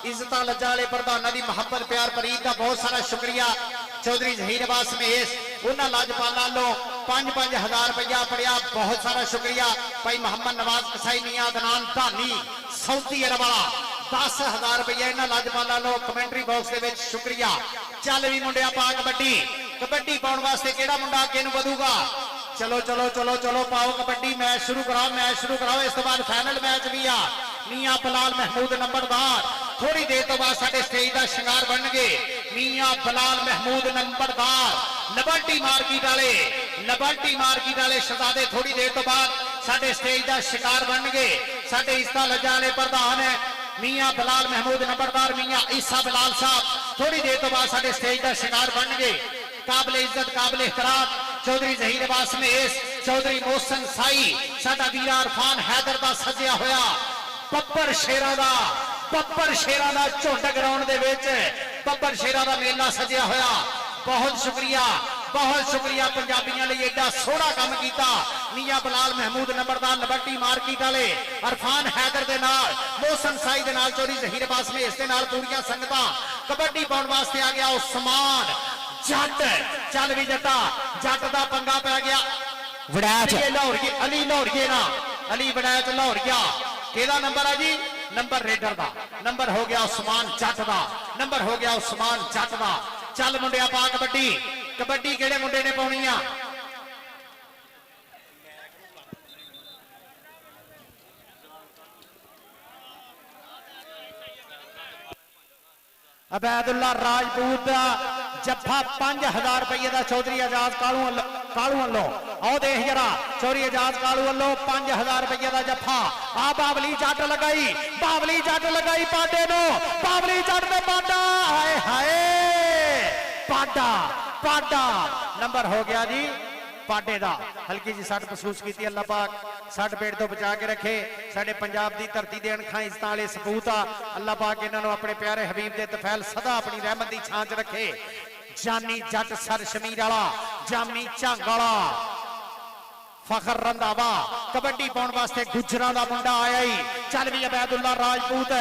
E: ਇੱਜ਼ਤਾਂ ਲੱਜਾਂ ਵਾਲੇ ਪ੍ਰਧਾਨਾਂ ਦੀ ਮੁਹੱਬਤ ਪਿਆਰ ਪ੍ਰੀਤ ਦਾ ਬਹੁਤ ਸਾਰਾ ਸ਼ੁਕਰੀਆ। ਚੌਧਰੀ ਜ਼ਹੀਰ ਅਬਾਸ ਮਹੇਸ਼ ਉਹਨਾਂ ਲਾਜਪਾਲਾਂ ਵੱਲੋਂ 5-5000 ਰੁਪਇਆ ਪੜਿਆ, ਬਹੁਤ ਸਾਰਾ ਸ਼ੁਕਰੀਆ। ਭਾਈ ਮੁਹੰਮਦ ਨਵਾਜ਼ ਕਸਾਈ ਮੀਆਂ ਅਦਨਾਨ ਧਾਨੀ ਸਾਊਦੀ ਅਰਬ ਵਾਲਾ 10,000 ਰੁਪਇਆ ਇਹਨਾਂ ਲਾਜਪਾਲਾਂ ਵੱਲੋਂ ਕਮੈਂਟਰੀ ਬਾਕਸ ਦੇ ਵਿੱਚ ਸ਼ੁਕਰੀਆ। ਚੱਲ ਵੀ ਮੁੰਡਿਆ ਪਾ ਕਬੱਡੀ, ਕਬੱਡੀ ਪਾਉਣ ਵਾਸਤੇ ਕਿਹੜਾ ਮੁੰਡਾ ਅੱਗੇ ਨੂੰ ਵਧੂਗਾ? ਚਲੋ ਚਲੋ ਚਲੋ ਚਲੋ ਪਾਓ ਕਬੱਡੀ, ਮੈਚ ਸ਼ੁਰੂ ਕਰਾਓ, ਮੈਚ ਸ਼ੁਰੂ ਕਰਾਓ। ਇਸ ਤੋਂ ਬਾਅਦ ਫਾਈਨਲ ਮੈਚ ਵੀ ਆ। ਮੀਆਂ ਬਲਾਲ ਮਹਿਮੂਦ ਨੰਬਰਦਾਰ ਥੋੜੀ ਦੇਰ ਤੋਂ ਬਾਅਦ ਸਾਡੇ ਸਟੇਜ ਦਾ ਸ਼ਿੰਗਾਰ ਬਣਨਗੇ। ਮੀਆਂ ਬਲਾਲ ਮਹਿਮੂਦ ਨੰਬਰਦਾਰ ਲਿਬਰਟੀ ਮਾਰਕੀਟ ਵਾਲੇ, ਲਿਬਰਟੀ ਮਾਰਕੀਟ ਵਾਲੇ ਸ਼ਹਜ਼ਾਦੇ ਥੋੜੀ ਦੇਰ ਤੋਂ ਬਾਅਦ ਸਾਡੇ ਸਟੇਜ ਦਾ ਸ਼ਿੰਗਾਰ ਬਣਨਗੇ। ਸਾਡੇ ਇੱਜ਼ਤਾਂ ਲੱਜਾਂ ਵਾਲੇ ਪ੍ਰਧਾਨ ਹੈ ਮੀਆਂ ਬਲਾਲ ਮਹਿਮੂਦ ਨੰਬਰਦਾਰ, ਮੀਆਂ ਈਸਾ ਬਲਾਲ ਸਾਹਿਬ ਥੋੜੀ ਦੇਰ ਤੋਂ ਬਾਅਦ ਸਾਡੇ ਸਟੇਜ ਦਾ ਸ਼ਿੰਗਾਰ ਬਣਨਗੇ। ਕਾਬਲੇ ਇੱਜ਼ਤ ਕਾਬਲੇ ਇhtਰਾਮ ਚੌਧਰੀ ਜ਼ਹੀਰ ਅਬਾਸ ਮਹੇਸ਼, ਚੌਧਰੀ ਮੋਹਸਨ ਸਾਈ, ਸਾਡਾ ਵੀਰਾ ਇਰਫਾਨ ਹੈਦਰ ਦਾ ਸੱਜਿਆ ਹੋਇਆ ਬੱਬਰ ਸ਼ੇਰਾਂ ਦਾ, ਬੱਬਰ ਸ਼ੇਰਾਂ ਦਾ ਝੁੰਡ ਗਰਾਊਂਡ ਦੇ ਵਿੱਚ ਬੱਬਰ ਸ਼ੇਰਾਂ ਦਾ ਮੇਲਾ ਸੱਜਿਆ ਹੋਇਆ। ਬਹੁਤ ਸ਼ੁਕਰੀਆ, ਬਹੁਤ ਸ਼ੁਕਰੀਆ ਪੰਜਾਬੀਆਂ ਲਈ ਐਡਾ ਸੋਹਣਾ ਕੰਮ ਕੀਤਾ। ਮੀਆਂ ਬਲਾਲ ਮਹਿਮੂਦ ਨੰਬਰਦਾਰ ਲਿਬਰਟੀ ਮਾਰਕੀਟ ਵਾਲੇ ਇਰਫਾਨ ਹੈਦਰ ਦੇ ਨਾਲ, ਮੋਹਸਨ ਸਾਈ ਦੇ ਨਾਲ, ਚੌਧਰੀ ਜ਼ਹੀਰ ਅਬਾਸ ਮਹੇਸ਼ ਦੇ ਨਾਲ ਪੂਰੀਆਂ ਸੰਗਤਾਂ ਕਬੱਡੀ ਪਾਉਣ ਵਾਸਤੇ ਆ ਗਿਆ। ਉਸਮਾਨ ਜੱਟ, ਚੱਲ ਵੀ ਜੱਟਾ, ਜੱਟ ਦਾ ਪੰਗਾ ਪੈ ਗਿਆ।
D: ਵੜੈਚ
E: ਲਾਹੌਰੀਏ, ਅਲੀ ਲਾਹੌਰੀਏ ਨਾ, ਅਲੀ ਵੜੈਚ ਲਾਹੌਰੀਆ। ਕਿਹਦਾ ਨੰਬਰ ਹੈ ਜੀ? ਨੰਬਰ ਰੇਡਰ ਦਾ ਨੰਬਰ ਹੋ ਗਿਆ, ਉਸਮਾਨ ਜੱਟ ਦਾ ਨੰਬਰ ਹੋ ਗਿਆ, ਉਸਮਾਨ ਜੱਟ ਦਾ। ਚੱਲ ਮੁੰਡਿਆ ਪਾ ਕਬੱਡੀ, ਕਬੱਡੀ ਕਿਹੜੇ ਮੁੰਡੇ ਨੇ ਪਾਉਣੀ ਆ? ਅਬੈਦੁੱਲਾ ਰਾਜਪੂਤ ਦਾ ਜੱਫਾ 5000 ਰੁਪਏ ਦਾ ਚੌਧਰੀ ਆਜ਼ਾਦ ਕਾਲੂ ਵੱਲੋਂ। ਆਓ ਦੇਖ ਜਰਾ, ਚੌਧਰੀ ਆਜ਼ਾਦ ਕਾਲੂ ਵੱਲੋਂ 5000 ਰੁਪਏ ਦਾ ਜੱਫਾ। ਆ ਬਾਬਲੀ ਜੱਟ ਲਗਾਈ, ਬਾਬਲੀ ਜੱਟ ਲਗਾਈ ਪਾਡੇ ਨੂੰ, ਬਾਬਲੀ ਜੱਟ ਤੇ ਪਾਡਾ, ਹਾਏ ਹਾਏ ਪਾਡਾ, ਪਾਡਾ ਨੰਬਰ ਹੋ ਗਿਆ ਜੀ ਪਾਡੇ ਦਾ। ਹਲਕੀ ਜੀ ਸੱਟ ਮਹਿਸੂਸ ਕੀਤੀ, ਅੱਲਾਹ ਪਾਕ ਸੱਟ ਪੇਟ ਤੋਂ ਬਚਾ ਕੇ ਰੱਖੇ। ਸਾਡੇ ਪੰਜਾਬ ਦੀ ਧਰਤੀ ਦੇ ਅਣਖਾਂ ਇੱਜ਼ਤਾਂ ਵਾਲੇ ਸਪੂਤ ਆ, ਅੱਲਾਹ ਪਾਕ ਇਹਨਾਂ ਨੂੰ ਆਪਣੇ ਪਿਆਰੇ ਹਬੀਬ ਦੇ ਤਫੈਲ ਸਦਾ ਆਪਣੀ ਰਹਿਮਤ ਦੀ ਛਾਂ 'ਚ ਰੱਖੇ। ਜਾਨੀ ਜੱਟ ਸਰ ਸ਼ਮੀਰ ਵਾਲਾ, ਜਾਮੀ ਝੰਗ ਵਾਲਾ ਫਖਰ ਰੰਧਾਵਾ ਕਬੱਡੀ ਪਾਉਣ ਵਾਸਤੇ ਗੁਜਰਾਂ ਦਾ ਮੁੰਡਾ ਆਇਆ ਹੀ। ਚੱਲ ਵੀ ਅਬੈਦੁੱਲਾ ਰਾਜਪੂਤ,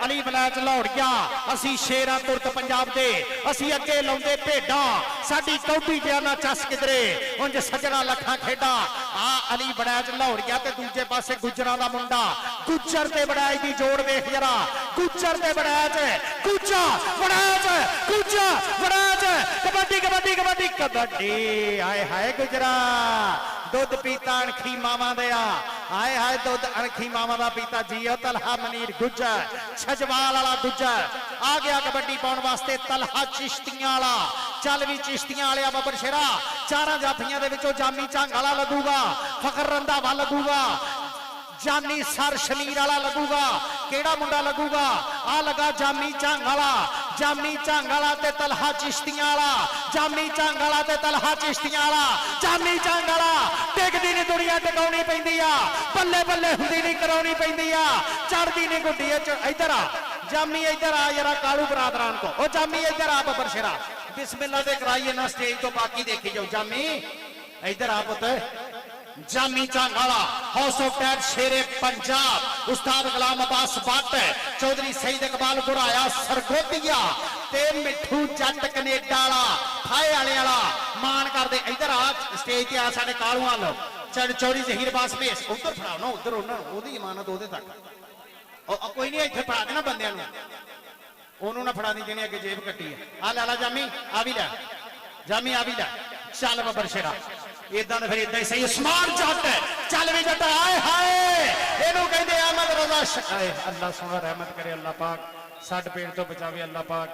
E: ਅਲੀ ਵਲੈਤ ਲਾਹੌਰੀਆ, ਅਸੀਂ ਸ਼ੇਰਾਂ ਤੁਰਤ ਪੰਜਾਬ ਦੇ, ਅਸੀਂ ਅੱਗੇ ਲਾਉਂਦੇ ਭੇਡਾਂ, ਸਾਡੀ ਕੌਡੀ ਜਿਆ ਨਾ ਚੱਸ ਕਿਧਰੇ, ਉਂਝ ਸੱਜਣਾ ਲੱਖਾਂ ਖੇਡਾਂ। ਆ ਅਲੀ ਵਲੈਤ ਲਾਹੌਰੀਆ ਤੇ ਦੂਜੇ ਪਾਸੇ ਗੁਜਰਾਂ ਦਾ ਮੁੰਡਾ। ਗੁੱਜਰ ਤੇ ਵੜੈਚ ਦੀ ਜੋੜ ਵੇਖ ਜਰਾ, ਗੁੱਜਰ ਤੇ ਵੜੈਚ, ਗੁੱਜਾ ਵੜੈਚ, ਗੁੱਜਾ ਵੜੈਚ, ਕਬੱਡੀ ਕਬੱਡੀ ਕਬੱਡੀ ਕਬੱਡੀ। ਹਾਏ ਹਾਏ ਗੁਜਰਾ, ਦੁੱਧ ਪੀਤਾ ਅਣਖੀ ਮਾਵਾਂ ਦੇ ਆ, ਹਾਏ ਹਾਏ ਦੁੱਧ ਅਣਖੀ ਮਾਵਾਂ ਦਾ ਪੀਤਾ। ਜੀਓ ਤਲਹਾ ਮਨੀਰ ਗੁੱਜਰ, ਛਜਵਾਲ ਵਾਲਾ ਗੁੱਜਰ ਆ ਗਿਆ ਕਬੱਡੀ ਪਾਉਣ ਵਾਸਤੇ। ਤਲਹਾ ਚਿਸ਼ਤੀਆਂ ਵਾਲਾ, ਚੱਲ ਵੀ ਚਿਸ਼ਤੀਆਂ ਵਾਲਿਆ ਬੱਬਰ ਸ਼ੇਰਾ। ਚਾਰਾਂ ਜਾਫੀਆਂ ਦੇ ਵਿੱਚੋਂ ਜਾਮੀ ਝੰਗ ਵਾਲਾ ਲੱਗੂਗਾ, ਫਖਰ ਰੰਧਾਵਾ ਲੱਗੂਗਾ, ਜਾਨੀ ਸਰ ਸ਼ਮੀਰ ਵਾਲਾ ਲੱਗੂਗਾ। ਕਿਹੜਾ ਮੁੰਡਾ ਲੱਗੂਗਾ? ਆ ਲਗਾ ਜਾਮੀ ਝੰਗ ਵਾਲਾ, ਜਾਮੀ ਝੰਗ ਵਾਲਾ ਤੇ ਤਲਹਾ ਚਿਸ਼ਤੀਆਂ ਵਾਲਾ, ਜਾਮੀ ਝੰਗ ਵਾਲਾ ਤੇ ਤਲਹਾ ਚਿਸ਼ਤੀਆਂ ਵਾਲਾ, ਜਾਮੀ ਝੰਗ ਵਾਲਾ। ਟਿਕਦੀ ਨਹੀਂ ਦੁਨੀਆ, ਟਿਕਾਉਣੀ ਪੈਂਦੀ ਆ, ਬੱਲੇ ਬੱਲੇ ਹੁੰਦੀ ਨਹੀਂ, ਕਰਾਉਣੀ ਪੈਂਦੀ ਆ, ਚੜਦੀ ਨਹੀਂ ਗੁੱਡੀ। ਇੱਧਰ ਆ ਜਾਮੀ, ਇੱਧਰ ਆ ਜਰਾ ਕਾਲੂ ਬਰਾਦਰਾਨ ਕੋ। ਉਹ ਜਾਮੀ ਇੱਧਰ ਆ ਬੱਬਰ ਸ਼ੇਰਾ, ਬਿਸਮਿल्लाह ਤੇ ਕਰਾਈਏ ਨਾ ਸਟੇਜ ਤੋਂ, ਬਾਕੀ ਦੇਖੀ ਜਾਓ। ਜਾਮੀ ਇੱਧਰ ਆ ਪੁੱਤ, ਜਾਮੀ ਝੰਗ ਵਾਲਾ, ਹਾਊਸ ਆਫ ਟੈਟ ਸ਼ੇਰੇ ਪੰਜਾਬ, ਉਸਤਾਦ ਗੁਲਾਮ ਅਬਾਸ ਬੱਟ, ਚੌਧਰੀ ਸਈਦ ਇਕਬਾਲ ਗੁਰਾਇਆ ਸਰਗੋਧੀਆ ਤੇ ਮਿੱਠੂ ਜੱਟ ਕੈਨੇਡਾ ਵਾਲਾ, ਫਾਏ ਵਾਲੇ ਵਾਲਾ ਮਾਣ ਕਰਦੇ। ਇੱਧਰ ਆ ਸਟੇਜ ਤੇ ਆ ਸਾਡੇ ਕਾਲੂਆਂ ਵੱਲ, ਚੌਧਰੀ ਜ਼ਹੀਰ ਅਬਾਸ ਮਹੇਸ਼। ਉੱਧਰ ਫੜਾਓ ਨਾ, ਉੱਧਰ ਉਹਨਾਂ ਨੂੰ, ਉਹਦੀ ਇਮਾਨਤ ਉਹਦੇ ਤੱਕ। ਕੋਈ ਨਹੀਂ, ਇੱਥੇ ਫੜਾ ਦੇਣਾ ਬੰਦਿਆਂ ਨੂੰ, ਉਹਨੂੰ ਨਾ ਫੜਾ ਦੀ ਜਿਹਨੇ ਅੱਗੇ ਜੇਬ ਕੱਟੀ ਹੈ। ਆ ਲੈ ਲਾ ਜਾਮੀ, ਆ ਵੀ ਲੈ ਜਾਮੀ, ਆ ਵੀ ਲੈ। ਚੱਲ ਬੱਬਰ ਸ਼ੇਰਾ, ਇਦਾਂ ਦਾ ਫਿਰ ਇਦਾਂ ਹੀ ਸਹੀ। ਉਸਮਾਨ ਜੱਟ, ਚੱਲ ਵੀ ਜੱਟ, ਆਏ ਹਾਏ ਇਹਨੂੰ ਕਹਿੰਦੇ ਅਹਿਮਦ ਰਜ਼ਾ ਸ਼ਾਹ। ਅੱਲਾਹ ਸੋਹਣਾ ਰਹਿਮਤ ਕਰੇ, ਅੱਲਾਹ ਪਾਕ ਸੱਟ ਪੇਟ ਤੋਂ ਬਚਾਵੇ, ਅੱਲਾਹ ਪਾਕ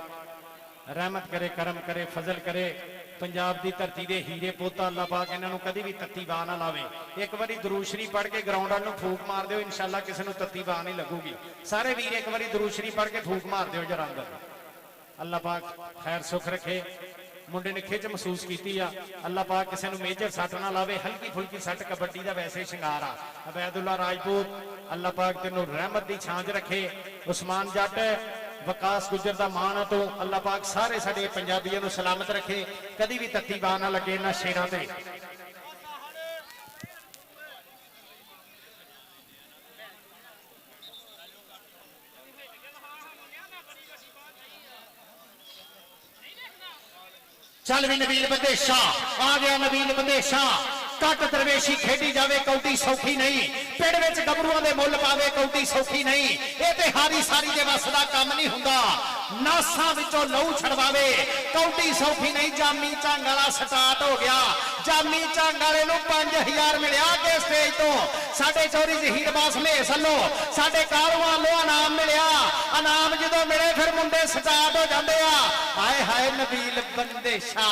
E: ਰਹਿਮਤ ਕਰੇ, ਕਰਮ ਕਰੇ, ਫਜ਼ਲ ਕਰੇ। ਪੰਜਾਬ ਦੀ ਧਰਤੀ ਦੇ ਹੀਰੇ ਪੁੱਤ, ਅੱਲਾਹ ਪਾਕ ਇਹਨਾਂ ਨੂੰ ਕਦੀ ਵੀ ਤੱਤੀ ਬਾਹ ਨਾ ਲਾਵੇ। ਇੱਕ ਵਾਰੀ ਦਰੂਦ ਸ਼ਰੀਫ ਪੜ੍ਹ ਕੇ ਗਰਾਊਂਡ ਵੱਲ ਨੂੰ ਫੂਕ ਮਾਰ ਦਿਓ, ਇਨਸ਼ਾਅੱਲਾ ਕਿਸੇ ਨੂੰ ਤੱਤੀ ਬਾਹ ਨਹੀਂ ਲੱਗੂਗੀ। ਸਾਰੇ ਵੀਰ ਇੱਕ ਵਾਰੀ ਦਰੂਦ ਸ਼ਰੀਫ ਪੜ੍ਹ ਕੇ ਫੂਕ ਮਾਰ ਦਿਓ ਜਰਾ ਅੰਦਰ। ਅੱਲਾਹ ਪਾਕ ਖੈਰ ਸੁਖ ਰੱਖੇ। ਮੁੰਡੇ ਨੇ ਖਿੱਚ ਮਹਿਸੂਸ ਕੀਤੀ ਆ, ਅੱਲਾਹ ਪਾਕ ਕਿਸੇ ਨੂੰ ਮੇਜਰ ਸੱਟ ਨਾ ਲਾਵੇ, ਹਲਕੀ ਫੁਲਕੀ ਸੱਟ ਕਬੱਡੀ ਦਾ ਵੈਸੇ ਸ਼ਿੰਗਾਰ ਆ। ਅਬੈਦੁੱਲਾ ਰਾਜਪੂਤ, ਅੱਲਾਹ ਪਾਕ ਤੈਨੂੰ ਰਹਿਮਤ ਦੀ ਛਾਂ 'ਚ ਰੱਖੇ। ਉਸਮਾਨ ਜੱਟ, ਵਿਕਾਸ ਗੁੱਜਰ ਦਾ ਮਾਣ ਤੋਂ ਅੱਲਾਹ ਪਾਕ ਸਾਰੇ ਸਾਡੇ ਪੰਜਾਬੀਆਂ ਨੂੰ ਸਲਾਮਤ ਰੱਖੇ, ਕਦੀ ਵੀ ਤੱਤੀ ਬਾਹ ਨਾ ਲੱਗੇ ਇਹਨਾਂ ਸ਼ੇਰਾਂ ਤੇ। ਚੱਲ ਵੀ ਨਬੀਲ ਬੰਦੇਸ਼ਾ ਆ ਗਿਆ। ਨਬੀਲ ਬੰਦੇਸ਼ਾ ਕੱਟ ਦਰਵੇਸ਼ੀ ਖੇਡੀ ਜਾਵੇ, ਕੌਡੀ ਸੌਖੀ ਨਹੀਂ। ਪਿੰਡ ਵਿੱਚ ਗੱਭਰੂਆਂ ਦੇ ਮੁੱਲ ਪਾਵੇ, ਕੌਡੀ ਸੌਖੀ ਨਹੀਂ। ਇਹ ਤੇ ਹਾਰੀ ਸਾਰੀ ਦੇ ਵੱਸ ਦਾ ਕੰਮ ਨਹੀਂ ਹੁੰਦਾ। ਨਾਸਾਂ ਵਿੱਚੋਂ ਲਹੂ ਛੜਵਾਵੇ, ਕੌਡੀ ਸੌਖੀ ਨਹੀਂ। ਜਾਮੀ ਝੰਗ ਵਾਲਾ ਸਟਾਰਟ ਹੋ ਗਿਆ। ਜਾਮੀ ਝੰਗ ਵਾਲੇ ਨੂੰ 5000 ਮਿਲਿਆ ਕਿ ਸਟੇਜ ਤੋਂ ਸਾਡੇ ਚੌਧਰੀ ਜ਼ਹੀਰ ਅਬਾਸ ਮਹੇਸ਼ ਵੱਲੋਂ ਸਾਡੇ ਕਾਲੂਆਂ ਵੱਲੋਂ ਇਨਾਮ ਮਿਲਿਆ। ਇਨਾਮ ਜਦੋਂ ਮਿਲੇ ਫਿਰ ਮੁੰਡੇ ਸਟਾਰਟ ਹੋ ਜਾਂਦੇ ਆ। ਹਾਏ ਹਾਏ ਨਬੀਲ ਬੰਦੇਸ਼ਾ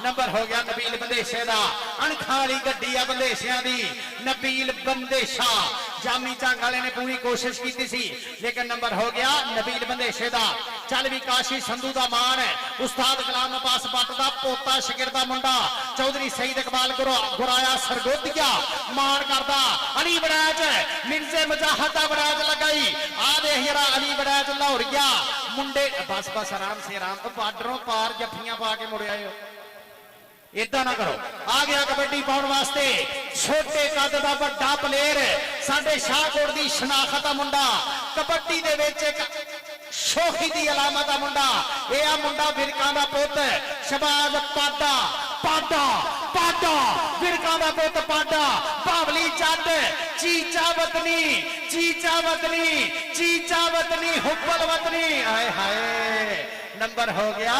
E: ਨੰਬਰ ਹੋ ਗਿਆ ਨਬੀਲ ਬੰਦੇਸ਼ੇ ਦਾ। ਅਣਖਾਂ ਵਾਲੀ ਗੱਡੀ ਆ ਬੰਦੇਸ਼ਿਆਂ ਦੀ। ਨਬੀਲ ਬੰਦੇਸ਼ਾ ਜਾਮੀ ਝੰਗ ਵਾਲੇ ਨੇ ਪੂਰੀ ਕੋਸ਼ਿਸ਼ ਕੀਤੀ ਸੀ ਲੇਕਿਨ ਨੰਬਰ ਹੋ ਗਿਆ ਨਬੀਲ ਬੰਦੇਸ਼ੇ ਦਾ। ਚੱਲ ਵੀ ਕਾਸ਼ੀ ਸੰਧੂ ਦਾ ਮਾਣ ਹੈ। ਉਸਤਾਦ ਗੁਲਾਮ ਅਬਾਸ ਬੱਟ ਦਾ ਪੋਤਾ ਸ਼ਾਗਿਰਦਾ ਮੁੰਡਾ ਚੌਧਰੀ ਸਈਦ ਇਕਬਾਲ ਗੁਰਾਇਆ ਸਰਗੋਧੀਆ ਮਾਣ ਕਰਦਾ। ਅਲੀ ਵੜੈਚ ਮਿਰਜ਼ੇ ਮੁਜਾਹਦ ਦਾ ਵੜੈਚ ਲਗਾਈ। ਆ ਦੇਖ ਜਰਾ ਅਲੀ ਵੜੈਚ ਲਾਹੌਰੀਆ ਮੁੰਡੇ ਬਸ ਬਸ ਆਰਾਮ ਸੇ ਆਰਾਮ। ਬਾਰਡਰੋਂ ਪਾਰ ਜੱਫੀਆਂ ਪਾ ਕੇ ਮੁੜ ਆਏ। ਇਦਾਂ ਨਾ ਕਰੋ। ਆ ਗਿਆ ਕਬੱਡੀ ਪਾਉਣ ਵਾਸਤੇ ਛੋਟੇ ਕੱਦ ਦਾ ਵੱਡਾ ਪਲੇਅਰ ਸਾਡੇ ਸ਼ਾਹਕੋਟ ਦੀ ਸ਼ਨਾਖਤ ਦਾ ਮੁੰਡਾ। ਕਬੱਡੀ ਦੇ ਵਿੱਚ ਇੱਕ ਸ਼ੋਖੀ ਦੀ ਅਲਾਮਤ ਦਾ ਮੁੰਡਾ। ਇਹ ਆ ਮੁੰਡਾ ਵਿਰਕਾਂ ਦਾ ਪੁੱਤ ਸ਼ਬਾਜ਼ ਪਾਡਾ। ਪਾਡਾ ਪਾਡਾ ਵਿਰਕਾਂ ਦਾ ਪੁੱਤ ਪਾਡਾ। ਬਾਵਲੀ ਜੱਟ ਚੀਚਾ ਵਤਨੀ ਚੀਚਾ ਵਤਨੀ ਚੀਚਾ ਵਤਨੀ ਹੁੱਬਲ ਵਤਨੀ। ਹਾਏ ਹਾਏ ਨੰਬਰ ਹੋ ਗਿਆ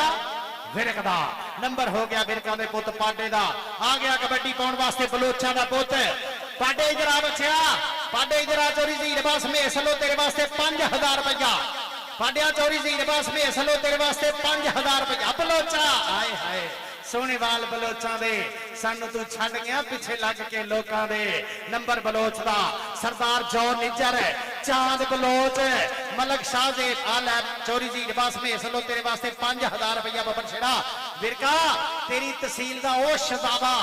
E: ਵਿਰਕ ਦਾ। ਨੰਬਰ ਹੋ ਗਿਆ ਵਿਰਕਾਂ ਦੇ ਪੁੱਤ ਪਾਡੇ ਦਾ। ਆ ਗਿਆ ਕਬੱਡੀ ਪਾਉਣ ਵਾਸਤੇ ਬਲੋਚਾਂ ਦਾ ਪੁੱਤ ਪਾਡੇ। ਇਧਰ ਆ ਬੱਚਿਆ ਪਾਡੇ ਇਧਰ ਆ। ਚੌਧਰੀ ਜ਼ਹੀਰ ਅਬਾਸ ਮਹੇਸ਼ ਵੱਲੋਂ ਤੇਰੇ ਵਾਸਤੇ 5000 ਰੁਪਇਆ। ਪਾਡਿਆ ਚੌਧਰੀ ਜ਼ਹੀਰ ਅਬਾਸ ਮਹੇਸ਼ ਵੱਲੋਂ ਤੇਰੇ ਵਾਸਤੇ 5000 ਰੁਪਇਆ। ਬਲੋਚਾ ਹਾਏ ਹਾਏ ਸੋਹਣੇਵਾਲ ਬਲੋਚਾਂ ਦੇ ਸਾਨੂੰ ਤੂੰ ਛੱਡ ਗਿਆ ਪਿੱਛੇ ਲੱਗ ਕੇ ਲੋਕਾਂ ਦੇ। ਨੰਬਰ ਬਲੋਚ ਦਾ ਸਰਦਾਰ ਜੋ ਨਿੱਜਰ ਚਾਂਦ ਬਲੋਚ ਮਲਕ ਸ਼ਾਹ ਦੇ ਆਲਾ ਚੌਧਰੀ ਜ਼ਹੀਰ ਅਬਾਸ ਮਹੇਸ਼ ਵੱਲੋਂ ਤੇਰੇ ਵਾਸਤੇ 5000 ਰੁਪਇਆ। ਬੱਬਰ ਛੇੜਾ ਵਿਰਕਾ ਤੇਰੀ ਤਹਿਸੀਲ ਦਾ ਉਹ ਸ਼ਜ਼ਾਵਾ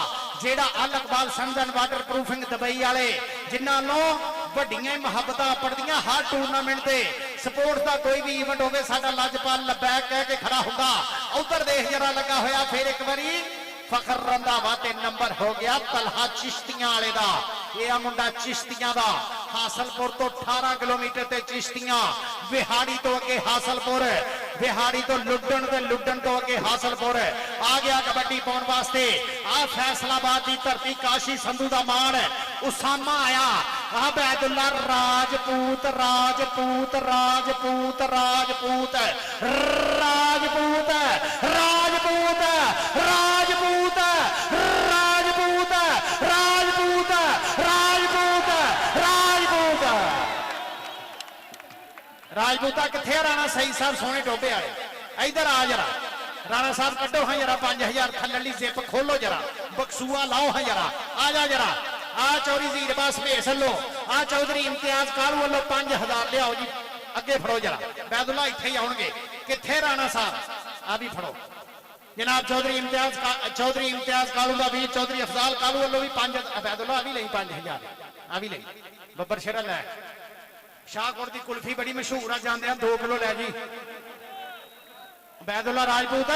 E: ਜਿਹੜਾ ਅਲ Iqbal sons water proofing Dubai ਵਾਲੇ ਜਿਨ੍ਹਾਂ ਨੂੰ ਵੱਡੀਆਂ ਮੁਹੱਬਤਾਂ ਪੜਦੀਆਂ ਹਰ ਟੂਰਨਾਮੈਂਟ ਤੇ ਸਪੋਰਟਸ ਦਾ ਕੋਈ ਵੀ ਇਵੈਂਟ ਹੋਵੇ ਸਾਡਾ ਲੱਜਪਾਲ ਲੱਬੈਕ ਕਹਿ ਕੇ ਖੜਾ ਹੁੰਦਾ। ਉਧਰ ਦੇਖ ਜਰਾ ਲੱਗਾ ਹੋਇਆ ਫਿਰ ਇੱਕ ਵਾਰੀ ਫਖਰ ਰੰਧਾਵਾ ਤੇ ਨੰਬਰ ਹੋ ਗਿਆ ਤਲਹਾ ਚਿਸ਼ਤੀਆਂ ਵਾਲੇ ਦਾ। ਇਹ ਆ ਮੁੰਡਾ ਚਿਸ਼ਤੀਆਂ ਦਾ। ਹਾਸਲਪੁਰ ਤੋਂ 18 ਕਿਲੋਮੀਟਰ ਤੇ ਚਿਸ਼ਤੀਆਂ। ਵਿਹਾੜੀ ਤੋਂ ਅੱਗੇ ਹਾਸਲਪੁਰ। ਵਿਹਾੜੀ ਤੋਂ ਲੁੱਡਣ ਤੇ ਲੁੱਡਣ ਤੋਂ ਅੱਗੇ ਹਾਸਲਪੁਰ। ਆ ਗਿਆ ਕਬੱਡੀ ਪਾਉਣ ਵਾਸਤੇ ਆ ਫੈਸਲਾਬਾਦ ਦੀ ਧਰਤੀ ਕਾਸ਼ੀ ਸੰਧੂ ਦਾ ਮਾਣ ਉਸਾਮਾ ਆਇਆ। ਅਬੈਦੁੱਲਾ ਰਾਜਪੂਤ ਰਾਜਪੂਤ ਰਾਜਪੂਤ ਰਾਜਪੂਤ ਰਾਜਪੂਤ ਰਾਜਪੂਤ ਰਾਜਪੂਤ ਰਾਜਪੂਤ ਰਾਜਪੂਤ ਰਾਜਪੂਤ ਰਾਜਪੂਤ ਰਾਜਪੂਤਾ ਕਿੱਥੇ ਰਾਣਾ ਸਹੀ ਸਾਹਿਬ ਸੋਹਣੇ ਟੋਬੇ ਵਾਲੇ। ਇਧਰ ਆ ਜਰਾ ਰਾਣਾ ਸਾਹਿਬ ਕੱਢੋ ਹਾਂ ਜਰਾ 5000 ਥੱਲੜੀ ਜ਼ਿਪ ਖੋਲੋ ਜਰਾ ਬਕਸੂਆ ਲਾਓ ਹਾਂ ਜਰਾ। ਆ ਜਾ ਜਰਾ ਆ ਚੌਧਰੀ ਜ਼ਹੀਰ ਅਬਾਸ ਮਹੇਸ਼ ਵੱਲੋਂ ਆ ਚੌਧਰੀ ਇਮਤਿਆਜ਼ ਕਾਲੂ ਵੱਲੋਂ 5000 ਲਿਆਓ ਜੀ। ਅੱਗੇ ਫੜੋ ਜਰਾ ਬੈਦੁੱਲਾ ਇੱਥੇ ਹੀ ਆਉਣਗੇ। ਕਿੱਥੇ ਰਾਣਾ ਸਾਹਿਬ ਆ ਵੀ ਫੜੋ ਜਨਾਬ। ਚੌਧਰੀ ਇਮਤਿਆਜ਼ ਕਾਲੂ ਦਾ ਵੀ ਚੌਧਰੀ ਅਫਜ਼ਾਲ ਕਾਲੂ ਵੱਲੋਂ ਵੀ 5 ਬੈਦੁੱਲਾ ਆ ਵੀ ਲਈ 5000 ਆ ਵੀ ਲਈ। ਬੱਬਰ ਸ਼ੇਰਾ ਲੈ ਸ਼ਾਹਕੋਟ ਦੀ ਕੁਲਫੀ ਬੜੀ ਮਸ਼ਹੂਰ ਆ ਜਾਂਦੇ ਆ 2 ਕਿਲੋ ਲੈ ਜੀ। ਬੈਦੁੱਲਾ ਰਾਜਪੂਤ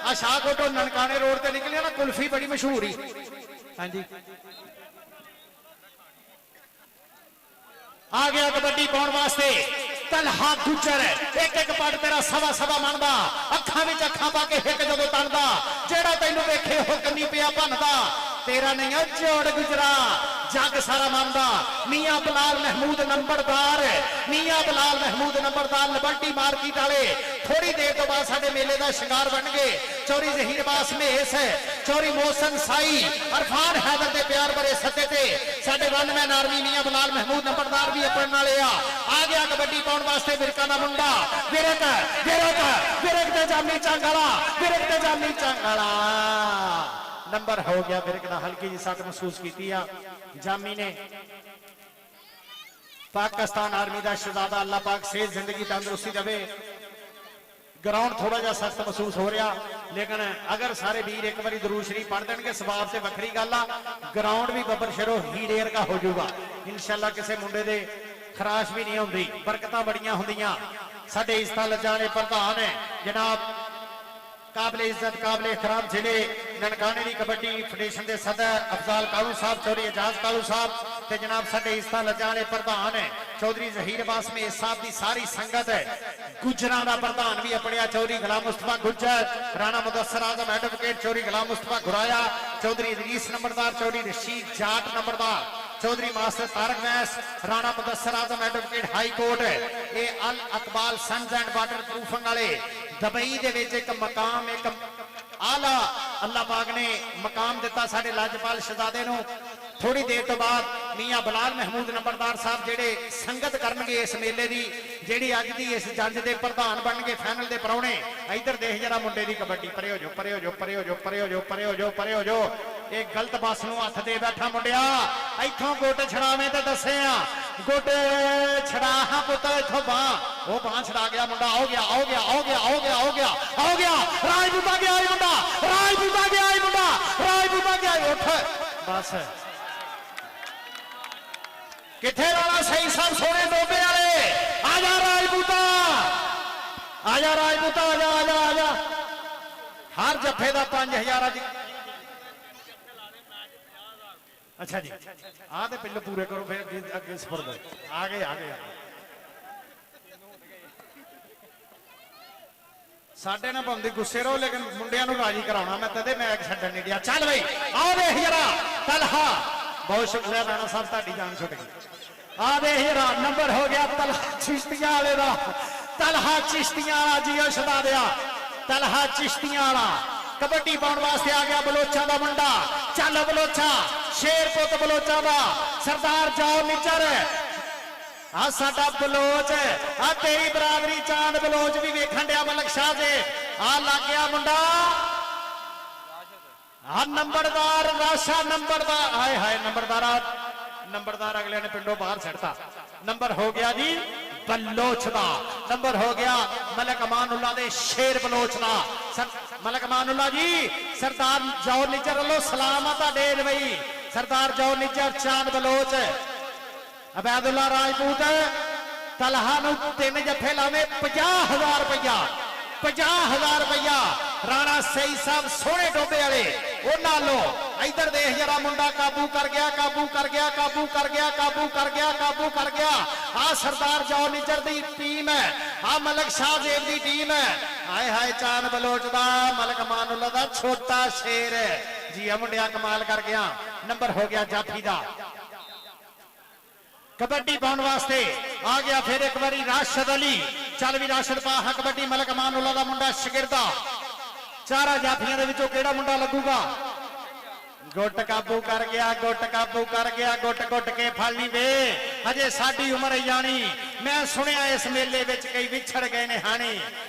E: ਆ ਸ਼ਾਹਕੋਟ ਤੋਂ ਨਨਕਾਣੇ ਰੋਡ ਤੇ ਨਿਕਲਿਆ ਨਾ ਕੁਲਫੀ ਬੜੀ ਮਸ਼ਹੂਰ ਹੀ। ਹਾਂਜੀ ਆ ਗਿਆ ਕਬੱਡੀ ਪਾਉਣ ਵਾਸਤੇ ਤਲਹਾ ਗੁੱਜਰ। ਇੱਕ ਇੱਕ ਪੱਟ ਤੇਰਾ ਸਵਾ ਮੰਨਦਾ। ਅੱਖਾਂ ਵਿੱਚ ਅੱਖਾਂ ਪਾ ਕੇ ਹਿੱਕ ਜਦੋਂ ਤਣਦਾ ਜਿਹੜਾ ਤੈਨੂੰ ਵੇਖੇ ਉਹ ਕੰਨੀ ਪਿਆ ਭੰਨਦਾ। ਤੇਰਾ ਨਹੀਂ ਜੋੜ ਗੁਜਰਾ ਜੱਗ ਸਾਰਾ ਮੰਨਦਾ। ਮੀਆਂ ਬਲਾਲ ਮਹਿਮੂਦ ਨੰਬਰਦਾਰ ਮੀਆਂ ਬਲਾਲ ਮਹਿਮੂਦ ਨੰਬਰਦਾਰ ਲਿਬਰਟੀ ਮਾਰਕੀਟ ਵਾਲੇ ਥੋੜੀ ਦੇਰ ਤੋਂ ਬਾਅਦ ਸਾਡੇ ਮੇਲੇ ਦਾ ਸ਼ਿੰਗਾਰ ਬਣਨਗੇ। ਚੌਧਰੀ ਜ਼ਹੀਰ ਅਬਾਸ ਮਹੇਸ਼ ਚੌਧਰੀ ਮੋਹਸਨ ਸਾਈ ਅਰਫਾਨ ਹੈਦਰ ਦੇ ਪਿਆਰ ਭਰੇ ਸੱਤੇ ਤੇ ਸਾਡੇ ਵਨਮੈਨ ਆਰਮੀ ਮੀਆਂ ਬਲਾਲ ਮਹਿਮੂਦ ਨੰਬਰਦਾਰ ਵੀ ਆਪਣੇ ਨਾਲ ਆ ਗਿਆ ਕਬੱਡੀ ਪਾਉਣ ਵਾਸਤੇ ਵਿਰਕਾਂ ਦਾ ਮੁੰਡਾ। ਵਿਰਕ ਵਿਰਕ ਵਿਰਕ ਤੇ ਜਾਮੀ ਝੰਗ ਵਾਲਾ ਵਿਰਕ ਤੇ ਜਾਮੀ ਝੰਗ ਵਾਲਾ। ਨੰਬਰ ਹੋ ਗਿਆ ਵਿਰਕ ਦਾ। ਹਲਕੀ ਜੀ ਸੱਟ ਮਹਿਸੂਸ ਕੀਤੀ ਆ ਜਾਮੀ ਨੇ। ਪਾਕਿਸਤਾਨ ਆਰਮੀ ਦਾ ਸ਼ਹਜ਼ਾਦਾ ਅੱਲਾਹ ਪਾਕ ਸਿਹਤ ਜ਼ਿੰਦਗੀ ਤੰਦਰੁਸਤੀ ਦੇਵੇ। ग्राउंड थोड़ा जा सख्त महसूस हो रहा, लेकिन अगर सारे वीर एक बार दरूद शरीफ पढ़ देंगे सवाब से वखरी गल आ, ग्राउंड भी बब्बर शरो ही रेयर का हो जाऊगा इंशाअल्लाह। किसी मुंडे दे खराश भी नहीं होंदी, बरकतां बड़ियां होंदियां। साडे इस ताल जाने प्रधान है जनाब काबिले इज्जत काबिले एहतराम जिले ननकाने की कबड्डी फेडरेशन के सदर अफजाल कालू साहब, चौधरी एजाज कालू साहब ते जनाब साडे इस ताल जाने प्रधान है ਚੌਧਰੀ ਜ਼ਹੀਰ ਅਬਾਸ ਮੇਰ ਸਾਹਿਬ ਦੀ ਸਾਰੀ ਸੰਗਤ ਗੁਜਰਾਂ ਦਾ ਪ੍ਰਧਾਨ ਵੀ ਆਪਣਿਆ ਚੌਧਰੀ ਗੁਲਾਮ ਮੁਸਤਫਾ ਗੁੱਜਰ, ਰਾਣਾ ਮੁਦੱਸਰ ਆਜ਼ਮ ਐਡਵੋਕੇਟ ਚੌਧਰੀ ਗੁਲਾਮ ਮੁਸਤਫਾ ਗੁਰਾਇਆ, ਚੌਧਰੀ ਇਦਰੀਸ ਨੰਬਰਦਾਰ, ਚੌਧਰੀ ਰਸ਼ੀਦ ਜਾਟ ਨੰਬਰਦਾਰ, ਚੌਧਰੀ ਮਾਸਟਰ ਤਾਰਕ ਵੈਸ, Rana Mudassar Azam advocate high court. ਇਹ ਅਲ ਅਕਬਾਲ ਸਨਜ਼ ਐਂਡ ਵਾਟਰ ਪ੍ਰੂਫਿੰਗ ਵਾਲੇ ਦੁਬਈ ਦੇ ਵਿੱਚ ਇੱਕ ਮਕਾਮ, ਇੱਕ ਆਲਾ ਅੱਲਾਹ ਪਾਕ ਨੇ ਮਕਾਮ ਦਿੱਤਾ ਸਾਡੇ ਲਾਜਪਾਲ ਸ਼ਹਜ਼ਾਦੇ ਨੂੰ। ਥੋੜੀ ਦੇਰ ਤੋਂ ਬਾਅਦ ਮੀਆਂ ਬਲਾਲ ਮਹਿਮੂਦ ਨੰਬਰਦਾਰ ਸਾਹਿਬ ਜਿਹੜੇ ਸੰਗਤ ਕਰਨਗੇ ਇਸ ਮੇਲੇ ਦੀ, ਜਿਹੜੀ ਅੱਜ ਦੀ ਇਸ ਜੰਜ ਦੇ ਪ੍ਰਧਾਨ ਬਣਨਗੇ, ਫਾਈਨਲ ਦੇ ਪਰੌਣੇ। ਇੱਧਰ ਦੇਖ ਜਰਾ ਮੁੰਡੇ ਦੀ ਕਬੱਡੀ, ਪਰੇ ਹੋ ਜਾਓ, ਪਰੇ ਹੋ ਜਾਓ, ਪਰੇ ਹੋ ਜਾਓ, ਪਰੇ ਹੋ ਜਾਓ, ਪਰੇ ਹੋ ਜਾਓ, ਪਰੇ ਹੋ ਜਾਓ। ਇਹ ਗਲਤ ਬੱਸ ਨੂੰ ਹੱਥ ਦੇ ਬੈਠਾ ਮੁੰਡਿਆ, ਇੱਥੋਂ ਗੁੱਟ ਛੜਾਵੇਂ ਤੇ ਦੱਸੇ ਆ, ਗੁੱਟ ਛੜਾ ਹਾਂ ਪੁੱਤ, ਇੱਥੋਂ ਬਾਹ, ਉਹ ਬਾਹ ਛੜਾ ਗਿਆ ਮੁੰਡਾ, ਆਓ ਗਿਆ, ਆਓ ਗਿਆ, ਆਓ ਗਿਆ, ਆਓ ਗਿਆ, ਆਓ ਗਿਆ, ਆਓ ਗਿਆ, ਰਾਜਪੂਤਾ ਗਿਆ ਇਹ ਮੁੰਡਾ, ਰਾਜਪੂਤਾ ਗਿਆ ਇਹ ਮੁੰਡਾ, ਰਾਜਪੂਤਾ ਗਿਆ, ਉੱਠ ਬਸ। ਕਿੱਥੇ ਰਾਣਾ ਸਹੀ ਸਾਹਿਬ ਸੋਹਣੇ ਦੋਬੇ ਵਾਲੇ, ਆ ਜਾ ਰਾਜਪੂਤਾ, ਆ ਜਾ ਰਾਜਪੂਤਾ, ਆ ਜਾ, ਆ ਜਾ, ਆ ਜਾ। ਹਰ ਜੱਫੇ ਦਾ 5000 ਅੱਜ। ਅੱਛਾ ਜੀ, ਆਹ ਤੇ ਪਹਿਲਾਂ ਪੂਰੇ ਕਰੋ, ਫਿਰ ਅੱਗੇ ਸਪਰਦ ਆ ਗਏ, ਆ ਗਏ। ਸਾਡੇ ਨਾਲ ਬੰਦੇ ਗੁੱਸੇ ਰਹੋ, ਲੇਕਿਨ ਮੁੰਡਿਆਂ ਨੂੰ ਰਾਜੀ ਕਰਾਉਣਾ ਮੈਂ, ਤਦੇ ਮੈਂ ਛੱਡਣ ਨਹੀਂ ਦਿਆ। ਚੱਲ ਬਈ ਆਓ ਦੇਖ ਜਰਾ, ਤਲਹਾ, ਬਹੁਤ ਸ਼ੁਕਰੀਆ ਰਾਣਾ ਸਾਹਿਬ, ਤੁਹਾਡੀ ਜਾਨ ਛੁੱਟ ਗਈ। ਆ ਦੇਖ ਜਰਾ, ਨੰਬਰ ਹੋ ਗਿਆ ਤਲਹਾ ਚਿਸ਼ਤੀਆਂ ਵਾਲੇ ਦਾ, ਤਲਹਾ ਚਿਸ਼ਤੀਆਂ ਵਾਲਾ ਜੀ ਸ਼ਹਜ਼ਾਦਿਆ, ਤਲਹਾ ਚਿਸ਼ਤੀਆਂ ਵਾਲਾ ਕਬੱਡੀ ਪਾਉਣ ਵਾਸਤੇ ਆ ਗਿਆ। ਬਲੋਚਾਂ ਦਾ ਮੁੰਡਾ, ਚੱਲ ਬਲੋਚਾ, ਸ਼ੇਰ ਪੁੱਤ ਬਲੋਚਾਂ ਦਾ, ਸਰਦਾਰ ਜਾਓ ਨਿੱਜਰ, ਆ ਸਾਡਾ ਬਲੋਚ, ਆ ਤੇਰੀ ਬਰਾਦਰੀ ਚਾਂਦ ਬਲੋਚ ਵੀ ਵੇਖਣ ਡਿਆ ਮਲਕ ਸ਼ਾਹ ਜੇ, ਆ ਲੱਗ ਗਿਆ ਮੁੰਡਾ, ਆ ਨੰਬਰਦਾਰ ਰਾਸ਼ਾ ਨੰਬਰਦਾਰ, ਹਾਏ ਹਾਏ ਨੰਬਰਦਾਰਾ, ਨੰਬਰਦਾਰ ਅਗਲੇ ਨੇ ਪਿੰਡੋਂ ਬਾਹਰ ਛੱਡਤਾ। ਨੰਬਰ ਹੋ ਗਿਆ ਜੀ ਬਲੋਚ ਦਾ, ਨੰਬਰ ਹੋ ਗਿਆ ਮਲਕ ਅਮਾਨੁੱਲਾ ਦੇ ਸ਼ੇਰ ਬਲੋਚ ਦਾ। ਮਲਕ ਅਮਾਨੁੱਲਾ ਜੀ, ਸਰਦਾਰ ਜਾਓ ਨਿੱਜਰ ਵੱਲੋਂ ਸਲਾਮ ਆ ਤੁਹਾਡੇ ਬਈ, ਸਰਦਾਰ ਜਾਓ ਨਿੱਜਰ, ਚਾਂਦ ਬਲੋਚ, ਅਬੈਦੁੱਲਾ ਰਾਜਪੂਤ, ਤਲਹਾ ਨੂੰ 3 ਜੱਫੇ ਲਾਵੇਂ, 50,000 ਰੁਪਇਆ, 50,000 ਰੁਪਇਆ। ਰਾਣਾ ਸਹੀ ਸਾਹਿਬ ਸੋਹਣੇ ਟੋਬੇ ਵਾਲੇ, ਉਹਨਾਂ ਲੋ। ਇੱਧਰ ਦੇਖ ਜਰਾ, ਮੁੰਡਾ ਕਾਬੂ ਕਰ ਗਿਆ, ਕਾਬੂ ਕਰ ਗਿਆ, ਕਾਬੂ ਕਰ ਗਿਆ, ਕਾਬੂ ਕਰ ਗਿਆ, ਕਾਬੂ ਕਰ ਗਿਆ। ਆ ਸਰਦਾਰ ਜਾਓ ਨਿੱਜਰ ਦੀ ਟੀਮ ਹੈ, ਆ ਮਲਕ ਸ਼ਾਹ ਜ਼ੇਬ ਦੀ ਟੀਮ ਹੈ। ਹਾਏ ਹਾਏ ਚਾਂਦ ਬਲੋਚ ਦਾ, ਮਲਕ ਅਮਾਨੁੱਲਾ ਦਾ ਛੋਟਾ ਸ਼ੇਰ ਹੈ ਜੀ, ਆ ਮੁੰਡਿਆ ਕਮਾਲ ਕਰ ਗਿਆ। ਨੰਬਰ ਹੋ ਗਿਆ ਜਾਫੀ ਦਾ, ਕਬੱਡੀ ਪਾਉਣ ਵਾਸਤੇ ਆ ਗਿਆ ਫਿਰ ਇੱਕ ਵਾਰੀ ਰਾਸ਼ਦ ਅਲੀ, ਚੱਲ ਵੀ ਰਾਸ਼ਦ ਪਾ, ਹਾਂ ਕਬੱਡੀ ਮਲਕ ਅਮਾਨੁੱਲਾ ਦਾ ਮੁੰਡਾ ਸ਼ਗਿਰਦਾ। ਚਾਰਾਂ ਜਾਫੀਆਂ ਦੇ ਵਿੱਚੋਂ ਕਿਹੜਾ ਮੁੰਡਾ ਲੱਗੂਗਾ? ਗੁੱਟ ਕਾਬੂ ਕਰ ਗਿਆ, ਗੁੱਟ ਕਾਬੂ ਕਰ ਗਿਆ, ਗੁੱਟ ਗੁੱਟ ਕੇ ਫੜਨੀ ਵੇ, ਹਜੇ ਸਾਡੀ ਉਮਰ ਹੀ ਜਾਣੀ। ਮੈਂ ਸੁਣਿਆ ਇਸ ਮੇਲੇ ਵਿੱਚ ਕਈ ਵਿਛੜ ਗਏ ਨੇ ਹਾਣੀ,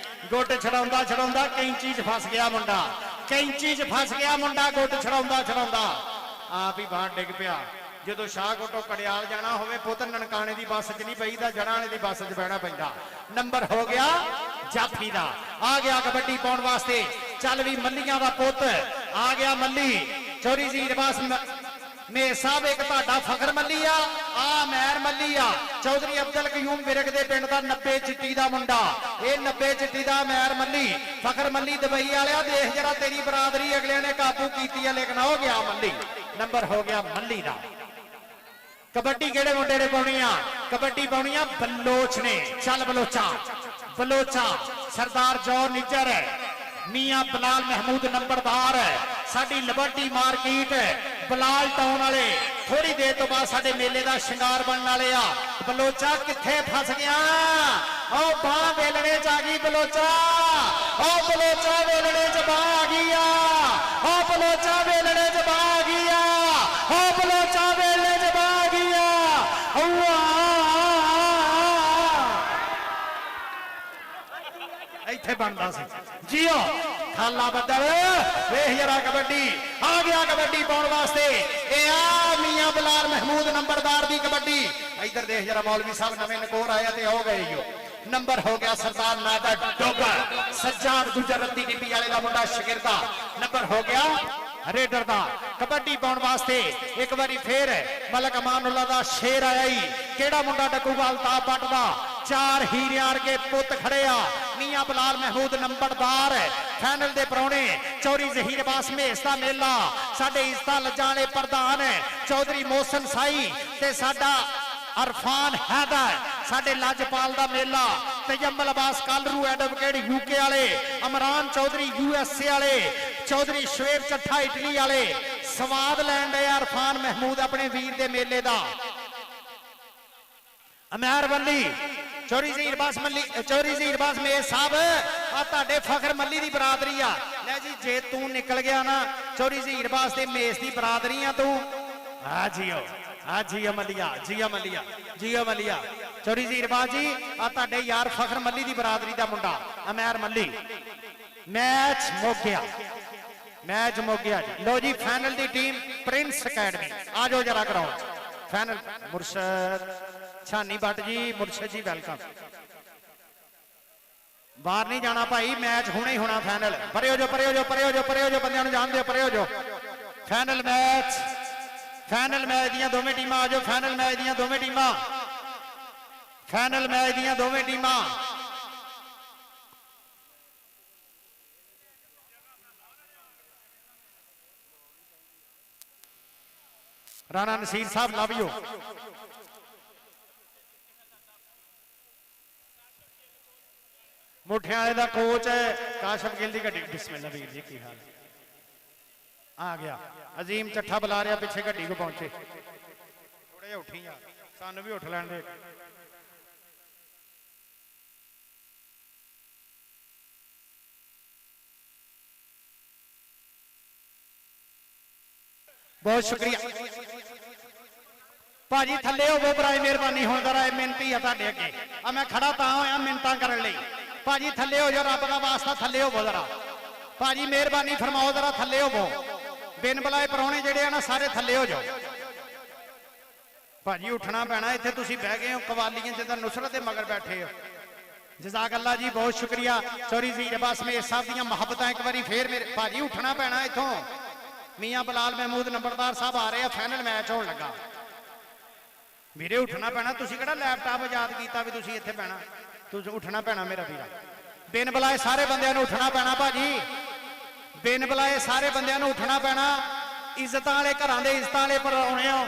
E: ਗੁੱਟ ਛਡਾਉਂਦਾ ਛਡਾਉਂਦਾ ਕੈਂਚੀ 'ਚ ਫਸ ਗਿਆ ਮੁੰਡਾ, ਕੈਂਚੀ 'ਚ ਫਸ ਗਿਆ ਮੁੰਡਾ, ਗੁੱਟ ਛਡਾਉਂਦਾ ਛਡਾਉਂਦਾ ਆਪ ਹੀ ਬਾਹਰ ਡਿੱਗ ਪਿਆ। ਜਦੋਂ ਸ਼ਾਹਕੋਟੋਂ ਕੜਿਆਲ ਜਾਣਾ ਹੋਵੇ ਪੁੱਤ, ਨਨਕਾਣੇ ਦੀ ਬੱਸ 'ਚ ਨਹੀਂ ਪਈਦਾ, ਜੜਾਂ ਵਾਲੇ ਦੀ ਬੱਸ 'ਚ ਬਹਿਣਾ ਪੈਂਦਾ। ਨੰਬਰ ਹੋ ਗਿਆ ਜਾਫੀ ਦਾ, ਆ ਗਿਆ ਕਬੱਡੀ ਪਾਉਣ ਵਾਸਤੇ। ਚੱਲ ਵੀ ਮੱਲੀਆਂ ਦਾ ਪੁੱਤ ਆ ਗਿਆ, ਮੱਲੀ ਚੌਧਰੀ ਜ਼ਹੀਰ ਅਬਾਸ ਮੇਰ ਸਾਹਿਬ, ਇੱਕ ਤੁਹਾਡਾ ਫਖਰ ਮੱਲੀ ਆ, ਆ ਮੈਰ ਮੱਲੀ ਆ, ਚੌਧਰੀ ਅਬਦੁਲ ਕਯੂਮ ਵਿਰਕ ਦੇ ਪਿੰਡ ਦਾ 90 ਚਿੱਟੀ ਦਾ ਮੁੰਡਾ, ਇਹ 90 ਚਿੱਟੀ ਦਾ ਮੈਰ ਮੱਲੀ, ਫਖਰ ਮੱਲੀ ਦੁਬਈ ਵਾਲਿਆ। ਦੇਖ ਜਰਾ ਤੇਰੀ ਬਰਾਦਰੀ ਅਗਲਿਆਂ ਨੇ ਕਾਬੂ ਕੀਤੀ ਆ, ਲੇਕਿਨ ਹੋ ਗਿਆ ਮੱਲੀ। ਨੰਬਰ ਹੋ ਗਿਆ ਮੱਲੀ ਦਾ। ਕਬੱਡੀ ਕਿਹੜੇ ਮੁੰਡੇ ਨੇ ਪਾਉਣੀ ਆ? ਕਬੱਡੀ ਪਾਉਣੀ ਆ ਬਲੋਚ ਨੇ। ਚੱਲ ਬਲੋਚਾ, ਬਲੋਚਾ ਸਰਦਾਰ ਜੌ ਨਿੱਜਰ, ਮੀਆਂ ਬਲਾਲ ਮਹਿਮੂਦ ਨੰਬਰਦਾਰ, ਸਾਡੀ ਲਿਬਰਟੀ ਮਾਰਕੀਟ ਬਲਾਲ ਟਾਊਨ ਵਾਲੇ ਥੋੜੀ ਦੇਰ ਤੋਂ ਬਾਅਦ ਸਾਡੇ ਮੇਲੇ ਦਾ ਸ਼ਿੰਗਾਰ ਬਣਨ ਵਾਲੇ ਆ। ਬਲੋਚਾ ਕਿੱਥੇ ਫਸ ਗਿਆ? ਉਹ ਬਾਹ ਵੇਲਣੇ 'ਚ ਆ ਗਈ ਬਲੋਚਾ, ਉਹ ਬਲੋਚਾ ਵੇਲਣੇ 'ਚ ਬਾਹ ਆ ਗਈ ਆ, ਉਹ ਬਲੋਚਾ ਵੇਲਣੇ 'ਚ ਬਾਹ ਆ ਗਈ ਆ, ਉਹ ਬਲੋਚਾ ਵੇਲਣੇ 'ਚ ਬਾਹ ਆ ਗਈ ਆ। ਇੱਥੇ ਬਣਦਾ ਸੀ ਜੀਓ ਖਾਲਾ ਬੱਦਲ। ਵੇਖ ਜਰਾ ਕਬੱਡੀ ਆ ਗਿਆ, ਕਬੱਡੀ ਪਾਉਣ ਵਾਸਤੇ ਇਹ ਆ ਮੀਆਂ ਬਲਾਲ ਮਹਿਮੂਦ ਨੰਬਰਦਾਰ ਦੀ ਕਬੱਡੀ। ਇੱਧਰ ਦੇਖ ਜਰਾ ਮੌਲਵੀ ਸਾਹਿਬ ਨਵੇਂ ਨਕੋਰ ਆਇਆ ਤੇ ਹੋ ਗਏ ਜੋ। ਨੰਬਰ ਹੋ ਗਿਆ ਸਰਦਾਰ ਨਾਦਰ ਡੋਗਰ, ਸੱਜਾਦ ਗੁਜਰਤੀ ਡਿੱਬੀ ਵਾਲੇ ਦਾ ਮੁੰਡਾ ਸ਼ਗਿਰਦਾ। ਨੰਬਰ ਹੋ ਗਿਆ ਰੇਡਰ ਦਾ। ਕਬੱਡੀ ਪਾਉਣ ਵਾਸਤੇ ਇੱਕ ਵਾਰੀ ਫੇਰ ਮਲਕ ਅਮਾਨੁੱਲਾ ਦਾ ਸ਼ੇਰ ਆਇਆ ਹੀ। ਕਿਹੜਾ ਮੁੰਡਾ ਡੱਕੂਗਾ? ਅਲਤਾਫ ਬੱਟ ਦਾ। ਚਾਰ ਹੀਰਿਆਂ ਵਰਗੇ ਪੁੱਤ ਖੜੇ ਆ। ਮੀਆਂ ਬਲਾਲ ਮਹਿਮੂਦ ਨੰਬਰਦਾਰ ਫਾਈਨਲ ਦੇ ਪਰੌਣੇ। ਚੌਧਰੀ ਜ਼ਹੀਰ ਅਬਾਸ ਮੇਸ ਦਾ ਮੇਲਾ, ਸਾਡੇ ਇੱਜ਼ਤਾਂ ਲੱਜਾਂ ਵਾਲੇ ਪ੍ਰਧਾਨ ਚੌਧਰੀ ਮੋਹਸਨ ਸਾਈ ਤੇ ਸਾਡਾ
A: ਅਰਫਾਨ ਹੈਦਰ, ਸਾਡੇ ਲਾਜਪਾਲ ਦਾ ਮੇਲਾ, ਤਯੰਮਲ ਅਬਾਸ ਕਾਲਰੂ ਐਡਵੋਕੇਟ ਯੂਕੇ ਵਾਲੇ, ਅਮਰਾਨ ਚੌਧਰੀ USA ਵਾਲੇ, ਚੌਧਰੀ ਸ਼ਵੇਬ ਚੱਠਾ ਇਟਲੀ ਵਾਲੇ ਸਵਾਦ ਲੈਣ ਦੇ ਅਰਫਾਨ ਮਹਿਮੂਦ ਆਪਣੇ ਵੀਰ ਦੇ ਮੇਲੇ ਦਾ। ਅਮੈਰ ਵੱਲੀ, ਚੌਰੀ ਜ਼ਹੀਰ ਬਾਸ ਮੱਲੀ, ਚੌਰੀ ਜ਼ਹੀਰ ਬਾਸ ਮੇਰ ਸਾਹਿਬ ਆ ਤੁਹਾਡੇ ਫਖਰ ਮੱਲੀ ਦੀ ਬਰਾਦਰੀ ਆ। ਲੈ ਜੀ ਜੇ ਤੂੰ ਨਿਕਲ ਗਿਆ ਨਾ ਚੌਰੀ ਜ਼ਹੀਰ ਬਾਸ ਦੇ ਮੇਸ ਦੀ ਬਰਾਦਰੀ ਆ ਤੂੰ। ਆ ਜੀਓ, ਆ ਜੀਓ ਮੱਲੀਆ, ਜੀਓ ਮੱਲੀਆ, ਜੀਓ ਮੱਲੀਆ। ਚੌਰੀ ਜ਼ਹੀਰ ਬਾਸ ਜੀ ਆ ਤੁਹਾਡੇ ਯਾਰ ਫਖਰ ਮੱਲੀ ਦੀ ਬਰਾਦਰੀ ਦਾ ਮੁੰਡਾ ਅਮੈਰ ਮੱਲੀ। ਮੈਚ ਮੁੱਕ ਗਿਆ, ਮੈਚ ਮੁੱਕ ਗਿਆ ਜੀ। ਲੋ ਜੀ ਫਾਈਨਲ ਦੀ ਟੀਮ ਪ੍ਰਿੰਸ ਅਕੈਡਮੀ, ਆ ਜਾਓ ਜਰਾ ਗਰਾਊਂਡ ਫਾਈਨਲ। ਮੁਰਸ਼ਦ ਛਾਨੀ ਬੱਟ ਜੀ, ਮੁਰਸ਼ਦ ਜੀ ਵੈਲਕਮ। ਬਾਹਰ ਨਹੀਂ ਜਾਣਾ ਭਾਈ, ਮੈਚ ਹੁਣੇ ਹੀ ਹੋਣਾ ਫਾਈਨਲ। ਪਰੇ ਹੋ ਜਾਓ, ਪਰੇ ਹੋ ਜਾਓ, ਪਰੇ ਹੋ ਜਾਓ, ਪਰੇ ਹੋ ਜਾਓ, ਬੰਦਿਆਂ ਨੂੰ ਜਾਣ ਦਿਓ, ਪਰੇ ਹੋ ਜਾਓ। ਫਾਈਨਲ ਮੈਚ, ਫਾਈਨਲ ਮੈਚ ਦੀਆਂ ਦੋਵੇਂ ਟੀਮਾਂ ਆ ਜਾਓ। ਫਾਈਨਲ ਮੈਚ ਦੀਆਂ ਦੋਵੇਂ ਟੀਮਾਂ, ਫਾਈਨਲ ਮੈਚ ਦੀਆਂ ਦੋਵੇਂ ਟੀਮਾਂ। ਰਾਣਾ ਨਸੀਰ ਸਾਹਿਬ ਲਵ ਯੂ। ਮੁੱਠਿਆਂ ਵਾਲੇ ਦਾ ਕੋਚ ਹੈ ਕਾਸ਼ਫ ਗਿੱਲ ਦੀ ਗੱਡੀ। ਬਿਸਮਿਲ੍ਲਾ ਵੀਰ ਜੀ, ਕੀ ਹਾਲ ਆ ਗਿਆ। ਅਜ਼ੀਮ ਚੱਠਾ ਬੁਲਾ ਰਿਹਾ ਪਿੱਛੇ ਗੱਡੀ ਕੋ ਪਹੁੰਚੇ। ਥੋੜੇ ਜਿਹਾ ਉੱਠੀ ਆ, ਸਾਨੂੰ ਵੀ ਉੱਠ ਲੈਣ ਦੇ। ਬਹੁਤ ਸ਼ੁਕਰੀਆ ਭਾਜੀ, ਥੱਲੇ ਹੋਵੋ ਬਰਾਏ ਮਿਹਰਬਾਨੀ। ਹੁਣ ਜ਼ਰਾ ਮਿਹਨਤੀ ਆ ਤੁਹਾਡੇ ਅੱਗੇ, ਆ ਮੈਂ ਖੜਾ ਤਾਂ ਹੋਇਆ ਮਿਹਨਤਾਂ ਕਰਨ ਲਈ। ਭਾਜੀ ਥੱਲੇ ਹੋ ਜਾਓ, ਰੱਬ ਦਾ ਵਾਸਤਾ ਥੱਲੇ ਹੋਵੋ ਜ਼ਰਾ। ਭਾਜੀ ਮਿਹਰਬਾਨੀ ਫਰਮਾਓ, ਜ਼ਰਾ ਥੱਲੇ ਹੋਵੋ। ਬਿਨ ਬੁਲਾਏ ਪ੍ਰਾਹੁਣੇ ਜਿਹੜੇ ਆ ਨਾ ਸਾਰੇ ਥੱਲੇ ਹੋ ਜਾਓ। ਭਾਜੀ ਉੱਠਣਾ ਪੈਣਾ, ਇੱਥੇ ਤੁਸੀਂ ਬਹਿ ਗਏ ਹੋ ਕਵਾਲੀਆਂ ਜਿੱਦਾਂ ਨੁਸਰਤ ਦੇ ਮਗਰ ਬੈਠੇ ਹੋ। ਜਜ਼ਾਕ ਅੱਲਾ ਜੀ, ਬਹੁਤ ਸ਼ੁਕਰੀਆ। ਚੌਰੀ ਜ਼ਹੀਰ ਅਬਾਸ ਮੇਰ ਸਾਹਿਬ ਦੀਆਂ ਮੁਹੱਬਤਾਂ ਇੱਕ ਵਾਰੀ ਫੇਰ ਮੇਰੇ ਭਾਜੀ ਉੱਠਣਾ ਪੈਣਾ ਇੱਥੋਂ। ਮੀਆਂ ਬਲਾਲ ਮਹਿਮੂਦ ਨੰਬਰਦਾਰ ਸਾਹਿਬ ਆ ਰਹੇ ਆ, ਫਾਈਨਲ ਮੈਚ ਹੋਣ ਲੱਗਾ। ਵੀਰੇ ਉੱਠਣਾ ਪੈਣਾ, ਤੁਸੀਂ ਕਿਹੜਾ ਲੈਪਟਾਪ ਆਜ਼ਾਦ ਕੀਤਾ ਵੀ ਤੁਸੀਂ ਇੱਥੇ ਪੈਣਾ? ਤੁਸੀਂ ਉੱਠਣਾ ਪੈਣਾ ਮੇਰਾ ਵੀਰਾ। ਬਿਨ ਬੁਲਾਏ ਸਾਰੇ ਬੰਦਿਆਂ ਨੂੰ ਉੱਠਣਾ ਪੈਣਾ ਭਾਜੀ, ਬਿਨ ਬੁਲਾਏ ਸਾਰੇ ਬੰਦਿਆਂ ਨੂੰ ਉੱਠਣਾ ਪੈਣਾ। ਇੱਜ਼ਤਾਂ ਵਾਲੇ ਘਰਾਂ ਦੇ ਇੱਜ਼ਤਾਂ ਵਾਲੇ ਪਰਾਉਣੇ ਹੋ।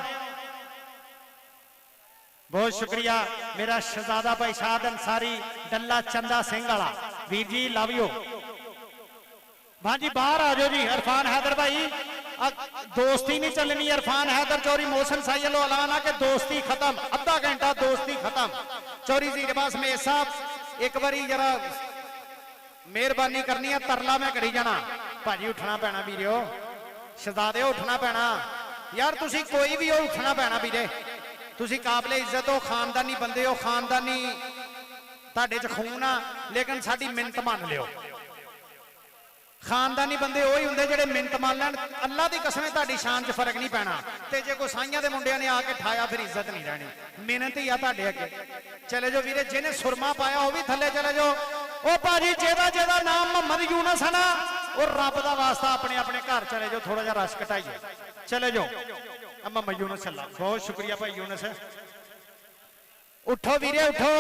A: ਬਹੁਤ ਸ਼ੁਕਰੀਆ ਮੇਰਾ ਸ਼ਹਜ਼ਾਦਾ ਭਾਈ ਸ਼ਾਦ ਅੰਸਾਰੀ ਡੱਲਾ ਚੰਦਾ ਸਿੰਘ ਵਾਲਾ ਵੀਰ ਜੀ, ਲਵ ਯੂ। भाजी बाहर आ जाओ जी। इरफान हैदर भाई दोस्ती नहीं चलनी। इरफान हैदर चौरी मोहसिन साहिलो ऐलान के दोस्ती खत्म, अद्धा घंटा दोस्ती खत्म। चौरी जी पास में साहब एक बारी जरा मेहरबानी करनी है, तरला मैं करी जाना। भाजी उठना पैना वीरो, शहजादे उठना पैना यार, तुसी कोई भी हो उठना पैना वीरे। तुसी काबिले इज्जत हो, खानदानी बंदे हो, खानदानी तुहाडे च खून आ, लेकिन साडी मिन्नत मान लियो। खानदानी बंदे वही होंगे जिहड़े मिन्नत मान लैण। अल्लाह की कसम तुहाडी शान च फर्क नहीं पैना। ते जे कोई साइयां दे मुंडियां ने आके ठाया फिर इज्जत नहीं रहनी। मिहनत ही आ तुहाडे अगे। चले जाओ वीरे, जिन्हें सुरमा पाया वो भी थले चले जाओ। ओ भाजी जेदा जेदा नाम मोहम्मद यूनस है ना, और रब दा वास्ता अपने अपने घर चले जाओ, थोड़ा जा रश घटाइए, चले जाओ। मोहम्मद यूनस अल्लाह, बहुत शुक्रिया भाई यूनस। उठो वीरे उठो।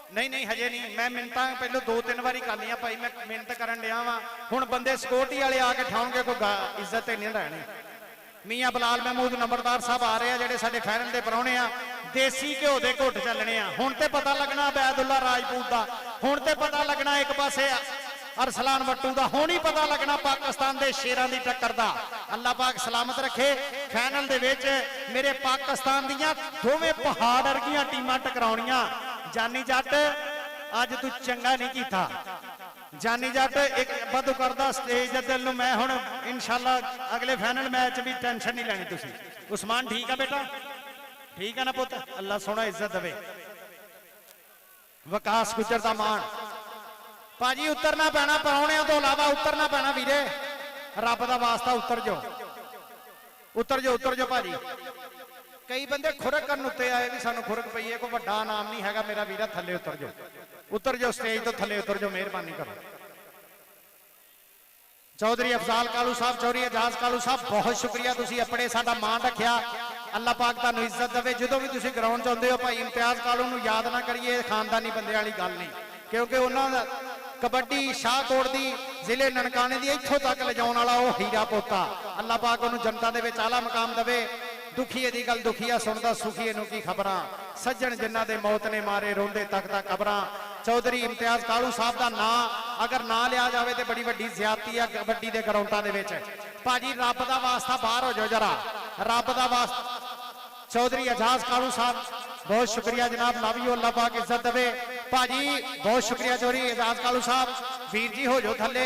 A: नहीं नहीं हजे नहीं, मैं मिन्नत पहले 2-3 बारी कर लिया भाई, मैं मिन्नत करन दिया वा। हुण बंदे सिक्योरिटी वाले आके ठाउणगे, कोई इज्जत नहीं रहनी। मियां बलाल महमूद नंबरदार साहब आ रहे हैं जिहड़े साडे फैनल दे परौणे आ। देसी घ्यो दे घुट चलने आ। हुण ते पता लगना अबैदुल्ला राजपूत दा, हुण ते पता लगना एक पासे अरसलान वट्टू दा, हुण ही पता लगना पाकिस्तान दे शेरां दी टक्कर दा। अल्लाह पाक सलामत रखे। फैनल दे विच मेरे पाकिस्तान दियां दोवें पहाड़ वर्गियां टीमां टकराउणियां। जानी जट अज तू चंगा नहीं कीता। जानी जट एक बदू करदा स्टेज दे दिल नूं। मैं हुण इंशाअल्लाह अगले फाइनल मैच भी टेंशन नहीं लैनी तुसीं। उस्मान ठीक है बेटा, ठीक है ना पुत? अल्लाह सोना इज्जत देवे। विकास गुजर दा मान भाजी उतरना पैना, परौणियां तो इलावा उतरना पैना वीरे, रब दा वास्ता उतर जाओ, उतर जाओ, उतर जाओ भाजी। कई बंदे खुरक करन उत्ते आए भी सानू खुरक पई है, कोई वड्डा नाम नहीं हैगा मेरा वीरा। थले उतर जाओ, उतर जाओ, स्टेज तो थले उतर जाओ, मेहरबानी करो। चौधरी अफजाल कालू साहब, चौधरी एजाज कालू साहब, बहुत शुक्रिया, तुसी अपने साडा मान रखिया। अल्लाह पाक तुहानू इज्जत देवे। जो भी तुसी ग्राउंड च आउंदे हो भाई इम्तियाज कालू नू याद ना करिए, खानदानी बंदे वाली गल नहीं, क्योंकि उन्होंने कबड्डी शाहकोट दी जिले ननकाने दी इत्थों तक ले जाने वाला वो हीरा पोता। अल्लाह पाक उन्होंने जनता दे विच आला मकाम देवे। ਦੁਖੀਏ ਦੀ ਗੱਲ ਦੁਖੀਆ ਸੁਣਦਾ ਸੁਖੀਏ ਨੂੰ ਕੀ ਖਬਰਾਂ ਸੱਜਣ ਜਿਨ੍ਹਾਂ ਦੇ ਮੌਤ ਨੇ ਮਾਰੇ ਰੋਂਦੇ ਤੱਕ ਤੱਕ ਕਬਰਾਂ ਚੌਧਰੀ ਇਮਤਿਆਜ਼ ਕਾਲੂ ਸਾਹਿਬ ਦਾ ਨਾਂ ਅਗਰ ਨਾਂ ਲਿਆ ਜਾਵੇ ਤੇ ਬੜੀ ਵੱਡੀ ਜ਼ਿਆਦਤੀ ਆ ਕਬੱਡੀ ਦੇ ਗਰਾਊਂਡਾਂ ਦੇ ਵਿੱਚ ਭਾਜੀ ਰੱਬ ਦਾ ਵਾਸਤਾ ਬਾਹਰ ਹੋ ਜਾਓ ਜਰਾ ਰੱਬ ਦਾ ਵਾਸਤਾ चौधरी एजाज कालू साहब बहुत शुक्रिया जनाब लव यू अल्लाह पाक इज्जत देवे भाजी बहुत शुक्रिया चौधरी एजाज कालू साहब वीर जी हो जाओ थले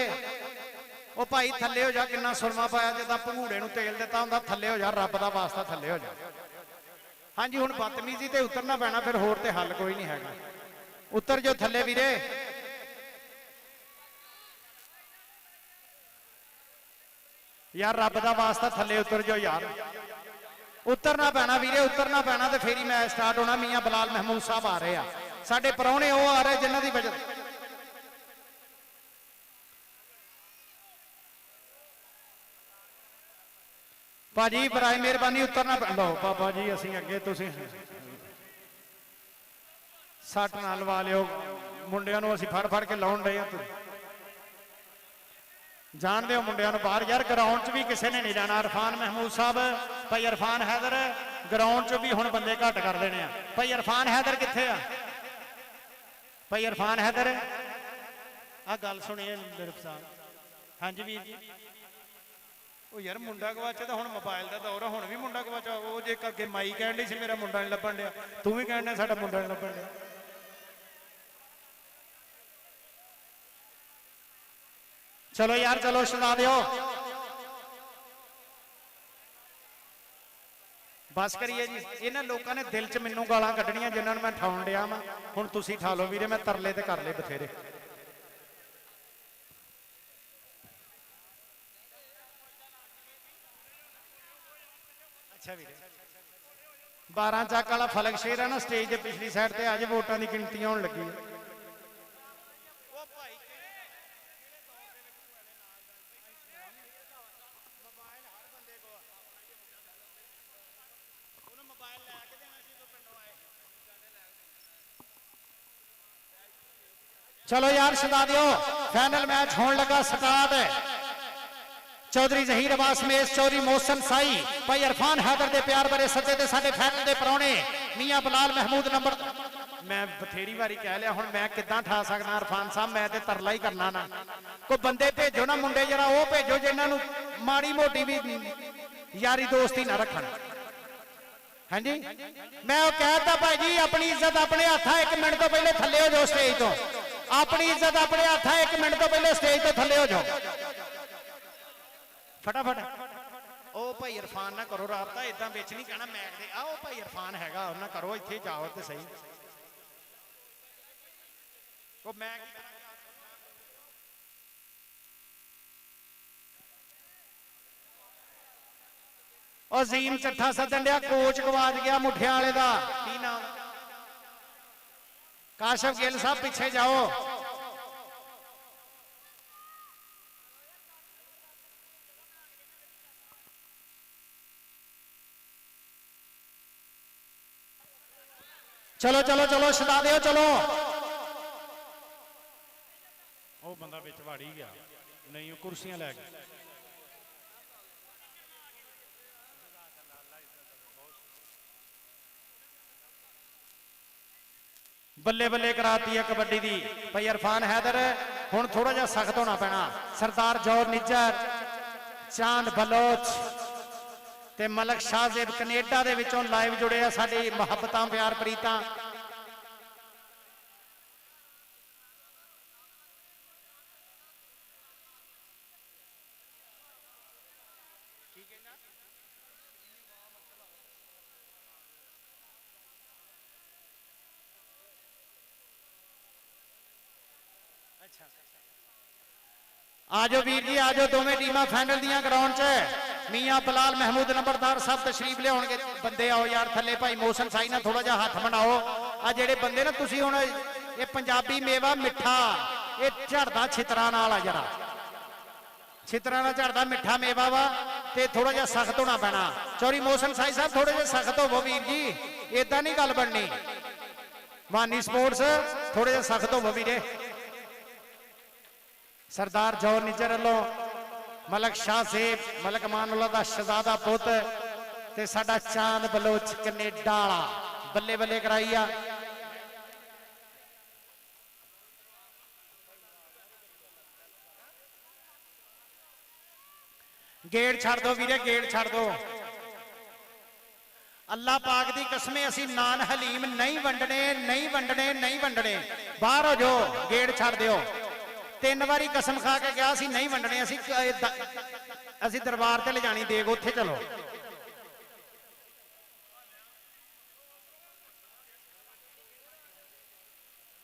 A: ओ भाई थले हो जा किन्ना सुरमा पाया जिदा भंगूड़े नूं तेल दिता हुंदा थले हो जा रब दा वास्ता थले हो जा हाँ जी हुण बदतमीजी ते उतरना पैना फिर होर ते हल कोई नहीं हैगा उतर जो थले वीरे यार रब दा वास्ता थले उतर जाओ यार उतरना पैना वीरे उतरना पैना तो फिर ही मैच स्टार्ट होना मियां बलाल महमूद साहब आ रहे हैं साडे परौने वो आ रहे जिन्हां दी वजह भाजी बराए मेहरबानी उतरना लो बाबा जी असीं अगे तुसीं सट ना लवा लियो मुंडियां नूं असीं फड़ फड़ के लाउण डए हां जानते हो मुंडिया बाहर यार ग्राउंड च भी किसी ने नहीं जाना इरफान महमूद साहब भाई इरफान हैदर ग्राउंड च भी हुण बंदे घट कर देने भाई इरफान हैदर कित्थे आ भाई इरफान हैदर आ गल सुनिए लिरफ साहब हाँ जी वीर जी ओ यार मुंडा गवाचे तो हुण मोबाइल का दौर हुण भी मुंडा गवाचा वो जे अगे माई कहण दी सी मेरा मुंडा नहीं लभण दिया तू भी कहण साडा मुंडा नहीं लभण दिया चलो यार चलो सुना दियो बस करिए जी इन्हां लोगों ने दिल च मैनू गालां कड्ढणियां जिन्हां नूं मैं ठाउण डिया वां हुण तुसीं ठा लो वीरे मैं तरले ते कर ले बथेरे अच्छा वीरे 12 ਚੱਕ वाला फलक शेर है ना स्टेज के पिछली साइड ते अज वोटां दी गिणती होण लगी है चलो यार सुना दियो फाइनल मैच होने लगा स्टार्ट चौधरी जहीर अब्बास मेस चौधरी मोहसन साई भाई इरफान हैदर दे प्यार भरे सज्जे ते साडे फाइनल दे परौणे मियां बलाल महमूद नंबर मैं बथेरी बारी कह लिया हुण मैं किदां ठा सकदा इरफान साहब मैं ते तरला ही करना ना कोई बंदे भेजो ना मुंडे जरा वो भेजो जिन्हां नूं माड़ी मोटी भी यारी दोस्ती ना रखण हाँ जी मैं कहता भाई जी अपनी इज्जत अपने हत्थ 1 मिनट तो पहले थले हो जाओ स्टेज तो अपनी इज्जत अपने हाथ 1 मिनट तो पहले स्टेज तो थले हो जाओ फटाफट ओ भाई इरफान ना करो राबता इदां विच नहीं कहना मैच दे आओ भाई इरफान हैगा ना करो इत्थे जाओ ते सही ओ मैं अजीम चट्ठा सदन दिया कोच गवाच गया मुठिया वाले का की नाम काशफ गिल साहब पीछे जाओ चलो चलो चलो छुड़ा दो चलो ओ बंदा बिच वाड़ ही गया नहीं कुर्सियां लै गए बल्ले बल्ले कराती है कबड्डी दी भाई इरफान हैदर हुण थोड़ा जिहा सख्त होना पैना सरदार जौहर निज्जर चांद बलोच ते मलक शाहजेब कनेडा दे विचों लाइव जुड़े आ साडी मुहब्बतां प्यार प्रीतां आजो वीर जी आजो दोवें टीमां फाइनल दियां ग्राउंड च मियां बलाल महमूद नंबरदार साहब तशरीफ लियाउणगे बंदे आओ यार थले भाई मोहसन साई ना थोड़ा जिहा हाथ बनाओ आ जेडे बंदे ना तुसीं हुण ये पंजाबी मेवा मिठा ये झड़दा छितरां नाल आ जरा छितरां नाल झड़दा मिठा मेवा वा ते थोड़ा जिहा सख्त होना पैना चौधरी मोहसन साई साहब थोड़े जिहे सख्त होवो वीर जी इदां नहीं गल बननी मानी स्पोर्ट्स थोड़े जिहे सख्त होवो वीरे सरदार जौहर निज्जर वालों मलक शाहजेब मलक मानुल्लाह दा शहजादा पुत ਤੇ ਸਾਡਾ ਚਾਂਦ ਬਲੋਚ ਕੈਨੇਡਾ ਵਾਲਾ ਬੱਲੇ ਬੱਲੇ ਕਰਾਈ ਆ। ਗੇੜ ਛੱਡ ਦੋ ਵੀਰੇ, ਗੇੜ ਛੱਡ ਦੋ। ਅੱਲਾ ਪਾਕ ਦੀ ਕਸਮੇ ਅਸੀਂ ਨਾਨ ਹਲੀਮ ਨਹੀਂ ਵੰਡਣੇ, ਨਹੀਂ ਵੰਡਣੇ, ਨਹੀਂ ਵੰਡਣੇ। ਬਾਹਰ ਹੋ ਜਾਓ, ਗੇੜ ਛੱਡ ਦਿਓ। 3 ਵਾਰੀ ਕਸਮ ਖਾ ਕੇ ਗਿਆ ਸੀ ਨਹੀਂ ਵੰਡਣੇ। ਅਸੀਂ ਦਰਬਾਰ ਤੇ ਲਿਜਾਣੀ ਦੇਗ, ਉੱਥੇ ਚਲੋ।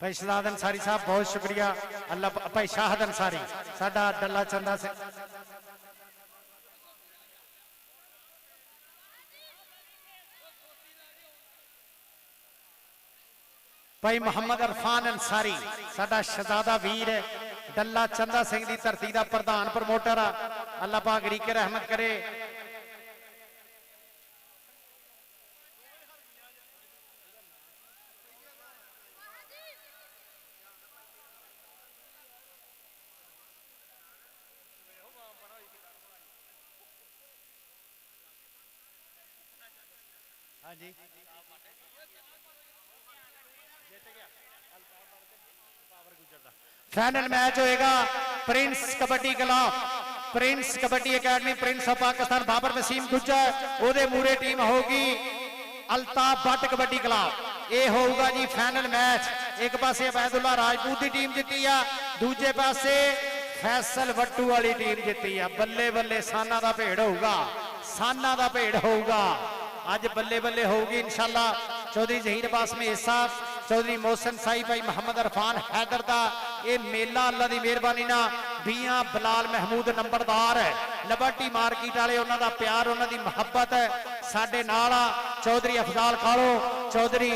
A: ਭਾਈ ਸ਼ਹਾਦਤ ਅੰਸਾਰੀ ਸਾਹਿਬ ਬਹੁਤ ਸ਼ੁਕਰੀਆ। ਅੱਲਾ ਭਾਈ ਸ਼ਹਾਦਤ ਅੰਸਾਰੀ ਸਾਡਾ ਡੱਲਾ ਚੰਦਾ ਸਿੰਘ। ਭਾਈ ਮੁਹੰਮਦ ਅਰਫਾਨ ਅੰਸਾਰੀ ਸਾਡਾ ਸ਼ਹਜ਼ਾਦਾ ਵੀਰ ਹੈ, ਡੱਲਾ ਚੰਦਾ ਸਿੰਘ ਦੀ ਧਰਤੀ ਦਾ ਪ੍ਰਧਾਨ ਪ੍ਰਮੋਟਰ ਆ। ਅੱਲਾ ਪਾਕ ਰੀਕੇ ਰਹਿਮਤ ਕਰੇ। ਹਾਂਜੀ फाइनल मैच होएगा prince kabaddi club, Prince kabaddi academy, prince of Pakistan Babar Waseem Gujjar ओदे मूरे टीम होगी अल्ताफ भट्ट कबड्डी क्लब। ये होगा जी फाइनल मैच। एक पासे अबैदुल्ला राजपूत की टीम जीती है, दूजे पासे फैसल वट्टू वाली टीम जीती है। बल्ले बल्ले साना का भेड़ होगा, साना का भेड़ होगा अज, बल्ले बल्ले होगी इंशाल्लाह। चौधरी जहीर अब्बास महेश साहब, चौधरी मोहसिन साई, भाई मुहम्मद अरफान हैदर का ये मेला अल्लाह की मेहरबानी ना बीया बलाल महमूद नंबरदार है, लिबर्टी मार्केट वाले उन्हों का प्यार, उन्हों की मुहब्बत है साडे नाल आ। चौधरी अफजाल कालो, चौधरी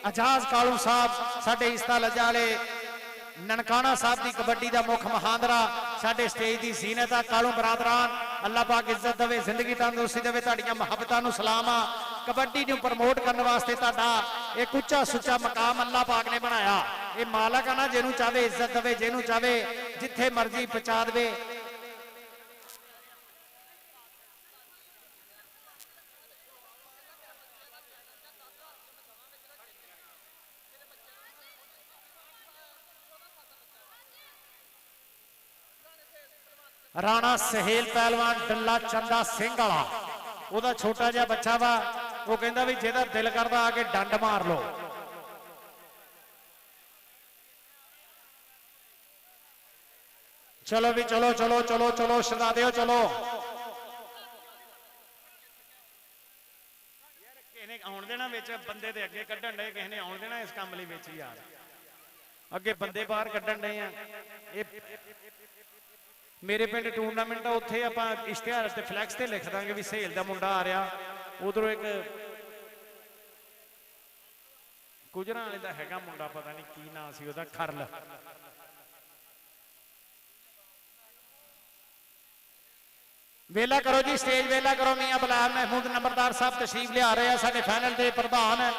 A: एजाज कालू साहब साडे इस्ता लजा वाले ननकाना साहब की कबड्डी का मुख महांदरा साडे स्टेज की जीनत आ। कालू बरादरान अल्लाह पाक इज्जत देवे, जिंदगी तंदुरुस्ती देवे, तुहाडीआं मुहब्बतां नूं सलाम आ। कबड्डी नूं प्रमोट करने वास्ते तुहाडा एक उच्चा सुच्चा मकाम अल्लाह पाक ने बनाया। ये मालक आ ना, जिन्हों चाहे इज्जत देवे, जिन्हों चाहे जिथे मर्जी पहुंचा देवे। राणा सहेल पहलवान डल्ला चंदा सिंह वाला ओदा छोटा जिहा बच्चा वा, वो कहता भी जेदा दिल करदा आके डंड मार लो। चलो भी चलो चलो चलो चलो शहजादियो चलो। किसी ने आउण देना विच बंदे दे अगे कड्ढण डे, किसी ने आउण देना इस काम लई विच यार, अगे बंदे बाहर कड्ढण डे आ। मेरे पिंड टूरनामेंट आ, उत्थे आपां इश्तिहार ते फ्लैक्स ते लिख दांगे भी सहेल दा मुंडा आ रहा। उधरों एक गुजरां वाले दा हैगा मुंडा, पता नहीं की नाम सी ओदा, खरल। वेला करो जी, स्टेज वेला करो। मियां बलाल महमूद नंबरदार साहब तशरीफ लिया रहे हैं, साडे फाइनल दे प्रधान है।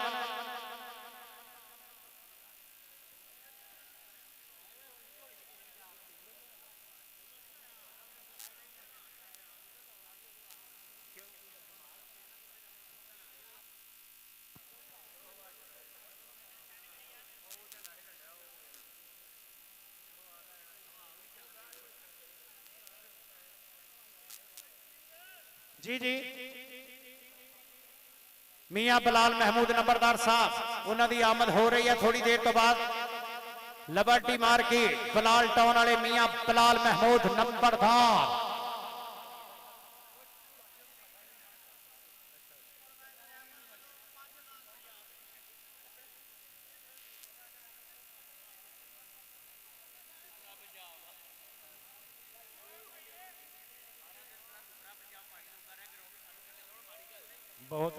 A: जी जी मियां बलाल महमूद नंबरदार साहब, उन्होंने आमद हो रही है थोड़ी देर तो बाद। लिबर्टी मार्केट बलाल टाउन वाले मियां बलाल महमूद नंबरदार। बहुत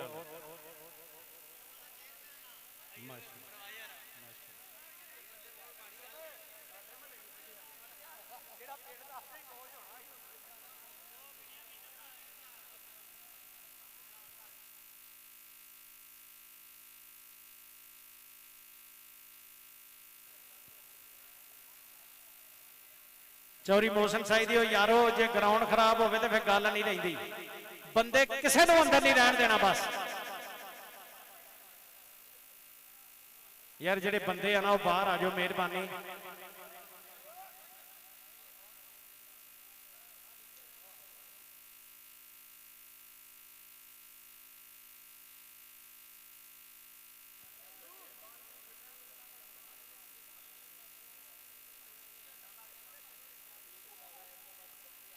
A: चौरी मोहसिन साई दी यारो, जे ग्राउंड खराब होवे तो फिर गल नहीं रहिंदी। ਬੰਦੇ ਕਿਸੇ ਨੂੰ ਅੰਦਰ ਨਹੀਂ ਰਹਿਣ ਦੇਣਾ ਬਸ। ਯਾਰ ਜਿਹੜੇ ਬੰਦੇ ਆ ਨਾ ਉਹ ਬਾਹਰ ਆ ਜਾਓ ਮਿਹਰਬਾਨੀ।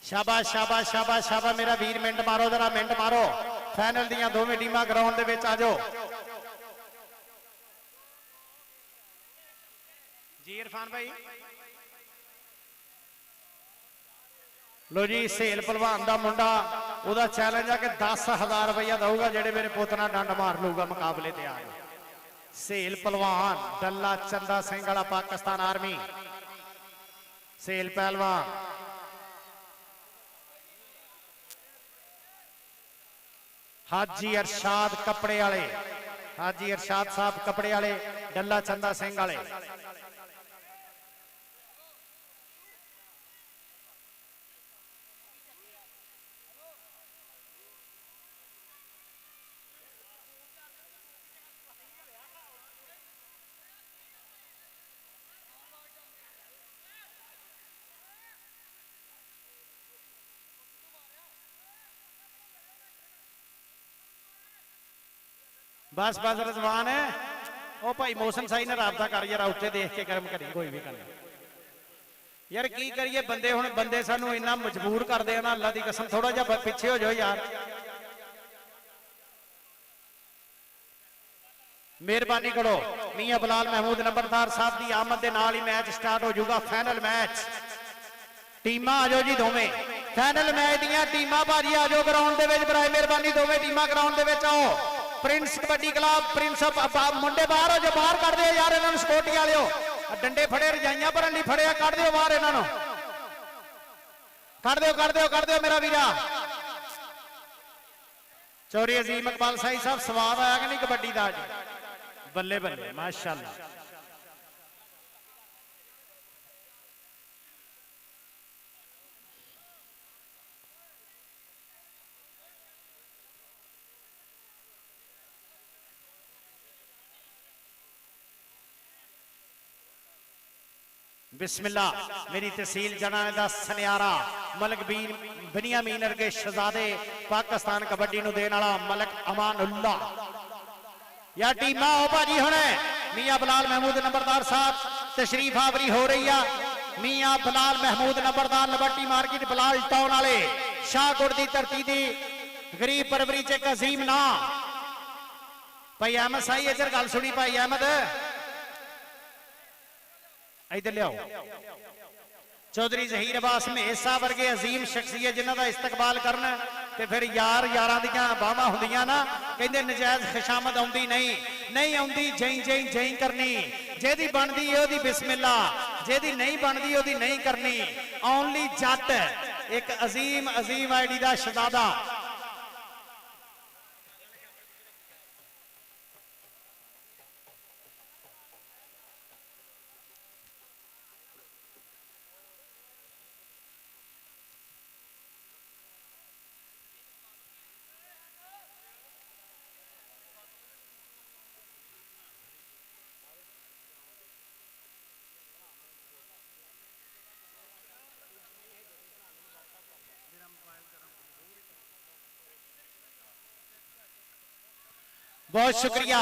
E: शाबाश शाबाश शाबाश शाबाश मेरा वीर, मिनट मारो जरा, मिनट मारो। फाइनल दियां दोवें टीमां ग्राउंड दे विच आ जाओ
A: जी। इरफान भाई लो जी, सेल भलवान दा मुंडा ओदा चैलेंज है कि 10,000 रुपया दूगा जेडे मेरे पुत नाल डंड मार लूगा मुकाबले ते आ। सेल भलवान डल्ला चंदा सिंह वाला पाकिस्तान आर्मी। सेल पहलवान हाजी अरशाद कपड़े वाले, हाजी अरशाद साहब कपड़े वाले, डल्ला चंदा सिंह वाले। बस बस रजवान है ओ भाई मौसम साई ने राबता कर यार, उत्ते देख के गर्म करी कोई भी कर यार। की करिए बंदे हुण बंदे सानू इन्ना मजबूर करदे आ ना, अल्लाह दी कसम थोड़ा जिहा पिछे हो जाओ यार, मेहरबानी करो। मियां बिलाल महमूद नंबरदार साहब की आमद के नाल ही मैच स्टार्ट हो जाऊगा। फाइनल मैच टीमां आ जाओ जी दोवें, फाइनल मैच दियां टीमां भाजी आ जाओ ग्राउंड दे विच, बराए मेहरबानी दोवें टीमां ग्राउंड दे विच आओ। प्रिंस कबड्डी क्लब, प्रिंस मुंडे बाहर हो जो, बाहर कर दो यार इन्होंने, सिक्योरिटी वाले डंडे फड़े रजाइयां भरन लई फड़े, कढ़ दो बाहर इन्होंने, कढ़ दो कढ़ दो कढ़ दो मेरा वीरा। चौरी अजीम इकबाल साई साहब स्वाद आया कि नहीं कबड्डी का अज? बल्ले बल्ले माशाअल्लाह। बिस्मिल्लाह। मेरी तहसील जनाने का सनियारा मलक बनियामीन अरगे शहजादे पाकिस्तान कबड्डी नूं देण वाला मलक अमानुल्लाह। या टीमां आओ भाजी हुण, मियां बिलाल महमूद नंबरदार साहब तशरीफ आवरी हो रही है। मियां बिलाल महमूद नंबरदार लिबर्टी मार्केट बिलाल टाउन वाले शाहकोट की धरती की गरीब परवरी च एक अजीम ना। भाई अहमद साई इधर गल सुनी, भाई अहमद इधर लियाओ। चौधरी जहीर अब्बास महेश साहब वर्गे अजीम शख्सियत जिन्हां दा इस्तकबाल करना ते फिर यार यारां दियां बावां हुंदियां ना, कहंदे नजायज खुशामद आउंदी नहीं आउंदी, जई जई जई करनी, जेदी बनदी है ओदी बिस्मिल्लाह, जेदी नहीं बनदी ओदी नहीं करनी। ओनली जट एक अजीम अजीम आईडी दा शहजादा। बहुत शुक्रिया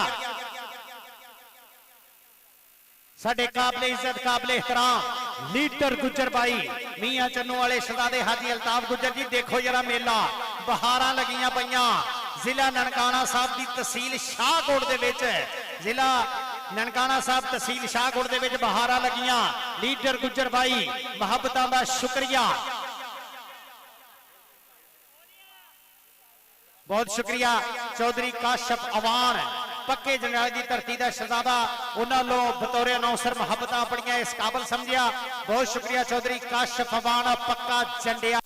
A: साडे काबिले इज्जत काबिले एहतराम लीडर गुज्जर भाई मियां चन्नू वाले शहजादे हाजी अल्ताफ गुज्जर जी। देखो जरा मेला बहारां लगियां पईयां जिला ननकाना साहब की तहसील शाहकोट दे विच, जिला ननकाना साहब तहसील शाहकोट दे विच बहारां लगियां। लीडर गुज्जर भाई मुहब्बतां दा शुक्रिया, बहुत शुक्रिया। चौधरी काशफ अवान पक्के जंगाल की धरती का शहजादा, उन्होंने बतौर अनाउंसर मुहब्बत अपनिया इस काबल समझिया। बहुत शुक्रिया चौधरी काशफ अवान पक्का जंडिया।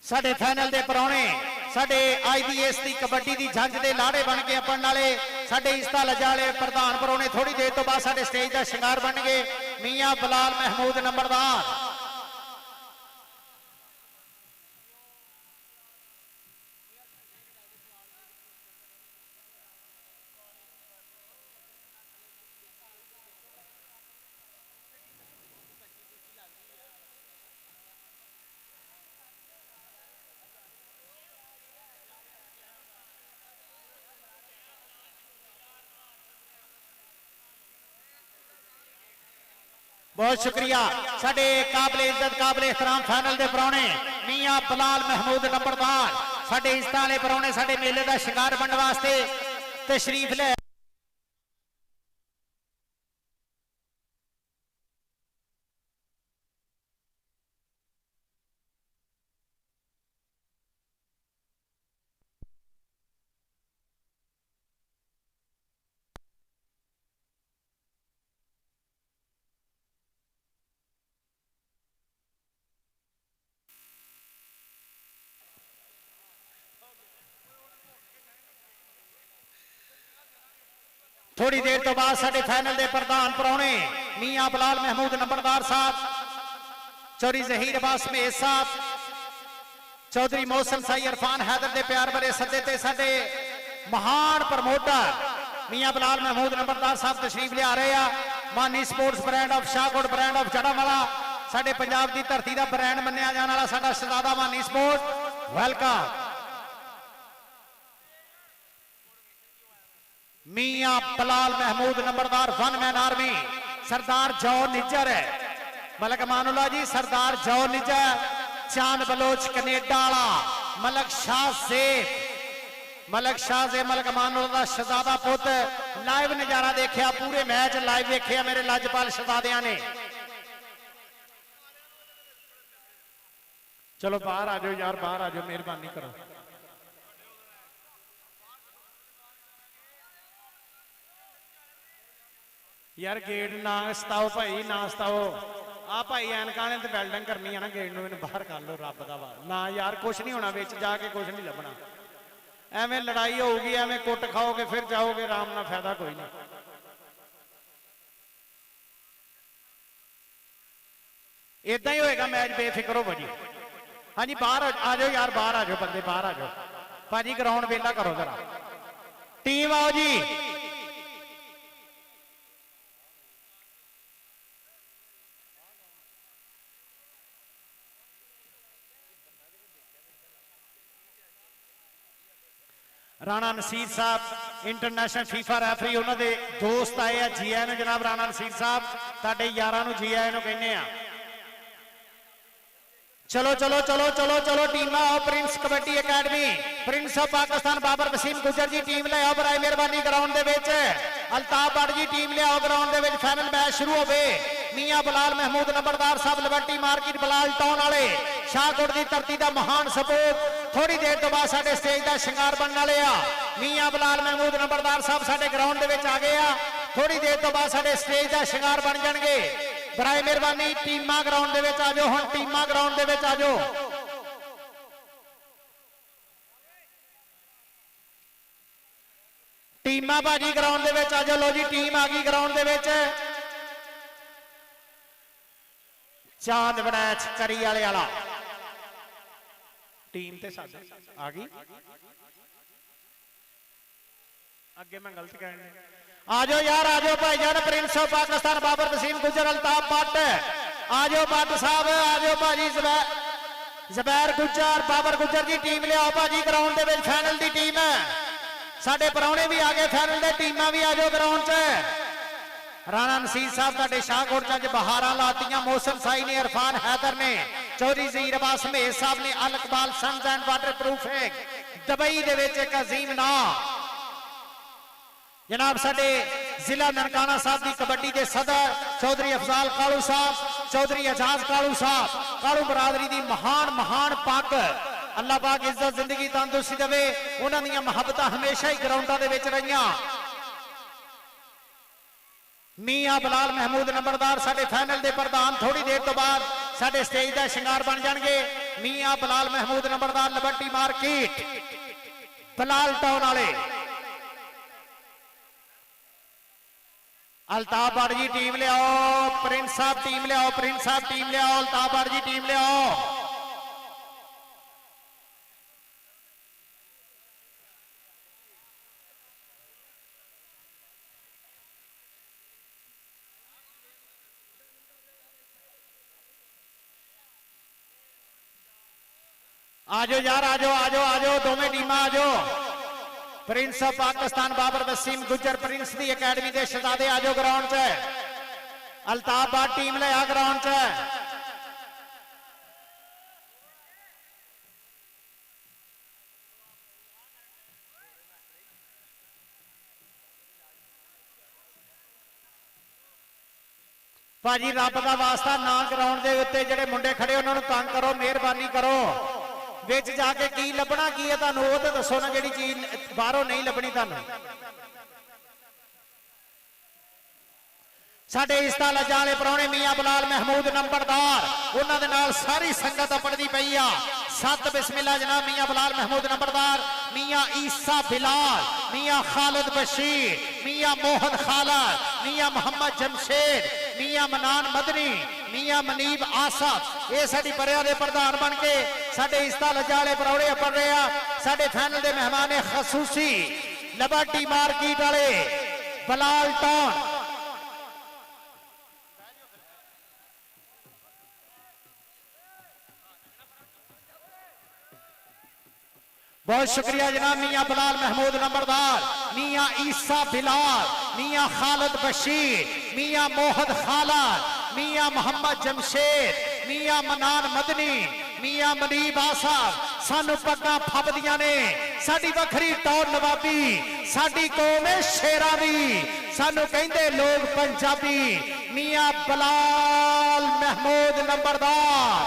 E: ਸਾਡੇ ਫਾਈਨਲ ਦੇ ਪਰੌਣੇ ਸਾਡੇ IBS ਦੀ ਕਬੱਡੀ ਦੀ ਜੰਗ ਦੇ ਲਾੜੇ ਬਣ ਕੇ ਆਪਣ ਵਾਲੇ ਸਾਡੇ ਇਸਤਾ ਲਜਾਲੇ ਪ੍ਰਧਾਨ ਪਰੌਣੇ ਥੋੜੀ ਦੇਰ ਤੋਂ ਬਾਅਦ ਸਾਡੇ ਸਟੇਜ ਦਾ ਸ਼ਿੰਗਾਰ ਬਣਨਗੇ ਮੀਆਂ ਬਲਾਲ ਮਹਿਮੂਦ ਨੰਬਰਦਾਰ। बहुत शुक्रिया साडे काबिल इज्जत काबिल एहतराम फाइनल दे परौणे मियां बलाल महमूद नंबरदार साडे इज्जत वाले परौणे साडे मेले दा शिंगार बनने वास्ते तशरीफ ले थोड़ी देर तो बाद साडे फाइनल दे प्रधान परौणे मियां बलाल महमूद नंबरदार साहब चौधरी जहीर अब्बास मेज साहब चौधरी मौसम साई इरफान हैदर दे प्यार भरे सदे ते साडे महान प्रमोटर मियां बलाल महमूद नंबरदार साहब तशरीफ लिया रहे हैं। मानी sports brand of Shahkot brand of Jaranwala साडे पंजाब दी धरती दा ब्रांड मन्निया जाने वाला साडा शहजादा मानी स्पोर्ट्स वेलकम। मियां बलाल महमूद नंबरदार वन मैन आर्मी सरदार जौ निज्जर है मलक मानुल्ला जी सरदार जौ निज्जर चांद बलोच कनेडा वाला मलक शाह से मलक मानुल्ला दा शहजादा पुत लाइव नजारा देखिया पूरे मैच लाइव देखिया मेरे लजपाल शहजादियां ने।
A: चलो बाहर आ जाओ यार बाहर आ जाओ मेहरबानी करो। यार गेट ना सताओ भाई ना सताओ आ भाई ऐनकां ने ते वेल्डिंग करनी है ना गेट नूं बाहर कर लो रब दा वार ना यार कुछ नहीं होना विच जाके कुछ नहीं लभना एवें लड़ाई होगी एवें कुट खाओगे फिर जाओगे आराम ना फायदा कोई नहीं। इदां ही होएगा मैच बेफिक्र हो जी। हाँ जी बाहर आ जाओ यार बाहर आ जाओ बंदे बाहर आ जाओ भाजी ग्राउंड वेला करो जरा टीम आओ जी। राणा नसीर साहब इंटरनेशनल फीफा रेफरी उन्होंने दोस्त आए हैं जी आए जनाब राणा नसीर साहब साडे यारां नूं जी आए कहने आ। चलो चलो चलो चलो चलो टीम आओ Prince kabaddi academy prince of Pakistan Babar Waseem Gujjar ji team ले आओ बराए मेहरबानी ग्राउंड दे विच अल्ताफ भट्ट जी टीम ले आओ ग्राउंड दे विच फाइनल मैच शुरू होवे। मियां बलाल महमूद नंबरदार साहब लिबर्टी मार्केट बलाल टाउन वाले शाहकोट की धरती का महान सपूत थोड़ी देर तो बाद साडे स्टेज का शिंगार बनने वाले आ। मियां बलाल महमूद नंबरदार साहब साडे ग्राउंड दे विच आ गए आ थोड़ी देर तो बाद साडे स्टेज का शिंगार बन जाएंगे। बराए मेहरबानी टीमां ग्राउंड दे विच आ जाओ हुण टीमां ग्राउंड दे विच आ जाओ। टीमां भाजी ग्राउंड दे विच आ जाओ। लो जी टीम आ गई ग्राउंड दे विच चांद वड़ैच करी वाले वाला टीम ते साडे आ गई अगे मैं गलत कहने आ जाओ यार आ जाओ भाईजान प्रिंस ऑफ पाकिस्तान बाबर वसीम गुजर अल्ताफ भट्ट आ जाओ भट्ट साहब आ जाओ भाजी जबैर गुजर बाबर गुजर जी टीम ले आओ भाजी ग्राउंड दे विच फाइनल दी टीम है साडे परौणे भी आ गए फाइनल दे टीमां भी आ जाओ ग्राउंड च। राणा नसीर साहब साडे शाहकोट च बहारां लातियां मौसम साई ने इरफान हैदर ने चौधरी ज़हीर अब्बास मेज साहब ने Al Iqbal sons and water proofing Dubai दे विच इक अजीम नाम जनाब साडे जिला ननकाना साहब की कबड्डी के सदर चौधरी अफजाल कालू साहब चौधरी एजाज कालू साहब कालू बरादरी की महान महान पग अल्लाह पाक इज्जत जिंदगी तंदुरुस्ती देवे उन्हां दीयां मुहब्बतां हमेशा ही ग्राउंडां दे विच रहियां।
E: ਮੀਆਂ ਬਲਾਲ ਮਹਿਮੂਦ ਨੰਬਰਦਾਰ ਸਾਡੇ ਫਾਈਨਲ ਦੇ ਪ੍ਰਧਾਨ। ਥੋੜੀ ਦੇਰ ਤੋਂ ਬਾਅਦ ਸਾਡੇ ਸਟੇਜ ਦਾ ਸ਼ਿੰਗਾਰ ਬਣ ਜਾਣਗੇ ਮੀਆਂ ਬਲਾਲ ਮਹਿਮੂਦ ਨੰਬਰਦਾਰ ਲਿਬਰਟੀ ਮਾਰਕੀਟ ਬਲਾਲ ਟਾਊਨ ਵਾਲੇ। ਅਲਤਾਫ ਬੜ ਜੀ ਟੀਮ ਲਿਆਓ, ਪ੍ਰਿੰਸ ਸਾਹਿਬ ਟੀਮ ਲਿਆਓ, ਪ੍ਰਿੰਸ ਸਾਹਿਬ ਟੀਮ ਲਿਆਓ, ਅਲਤਾਫ ਬੜ ਜੀ ਟੀਮ ਲਿਆਓ। आजो यार, आजो आजो आजो, दोवें टीमां आजो। प्रिंस ऑफ पाकिस्तान बाबर वसीम गुजर प्रिंस दी अकेडमी के शहजादे आजो ग्राउंड च। अल्ताफ बट टीम ले आ ग्राउंड च। भाजी रब का वास्ता ना ग्राउंड के उत्ते जेडे मुंडे खड़े उन्होंने तंग करो, मेहरबानी करो। विच जाके की लभना की है तुहानू वो तो दसो ना, जिहड़ी चीज बाहरों नहीं लभनी तुहानू। साडे इस्ता लजा वाले प्राहुणे मियां बलाल महमूद नंबरदार, उन्हां दे नाल सारी संगत अपड़दी पई आ। सत बिस्मिल्लाह जनाब। मियां बलाल महमूद नंबरदार, मियां ईसा बिलाल, मियां खालिद बशीर, मियां मोहन खालद, मियां मोहम्मद जमशेद, मियां मनान मदनी, मियां मनीब आसफ, ये साडी परिया दे प्रधान बन के साडे इस्ता लजा वाले प्राहुणे अपड़ रहे आ। साडे फाइनल दे मेहमान खसूसी लिबर्टी मार्केट वाले बलाल टाउन। बहुत शुक्रिया जनाब। मियां बलाल महमूद नंबरदार, मियां ईसा बिलाल, मियां खालिद बशीर, मियां मोहद खालद, मियां मोहम्मद जमशेद, मियां मनान मदनी, मियां मनीब आसफ सानू पग्गां फबदियां ने। साडी वखरी टौर नवाबी, साडी कौम है शेरां दी, सानू कहंदे लोग पंजाबी। मियां बलाल महमूद नंबरदार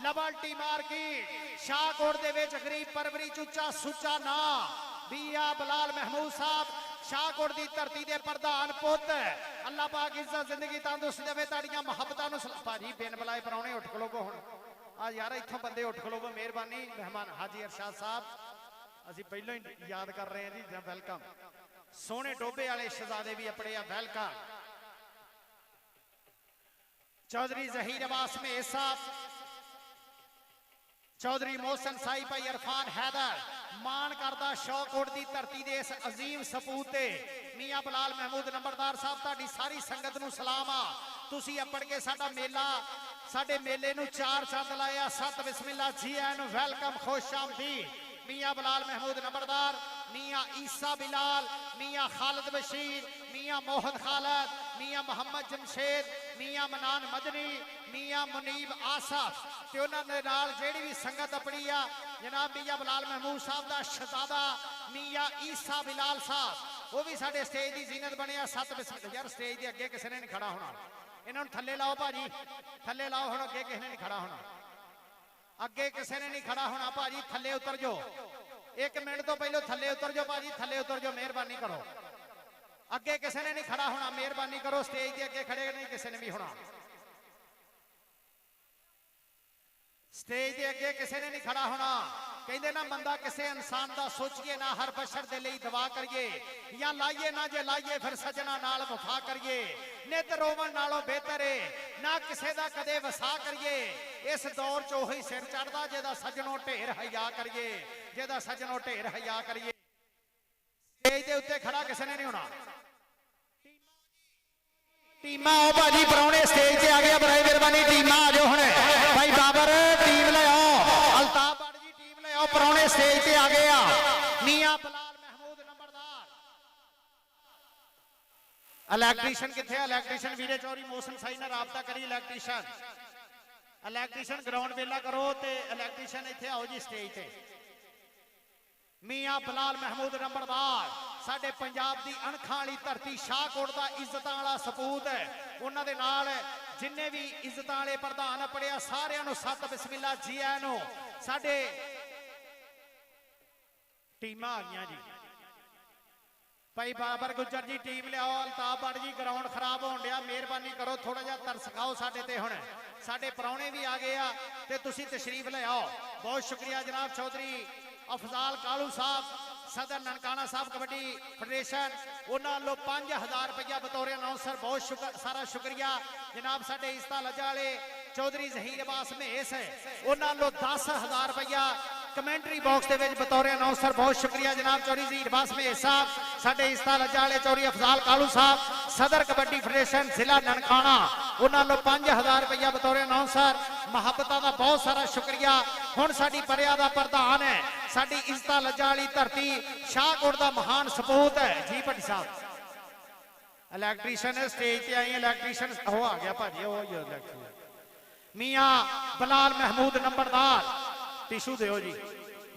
E: लिबर्टी मार्केट शाहकोट दे विच गरीब परवरी चुचा सुचा ना मियां बलाल महमूद साहब शाहकोट दी धरती दे प्रधान पुत। अल्लाह पाक इज्जत जिंदगी तंदुरुस्ती देवे। ताड़ियां मुहब्बतां नूं भाजी बिन बुलाए परौणे उठ खलोवो। हुण आ यार इत्थों बंदे उठ खलोवो, मेहरबानी। मेहमान हाजी अरशाद साहब असीं पहलों ही याद कर रहे हैं जी, वेलकम। सोहणे टोबे वाले शहजादे भी अपने आ, वेलकम। चौधरी जहीर अब्बास में साहब, चौधरी मोहसन साई भाई इरफान हैदर मान करदा शाहकोट दी धरती दे इस अजीम सपूत ते मियां बलाल महमूद नंबरदार साहब तुहाडी सारी संगत नूं सलाम आ। तुसीं अपड़ के साडा मेला, साडे मेले नूं चार चंद लाया। सत बिस्मिल्लाह जी आयन, वेलकम, खुश आमदीद। मियां बलाल महमूद नंबरदार, मियां ईसा बिलाल, मियां खालिद बशीर, मियां मोहन खालद, मियां मोहम्मद जमशेद, मियां मनान मदनी, मियां मुनीब आसफ ते उन्हां दे नाल जेहड़ी भी संगत अपनी आ जनाब मियां बलाल महमूद साहब दा शहजादा मियां ईसा बिलाल साहब, वो भी साडे स्टेज दी जीनत बने आ। सत बिस्मिल्लाह। यार स्टेज दे अगे किसी ने नहीं खड़ा होना, इन्हां नूं थल्ले लाओ भाजी, थल्ले लाओ। हुण अगे किसी ने नहीं खड़ा होना, अगे किसी ने नहीं खड़ा होना भाजी, थल्ले उतर जाओ। एक मिनट तो पहले थल्ले उतर जाओ भाजी, थल्ले उतर जाओ, मेहरबानी करो। अगे किसी ने नहीं खड़ा होना, मेहरबानी करो। स्टेज के अगे खड़े नहीं किसी ने भी होना, स्टेज के अगे किसी ने नहीं खड़ा होना। कहते ना बंदा किसी इंसान का सोचिए ना, हर बशर के लिए दुआ करिए, या लाइए ना जे लाइए फिर सजना नाल वफा करिए। नित रोवन नालों बेहतर है ना किसी का कदे वसा करिए। इस दौर च उही सिर चढ़दा जेदा सजनों ढेर हया करिए, जेदा सजनों ढेर हया करिए। स्टेज के उत्ते खड़ा किसी ने नहीं होना। टीमा आओ भाजी, परौणे स्टेज से आ गया, बड़ाई मेहरबानी। टीमा आ जाओ, हुणे भाई बाबर टीम ले आओ, अल्ताफ बट जी टीम ले आओ, परौणे स्टेज पे आ गया। मियां बलाल महमूद नंबरदार। इलेक्ट्रीशियन किथे? इलेक्ट्रीशियन वीरे चौरी मोहसन साई नाल राबता करी। इलेक्ट्रीशियन ग्राउंड वेला करो ते इलेक्ट्रीशियन इत्थे आओ जी स्टेज ते। मियां बलाल महमूद नंबरदार साडे पंजाब दी अणखां वाली धरती शाहकोट दा इज्जतां वाला सपूत है। उन्हां दे नाल जिन्ने भी इज्जतां वाले प्रधान अपड़िया सारियां नूं सत बिस्मिल्लाह जी आयन हो। साडे टीमां आ गईयां जी, ਭਾਈ ਬਾਬਰ ਗੁੱਜਰ ਜੀ ਟੀਮ ਲਿਆਓ। ਅਲਤਾਫ ਬੱਟ ਜੀ ਗਰਾਊਂਡ ਖਰਾਬ ਹੋਣ ਡਿਆ, ਮਿਹਰਬਾਨੀ ਕਰੋ ਥੋੜਾ ਜਿਹਾ ਤਰਸ ਖਾਓ ਸਾਡੇ ਤੇ। ਹੁਣ ਸਾਡੇ ਪ੍ਰਾਹੁਣੇ ਵੀ ਆ ਗਏ ਆ ਤੇ ਤੁਸੀਂ ਤਸ਼ਰੀਫ ਲਿਆਓ। ਬਹੁਤ ਸ਼ੁਕਰੀਆ ਜਨਾਬ ਚੌਧਰੀ ਅਫਜ਼ਾਲ ਕਾਲੂ ਸਾਹਿਬ ਸਦਰ ਨਨਕਾਣਾ ਸਾਹਿਬ ਕਬੱਡੀ ਫੈਡਰੇਸ਼ਨ, ਉਹਨਾਂ ਵੱਲੋਂ 5000 ਰੁਪਇਆ ਬਤੌਰ ਅਨਾਉਂਸਰ। ਬਹੁਤ ਸਾਰਾ ਸ਼ੁਕਰੀਆ ਜਨਾਬ ਸਾਡੇ ਇਸਤਾ ਲੱਜਾ ਵਾਲੇ ਚੌਧਰੀ ਜ਼ਹੀਰ ਅਬਾਸ ਮਹੇਸ਼, ਉਹਨਾਂ ਵੱਲੋਂ 10000 ਰੁਪਇਆ ਕਮੈਂਟਰੀ ਬਾਕਸ ਦੇ ਵਿੱਚ ਬਤੌਰ ਅਨਾਉਂਸਰ। ਬਹੁਤ ਸ਼ੁਕਰੀਆ ਜਨਾਬ ਚੌਧਰੀ ਜ਼ਹੀਰ ਅਬਾਸ ਮਹੇਸ਼ ਸਾਹਿਬ, ਸਾਡੇ ਇਸਤਾ ਲੱਜਾ ਵਾਲੇ ਚੌਧਰੀ ਅਫਜ਼ਾਲ ਕਾਲੂ ਸਾਹਿਬ ਸਦਰ ਕਬੱਡੀ ਫੈਡਰੇਸ਼ਨ ਜ਼ਿਲ੍ਹਾ ਨਨਕਾਣਾ, ਉਹਨਾਂ ਵੱਲੋਂ 5000 ਰੁਪਇਆ ਬਤੌਰ ਅਨਾਉਂਸਰ। ਮੁਹੱਬਤਾਂ ਦਾ ਬਹੁਤ ਸਾਰਾ ਸ਼ੁਕਰੀਆ। ਹੁਣ ਸਾਡੀ ਪਰਿਆ ਦਾ ਪ੍ਰਧਾਨ ਹੈ, ਸਾਡੀ ਇਸਤਾ ਲੱਜਾ ਵਾਲੀ ਧਰਤੀ ਸ਼ਾਹਕੋਟ ਦਾ ਮਹਾਨ ਸਪੂਤ ਹੈ ਜੀ ਭੱਟੀ ਸਾਹਿਬ। ਇਲੈਕਟ੍ਰੀਸ਼ੀਅਨ ਸਟੇਜ ਤੇ ਆਏ, ਇਲੈਕਟ੍ਰੀਸ਼ੀਅਨ ਉਹ ਆ ਗਿਆ ਭਾਜੀ, ਉਹ ਇਲੈਕਟ੍ਰੀਸ਼ੀਅਨ ਮੀਆਂ ਬਲਾਲ ਮਹਿਮੂਦ ਨੰਬਰਦਾਰ, ਟਿਸ਼ੂ ਦਿਓ ਜੀ।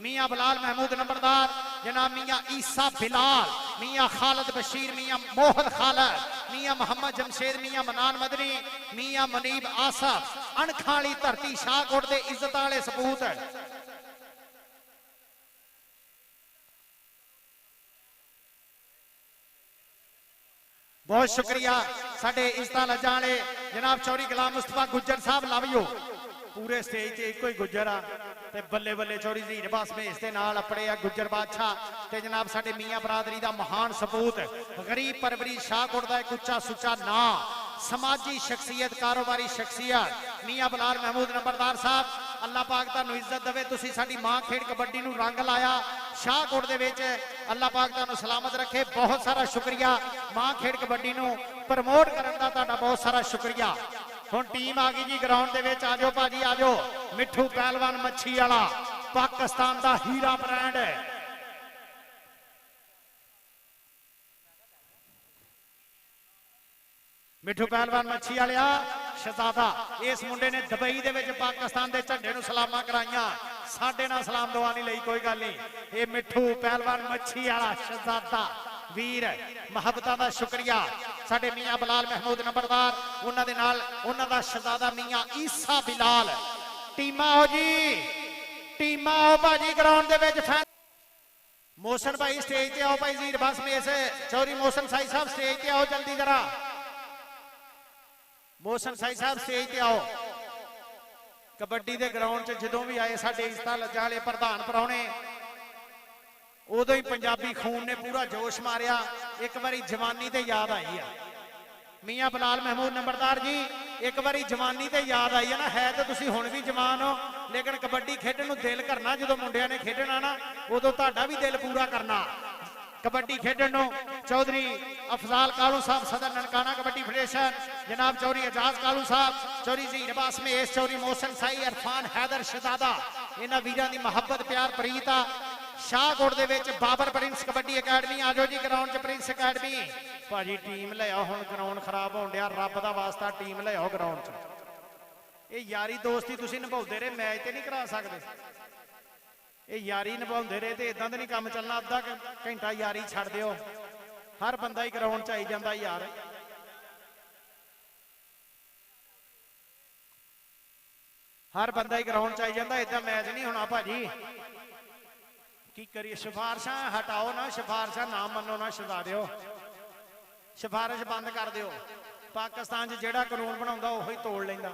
E: ਮੀਆਂ ਬਲਾਲ ਮਹਿਮੂਦ ਨੰਬਰਦਾਰ, जनाब मियाँ ईसा बिलाल, मियाँ खालिद बशीर, मियाँ मोहद खालिद, मियाँ मोहम्मद जमशेद, मियाँ मनान मदनी, मियाँ मनीब आसफ। अणखाली धरती शाहकोट दे इज्जत वाले सपूत है। बहुत शुक्रिया साडे इज्जत लज्जा वाले जनाब चौधरी गुलाम मुस्तफा गुज्जर साहब लवियो। पूरे स्टेज ते इको ही गुज्जर आ ते बल्ले बल्ले चौधरी ज़हीर अब्बास महेश दे नाल अपने आ गुज्जर बादशाह ते जनाब साडे मियाँ बरादरी दा महान सपूत, गरीब परवरी शाहकोट दा एक उच्चा सुच्चा नां, समाजी शख्सियत, कारोबारी शख्सियत मियाँ बलाल महमूद नंबरदार साहब। अल्लाह पाक तुहानू इज्जत देवे, तुसी साडी मां खेड कबड्डी नू रंग लाया शाहकोट दे विच। अल्लाह पाक तुहानू सलामत रखे। बहुत सारा शुक्रिया मां खेड कबड्डी नू प्रमोट करन दा तुहाडा बहुत सारा शुक्रिया। हुण टीम आ गई जी ग्राउंड दे विच, आजो भाजी आजो। मिठू पहलवान मच्छी वाला पाकिस्तान दा हीरा ब्रांड है। मिठू पहलवान मच्छी वालिया शहजादा, इस मुंडे ने दुबई दे विच पाकिस्तान दे झंडे नू सलामां कराईयां, साडे नाल सलाम दुआ नहीं लई, कोई गल नहीं। ये मिठू पहलवान मच्छी वाला शहजादा वीर मुहब्बतां दा शुक्रिया। साडे मियाँ बलाल महमूद नंबरदार, उन्हां दे नाल उन्हां दा शहजादा मियाँ ईसा बिलाल। टीमा आओ जी, टीमा आओ भाजी ग्राउंड दे विच। मोहसन भाई स्टेज ते आओ, भाई ज़हीर अब्बास महेश चौधरी मोहसन साई साहब स्टेज ते आओ जल्दी जरा। मोहसन साई साहब स्टेज ते आओ। कबड्डी दे ग्राउंड च जदों भी आए साडे इज्जत लज्जा वाले प्रधान प्राहुणे, उदों ही पंजाबी खून ने पूरा जोश मारिया। एक बारी जवानी ते याद आई है मियाँ बलाल महमूद नंबरदार जी, एक बारी जवानी ते याद आई है ना। है तो तुसी हुण भी जवान हो, लेकिन कबड्डी खेडण नूं दिल करना जदों मुंडियां ने खेडना ना, उदों तुहाडा भी दिल पूरा करना कबड्डी खेडण नूं। चौधरी अफजाल कालू साहब सदर ननकाना कबड्डी फेडरेशन, जनाब चौधरी एजाज कालू साहब, चौधरी ज़हीर अब्बास महेश, चौधरी मोहसन साई, इरफान हैदर शहजादा, इन्हां वीरां दी मुहब्बत प्यार प्रीत आ। शाहकोट दे विच बाबर प्रिंस कबड्डी अकैडमी, आ जाओ जी ग्राउंड च प्रिंस अकैडमी। भाजी टीम ले आओ, हुण ग्राउंड खराब होण डिया, रब दा वास्ता टीम ले आओ ग्राउंड च। ये यारी दोस्ती तुसीं निभाउंदे रहे, मैच ते नहीं करा सकदे। ये यारी निभाउंदे रहे ते इदां ते नहीं काम चलना। अद्धा घंटा यारी छड्ड दिओ, हर बंदा ही ग्राउंड च आई जांदा यार। हर बंदा ही ग्राउंड च आई जांदा, इदां मैच नहीं होना भाजी। की करिए, सिफारिशां हटाओ ना, सिफारिशां ना मनो ना छुड़ा दिओ, सिफारिश बंद कर दिओ। पाकिस्तान च जिहड़ा कानून बनाउंदा ओही तोड़ लैंदा।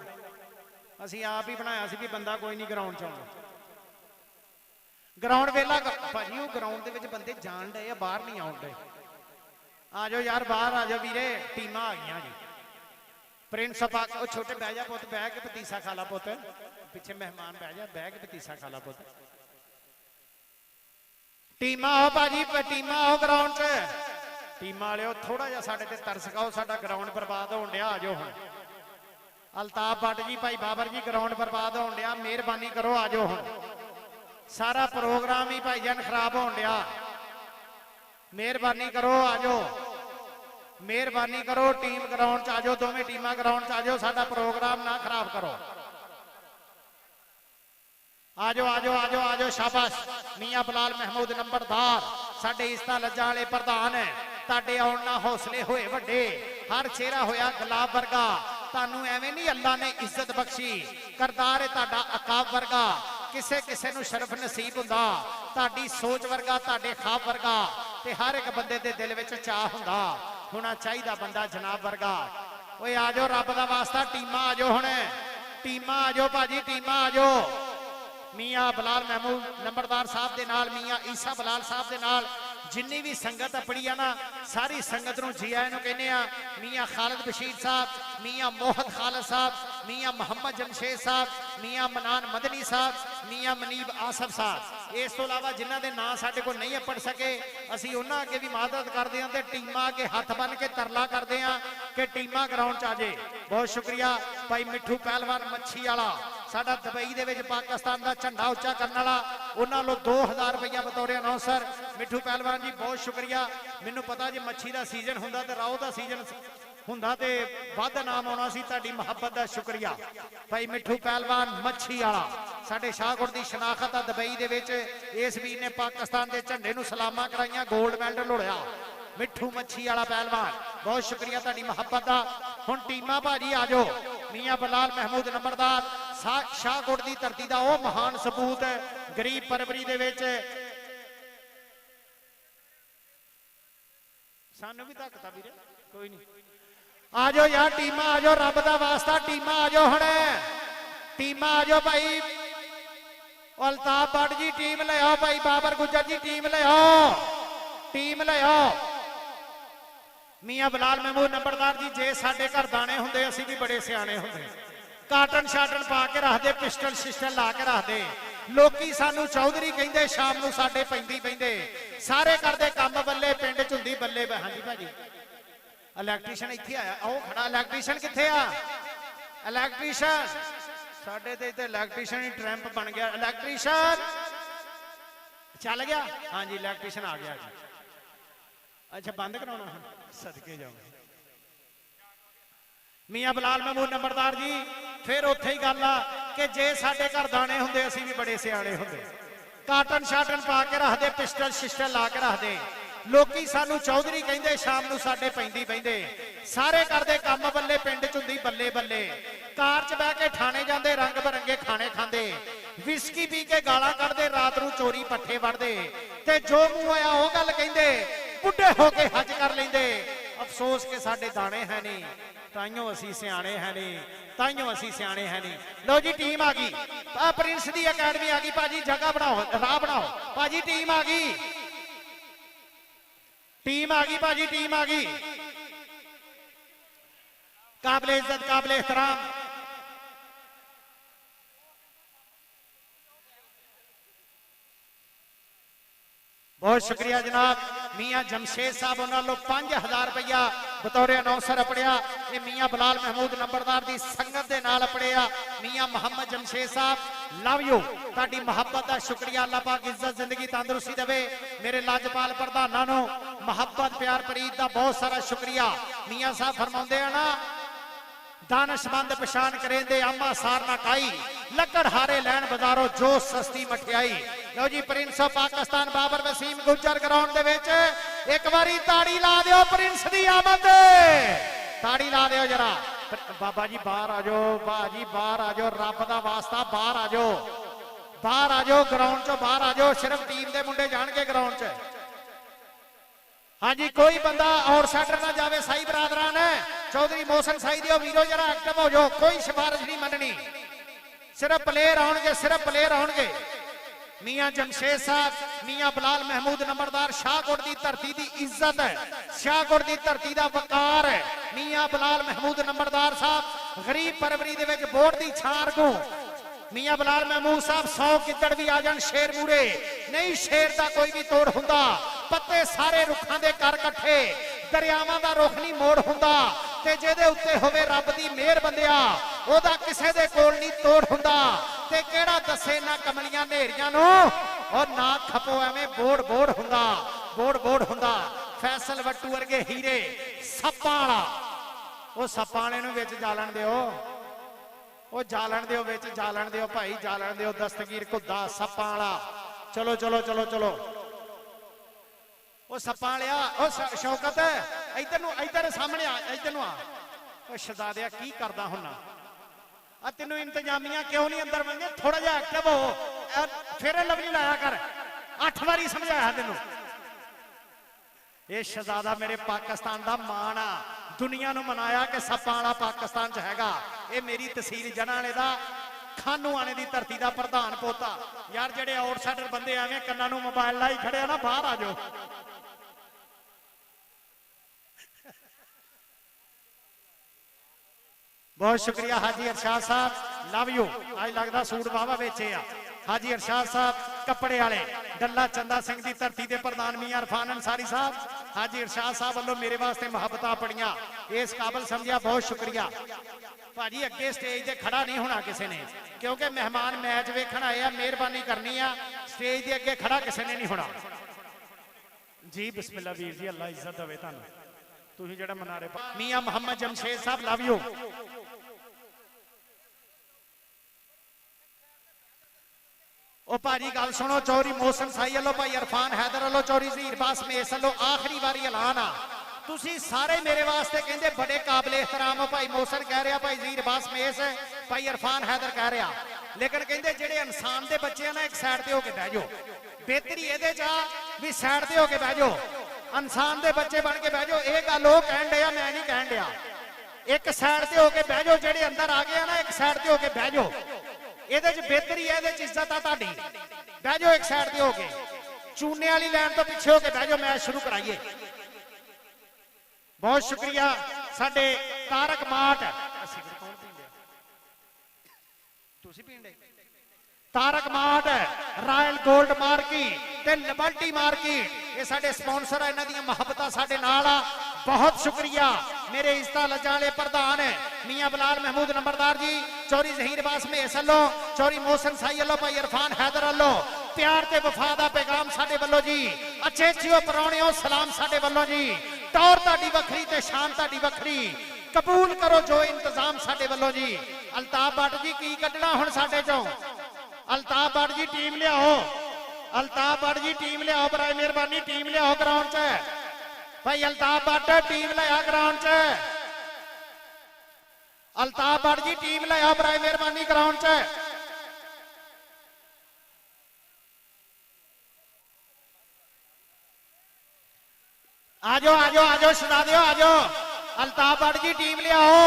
E: असीं आप ही बनाया सी भी बंदा कोई नहीं ग्राउंड च आउंदा। ग्राउंड वेला भाजी, वो ग्राउंड दे विच बंदे जान डे, बाहर नहीं आउण डे। आ जाओ यार, बाहर आ जाओ वीरे, टीमां आ गईयां जी। प्रिंस पाक, ओ छोटे बह जा पुत, बह के पतीसा खा ला पुत, पिछे मेहमान बह जा, बह के पतीसा खा ला पुत। टीमां आओ भाजी, टीमां आओ ग्राउंड च। टीमां वालिओ थोड़ा जिहा साडे ते तरस खाओ, साडा ग्राउंड बर्बाद होण डिया। आ जाओ हुण अल्ताफ भट्ट जी, भाई बाबर जी, ग्राउंड बर्बाद होण डिया, मेहरबानी करो आ जाओ हुण। सारा प्रोग्राम ही भाईजान खराब होण डिया, मेहरबानी करो आ जाओ, मेहरबानी करो। टीम ग्राउंड च आ जाओ, दोवें टीमां ग्राउंड च आ जाओ, साडा प्रोग्राम ना खराब करो। आ जाओ आ जाओ आ जाओ आ जाओ, शाबाश। मियाँ बलाल महमूद नंबरदार साडे इज्जत लज्जा वाले प्रधान है। तुहाडे आउण नाल हौसले होए वड्डे, हर चेहरा होया गुलाब वर्गा। तुहानू एवें नहीं अल्लाह ने इज्जत बख्शी, करदार है तुहाडा अकाब वर्गा। किसे किसे नू शरफ नसीब हुंदा, तुहाडी सोच वर्गा, तुहाडे खाब वर्गा। ਤੇ ਹਰ ਇੱਕ ਬੰਦੇ ਦੇ ਦਿਲ ਵਿੱਚ ਚਾਹ ਹੁੰਦਾ ਹੋਣਾ ਚਾਹੀਦਾ ਬੰਦਾ ਜਨਾਬ ਵਰਗਾ। ਓਏ ਆ ਜਾਓ ਰੱਬ ਦਾ ਵਾਸਤਾ, ਟੀਮਾਂ ਆ ਜਾਓ ਹੁਣ, ਟੀਮਾਂ ਆ ਜਾਓ ਭਾਜੀ, ਟੀਮਾਂ ਆ ਜਾਓ। ਮੀਆਂ ਬਲਾਲ ਮਹਿਮੂਦ ਨੰਬਰਦਾਰ ਸਾਹਿਬ ਦੇ ਨਾਲ, ਮੀਆਂ ਈਸਾ ਬਲਾਲ ਸਾਹਿਬ ਦੇ ਨਾਲ ਜਿੰਨੀ ਵੀ ਸੰਗਤ ਆਪਣੀ ਆ ਨਾ, ਸਾਰੀ ਸੰਗਤ ਨੂੰ ਜੀ ਆਇਆਂ ਨੂੰ ਕਹਿੰਦੇ ਆ। ਮੀਆਂ ਖਾਲਿਦ ਬਸ਼ੀਰ ਸਾਹਿਬ, ਮੀਆਂ ਮੋਹਤ ਖਾਲਿਦ ਸਾਹਿਬ, ਮੀਆਂ ਮੁਹੰਮਦ ਜਮਸ਼ੇਦ ਸਾਹਿਬ, ਮੀਆਂ ਮਨਾਨ ਮਦਨੀ ਸਾਹਿਬ, ਮੀਆਂ ਮਨੀਬ ਆਸਫ ਸਾਹਿਬ। ਇਸ ਤੋਂ ਇਲਾਵਾ ਜਿਨ੍ਹਾਂ ਦੇ ਨਾਂ ਸਾਡੇ ਕੋਲ ਨਹੀਂ ਪੜ ਸਕੇ, ਅਸੀਂ ਉਹਨਾਂ ਅੱਗੇ ਵੀ ਮਦਦ ਕਰਦੇ ਹਾਂ ਤੇ ਟੀਮਾਂ ਅੱਗੇ ਹੱਥ ਬੰਨ ਕੇ ਤਰਲਾ ਕਰਦੇ ਹਾਂ ਕਿ ਟੀਮਾਂ ਗਰਾਊਂਡ 'ਚ ਆ ਜੇ। ਬਹੁਤ ਸ਼ੁਕਰੀਆ ਭਾਈ ਮਿੱਠੂ ਪਹਿਲਵਾਨ ਮੱਛੀ ਵਾਲਾ, ਸਾਡਾ ਦੁਬਈ ਦੇ ਵਿੱਚ ਪਾਕਿਸਤਾਨ ਦਾ ਝੰਡਾ ਉੱਚਾ ਕਰਨ ਵਾਲਾ, ਉਹਨਾਂ ਨੂੰ 2000 ਰੁਪਇਆ ਬਤੌਰ ਅਨਾਉਂਸਰ। ਮਿੱਠੂ ਪਹਿਲਵਾਨ ਜੀ ਬਹੁਤ ਸ਼ੁਕਰੀਆ। ਮੈਨੂੰ ਪਤਾ ਜੇ ਮੱਛੀ ਦਾ ਸੀਜ਼ਨ ਹੁੰਦਾ ਤੇ ਰਾਓ ਦਾ ਸੀਜ਼ਨ ਹੁੰਦਾ ਤੇ ਵੱਧ ਨਾਮ ਆਉਣਾ ਸੀ। ਤੁਹਾਡੀ ਮੁਹੱਬਤ ਦਾ ਸ਼ੁਕਰੀਆ ਭਾਈ ਮਿੱਠੂ ਪਹਿਲਵਾਨ ਮੱਛੀ ਵਾਲਾ, ਸਾਡੇ ਸ਼ਾਹਕੋਟ ਦੀ ਸ਼ਨਾਖਤ ਆ ਦੁਬਈ ਦੇ ਵਿੱਚ। ਇਸ ਵੀਰ ਨੇ ਪਾਕਿਸਤਾਨ ਦੇ ਝੰਡੇ ਨੂੰ ਸਲਾਮਾਂ ਕਰਾਈਆਂ, 골ਡ ਮੈਡਲ ਲੋੜਿਆ। ਮਿੱਠੂ ਮੱਛੀ ਵਾਲਾ ਪਹਿਲਵਾਨ, ਬਹੁਤ ਸ਼ੁਕਰੀਆ ਤੁਹਾਡੀ ਮੁਹੱਬਤ ਦਾ। ਹੁਣ ਟੀਮਾਂ ਭਾਜੀ ਆ ਜਾਓ। ਮੀਆਂ ਬਲਾਲ ਮਹਿਮੂਦ ਨੰਬਰਦਾਰ ਸ਼ਾਹਕੋਟ ਦੀ ਧਰਤੀ ਦਾ ਉਹ ਮਹਾਨ ਸਪੂਤ, ਗਰੀਬ ਪਰਵਰੀ ਦੇ ਵਿੱਚ ਸਾਨੂੰ ਵੀ ਧੱਕਤਾ ਵੀਰੇ, ਕੋਈ ਨਹੀਂ। ਆ ਜਾਓ ਯਾਰ ਟੀਮਾਂ ਆ ਜਾਓ, ਰੱਬ ਦਾ ਵਾਸਤਾ ਟੀਮਾਂ ਆ ਜਾਓ ਹੁਣ, ਟੀਮਾਂ ਆ ਜਾਓ ਭਾਈ। ਅਲਤਾਫ ਬੱਟ ਜੀ ਟੀਮ ਲਿਆਓ, ਭਾਈ ਬਾਬਰ ਗੁੱਜਰ ਜੀ ਟੀਮ ਲਿਆਓ, ਟੀਮ ਲਿਆਓ। ਮੀਆਂ ਬਲਾਲ ਮਹਿਮੂਦ ਨੰਬਰਦਾਰ ਜੀ, ਜੇ ਸਾਡੇ ਘਰ ਦਾਣੇ ਹੁੰਦੇ ਅਸੀਂ ਵੀ ਬੜੇ ਸਿਆਣੇ ਹੁੰਦੇ। ਕਾਟਨ ਸ਼ਾਟਨ ਪਾ ਕੇ ਰੱਖਦੇ, ਪਿਸਟਲ ਸ਼ਿਸਟਲ ਲਾ ਕੇ ਰੱਖਦੇ। ਲੋਕੀ ਸਾਨੂੰ ਚੌਧਰੀ ਕਹਿੰਦੇ, ਸ਼ਾਮ ਨੂੰ ਸਾਡੇ ਪੈਂਦੀ ਪੈਂਦੇ। ਸਾਰੇ ਕਰਦੇ ਕੰਮ ਬੱਲੇ, ਪਿੰਡ ਚ ਹੁੰਦੀ ਬੱਲੇ। ਹਾਂਜੀ ਭਾਜੀ ਇਲੈਕਟ੍ਰੀਸ਼ੀਅਨ ਇੱਥੇ ਆਇਆ, ਉਹ ਖੜਾ। ਇਲੈਕਟ੍ਰੀਸ਼ੀਅਨ ਕਿੱਥੇ ਆ? ਇਲੈਕਟ੍ਰੀਸ਼ੀਅਨ ਸਾਡੇ ਤੇ ਇੱਥੇ ਇਲੈਕਟ੍ਰੀਸ਼ੀਅਨ ਹੀ ਟਰੈਂਪ ਬਣ ਗਿਆ। ਇਲੈਕਟ੍ਰੀਸ਼ੀਅਨ ਚੱਲ ਗਿਆ? ਹਾਂਜੀ ਇਲੈਕਟ੍ਰੀਸ਼ੀਅਨ ਆ ਗਿਆ ਜੀ। ਅੱਛਾ ਬੰਦ ਕਰਾਉਣਾ, ਸਦਕੇ ਜਾਓ। ਮੀਆਂ ਬਲਾਲ ਮਹਿਮੂਦ ਨੰਬਰਦਾਰ ਜੀ, ਫਿਰ ਉੱਥੇ ਹੀ ਗੱਲ ਆ ਕਿ ਜੇ ਸਾਡੇ ਘਰ ਦਾਣੇ ਹੁੰਦੇ ਅਸੀਂ ਵੀ ਬੜੇ ਸਿਆਣੇ ਹੁੰਦੇ। ਕਾਟਨ ਸ਼ਾਟਨ ਪਾ ਕੇ ਰੱਖਦੇ, ਪਿਸਟਲ ਸ਼ਿਸਟਲ ਲਾ ਕੇ ਰੱਖਦੇ। ਲੋਕੀ ਸਾਨੂੰ ਚੌਧਰੀ ਕਹਿੰਦੇ, ਸ਼ਾਮ ਨੂੰ ਸਾਡੇ ਪੈਂਦੀ ਪੈਂਦੇ। ਸਾਰੇ ਕਰਦੇ ਕੰਮ ਬੱਲੇ, ਪਿੰਡ ਚ ਹੁੰਦੀ ਬੱਲੇ ਬੱਲੇ। ਕਾਰ ਚ ਬਹਿ ਕੇ ਥਾਣੇ ਜਾਂਦੇ, ਰੰਗ ਬਰੰਗੇ ਖਾਣੇ ਖਾਂਦੇ, ਵਿਸਕੀ ਪੀ ਕੇ ਗਾਲਾਂ ਕੱਢਦੇ, ਰਾਤ ਨੂੰ ਚੋਰੀ ਪੱਠੇ ਵੜਦੇ ਤੇ ਜੋ ਮੂੰਹ ਆਇਆ ਉਹ ਗੱਲ ਕਹਿੰਦੇ। ਬੁੱਢੇ ਹੋ ਕੇ ਹੱਜ ਕਰ ਲੈਂਦੇ। ਅਫਸੋਸ ਕਿ ਸਾਡੇ ਦਾਣੇ ਹੈ ਨਹੀਂ, ਤਾਈਓ ਅਸੀਂ ਸਿਆਣੇ ਹੈ ਨਹੀਂ, ਤਾਈਓ ਅਸੀਂ ਸਿਆਣੇ ਹੈ ਨਹੀਂ। ਲਓ ਜੀ ਟੀਮ ਆ ਗਈ, ਪ੍ਰਿੰਸ ਦੀ ਅਕੈਡਮੀ ਆ ਗਈ ਭਾਜੀ। ਜਗ੍ਹਾ ਬਣਾਓ, ਰਾਹ ਬਣਾਓ ਭਾਜੀ। ਟੀਮ ਆ ਗਈ, ਟੀਮ ਆ ਗਈ ਭਾਜੀ, ਟੀਮ ਆ ਗਈ। ਕਾਬਲੇ इज्जत, काबिले एहतराम बहुत शुक्रिया जनाब। मियाँ जमशेद साहब उन्होंने 5000 रुपया बतौर अनाउंसर अपड़िया। ये मियाँ बलाल महमूद नंबरदार की संगत के नाल अपड़िया। मियाँ मोहम्मद जमशेद साहब लव यू, ताड़ी मुहब्बत का शुक्रिया। अल्लाह पाक इज्जत जिंदगी तंदुरुस्ती देवे। मेरे लाजपाल प्रधाना नो मुहब्बत प्यार प्रीत का बहुत सारा शुक्रिया। मियाँ साहब फरमाते हैं ना, दानशमंद पछाण करेंदे आमा सार ना काई, लकड़ हारे लैन बाजारों जो सस्ती मठियाई। लो जी प्रिंस ऑफ पाकिस्तान बाबर वसीम गुजर ग्राउंड दे विच एक बारी ताड़ी ला दियो प्रिंस दी आमद, ताड़ी ला दियो जरा। बाबा जी बाहर आ जाओ, बाजी बाहर आ जाओ, रब दा वास्ता बाहर आ जाओ, बाहर आ जाओ, ग्राउंड चो बाहर आ जाओ। सिर्फ टीम दे मुंडे जाणगे ग्राउंड च। हाँ जी कोई बंदा और साइडर ना जावे। साई बरादरान है चौधरी मोहसन साई दियो वीरो जरा एक्टिव हो जाओ। कोई सिफारिश नहीं मननी, सिर्फ प्लेयर आउणगे, सिर्फ प्लेयर आउणगे। मियाँ जमशेद साहब, मियाँ बलाल महमूद नंबरदार शाहकोट की धरती की इज्जत है, शाहकोट की धरती का वकार है। मियाँ बलाल महमूद नंबरदार साहब गरीब परवरी दे विच बोर्ड की छार को। मियाँ बलाल महमूद साहब 100 किद्दड़ भी आ जान शेर मूरे नहीं, शेर का कोई भी तोड़ हुंदा। पत्ते सारे रुखां दे कर कट्ठे, दरियावां दा रुख नहीं मोड़ हुंदा। ते जेदे उत्ते होवे रब दी मेहर बंदिया, ओदा किसे दे कोल नहीं तोड़ हुंदा। ते केड़ा दसे ना कमलियां नेरियां नूं और ना खपो एवें बोड़ बोड़ हुंदा, बोड़ बोड़ हुंदा। फैसल वट्टू वर्गे हीरे सप्पां वाला, ओ सप्पां वाले नूं विच जालन दिओ, ओ जालन दिओ, विच जालन दिओ भाई, जालन दिओ। दस्तगीर घुद्दा सप्पां वाला, चलो चलो चलो चलो। ओ सप्पां वालिया, ओ शौकत इधर नूं, इधर सामने आ, इधर नूं आ। ओ शहजादिया की करदा हुन्ना? आ तेनू इंतजामिया क्यों नहीं अंदर मंगे? थोड़ा जिहा एक्टिव हो, फिर लवली लाया कर। 8 बारी समझाया तेनू।
A: ਇਹ ਸ਼ਹਜ਼ਾਦਾ ਮੇਰੇ ਪਾਕਿਸਤਾਨ ਦਾ ਮਾਣ ਆ, ਦੁਨੀਆ ਨੂੰ ਮਨਾਇਆ ਕਿ ਸੱਪਾਂ ਵਾਲਾ ਪਾਕਿਸਤਾਨ ਚ ਹੈਗਾ। ਇਹ ਮੇਰੀ ਤਹਿਸੀਲ ਜਨਾਲੇ ਦਾ ਖਾਨੂਆਣੇ ਦੀ ਧਰਤੀ ਦਾ ਪ੍ਰਧਾਨ ਪੋਤਾ। ਯਾਰ ਜਿਹੜੇ ਆਊਟਸਾਈਡਰ ਬੰਦੇ ਐਵੇਂ ਕੰਨਾਂ ਨੂੰ ਮੋਬਾਈਲ ਲਾਈ ਖੜੇ ਆ ਨਾ, ਬਾਹਰ ਆ ਜਾਓ। बहुत शुक्रिया हाजी अरशाद साहब, लव यू। आज लगता सूट वाहवा वेचे आ। हाजी अरशाद साहब कपड़े वाले डल्ला चंदा सिंह की धरती के प्रधान मियां इरफान अंसारी साहब, हाजी अरशाद साहब वालों मेरे वास्ते मुहब्बत पड़ियां, इस काबिल समझिया, बहुत शुक्रिया भाजी। अगे स्टेज से खड़ा नहीं होना किसी ने, क्योंकि मेहमान मैच वेखण आए आ, मेहरबानी करनी आ, स्टेज के अगे खड़ा किसी ने नहीं होना जी। बिस्मिल्लाह वीर जी, अल्लाह इज्जत देवे तुहानू। तुसीं जिहड़ा मनारे मियां मोहम्मद जमशेद साहब, लव यू। ओ भाजी गल सुनो, चौधरी मोहसन साई वालों, भाई इरफान हैदर वालों, चौधरी ज़हीर बास मेस वालों आखिरी बारी ऐलान आ। तुसी सारे मेरे वास्ते कहंदे बड़े काबिले एहतराम हो। भाई मोहसन कह रहा, भाई ज़हीर बास मेस, भाई इरफान हैदर कह रहा, लेकिन कहंदे जेड़े इंसान दे बच्चे ना एक साइड ते होके बह जाओ। बेहतरी इहदे च भी साइड ते होके बह जाओ, इंसान दे बच्चे बन के बह जाओ। ये गल वो कहन दिया, मैं नहीं कहन दिया। एक साइड ते होके बह जाओ, जेड़े अंदर आ गए ना एक साइड ते होके बह जाओ। ਇਹਦੇ ਚ बेहतरी है, ਇਹਦੇ ਚ इज्जत आ ਤੁਹਾਡੀ। ਬਹਿ ਜਾਓ एक साइड ਤੇ ਹੋ ਕੇ, चूने वाली लाइन तो पीछे हो के बह जाओ, मैच शुरू कराइए। बहुत शुक्रिया साडे तारक माट, तारक माट, रॉयल गोल्ड मार्केट ते लिबर्टी मार्केट, ये साडे स्पॉन्सर है, इन्हां दी मुहब्बतां साडे नाल आ। बहुत शुक्रिया मेरे इज्जत लज्जा वाले प्रधान मियां बिलाल महमूद नंबरदार जी, चौधरी ज़हीर बास मेस वालों, चौधरी मोहसन साई वालों, भाई इरफान हैदर वालों, प्यार ते वफा दा पैगाम साडे वालों जी। अच्छे अच्छे परौणियों सलाम साडे वालों जी। टौर ताडी वखरी ते शान ताडी वखरी, कबूल करो जो इंतजाम साडे वालों जी। अल्ताफ भट्ट जी की कढना हुण साडे चों, अल्ताफ भट्ट जी टीम लियाओ, अल्ताफ भट्ट जी टीम लियाओ, बराए मेहरबानी टीम लियाओ ग्राउंड च। भाई अल्ताफ भट्ट टीम लाया ग्राउंड च, अल्ताफ भट्ट जी टीम लाया बराए मेहरबानी ग्राउंड च। आजो आजो आजो शहजादियों आजो, अल्ताफ भट्ट जी टीम लियाओ।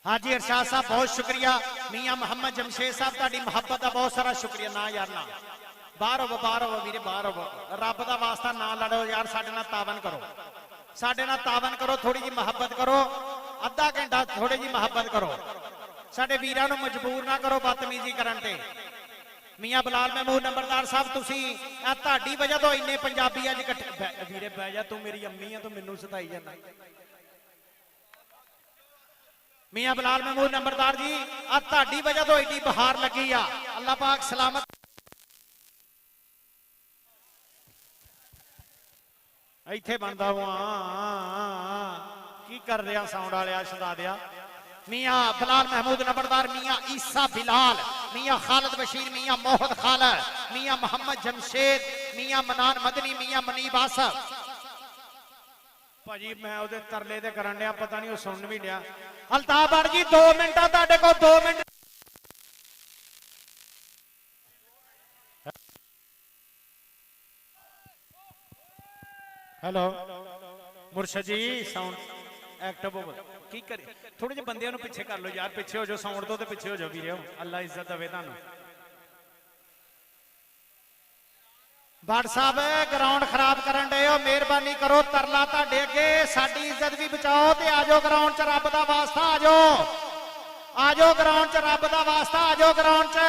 A: हाजी अरशाद साहब बहुत शुक्रिया। मियां मोहम्मद जमशेद साहब ताड़ी मुहब्बत का बहुत सारा शुक्रिया। ना यार ना, बाहर हो वीरे, बाहर हो, रब का वास्ता ना लड़ो यार, साडे नाल तावन करो, साडे नाल तावन करो, थोड़ी जी मुहब्बत करो, अद्धा घंटा थोड़ी जी मुहब्बत करो, साडे वीरां नूं मजबूर ना करो बदतमीजी करन ते। मियां बिलाल महमूद नंबरदार साहब, तुसी तुहाडी वजह तो इन्ने पंजाबी अज इकट्ठे। वीरे बह जा, तू मेरी अम्मी है, तू मैनूं सताई जाना। मियां बिलाल महमूद नंबरदार जी, तुहाडी वजह तो इन्नी बहार लगी आ, अल्लाह पाक सलामत। इत्थे बनदा की कर रहा साउंड वाले शहजादिया। मियां बिलाल महमूद नंबरदार, मियां ईसा बिलाल, मियां खालिद बशीर, मियां मोहद खालिद, मियां मोहम्मद जमशेद, मियां मनान मदनी, मियां मनीब आसफ। भाजी मैं उहदे तरले ते करन दिया, पता नहीं वो सुन भी दिया। अल्ताफ भट्ट जी 2 मिनट तुहाडे कोल, 2 मिनट। हेलो मुर्शद जी, साउंड एक्टिव हो की करे, थोड़े जे बंदे पिछे कर लो यार, पिछे हो जाओ, साउंड तो पिछे हो जाओ वीरे, अल्लाह इज्जत देवे तुहानू। भट्ट साहब ग्राउंड खराब करन डे हो, मेहरबानी करो, तरला तुहाडे अगे, साडी इज्जत भी बचाओ ते आ जाओ ग्राउंड च, रब दा वास्ता आ जाओ, आ जाओ ग्राउंड च, रब दा वास्ता आ जाओ ग्राउंड च।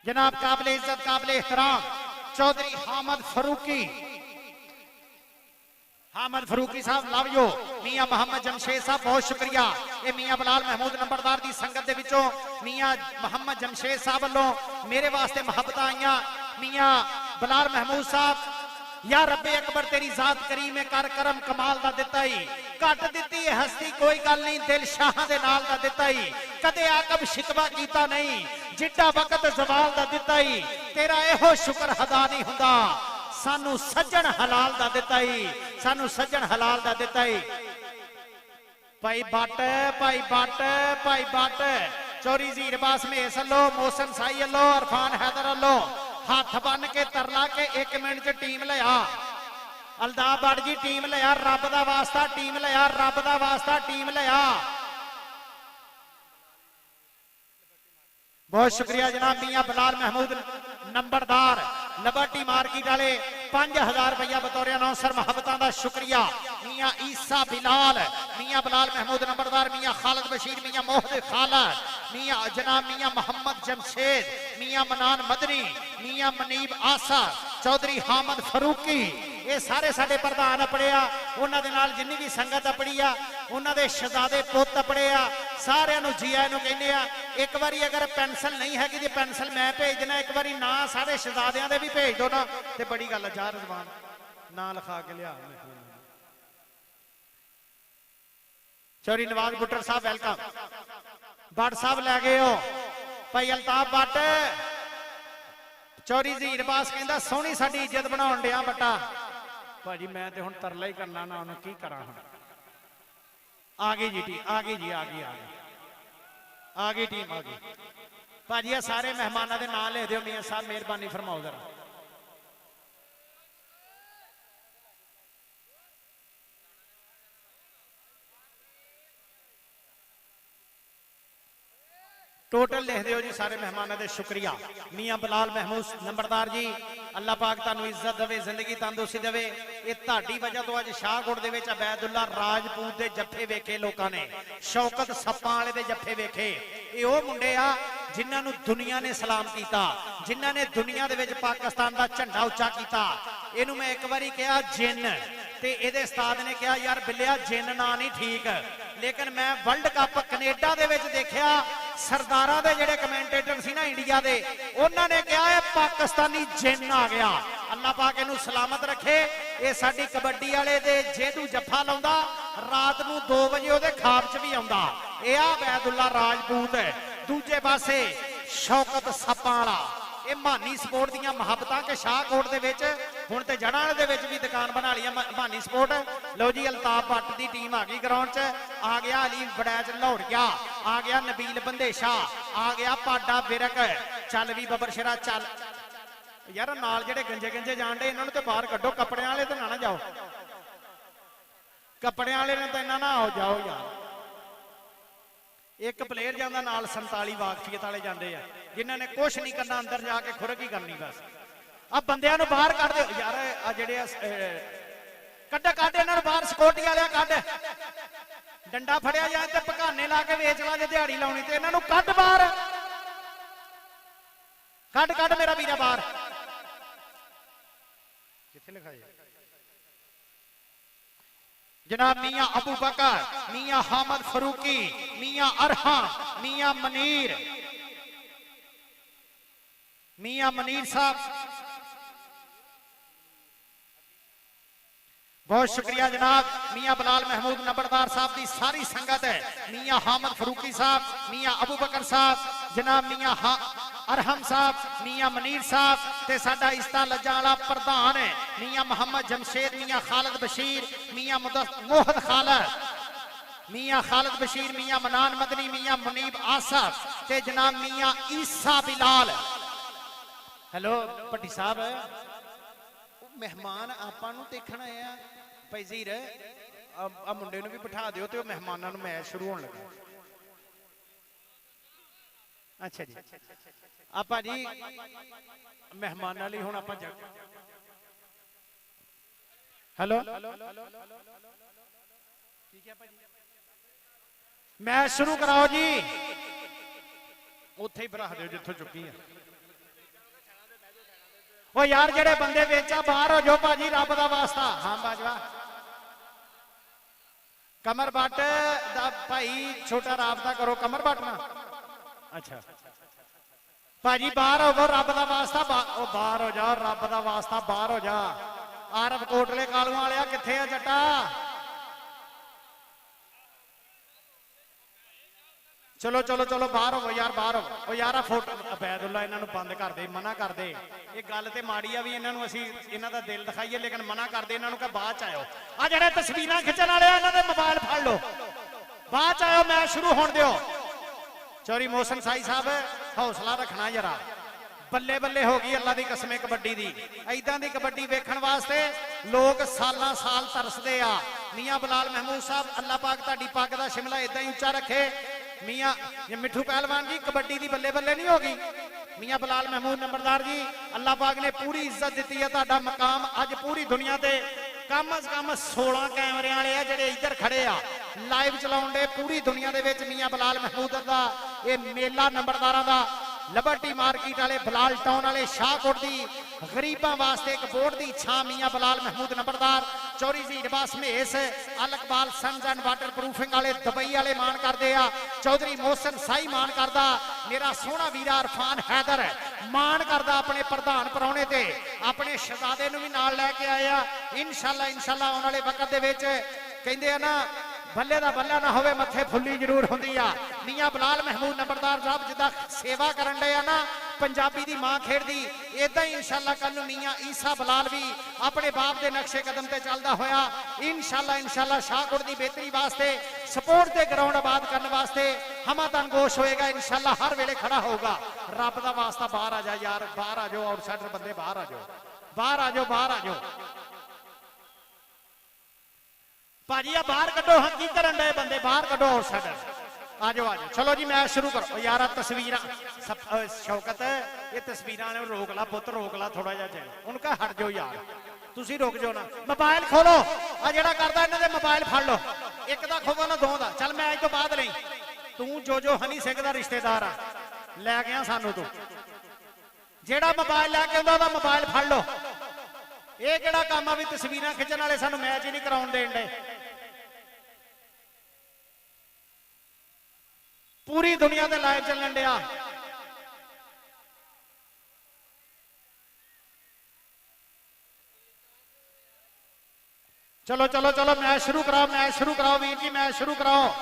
A: जनाब काबिल इज्जत काबिल एहतराम चौधरी हामिद फरूकी साहब, लव यू। मियां मोहम्मद जमशेद साहब बहुत शुक्रिया। ये मियां बिलाल महमूद नंबरदार की संगत दे विचों मियां मोहम्मद जमशेद साहब वालों मेरे वास्ते मुहब्बत आईयां। मियां बिलाल महमूद साहब
E: या रब्बे अकबर तेरी जात करीम है कर करम कमाल दा दिता ही घट दिती है हस्ती कोई गल नहीं दिल शाह दे नाल दा दिता ही कदे आकब शिकवा कीता नहीं जिड्डा वक्त जवाल दा दिता ही तेरा एहो शुक्र अदा नहीं हुंदा सानू सज्जन हलाल दा दिता ही सानू सज्जन हलाल दा दिता ही भाई बट चौरी जीर बास में सलो मोहसन साई अलो इरफान हैदर अलो हाथ बन के तरला के 1 मिनट च टीम लिया अल्ताफ बट जी टीम लिया रब दा वास्ता टीम लिया रब दा वास्ता टीम लिया बहुत शुक्रिया जनाब मियां बिलाल महमूद नंबरदार लिबर्टी मार्केट वाले 5000 रुपया बतौर अनाउंसर मोहब्बतां दा शुक्रिया मियां ईसा बिलाल मियां बिलाल महमूद नंबरदार मियां खालिद बशीर मियां मोहद खालिद मियां जनाब मियां मोहम्मद जमशेद मियां मनान मदनी मियां मनीब आसा चौधरी हामद फरूकी ये सारे साडे प्रधान अपने आ उन्हां दे नाल जिन्नी भी संगत अपनी आ उन्हां दे शहजादे पुत अपने आ सारिआं नूं जी आਇਆਂ ਨੂੰ ਕਹਿੰਦੇ ਆ एक बारी अगर पेंसिल नहीं हैगी ते पेंसिल मैं भेज देना एक बारी ना सारे शहजादियां दे भी भेज दो ना ते बड़ी गल जा रजवान ना लिखा के लिया चौरी नवाज बुट्टर साहब वेलकम भट्ट साहब लै गए हो भाई अल्ताफ भट्ट चौरी जीर बास कहंदा सोहनी साडी इज्जत बनाउण दिया बट्टा भाजी मैं ते हुण तरला ही करना ना उन्हें की करा हुण आ गई जी टी आ गई जी आ गई आ गई टीम आ गई भाजी सारे मेहमानों के नाम लिख दो मियां साहब मेहरबानी फरमाओ जरा टोटल लिख दो जी सारे मेहमानों के शुक्रिया मियां बिलाल महमूद नंबरदार जी अल्लाह पाक तुहानू इज्जत देवे जिंदगी तंदुरुस्ती देवे ये तुहाडी वजह तो अज शाहकोट दे विच अबैदुल्ला राजपूत दे जत्थे वेखे लोकां ने शौकत सप्पां वाले दे जत्थे वेखे ये ओ मुंडे आ जिन्हां नू दुनिया ने सलाम कीता जिन्हां ने दुनिया दे विच पाकिस्तान दा झंडा उच्चा कीता इहनू मैं एक बारी कहा जिन ते इहदे उस्ताद ने कहा यार बिल्लिया जिन ना नहीं ठीक लेकिन मैं वर्ल्ड कप कनेडा दे विच देखिया सरदारां दे जेड़े कमेंटेटर सी ना इंडिया दे उन्हां ने कहा है पाकिस्तानी जिन आ गया अल्लाह पाक इहनू सलामत रखे ये साडी कबड्डी वाले दे जेदू जफ्फा लाउंदा रात नू 2 बजे ओदे ख्वाब च भी आउंदा ए आ अबैदुल्ला राजपूत दूजे पासे शौकत सप्पां वाला ये मानी स्पोर्ट दियां मुहब्बतां के शाहकोट दे विच हुण ते जड़ां दे विच भी दुकान बना ली मानी स्पोर्ट लो जी अल्ताफ भट्ट दी टीम आ गई ग्राउंड च आ गया अली बड़ैच लाहौरिया आ गया नबील बंदेशा आ गया पाडा विरक चल भी बबर शेरा चल यार नाल जेड़े गंजे गंजे जान दे इन्हां नूं ते बाहर कड्डो कपड़ियां वाले ते ना जाओ कपड़ियां वाले ने तो इन्हां ना आओ जाओ यार एक प्लेयर जांदा नाल 47 वाकफियत वाले जांदे आ जिन्हां ने कुछ नहीं करना अंदर जाके खुरक ही करनी बस अब बंदियां नूं बाहर कढ दो यार आ जेड़े कड्ड इन्हां नूं बाहर सिक्योरिटी वाले कढ डंडा फड़िया जाए ते भगाने ला के वेच ला जे दिहाड़ी लाउणी ते इन्हां नूं कढ बाहर कढ मेरा वीरा बाहर कित्थे लिखा है जनाब मियां अबू बकर मियां हामद फरूकी मियां अरहम मियां मनीर साहब बहुत शुक्रिया जनाब मियां बिलाल महमूद नंबरदार साहब की सारी संगत है मियां हामद फरूकी साहब मियां अबू बकर साहब जनाब मियां अरहम साहब मियां मनीर साहब ते साडा इस्ता लज्जा वाला प्रधान है मियां मोहम्मद जमशेद मियां खालिद बशीर मियां मोहद खालिद मियां खालिद बशीर मियां मनान मदनी मियां मुनीब आसफ ते जनाब मियां ईसा बिलाल हेलो भट्टी साहब मेहमान आपां नूं देखण आए आ भाई जीर आ मुंडे नूं भी बिठा दिओ ते मेहमानां नूं मैच शुरू होण लगा अच्छा जी आपा जी मेहमानां लई हुण आपां हेलो ठीक है भाजी मैच शुरू कराओ जी उत्थे ही रख दिओ जिथों चुकी है ओ यार जेड़े बंदे बेचा बाहर हो जाओ भाजी रब दा वास्ता हाँ बाजवा कमर बट दा भाई छोटा राबता करो कमर बट ना अच्छा भाजी बाहर हो रब दा वास्ता बाहर हो जा रब दा वास्ता बाहर हो जा ਆਰਫ ਕੋਟਲੇ ਕਾਲੂਆਂ ਵਾਲਿਆ ਕਿੱਥੇ ਆ ਜੱਟਾ? ਚਲੋ ਚਲੋ ਚਲੋ ਬਾਹਰ ਹੋਵੋ ਯਾਰ, ਬਾਹਰ ਹੋਵੋ। ਉਹ ਯਾਰ ਆ ਫੋਟੋ ਅਬੈਦੁੱਲਾ ਇਹਨਾਂ ਨੂੰ ਬੰਦ ਕਰ ਦੇ, ਮਨਾ ਕਰ ਦੇ। ਇਹ ਗੱਲ ਤੇ ਮਾੜੀ ਆ ਵੀ ਇਹਨਾਂ ਨੂੰ ਅਸੀਂ ਇਹਨਾਂ ਦਾ ਦਿਲ ਦਿਖਾਈਏ, ਲੇਕਿਨ ਮਨਾ ਕਰਦੇ ਇਹਨਾਂ ਨੂੰ ਕਿ ਬਾਅਦ ਚ ਆਇਓ। ਆ ਜਿਹੜੇ ਤਸਵੀਰਾਂ ਖਿੱਚਣ ਵਾਲੇ ਆ ਇਹਨਾਂ ਦੇ ਮੋਬਾਈਲ ਫੜ ਲਓ, ਬਾਅਦ ਚ ਆਇਓ, ਮੈਚ ਸ਼ੁਰੂ ਹੋਣ ਦਿਓ। ਚੌਰੀ ਮੋਹਸਨ ਸਾਈ ਸਾਹਿਬ ਹੌਸਲਾ ਰੱਖਣਾ ਜਰਾ। ਬੱਲੇ ਬੱਲੇ ਹੋ ਗਈ ਅੱਲਾ ਦੀ ਕਸਮੇ ਕਬੱਡੀ ਦੀ। ਐਦਾਂ ਦੀ ਕਬੱਡੀ ਵੇਖਣ ਵਾਸਤੇ ਲੋਕ ਸਾਲਾਂ ਸਾਲ ਤਰਸਦੇ ਆ। ਮੀਆਂ ਬਲਾਲ ਮਹਿਮੂਦ ਸਾਹਿਬ ਅੱਲਾ ਪਾਕ ਤੁਹਾਡੀ ਪੱਗ ਦਾ ਸ਼ਿਮਲਾ ਇਦਾਂ ਹੀ ਉੱਚਾ ਰੱਖੇ। ਮੀਆਂ ਮਿੱਠੂ ਪਹਿਲਵਾਨ ਜੀ ਕਬੱਡੀ ਦੀ ਬੱਲੇ ਬੱਲੇ ਨਹੀਂ ਹੋ ਗਈ। ਮੀਆਂ ਬਲਾਲ ਮਹਿਮੂਦ ਨੰਬਰਦਾਰ ਜੀ ਅੱਲਾ ਪਾਕ ਨੇ ਪੂਰੀ ਇੱਜ਼ਤ ਦਿੱਤੀ ਹੈ। ਤੁਹਾਡਾ ਮਕਾਮ ਅੱਜ ਪੂਰੀ ਦੁਨੀਆ ਤੇ ਕਮ ਅਜ਼ ਕਮ 16 ਕੈਮਰਿਆਂ ਵਾਲੇ ਆ ਜਿਹੜੇ ਇੱਧਰ ਖੜੇ ਆ ਲਾਈਵ ਚਲਾਉਣ ਦੇ ਪੂਰੀ ਦੁਨੀਆ ਦੇ ਵਿੱਚ। ਮੀਆਂ ਬਲਾਲ ਮਹਿਮੂਦ ਦਾ ਇਹ ਮੇਲਾ ਨੰਬਰਦਾਰਾਂ ਦਾ ਲਿਬਰਟੀ ਮਾਰਕੀਟ ਵਾਲੇ ਬਲਾਲ ਟਾਊਨ ਵਾਲੇ ਸ਼ਾਹਕੋਟ ਦੀ ਗਰੀਬਾਂ ਵਾਸਤੇ ਇੱਕ ਬੋਰਡ ਦੀ ਛਾਂ। ਮੀਆਂ ਬਲਾਲ ਮਹਿਮੂਦ ਨੰਬਰਦਾਰ ਚੌਰੀ ਜ਼ਹੀਰ ਅਬਾਸ ਮਹੇਸ਼ ਅਲ ਇਕਬਾਲ ਸਨਜ਼ ਐਂਡ ਵਾਟਰ ਪ੍ਰੂਫਿੰਗ ਵਾਲੇ ਦੁਬਈ ਵਾਲੇ ਮਾਣ ਕਰਦੇ ਆ। ਚੌਧਰੀ ਮੋਹਸਨ ਸਾਈ ਮਾਣ ਕਰਦਾ। ਮੇਰਾ ਸੋਹਣਾ ਵੀਰਾ ਇਰਫਾਨ ਹੈਦਰ ਮਾਣ ਕਰਦਾ ਆਪਣੇ ਪ੍ਰਧਾਨ ਪਰਾਉਣੇ ਤੇ। ਆਪਣੇ ਸ਼ਹਜ਼ਾਦੇ ਨੂੰ ਵੀ ਨਾਲ ਲੈ ਕੇ ਆਇਆ। ਇਨਸ਼ਾਅੱਲਾ ਇਨਸ਼ਾਅੱਲਾ ਆਉਣ ਵਾਲੇ ਵਕਤ ਦੇ ਵਿੱਚ ਕਹਿੰਦੇ ਆ ਨਾ ਬੱਲੇ ਦਾ ਬੱਲਾ ਨਾ ਹੋਵੇ ਮੱਥੇ ਫੁੱਲੀ ਜ਼ਰੂਰ ਹੁੰਦੀ ਆ। ਮੀਆਂ ਬਲਾਲ ਮਹਿਮੂਦ ਨੰਬਰਦਾਰ ਸਾਹਿਬ ਜਿੱਦਾਂ ਸੇਵਾ ਕਰਨ ਡਏ ਆ ਨਾ ਪੰਜਾਬੀ ਦੀ ਮਾਂ ਖੇਡਦੀ, ਇਦਾਂ ਹੀ ਇਨਸ਼ਾਅੱਲਾ ਕੱਲ ਨੂੰ ਮੀਆਂ ਈਸਾ ਬਲਾਲ ਵੀ ਆਪਣੇ ਬਾਪ ਦੇ ਨਕਸ਼ੇ ਕਦਮ ਤੇ ਚੱਲਦਾ ਹੋਇਆ ਇਨਸ਼ਾਅੱਲਾ ਇਨਸ਼ਾਅੱਲਾ ਸ਼ਾਹਕੋਟ ਦੀ ਬਿਹਤਰੀ ਵਾਸਤੇ ਸਪੋਰਟ ਦੇ ਗਰਾਊਂਡ ਆਬਾਦ ਕਰਨ ਵਾਸਤੇ ਹਮਾਤਨ ਗੋਸ਼ ਹੋਏਗਾ। ਇਨਸ਼ਾਅੱਲਾ ਹਰ ਵੇਲੇ ਖੜਾ ਹੋਊਗਾ। ਰੱਬ ਦਾ ਵਾਸਤਾ ਬਾਹਰ ਆ ਜਾ ਯਾਰ, ਬਾਹਰ ਆ ਜਾਓ। ਆਊਟਸਾਈਡਰ ਬੰਦੇ ਬਾਹਰ ਆ ਜਾਓ, ਬਾਹਰ ਆ ਜਾਓ, ਬਾਹਰ ਆ ਜਾਓ। ਭਾਜੀ ਆ ਬਾਹਰ ਕੱਢੋ। ਹਾਂ ਕੀ ਕਰਨ ਡਏ ਬੰਦੇ, ਬਾਹਰ ਕੱਢੋ ਆਊਟਸਾਈਡਰ। ਆ ਜਾਓ ਆ ਜਾਓ। ਚਲੋ ਜੀ ਮੈਚ ਸ਼ੁਰੂ ਕਰੋ। ਯਾਰ ਤਸਵੀਰਾਂ ਸ਼ੌਕਤ ਇਹ ਤਸਵੀਰਾਂ ਨੇ ਰੋਕ ਲਾ ਪੁੱਤ, ਰੋਕ ਲਾ ਥੋੜਾ ਜਿਹਾ ਚੈਨ। ਉਹਨੂੰ ਕਹ ਹਟ ਜਾਓ ਯਾਰ, ਤੁਸੀਂ ਰੁਕ ਜਾਓ ਨਾ। ਮੋਬਾਈਲ ਖੋਲੋ। ਆ ਜਿਹੜਾ ਕਰਦਾ ਇਹਨਾਂ ਦੇ ਮੋਬਾਈਲ ਫੜ ਲਓ। ਇੱਕ ਦਾ ਖੋਵੋ ਨਾ ਦੋ ਦਾ। ਚੱਲ ਮੈਚ ਤੋਂ ਬਾਅਦ ਨਹੀਂ। ਤੂੰ ਜੋ ਹਨੀ ਸਿੰਘ ਦਾ ਰਿਸ਼ਤੇਦਾਰ ਆ, ਲੈ ਗਿਆ ਸਾਨੂੰ ਤੂੰ। ਜਿਹੜਾ ਮੋਬਾਈਲ ਲੈ ਕੇ ਆਉਂਦਾ ਉਹਦਾ ਮੋਬਾਈਲ ਫੜ ਲਓ। ਇਹ ਕਿਹੜਾ ਕੰਮ ਆ ਵੀ ਤਸਵੀਰਾਂ ਖਿੱਚਣ ਵਾਲੇ ਸਾਨੂੰ ਮੈਚ ਹੀ ਨਹੀਂ ਕਰਾਉਣ ਦੇਣ ਦੇ। ਪੂਰੀ ਦੁਨੀਆ ਤੇ ਲਾਈਵ ਚੱਲਣ ਡਿਆ। ਚਲੋ ਚਲੋ ਚਲੋ ਮੈਚ ਸ਼ੁਰੂ ਕਰਾਓ, ਮੈਚ ਸ਼ੁਰੂ ਕਰਾਓ ਵੀਰ ਜੀ, ਮੈਚ ਸ਼ੁਰੂ ਕਰਾਓ।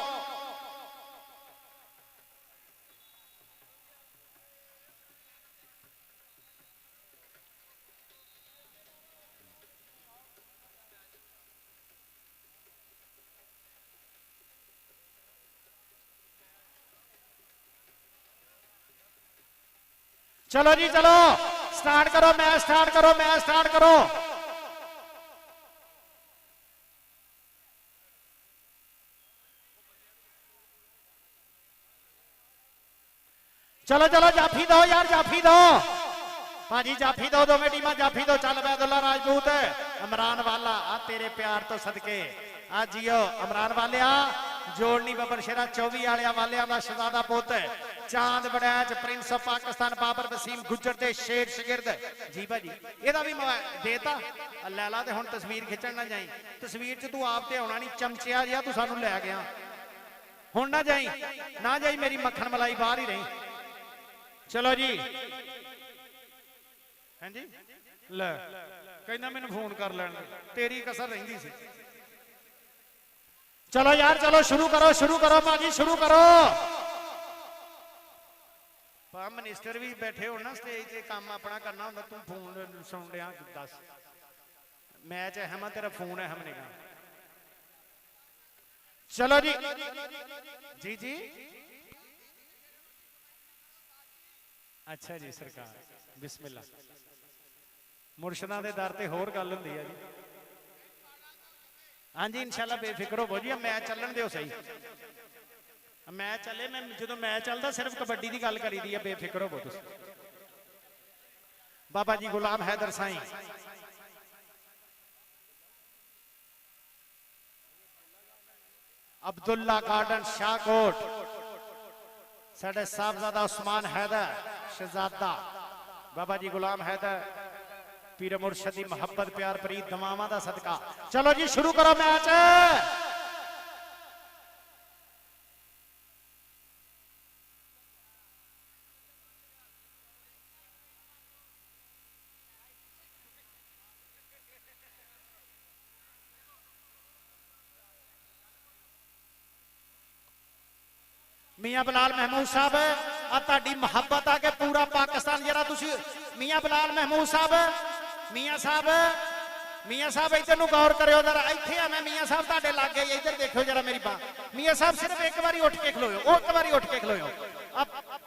E: चलो जी चलो स्टार्ट करो, मैच स्टार्ट करो, मैच स्टार्ट करो। चलो चलो जाफी दो यार, जाफी दो भाजी, जाफी दो। दोवें टीमां जाफी दो। चल बैदुल्ला राजपूत इमरान वाला आ तेरे प्यार तो सदके आ जियो। इमरान वाले जोड़नी बबर शेरा 24 वाले वाले का शहजादा पुत चांद बड़ैच प्रिंस ऑफ पाकिस्तान बाबर वसीम गुजर दे शेर शगिर्द जी भाजी। एदा भी देता लैला ते हुण तस्वीर खिंचण ना जाई। तस्वीर च तू आप ते आउणा नहीं, चमचिया जिहा तू सानू लै गया। हुण ना जाई, ना जाई, मेरी मक्खण मलाई बाहर ही रही। चलो जी हाँ जी ले कहना मैनू फोन कर लैण तेरी कसर रहिंदी सी। चलो यार चलो शुरू करो, शुरू करो भाजी, शुरू करो। मिनिस्टर भी बैठे हो ना स्टेज से, काम अपना करना होंगे। तू फोन सुन रहा दस मैच अहम, तेरा फोन अहम नहीं। चलो जी जी जी अच्छा जी सरकार बिस्मिल्लाह। मुर्शदा के दर ते होर गल हुंदी है जी। हाँ जी इंशाल्लाह बेफिक्र हो जी, मैच चलन दो सही। मैच चले, मैं जो मैच चलता सिर्फ कबड्डी की गल करी दी है, बेफिक्र हो तुसीं। बाबा जी गुलाम हैदर साईं अब्दुल्ला गार्डन शाहकोट, साडे साहबजादा उस्मान हैदर शहजादा बाबा जी गुलाम हैदर पीर मुर्शद दी मोहब्बत प्यार प्रीत दमामा दा सदका। चलो जी शुरू करो मैच। ਮੀਆਂ ਬਲਾਲ ਮਹਿਮੂਦ ਸਾਹਿਬ ਆ ਤੁਹਾਡੀ ਮੁਹੱਬਤ ਆ ਕਿ ਪੂਰਾ ਪਾਕਿਸਤਾਨ ਜਿਹੜਾ ਤੁਸੀਂ ਮੀਆਂ ਬਲਾਲ ਮਹਿਮੂਦ ਸਾਹਿਬ ਮੀਆਂ ਸਾਹਿਬ ਇੱਧਰ ਨੂੰ ਗੌਰ ਕਰਿਓ ਜਰਾ ਇੱਥੇ ਆ ਮੈਂ ਮੀਆਂ ਸਾਹਿਬ ਤੁਹਾਡੇ ਲਾਗੇ ਇੱਧਰ ਦੇਖਿਓ ਜਰਾ ਮੇਰੀ ਬਾਹ ਮੀਆਂ ਸਾਹਿਬ ਸਿਰਫ ਇੱਕ ਵਾਰੀ ਉੱਠ ਕੇ ਖਲੋਇਓ ਉਹ ਇੱਕ ਵਾਰੀ ਉੱਠ ਕੇ ਖਲੋਇਓ ਆ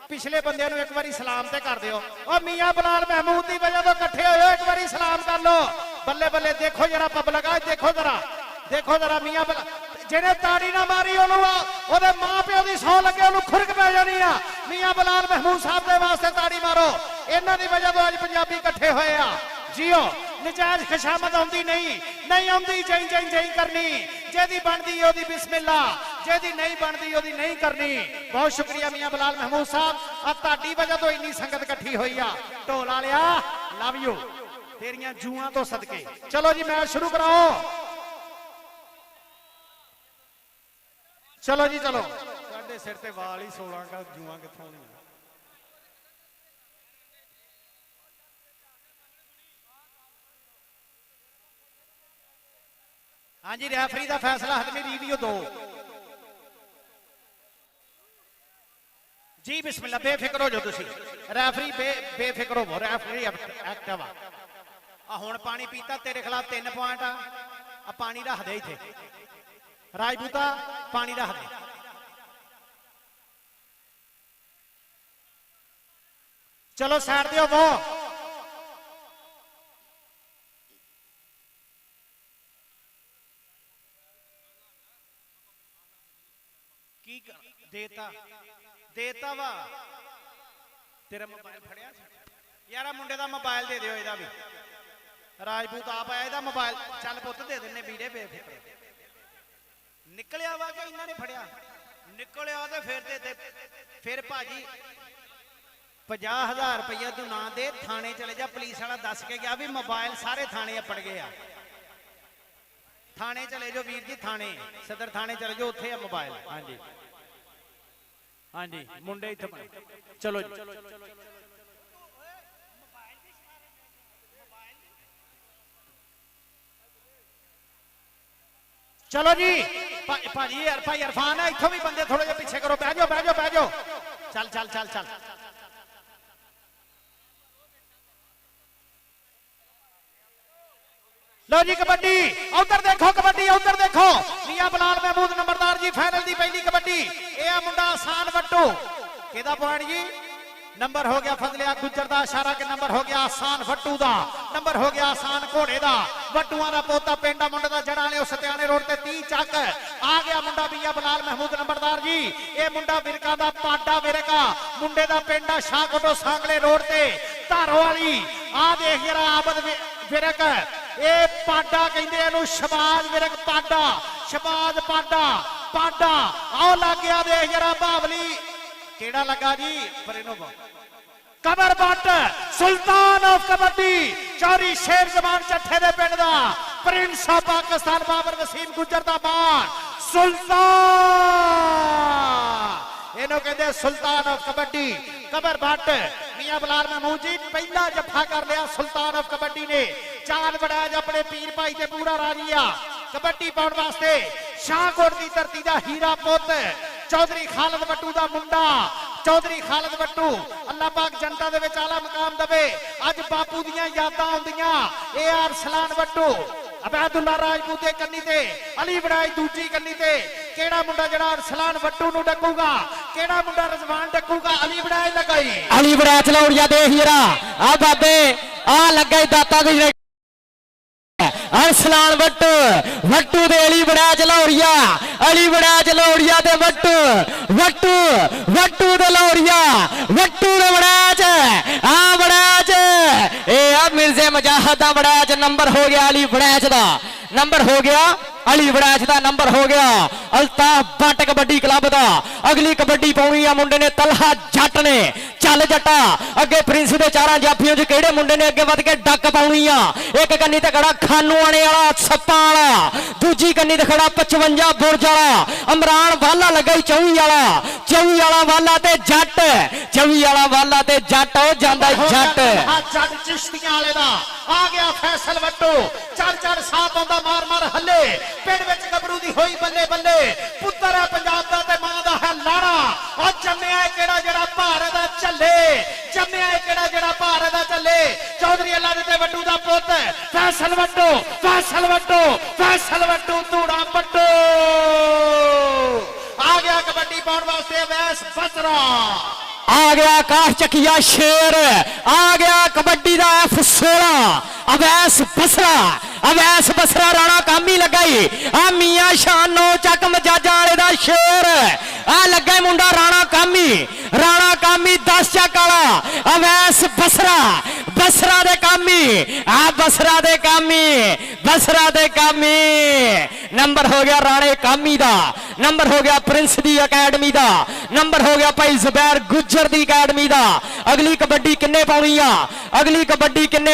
E: ਪਿਛਲੇ ਬੰਦਿਆਂ ਨੂੰ ਇੱਕ ਵਾਰੀ ਸਲਾਮ ਤੇ ਕਰ ਦਿਓ ਉਹ ਮੀਆਂ ਬਲਾਲ ਮਹਿਮੂਦ ਦੀ ਵਜ੍ਹਾ ਤੋਂ ਇਕੱਠੇ ਹੋਇਓ ਇੱਕ ਵਾਰੀ ਸਲਾਮ ਕਰ ਲਓ ਬੱਲੇ ਬੱਲੇ ਦੇਖੋ ਜਰਾ ਪਬਲਿਕ ਆ ਦੇਖੋ ਜਰਾ ਮੀਆਂ ਜਿਹਨੇ ਤਾੜੀ ਨਾ ਮਾਰੀ ਉਹਨੂੰ ਉਹਦੇ ਮਾਂ ਪਿਓ ਦੀ ਸੌ ਲੱਗੇ ਉਹਨੂੰ ਖੁਰਕ ਪੈ ਜਾਣੀ ਆ ਮੀਆਂ ਬਲਾਲ ਮਹਿਮੂਦ ਸਾਹਿਬ ਦੇ ਵਾਸਤੇ ਤਾੜੀ ਮਾਰੋ ਇਹਨਾਂ ਦੀ ਵਜ੍ਹਾ ਤੋਂ ਅੱਜ ਪੰਜਾਬੀ ਇਕੱਠੇ ਹੋਏ ਆ ਜਿਓ ਨਜਾਇਜ਼ ਖੁਸ਼ਾਮਦ ਆਉਂਦੀ ਨਹੀਂ ਆਉਂਦੀ ਜੈ ਕਰਨੀ ਜਿਹਦੀ ਬਣਦੀ ਉਹਦੀ ਬਿਸਮਿਲ੍ਲਾ ਜਿਹਦੀ ਨਹੀਂ ਬਣਦੀ ਉਹਦੀ ਨਹੀਂ ਕਰਨੀ ਬਹੁਤ ਸ਼ੁਕਰੀਆ ਮੀਆਂ ਬਲਾਲ ਮਹਿਮੂਦ ਸਾਹਿਬ ਆ ਤੁਹਾਡੀ ਵਜ੍ਹਾ ਤੋਂ ਇੰਨੀ ਸੰਗਤ ਇਕੱਠੀ ਹੋਈ ਆ ਢੋਲ ਵਾਲਿਆ ਲਵ ਯੂ ਤੇਰੀਆਂ ਜੂਆਂ ਤੋਂ ਸਦਕੇ ਚਲੋ ਜੀ ਮੈਚ ਸ਼ੁਰੂ ਕਰਾਓ ਚਲੋ ਜੀ ਚਲੋ ਸਾਡੇ ਸਿਰ ਤੇ ਵਾਲ ਹੀ 16 ਕਾ ਜੂਆਂ ਕਿੱਥੋਂ ਆਉਣੀਆਂ ਹਾਂਜੀ ਰੈਫਰੀ ਦਾ ਫੈਸਲਾ ਹਦਮੀ ਰਿਵਿਊ 2 ਜੀ ਬਿਸਮਿਲ੍ਲਾ ਬੇਫਿਕਰ ਹੋ ਜਾਓ ਤੁਸੀਂ ਰੈਫਰੀ ਬੇਫਿਕਰ ਹੋਵੋ ਰੈਫਰੀ ਐਕਟਿਵ ਆ ਹੁਣ ਪਾਣੀ ਪੀਤਾ ਤੇਰੇ ਖਿਲਾਫ 3 ਪੁਆਇੰਟ ਆ ਪਾਣੀ ਰੱਖ ਦੇ ਇੱਥੇ ਰਾਜਪੂਤਾ ਪਾਣੀ ਰੱਖ ਦੇ ਚਲੋ ਸਾਈਡ ਤੇ ਹੋਵੋ ਕੀ ਦੇਤਾ ਵਾ ਤੇਰਾ ਮੋਬਾਈਲ ਫੜਿਆ ਯਾਰਾ ਮੁੰਡੇ ਦਾ ਮੋਬਾਈਲ ਦੇ ਦਿਓ ਇਹਦਾ ਵੀ ਰਾਜਪੂਤ ਆਪ ਆਇਆ ਇਹਦਾ ਮੋਬਾਈਲ ਚੱਲ ਪੁੱਤ ਦੇ ਦਿੰਨੇ ਵੀਰੇ ਬੇਫਿਕਰ ਨਿਕਲਿਆ ਵਾ ਕਿ ਇਹਨਾਂ ਨੇ ਫੜਿਆ ਨਿਕਲਿਆ ਤੇ ਫਿਰ ਭਾਜੀ 50,000 ਰੁਪਇਆ ਤੂੰ ਨਾ ਦੇ ਥਾਣੇ ਚਲੇ ਜਾ ਪੁਲਿਸ ਵਾਲਾ ਦੱਸ ਕੇ ਗਿਆ ਵੀ ਮੋਬਾਈਲ ਸਾਰੇ ਥਾਣੇ ਅੱਪੜ ਗਏ ਆ ਥਾਣੇ ਚਲੇ ਜਾਓ ਵੀਰ ਜੀ ਥਾਣੇ ਸਦਰ ਥਾਣੇ ਚਲੇ ਜਾਓ ਉੱਥੇ ਆ ਮੋਬਾਈਲ ਹਾਂਜੀ ਮੁੰਡੇ ਇੱਥੇ ਚਲੋ ਜੀ ਚਲੋ ਜੀ ਭਾਜੀ ਯਾਰ ਭਾਈ ਇਰਫਾਨ ਹੈ ਇੱਥੋਂ ਵੀ ਬੰਦੇ ਥੋੜੇ ਜਿਹਾ ਪਿੱਛੇ ਕਰੋ ਬਹਿ ਜਾਓ ਚੱਲ लो जी कबड्डी उधर देखो कबड्डी उधर देखो मियां बलाल महमूद नंबरदार जी फाइनल दी पहली कबड्डी ये मुंडा आसान वट्टू केदा पॉइंट जी नंबर हो गया फजलिया गुजर दा इशारा के नंबर हो गया आसान वट्टू दा नंबर हो गया आसान घोड़े दा वट्टूआं दा पोता पेंडा मुंडे दा जड़ा ने सत्याने रोड ते 30 चक आ गया मुंडा मियां बलाल महमूद नंबरदार जी ये मुंडा विरका दा पाडा विरका मुंडे दा पेंडा शाहकोटो सांगले रोड ते धारो वाली आ देख जरा आबद विरक ਇਹ ਪਾਡਾ ਕਹਿੰਦੇ ਇਹਨੂੰ ਸ਼ਬਾਜ਼ ਵਿਰਕ ਸ਼ਬਾਜ਼ ਪਾਡਾ ਆਓ ਲੱਗ ਗਿਆ ਦੇਖ ਜਰਾ ਬਾਵਲੀ ਕਿਹੜਾ ਲੱਗਾ ਜੀ ਪਰ ਇਹਨੂੰ ਕਬਰ ਬੱਟ ਸੁਲਤਾਨ ਆਫ ਕਬੱਡੀ ਚੌਰੀ ਸ਼ੇਰ ਜ਼ਮਾਨ ਚੱਠੇ ਦੇ ਪਿੰਡ ਦਾ ਪ੍ਰਿੰਸ ਆਫ ਪਾਕਿਸਤਾਨ ਬਾਬਰ ਵਸੀਮ ਗੁੱਜਰ ਦਾ ਮਾਨ ਸੁਲਤਾਨ ਇਹਨੂੰ ਕਹਿੰਦੇ ਸੁਲਤਾਨ ਆਫ ਕਬੱਡੀ ਕਬਰ ਬੱਟ मियां बलाल महमूद जी पहला जफा कर लिया सुल्तान ऑफ कबड्डी ने चांद बड़ाज अपने पीर भाई से पूरा राजी आ कबड्डी पाउण वास्ते शाहकोट की धरती का हीरा पुत चौधरी खालिद वट्टू का मुंडा चौधरी खालिद वट्टू अल्लाह पाक जनता दे विच आला मकाम दवे अज बापू दियां यादां आउंदियां ए अरसलान वट्टू अबैदुल्ला राजपूत कन्नी ते अली बड़ाई दूजी कन्नी ते केड़ा मुंडा जड़ा अरसलान वट्टू नु डकूगा केड़ा मुंडा रजवान डकूगा अली बड़ाई लगाई
D: अली बड़ाई चलाउड़िया देख जरा आ बाबे आ लगा दाता दी अरसलान वट्टू दे अली बड़ा चलौड़िया दे वट्टू दे लौड़िया वट्टू दे बड़ाच आ बड़ाच ए अब मिर्जे मुजाहिद दा बड़ाच नंबर हो गया अली बड़ाच दा नंबर हो गया अली बड़ाच दा नंबर हो गया अल्ताफ भट्ट कबड्डी क्लब दा अगली कबड्डी पाउणी आ मुंडे ने तलहा जट ने चल जटा अगे प्रिंस दे चारां जाफियों च किहड़े मुंडे ने अगे वध के डक पाउणी आ एक कन्नी ते खड़ा खानू आने वाला सप्पा वाला दूजी कन्नी ते खड़ा 55 बुरज वाला इमरान वाला लगा 24 वाला वाला ते जट 24 वाला वाला ते जट ओ जांदा जट
E: जट चिश्तियां वाले दा आ गया फैसल वट्टू चल साथ आंदा मार हल्ले पिंड विच गबरू दी होई बल्ले बल्ले पुत्तर है पंजाब दा ते मां दा है लाड़ा ਆ ਜਿਹੜਾ ਭਾਰ ਦਾ ਚੱਲੇ ਚੌਧਰੀ ਅੱਲਾ ਦੇ ਵੱਟੂ ਦਾ ਪੁੱਤ ਫੈਸਲ ਵੱਟੂ ਫੈਸਲ ਵੱਟੂ ਫੈਸਲ ਵੱਟੂ ਧੂੜਾ ਵੱਟੂ ਆ ਗਿਆ ਕਬੱਡੀ ਪਾਉਣ ਵਾਸਤੇ ਅਵੈਸ ਬਸਰਾ
D: ਆ ਗਿਆ ਆਕਾਸ਼ ਚੱਕੀਆ ਸ਼ੇਰ ਆ ਗਿਆ ਕਬੱਡੀ ਦਾ F16 ਅਵੈਸ ਬਸਰਾ ਰਾਣਾ ਕਾਮੀ ਲਗਾਈ ਆ ਮੀਆਂ ਸ਼ਾਨ ਨੋ ਚੱਕ ਮਜਾਜਾਂ ਵਾਲੇ ਦਾ ਸ਼ੇਰ ਆ ਲੱਗਾ ਮੁੰਡਾ ਰਾਣਾ ਕਾਮੀ 10 ਚੱਕ ਵਾਲਾ ਅਵੈਸ ਬਸਰਾ ਦੇ ਕਾਮੀ ਨੰਬਰ ਹੋ ਗਿਆ ਰਾਣੇ ਕਾਮੀ ਦਾ ਨੰਬਰ ਹੋ ਗਿਆ ਪ੍ਰਿੰਸ ਦੀ ਅਕੈਡਮੀ ਦਾ ਨੰਬਰ ਹੋ ਗਿਆ ਭਾਈ ਜ਼ੁਬੈਰ ਗੁੱਜਰ ਦੀ ਅਕੈਡਮੀ ਦਾ ਅਗਲੀ ਕਬੱਡੀ ਕਿੰਨੇ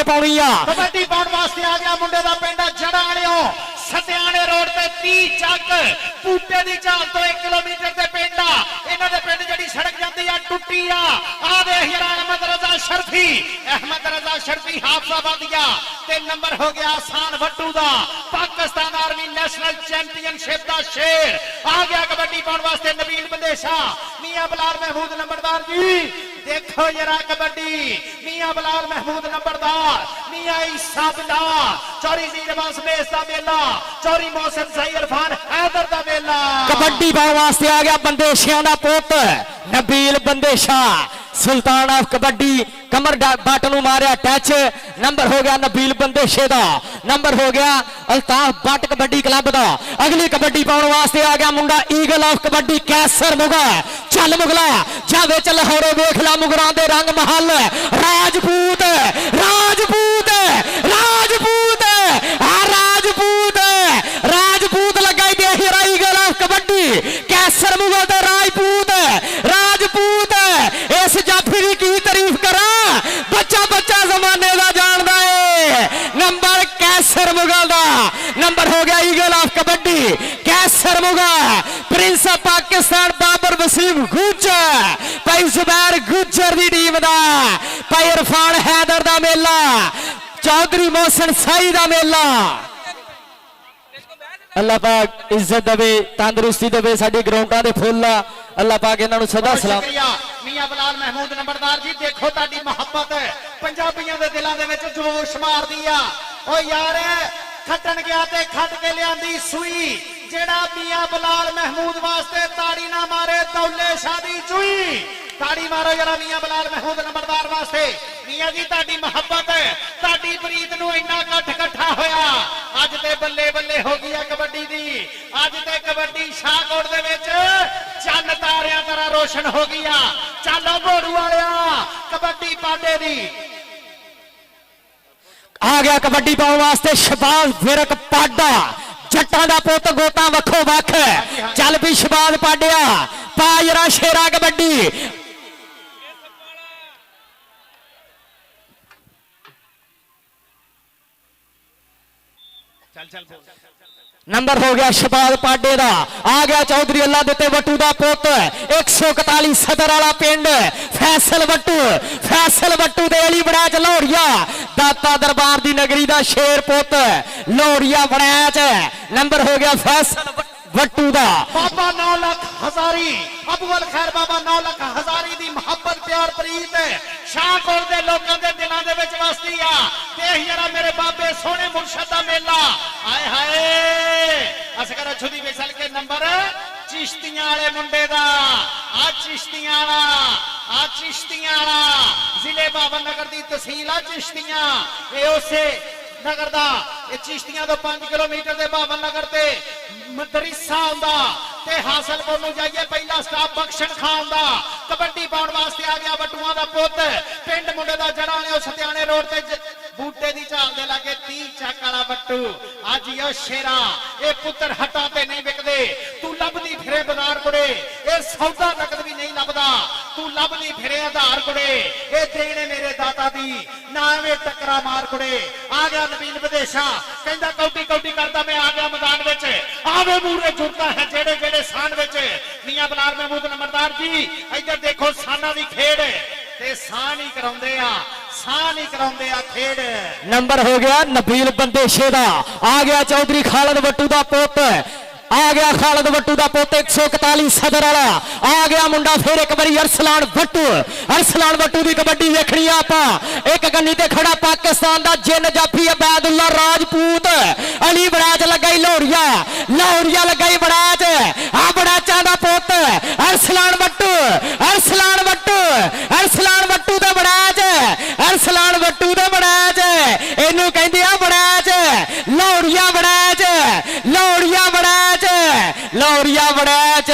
D: ਪਾਉਣੀ ਆ
E: ਕਬੱਡੀ ਪਾਉਣ ਵਾਸਤੇ ਆ ਗਿਆ ਮੁੰਡੇ ਦਾ ਪਿੰਡ ਜੜਾਂ ਵਾਲਿਓ ਸਤਿਆਣੇ ਰੋਡ ਤੇ 30 ਚੱਕ ਪੂਟੇ ਦੀ ਝਾਲ ਤੋਂ 1 ਕਿਲੋਮੀਟਰ ਦੇ ਪਿੰਡ ਆ ਇਹਨਾਂ ਦੇ ਪਿੰਡ ਜਿਹੜੀ ਸੜਕ ਜਾਂਦੀ ਆ ਟੁੱਟੀ ਆ ਦੇਖ ਯਾਰ ਅਹਿਮਦ ਰਜ਼ਾ ਸ਼ਰਫੀ ਹਾਫਜ਼ਾਬਾਦੀਆ ਤੇ ਨੰਬਰ ਹੋ ਗਿਆ ਆਸਾਨ ਵੱਟੂ ਦਾ ਪਾਕਿਸਤਾਨ ਆਰਮੀ ਨੈਸ਼ਨਲ ਚੈਂਪੀਅਨਸ਼ਿਪ ਦਾ ਸ਼ੇਰ ਆ ਗਿਆ ਕਬੱਡੀ ਪਾਉਣ ਵਾਸਤੇ ਨਬੀਲ ਬੰਦੇਸ਼ਾ ਮੀਆਂ ਬਲਾਲ ਮਹਿਮੂਦ ਨੰਬਰਦਾਰ ਜੀ ਦੇਖੋ ਜਰਾ ਕਬੱਡੀ ਮੀਆਂ ਬਲਾਲ ਮਹਿਮੂਦ ਨੰਬਰਦਾਰ ਮੀਆਂ ਈਸਾ ਬਿਲਾਲ ਚੌਰੀ ਜ਼ੀਰਬਾਸ ਮੇਸ ਦਾ ਮੇਲਾ ਚੌਰੀ ਮੌਸਮ ਸਹੀ ਇਰਫਾਨ ਹੈਦਰ ਦਾ ਮੇਲਾ
D: ਕਬੱਡੀ ਪਾਉਣ ਵਾਸਤੇ ਆ ਗਿਆ ਬੰਦੇਸ਼ਿਆਂ ਦਾ ਪੁੱਤ ਨਬੀਲ ਬੰਦੇਸ਼ਾ ਸੁਲਤਾਨ ਆਫ ਕਬੱਡੀ ਕਮਰ ਬੱਟ ਨੂੰ ਮਾਰਿਆ ਟੱਚ ਨੰਬਰ ਹੋ ਗਿਆ ਨਬੀਲ ਬੰਦੇਸ਼ੇ ਦਾ ਨੰਬਰ ਹੋ ਗਿਆ ਅਲਤਾਫ ਬੱਟ ਕਬੱਡੀ ਕਲੱਬ ਦਾ ਅਗਲੀ ਕਬੱਡੀ ਪਾਉਣ ਵਾਸਤੇ ਆ ਗਿਆ ਮੁੰਡਾ eagle of kabaddi cancer muga ਚੱਲ ਮੁਗਲਾ ਜਾਵੇ ਚੱਲ ਲਾਹੌਰੇ ਵੇਖ ਲਾ ਮੁਗਰਾਂ ਦੇ ਰੰਗ ਮਹਲ ਰਾਜਪੂਤ ਲਗਾਈ ਦੇ ਹੀਰਾ ਈਗਲ ਆਫ ਕਬੱਡੀ ਕੈਸਰ ਮੁਗਲ ਤੇ ਰਾਜਪੂਤ ਇਸ ਜਾਫੀ ਦੀ ਕੀ ਤਾਰੀਫ ਕਰਾਂ ਬੱਚਾ ਜ਼ਮਾਨੇ ਦਾ ਜਾਣਦਾ ਏ ਨੰਬਰ ਕੈਸਰ ਮੁਗਲ ਦਾ ਨੰਬਰ ਹੋ ਗਿਆ eagle of kabaddi Kaiser Mughal prince of Pakistan Babar Waseem Gujjar ਭਾਈ ਜ਼ੁਬੈਰ ਗੁੱਜਰ ਦੀ ਟੀਮ ਦਾ ਭਾਈ ਇਰਫਾਨ ਹੈਦਰ ਦਾ ਮੇਲਾ ਚੌਧਰੀ ਮੋਹਸਨ ਸਾਈ ਦਾ ਮੇਲਾ ਅੱਲਾਹ ਪਾਕ ਇੱਜ਼ਤ ਦੇਵੇ ਤੰਦਰੁਸਤੀ ਦੇਵੇ ਸਾਡੀ ਗਰਾਊਂਡਾਂ ਦੇ ਫੁੱਲ ਅੱਲਾਹ ਪਾਕ ਇਹਨਾਂ ਨੂੰ ਸਦਾ ਸਲਾਮ
E: ਮੀਆਂ ਬਲਾਲ ਮਹਿਮੂਦ ਨੰਬਰਦਾਰ ਜੀ ਦੇਖੋ ਤੁਹਾਡੀ ਮੁਹੱਬਤ ਪੰਜਾਬੀਆਂ ਦੇ ਦਿਲਾਂ ਦੇ ਵਿੱਚ ਜੋਸ਼ ਮਾਰਦੀ ਆ ਓ ਯਾਰ ਖੱਟਣ ਗਿਆ ਤੇ ਖੱਟ ਕੇ ਲਿਆਂਦੀ ਸੂਈ ਜਿਹੜਾ ਮੀਆਂ ਬਲਾਲ ਮਹਿਮੂਦ ਵਾਸਤੇ ਤਾੜੀ ਨਾ ਮਾਰੇ ਦੌਲੇ ਸ਼ਾਹ ਦੀ ਚੂਈ ਤਾੜੀ ਮਾਰੋ ਜਰਾ ਮੀਆਂ ਬਲਾਲ ਮਹਿਮੂਦ ਨੰਬਰਦਾਰ ਵਾਸਤੇ ਮੀਆਂ ਜੀ ਤੁਹਾਡੀ ਮੁਹੱਬਤ ਤੁਹਾਡੀ ਪ੍ਰੀਤ ਨੂੰ ਇੰਨਾ ਇਕੱਠਾ ਹੋਇਆ ਅੱਜ ਤੇ ਬੱਲੇ ਹੋ ਗਈ ਆ ਕਬੱਡੀ ਦੀ ਅੱਜ ਤੇ ਕਬੱਡੀ ਸ਼ਾਹਕੋਟ ਦੇ ਵਿੱਚ ਚੰਨ ਤਾਰਿਆਂ ਤਰ੍ਹਾਂ ਰੋਸ਼ਨ ਹੋ ਗਈ ਆ ਚੱਲੋ ਘੋੜੂ ਵਾਲਿਆ ਕਬੱਡੀ ਪਾਡੇ ਦੀ
D: ਆ ਗਿਆ ਕਬੱਡੀ ਪਾਉਣ ਵਾਸਤੇ ਸ਼ਬਾਜ਼ ਫਿਰਕ ਪਾਡਾ ਜੱਟਾਂ ਦਾ ਪੁੱਤ ਗੋਤਾ ਵੱਖੋ ਵੱਖ ਚੱਲ ਵੀ ਸ਼ਬਾਜ਼ ਪਾਡਿਆ ਪਾ ਜਰਾ ਸ਼ੇਰਾ ਕਬੱਡੀ ਨੰਬਰ ਹੋ ਗਿਆ ਸ਼ਬਾਜ਼ ਪਾਡੇ ਦਾ ਆ ਗਿਆ ਚੌਧਰੀ ਅੱਲਾ ਦਿੱਤੇ ਵੱਟੂ ਦਾ ਪੁੱਤ 141 ਸਦਰ ਵਾਲਾ ਪਿੰਡ ਫੈਸਲ ਵੱਟੂ ਦੇ ਅਲੀ ਬੜਾਚ ਲੋਹੜੀਆ ਦਾਤਾ ਦਰਬਾਰ ਦੀ ਨਗਰੀ ਦਾ ਸ਼ੇਰ ਪੁੱਤ ਲੋਹੜੀਆ ਬੜਾਚ ਨੰਬਰ ਹੋ ਗਿਆ ਫੈਸਲ ਵੱਟੂ ਦਾ
E: ਬਾਬਾ 9 ਲੱਖ ਹਜ਼ਾਰੀ ਅਬੂਲ ਖੈਰ ਬਾਬਾ 9 ਲੱਖ ਹਜ਼ਾਰੀ ਦੀ ਮੁਹੱਬਤ ਪਿਆਰ ਪ੍ਰੀਤ ਸ਼ਾਹਕੋਟ ਦੇ ਲੋਕਾਂ ਦੇ ਦਿਲਾਂ ਦੇ ਵਿੱਚ ਵਸਦੀ ਆ ਦੇਖ ਜਰਾ ਮੇਰੇ ਬਾਬੇ ਸੋਹਣੇ ਮੁਰਸ਼ਦ ਦਾ ਮੇਲਾ ਆਏ ਹਾਏ ਅਸਕਰ ਛੁਦੀ ਵਿਸਲ ਕੇ ਨੰਬਰ ਚਿਸ਼ਤੀਆਂ ਵਾਲੇ ਮੁੰਡੇ ਦਾ ਆ ਚਿਸ਼ਤੀਆਂ ਵਾਲਾ ਜ਼ਿਲ੍ਹੇ ਬਾਬਰ ਨਗਰ ਦੀ ਤਹਿਸੀਲ ਆ ਚਿਸ਼ਤੀਆਂ ਇਹ ਉਸੇ ਨਗਰ ਦਾ ਇਹ ਚਿਸ਼ਤੀਆਂ ਤੋਂ 5 ਕਿਲੋਮੀਟਰ ਦੇ ਬਾਬਰ ਨਗਰ ਤੇ ਮਦਰਸਾ ਆਉਂਦਾ ਤੇ ਹਾਸਲਪੁਰ ਨੂੰ ਜਾਈਏ ਪਹਿਲਾ ਸਟਾਪ ਬਖਸ਼ਣ ਖਾਨ ਦਾ ਕਬੱਡੀ ਪਾਉਣ ਵਾਸਤੇ ਆ ਗਿਆ ਵੱਟੂਆਂ ਦਾ ਪੁੱਤ ਪਿੰਡ ਮੁੰਡੇ ਦਾ ਜੜਾਂ ਵਾਲਿਓ ਸਤਿਆਣੇ ਰੋਡ ਤੇ ਬੂਟੇ ਦੀ ਝਾਲ ਦੇ ਲਾਗੇ 30 ਚੱਕ ਵਾਲਾ ਵੱਟੂ ਅੱਜ ਇਹ ਸ਼ੇਰਾ ਇਹ ਪੁੱਤਰ ਹੱਟਾਂ ਤੇ ਨਹੀਂ ਵਿਕਦੇ ਤੂੰ ਲੱਭਦੀ ਫਿਰੇ ਬਾਜ਼ਾਰ ਕੁੜੇ ਇਹ ਸੌਦਾ ਨਕਦ ਵੀ ਨਹੀਂ ਲੱਭਦਾ ਤੂੰ ਲੱਭਦੀ ਫਿਰੇ ਆਧਾਰ ਕੁੜੇ ਇਹ ਦੇਣੇ ਮੇਰੇ ਦਾਤਾ ਦੀ ਨਾ ਐਵੇਂ ਟੱਕਰਾ ਮਾਰ ਕੁੜੇ ਆ ਗਿਆ ਨਬੀਲ ਵਿਦੇਸ਼ਾ ਕਹਿੰਦਾ ਕੌਡੀ ਕਰਦਾ ਮੈਂ ਆ ਗਿਆ ਮੈਦਾਨ ਵਿੱਚ ਆਵੇ ਮੂਰੇ ਜੁੜਦਾ ਹੈ ਜਿਹੜੇ ਸਾਨ ਵਿੱਚ ਮੀਆਂ ਬਲਾਲ ਮਹਿਮੂਦ ਨੰਬਰਦਾਰ ਜੀ ਇੱਧਰ ਦੇਖੋ ਸਾਨਾਂ ਦੀ ਖੇਡ ਤੇ ਸਾਹ ਨਹੀਂ ਕਰਾਉਂਦੇ ਆ ਖੇਡ
D: ਨੰਬਰ ਹੋ ਗਿਆ ਨਬੀਲ ਬੰਦੇਸ਼ੇ ਦਾ ਆ ਗਿਆ ਚੌਧਰੀ ਖਾਲਦ ਵੱਟੂ ਦਾ ਪੁੱਤ ਆ ਗਿਆ ਖਾਲਦ ਵੱਟੂ ਦਾ ਪੁੱਤ 141 ਸਦਰ ਵਾਲਾ ਆ ਗਿਆ ਮੁੰਡਾ ਫਿਰ ਇੱਕ ਵਾਰੀ ਅਰਸਲਾਨ ਵੱਟੂ ਦੀ ਕਬੱਡੀ ਵੇਖਣੀ ਆ ਆਪਾਂ ਇੱਕ ਕੰਨੀ ਤੇ ਖੜਾ ਪਾਕਿਸਤਾਨ ਦਾ ਜਿੰਨ ਜਾਫੀ ਅਬੈਦੁੱਲਾ ਰਾਜਪੂਤ ਅਲੀ ਬੜਾਚ ਲੱਗਾ ਲਾਹੌਰੀਆ ਲੱਗਾ ਬੜਾਚ ਆ ਬੜਾਚਾਂ ਦਾ ਪੁੱਤ ਅਰਸਲਾਨ ਵੱਟੂ ਦਾ ਬੜਾਚ ਅਰਸਲਾਨ ਵੱਟੂ ਦਾ ਬੜਾਚ ਇਹਨੂੰ ਕਹਿੰਦੇ ਆ ਬੜਾਚ ਲਾਹੌਰੀਆ ਬੜਾਚ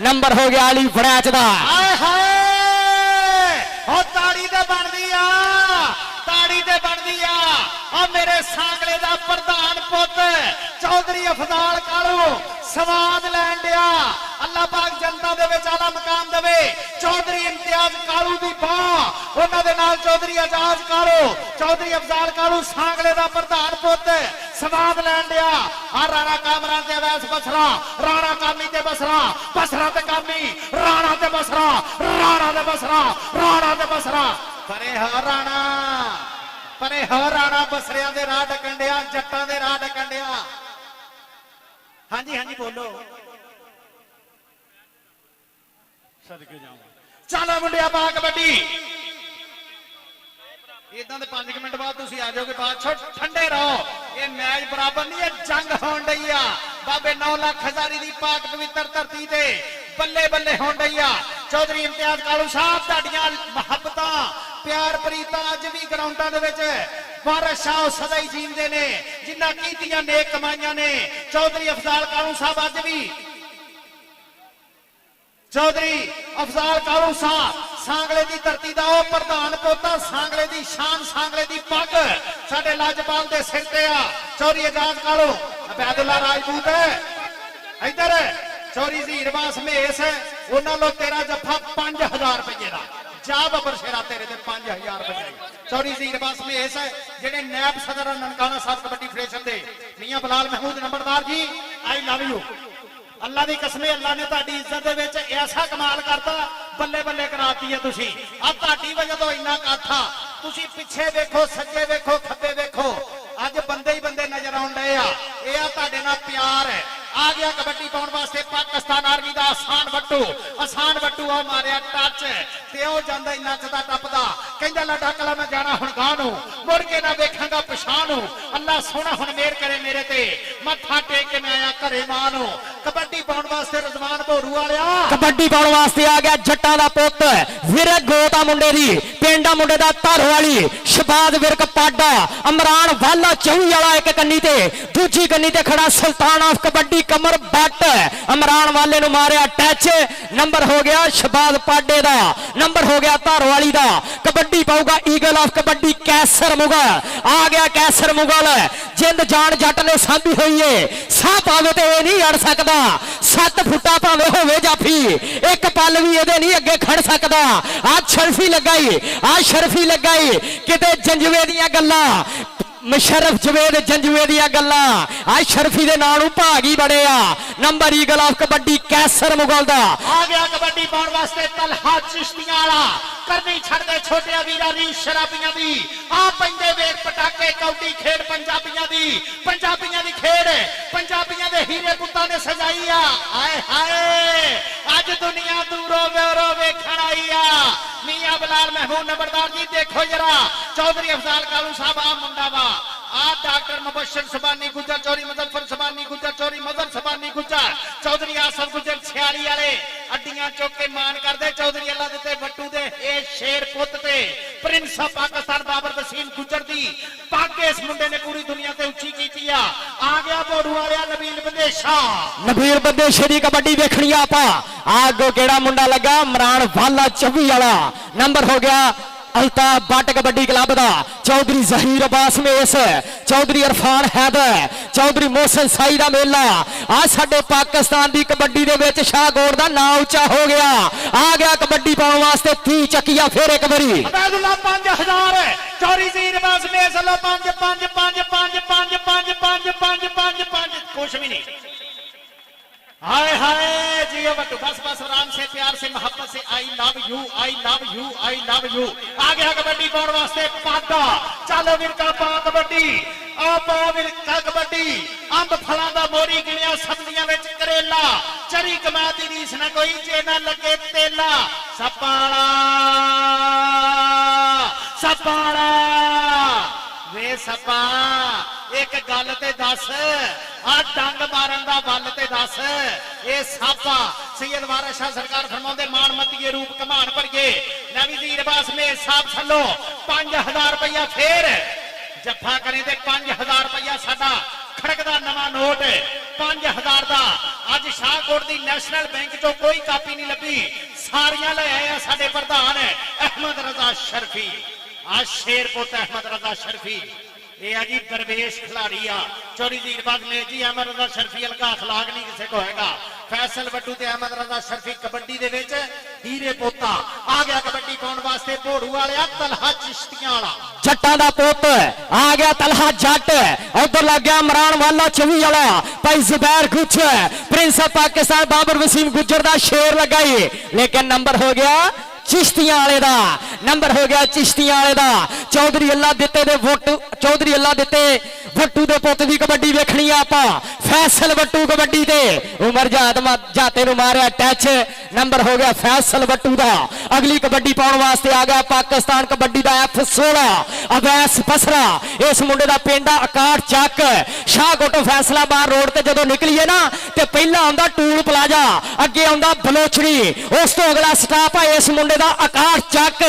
D: ਨੰਬਰ ਹੋ ਗਿਆ ਅਲੀ ਬੜਾਚ ਦਾ
E: ਆਏ ਹਾਏ ਉਹ ਤਾੜੀ ਤੇ ਬਣਦੀ ਆ ਆ ਮੇਰੇ ਸਾਂਗਲੇ ਦਾ ਪ੍ਰਧਾਨ ਪੁੱਤ ਚੌਧਰੀ ਅਫਜ਼ਾਲ ਕਾਲੂ ਸਵਾਦ ਲੈਣ ਡਿਆ ਅੱਲਾਹ ਪਾਕ ਜਨਤਾ ਦੇ ਵਿੱਚ ਆਲਾ ਮਕਾਮ ਦੇਵੇ ਚੌਧਰੀ ਇਮਤਿਆਜ਼ ਕਾਲੂ ਦੀ ਬਾਹ ਉਹਨਾਂ ਦੇ ਨਾਲ ਚੌਧਰੀ ਆਜ਼ਾਦ ਕਾਲੂ ਚੌਧਰੀ ਅਫਜ਼ਾਲ ਕਾਲੂ ਸਾਂਗਲੇ ਦਾ ਪ੍ਰਧਾਨ ਪੁੱਤ ਸਵਾਦ ਲੈਣ ਡਿਆ ਆ ਰਾਣਾ ਕਾਮਰਾਂ ਤੇ ਅਵੈਸ ਬਸਰਾ ਰਾਣਾ ਕਾਮੀ ਤੇ ਬਸਰਾ ਤੇ ਕਾਮੀ ਰਾਣਾ ਤੇ ਬਸਰਾ ਪਰੇ ਹੋ ਰਾਣਾ ਬਸਰਿਆਂ ਦੇ ਰਾਹ ਡਕਣ ਡਿਆ ਜੱਟਾਂ ਦੇ ਰਾਹ ਡਕਣ ਡਿਆ ਹਾਂਜੀ ਬੋਲੋ ਸਦਕੇ ਜਾਵਾਂ ਚੱਲ ਮੁੰਡਿਆ ਪਾ ਕਬੱਡੀ ਇਦਾਂ ਦੇ 5 ਮਿੰਟ ਬਾਅਦ ਤੁਸੀਂ ਆ ਜਾਓਗੇ ਬਾਅਦ ਛੋੜ ਠੰਡੇ ਰਹੋ ਇਹ ਮੈਚ ਬਰਾਬਰ ਨਹੀਂ ਇਹ ਜੰਗ ਹੋਣ ਡਈ ਆ ਬਾਬੇ 9 ਲੱਖ ਹਜ਼ਾਰੀ ਦੀ ਪਾਕ ਪਵਿੱਤਰ ਧਰਤੀ ਤੇ ਬੱਲੇ ਹੋਣ ਡਈ ਆ ਚੌਧਰੀ ਇਮਤਿਆਜ਼ ਕਾਲੂ ਸਾਹਿਬ ਤੁਹਾਡੀਆਂ ਮੁਹੱਬਤਾਂ ਪਿਆਰ ਪ੍ਰੀਤਾਂ ਅੱਜ ਵੀ ਗਰਾਊਂਡਾਂ ਦੇ ਵਿੱਚ ਵਾਰਿਸ ਸ਼ਾਹ ਸਦਾ ਹੀ ਜੀਂਦੇ ਨੇ ਜਿਨ੍ਹਾਂ ਕੀਤੀਆਂ ਨੇਕ ਕਮਾਈਆਂ ਨੇ ਚੌਧਰੀ ਅਫਜ਼ਾਲ ਕਾਲੂ ਸਾਹਿਬ ਅੱਜ ਵੀ ਚੌਧਰੀ ਅਫਜ਼ਾਲ ਕਾਲੂ ਸਾਹਿਬ ਸਾਂਗਲੇ ਦੀ ਧਰਤੀ ਦਾ ਉਹ ਪ੍ਰਧਾਨ ਪੋਤਾ ਸਾਂਗਲੇ ਦੀ ਸ਼ਾਨ ਸਾਂਗਲੇ ਦੀ ਪੱਗ ਸਾਡੇ ਲਾਜਪਾਲ ਦੇ ਸਿਰ ਤੇ ਆ ਚੌਧਰੀ ਆਜ਼ਾਦ ਕਾਲੂ ਅਬੈਦੁੱਲਾ ਰਾਜਪੂਤ ਇੱਧਰ ਚੌਧਰੀ ਜ਼ਹੀਰਬਾਸ ਮਹੇਸ਼ ਉਹਨਾਂ ਲੋ ਤੇਰਾ ਜੱਫਾ 5000 ਰੁਪਏ ਦਾ ਜਾ ਬੱਬਰ ਸ਼ੇਰਾ ਤੇਰੇ ਤੇ 5000 ਰੁਪਏ ਚੌਧਰੀ ਜ਼ਹੀਰਬਾਸ ਮਹੇਸ਼ ਜਿਹੜੇ ਨਾਇਬ ਸਦਰ ਨਨਕਾਣਾ ਸਾਹਿਬ ਕਬੱਡੀ ਫੈਡਰੇਸ਼ਨ ਦੇ ਮੀਆਂ ਬਲਾਲ ਮਹਿਮੂਦ ਨੰਬਰਦਾਰ ਜੀ ਆਈ ਲਵ ਯੂ ਅੱਲਾ ਦੀ ਕਸਮੇ ਅੱਲਾ ਨੇ ਤੁਹਾਡੀ ਇੱਜ਼ਤ ਦੇ ਵਿੱਚ ਐਸਾ ਕਮਾਲ ਕਰਤਾ ਬੱਲੇ ਕਰਾਤੀ ਹੈ ਤੁਸੀਂ ਆ ਤੁਹਾਡੀ ਵਜ੍ਹਾ ਤੋਂ ਇੰਨਾ ਕਾਠਾ ਤੁਸੀਂ ਪਿੱਛੇ ਵੇਖੋ ਸੱਜੇ ਵੇਖੋ ਖੱਬੇ ਵੇਖੋ ਅੱਜ ਬੰਦੇ ਹੀ ਬੰਦੇ ਨਜ਼ਰ ਆਉਣ ਡਏ ਆ ਇਹ ਆ ਤੁਹਾਡੇ ਨਾਲ ਪਿਆਰ ਹੈ ਆ ਗਿਆ ਕਬੱਡੀ ਪਾਉਣ ਵਾਸਤੇ ਪਾਕਿਸਤਾਨ ਆਰਮੀ ਦਾ ਆਸਾਨ ਵੱਟੂ ਆ ਮਾਰਿਆ ਟੱਚ ਤੇ ਉਹ ਜਾਂਦਾ ਹੀ ਨੱਚਦਾ ਟੱਪਦਾ ਕਹਿੰਦਾ ਲਾ ਡਾਕਲਾ ਮੈਂ ਜਾਣਾ ਹੁਣ ਗਾਂ ਨੂੰ ਮੁੜ ਕੇ ਨਾ ਵੇਖਾਂਗਾ ਪਛਾਣ ਨੂੰ ਅੱਲਾ ਸੋਹਣਾ ਹੁਣ ਮਿਹਰ ਕਰੇ ਮੇਰੇ ਤੇ ਮੱਥਾ ਟੇਕ ਕੇ ਮੈਂ ਆਇਆ ਘਰੇ ਮਾਂ ਨੂੰ ਕਬੱਡੀ ਪਾਉਣ ਵਾਸਤੇ ਰਜ਼ਵਾਨ ਭੋਰੂ ਵਾਲਿਆ
D: ਕਬੱਡੀ ਪਾਉਣ ਵਾਸਤੇ ਆ ਗਿਆ ਜੱਟਾਂ ਦਾ ਪੁੱਤ ਵੀਰੇ ਗੋਤਾ ਮੁੰਡੇ ਦੀ ਪਿੰਡਾ ਮੁੰਡੇ ਦਾ ਧਰ ਵਾਲੀ ਸ਼ਬਾਦ ਵਿਰਕ ਪਾਡਾ ਅਮਰਾਨ ਵਾਲਾ ਚੌਹੀ ਵਾਲਾ ਇੱਕ ਕੰਨੀ ਤੇ ਦੂਜੀ ਕੰਨੀ ਤੇ ਖੜਾ ਸੁਲਤਾਨ ਆਫ ਕਬੱਡੀ ਕਮਰ ਬੱਟ ਅਮਰਾਨ ਵਾਲੇ ਨੂੰ ਮਾਰਿਆ ਟੱਚ ਨੰਬਰ ਹੋ ਗਿਆ ਸ਼ਬਾਦ ਪਾਡੇ ਦਾ ਨੰਬਰ ਹੋ ਗਿਆ ਧਰ ਵਾਲੀ ਦਾ ਕਬੱਡੀ ਪਾਊਗਾ ਈਗਲ ਆਫ ਕਬੱਡੀ ਕੈਸਰ ਮੁਗਲ ਆ ਗਿਆ ਕੈਸਰ ਮੁਗਲ ਜਿੰਦ ਜਾਨ ਜੱਟ ਨੇ ਸਾਂਭੀ ਹੋਈ ਏ ਸਾਹ ਪਾਵੇ ਤੇ ਇਹ ਨਹੀਂ ਅੜ ਸਕਦਾ 7 ਫੁੱਟਾ ਭਾਵੇਂ ਹੋਵੇ ਜਾਫੀ ਇੱਕ ਪਲ ਵੀ ਇਹਦੇ ਨਹੀਂ ਅੱਗੇ ਖੜ ਸਕਦਾ ਆ ਸ਼ਰਫੀ ਲਗਾਈ ਕਿਤੇ ਜੰਜਵੇ ਦੀਆਂ ਗੱਲਾਂ ਮੁਸ਼ਰਫ ਜਵੇਦ ਜੰਜੂਏ ਦੀਆਂ ਗੱਲਾਂ ਆ ਸ਼ਰਫੀ ਦੇ ਨਾਂ ਨੂੰ ਭਾਗੀ ਬੜੇ ਆ number eagle of kabaddi Kaiser Mughal ਦਾ
E: ਆ ਗਿਆ ਕਬੱਡੀ ਪਾਉਣ ਵਾਸਤੇ ਤਲਹਾ ਚਿਸ਼ਤੀਆਂ ਵਾਲਾ ਕਰਨੀ ਛੱਡਦੇ ਛੋਟਿਆਂ ਵੀਰਾਂ ਦੀ ਸ਼ਰਾਬੀਆਂ ਦੀ ਆ ਪੈਂਦੇ ਵੇਖ ਪਟਾਕੇ ਕੌਡੀ ਖੇਡ ਪੰਜਾਬੀਆਂ ਦੀ ਖੇਡ ਪੰਜਾਬੀਆਂ ਦੇ ਹੀਰੇ ਪੁੱਤਾਂ ਨੇ ਸਜਾਈ ਆ ਆਏ ਹਾਏ ਅੱਜ ਦੁਨੀਆ ਦੂਰੋਂ ਵੇਰੋ ਵੇਖਣ ਆਈ ਆ ਮੀਆਂ ਬਲਾਲ ਮਹਿਮੂਦ ਨੰਬਰਦਾਰ ਜੀ ਦੇਖੋ ਜਰਾ ਚੌਧਰੀ ਅਫਜ਼ਾਲ ਕਾਲੂ ਸਾਹਿਬ ਆ ਮੁੰਡਾ ਵਾ ਆ ਡਾਕਟਰ ਮੁਬਸ਼ਰ ਸਬਾਨੀ ਗੁੱਜਰ ਚੌਧਰੀ ਮੁਜ਼ੱਫਰ ਸਬਾਨੀ ਗੁੱਜਰ ਚੌਧਰੀ ਮਜ਼ਰ ਸਬਾਨੀ ਗੁੱਜਰ ਚੌਧਰੀ ਆਸਫ ਗੁੱਜਰ 46 ਵਾਲੇ ਅੱਡੀਆਂ ਚੁੱਕ ਕੇ ਮਾਨ ਕਰਦੇ ਚੌਧਰੀ ਅੱਲਾ ਦਿੱਤੇ ਵੱਟੂ ਦੇ ਇਹ ਸ਼ੇਰ ਪੁੱਤ ਤੇ ਪ੍ਰਿੰਸ ਆਫ ਪਾਕਿਸਤਾਨ ਬਾਬਰ ਵਸੀਮ ਗੁੱਜਰ ਦੀ ਪੱਗ ਇਸ ਮੁੰਡੇ ਨੇ ਪੂਰੀ ਦੁਨੀਆ ਤੇ ਉੱਚੀ ਕੀਤੀ ਆ ਗਿਆ ਬੋੜੂ ਵਾਲਿਆ ਨਬੀਲ ਬੰਦੇਸ਼ਾ
D: ਦੀ ਕਬੱਡੀ ਵੇਖਣੀ ਆਪਾਂ ਆਗੋ ਕਿਹੜਾ ਮੁੰਡਾ ਲੱਗਾ ਇਮਰਾਨ ਵਾਲਾ 24 ਵਾਲਾ ਨੰਬਰ ਹੋ ਗਿਆ ਅਲਤਾਫ ਬੱਟ ਕਬੱਡੀ ਕਲੱਬ ਦਾ ਚੌਧਰੀ ਜ਼ਹੀਰ ਅਬਾਸ ਮੇਸ ਚੌਧਰੀ ਇਰਫਾਨ ਹੈਦਰ ਚੌਧਰੀ ਮੋਹਸਨ ਸਾਈ ਦਾ ਮੇਲਾ ਆ ਸਾਡੇ ਪਾਕਿਸਤਾਨ ਦੀ ਕਬੱਡੀ ਦੇ ਵਿੱਚ ਸ਼ਾਹਗੋੜ ਦਾ ਨਾਂ ਉੱਚਾ ਹੋ ਗਿਆ ਆ ਗਿਆ ਕਬੱਡੀ ਪਾਉਣ ਵਾਸਤੇ 30 ਚੱਕੀਆਂ ਫੇਰ ਇੱਕ ਵਾਰੀ
E: ਅਬੈਦੁੱਲਾ 5000 ਚੌਧਰੀ ਜ਼ਹੀਰ ਅਬਾਸ ਮੇਸ ਲੋ 5 ਕੁਛ ਵੀ ਨਹੀਂ हाय हाय जियो बट्टू बस आराम से प्यार से मोहब्बत से आई लव यू आ गया कबड्डी पाउण वास्ते पागा चलो विरका पा कबड्डी आ पा विरका कबड्डी अंब फलां दा मोरी गिणिया सब्जी ਚਰੀ ਕਮਾਲ ਦੀ ਰੀਸ ਨਾ ਕੋਈ, ਜੇ ਨਾ ਲੱਗੇ ਤੇਲਾ ਸਪਾਲਾ ਸਪਾਲਾ। ਵੇ ਸਪਾ ਇੱਕ ਗੱਲ ਤੇ ਦੱਸ, ਆ ਡੰਗ ਮਾਰਨ ਦਾ ਵੱਲ ਤੇ ਦੱਸ, ਇਹ ਸਾਪਾ ਸੈयद ਵਾਰਿਸ ਸ਼ਾਹ ਸਰਕਾਰ ਫਰਮਾਉਂਦੇ ਮਾਣ ਮਤੀਏ ਰੂਪ ਕਮਾਨ ਭਰੀਏ। ਨਵੀਂ ਜ਼ਹੀਰ ਅਬਾਸ ਮੇਰ ਸਾਹਿਬ ਥੱਲੋਂ 5000 ਰੁਪਇਆ ਫੇਰ ਜੱਫਾ ਕਰੇ ਤੇ 5000 ਰੁਪਇਆ ਸਾਡਾ ਖੜਕਦਾ ਨਵਾਂ ਨੋਟ 5000 ਦਾ। ਅੱਜ ਸ਼ਾਹਕੋਟ ਦੀ ਨੈਸ਼ਨਲ ਬੈਂਕ ਚੋਂ ਕੋਈ ਕਾਪੀ ਨਹੀਂ ਲੱਭੀ, ਸਾਰੀਆਂ ਲੈ ਆਏ ਆ ਸਾਡੇ ਪ੍ਰਧਾਨ ਅਹਿਮਦ ਰਜ਼ਾ ਸ਼ਰਫੀ। ਆ ਸ਼ੇਰ ਪੁੱਤ ਅਹਿਮਦ ਰਜ਼ਾ ਸ਼ਰਫੀ, ਇਹ ਆ ਜੀ ਦਰਵੇਸ਼ ਖਿਲਾੜੀ ਆ। ਚੌਰੀ ਜ਼ਹੀਰ ਬਾਗ ਨੇ ਜੀ ਅਹਿਮਦ ਰਜ਼ਾ ਸ਼ਰਫੀ ਹਲਕਾ ਅਖਲਾਕ ਨਹੀਂ ਕਿਸੇ ਕੋ ਹੈਗਾ। ਫੈਸਲ ਵੱਟੂ ਤੇ ਅਹਿਮਦ ਰਜ਼ਾ ਸ਼ਰਫੀ ਕਬੱਡੀ ਦੇ ਵਿੱਚ ਹੀਰੇ ਪੋਤਾ ਆ ਗਿਆ ਕਬੱਡੀ ਪਾਉਣ ਵਾਸਤੇ। ਭੋੜੂ ਵਾਲਿਆ ਤਲਹਾ ਚਿਸ਼ਤੀਆਂ ਵਾਲਾ
D: ਜੱਟਾਂ ਦਾ ਪੁੱਤ ਆ ਗਿਆ ਤਲਹਾ ਜੱਟ। ਉਧਰ ਲੱਗ ਗਿਆ ਇਮਰਾਨ ਵਾਲਾ 24 ਵਾਲਾ ਭਾਈ ਜ਼ੁਬੈਰ ਗੁੱਛ ਪ੍ਰਿੰਸ ਆਫ ਪਾਕਿਸਤਾਨ ਬਾਬਰ ਵਸੀਮ ਗੁੱਜਰ ਦਾ ਸ਼ੇਰ ਲਗਾਈ, ਲੇਕਿਨ ਨੰਬਰ ਹੋ ਗਿਆ चिश्तियां वाले दा, नंबर हो गया चिश्तियां वाले दा। चौधरी अल्लाह दिते दे वोट, चौधरी अल्लाह दिते वट्टू दे पुत दी कबड्डी वेखनी आपां। फैसल वट्टू कबड्डी ते उमर जाते नु मारिया टच, नंबर हो गया फैसल वट्टू दा। अगली कबड्डी पाउण वास्ते आ गया पाकिस्तान कबड्डी दा F16 अवैस बसरा। इस मुंडे दा पिंड आकार चक शाहकोटों फैसलाबाद रोड ते जदों निकलीए ना ते पहला आंदा टूल प्लाजा, अगे आंदा बलोचड़ी, उस तो अगला स्टाप है इस मुंडे दा आकार चक।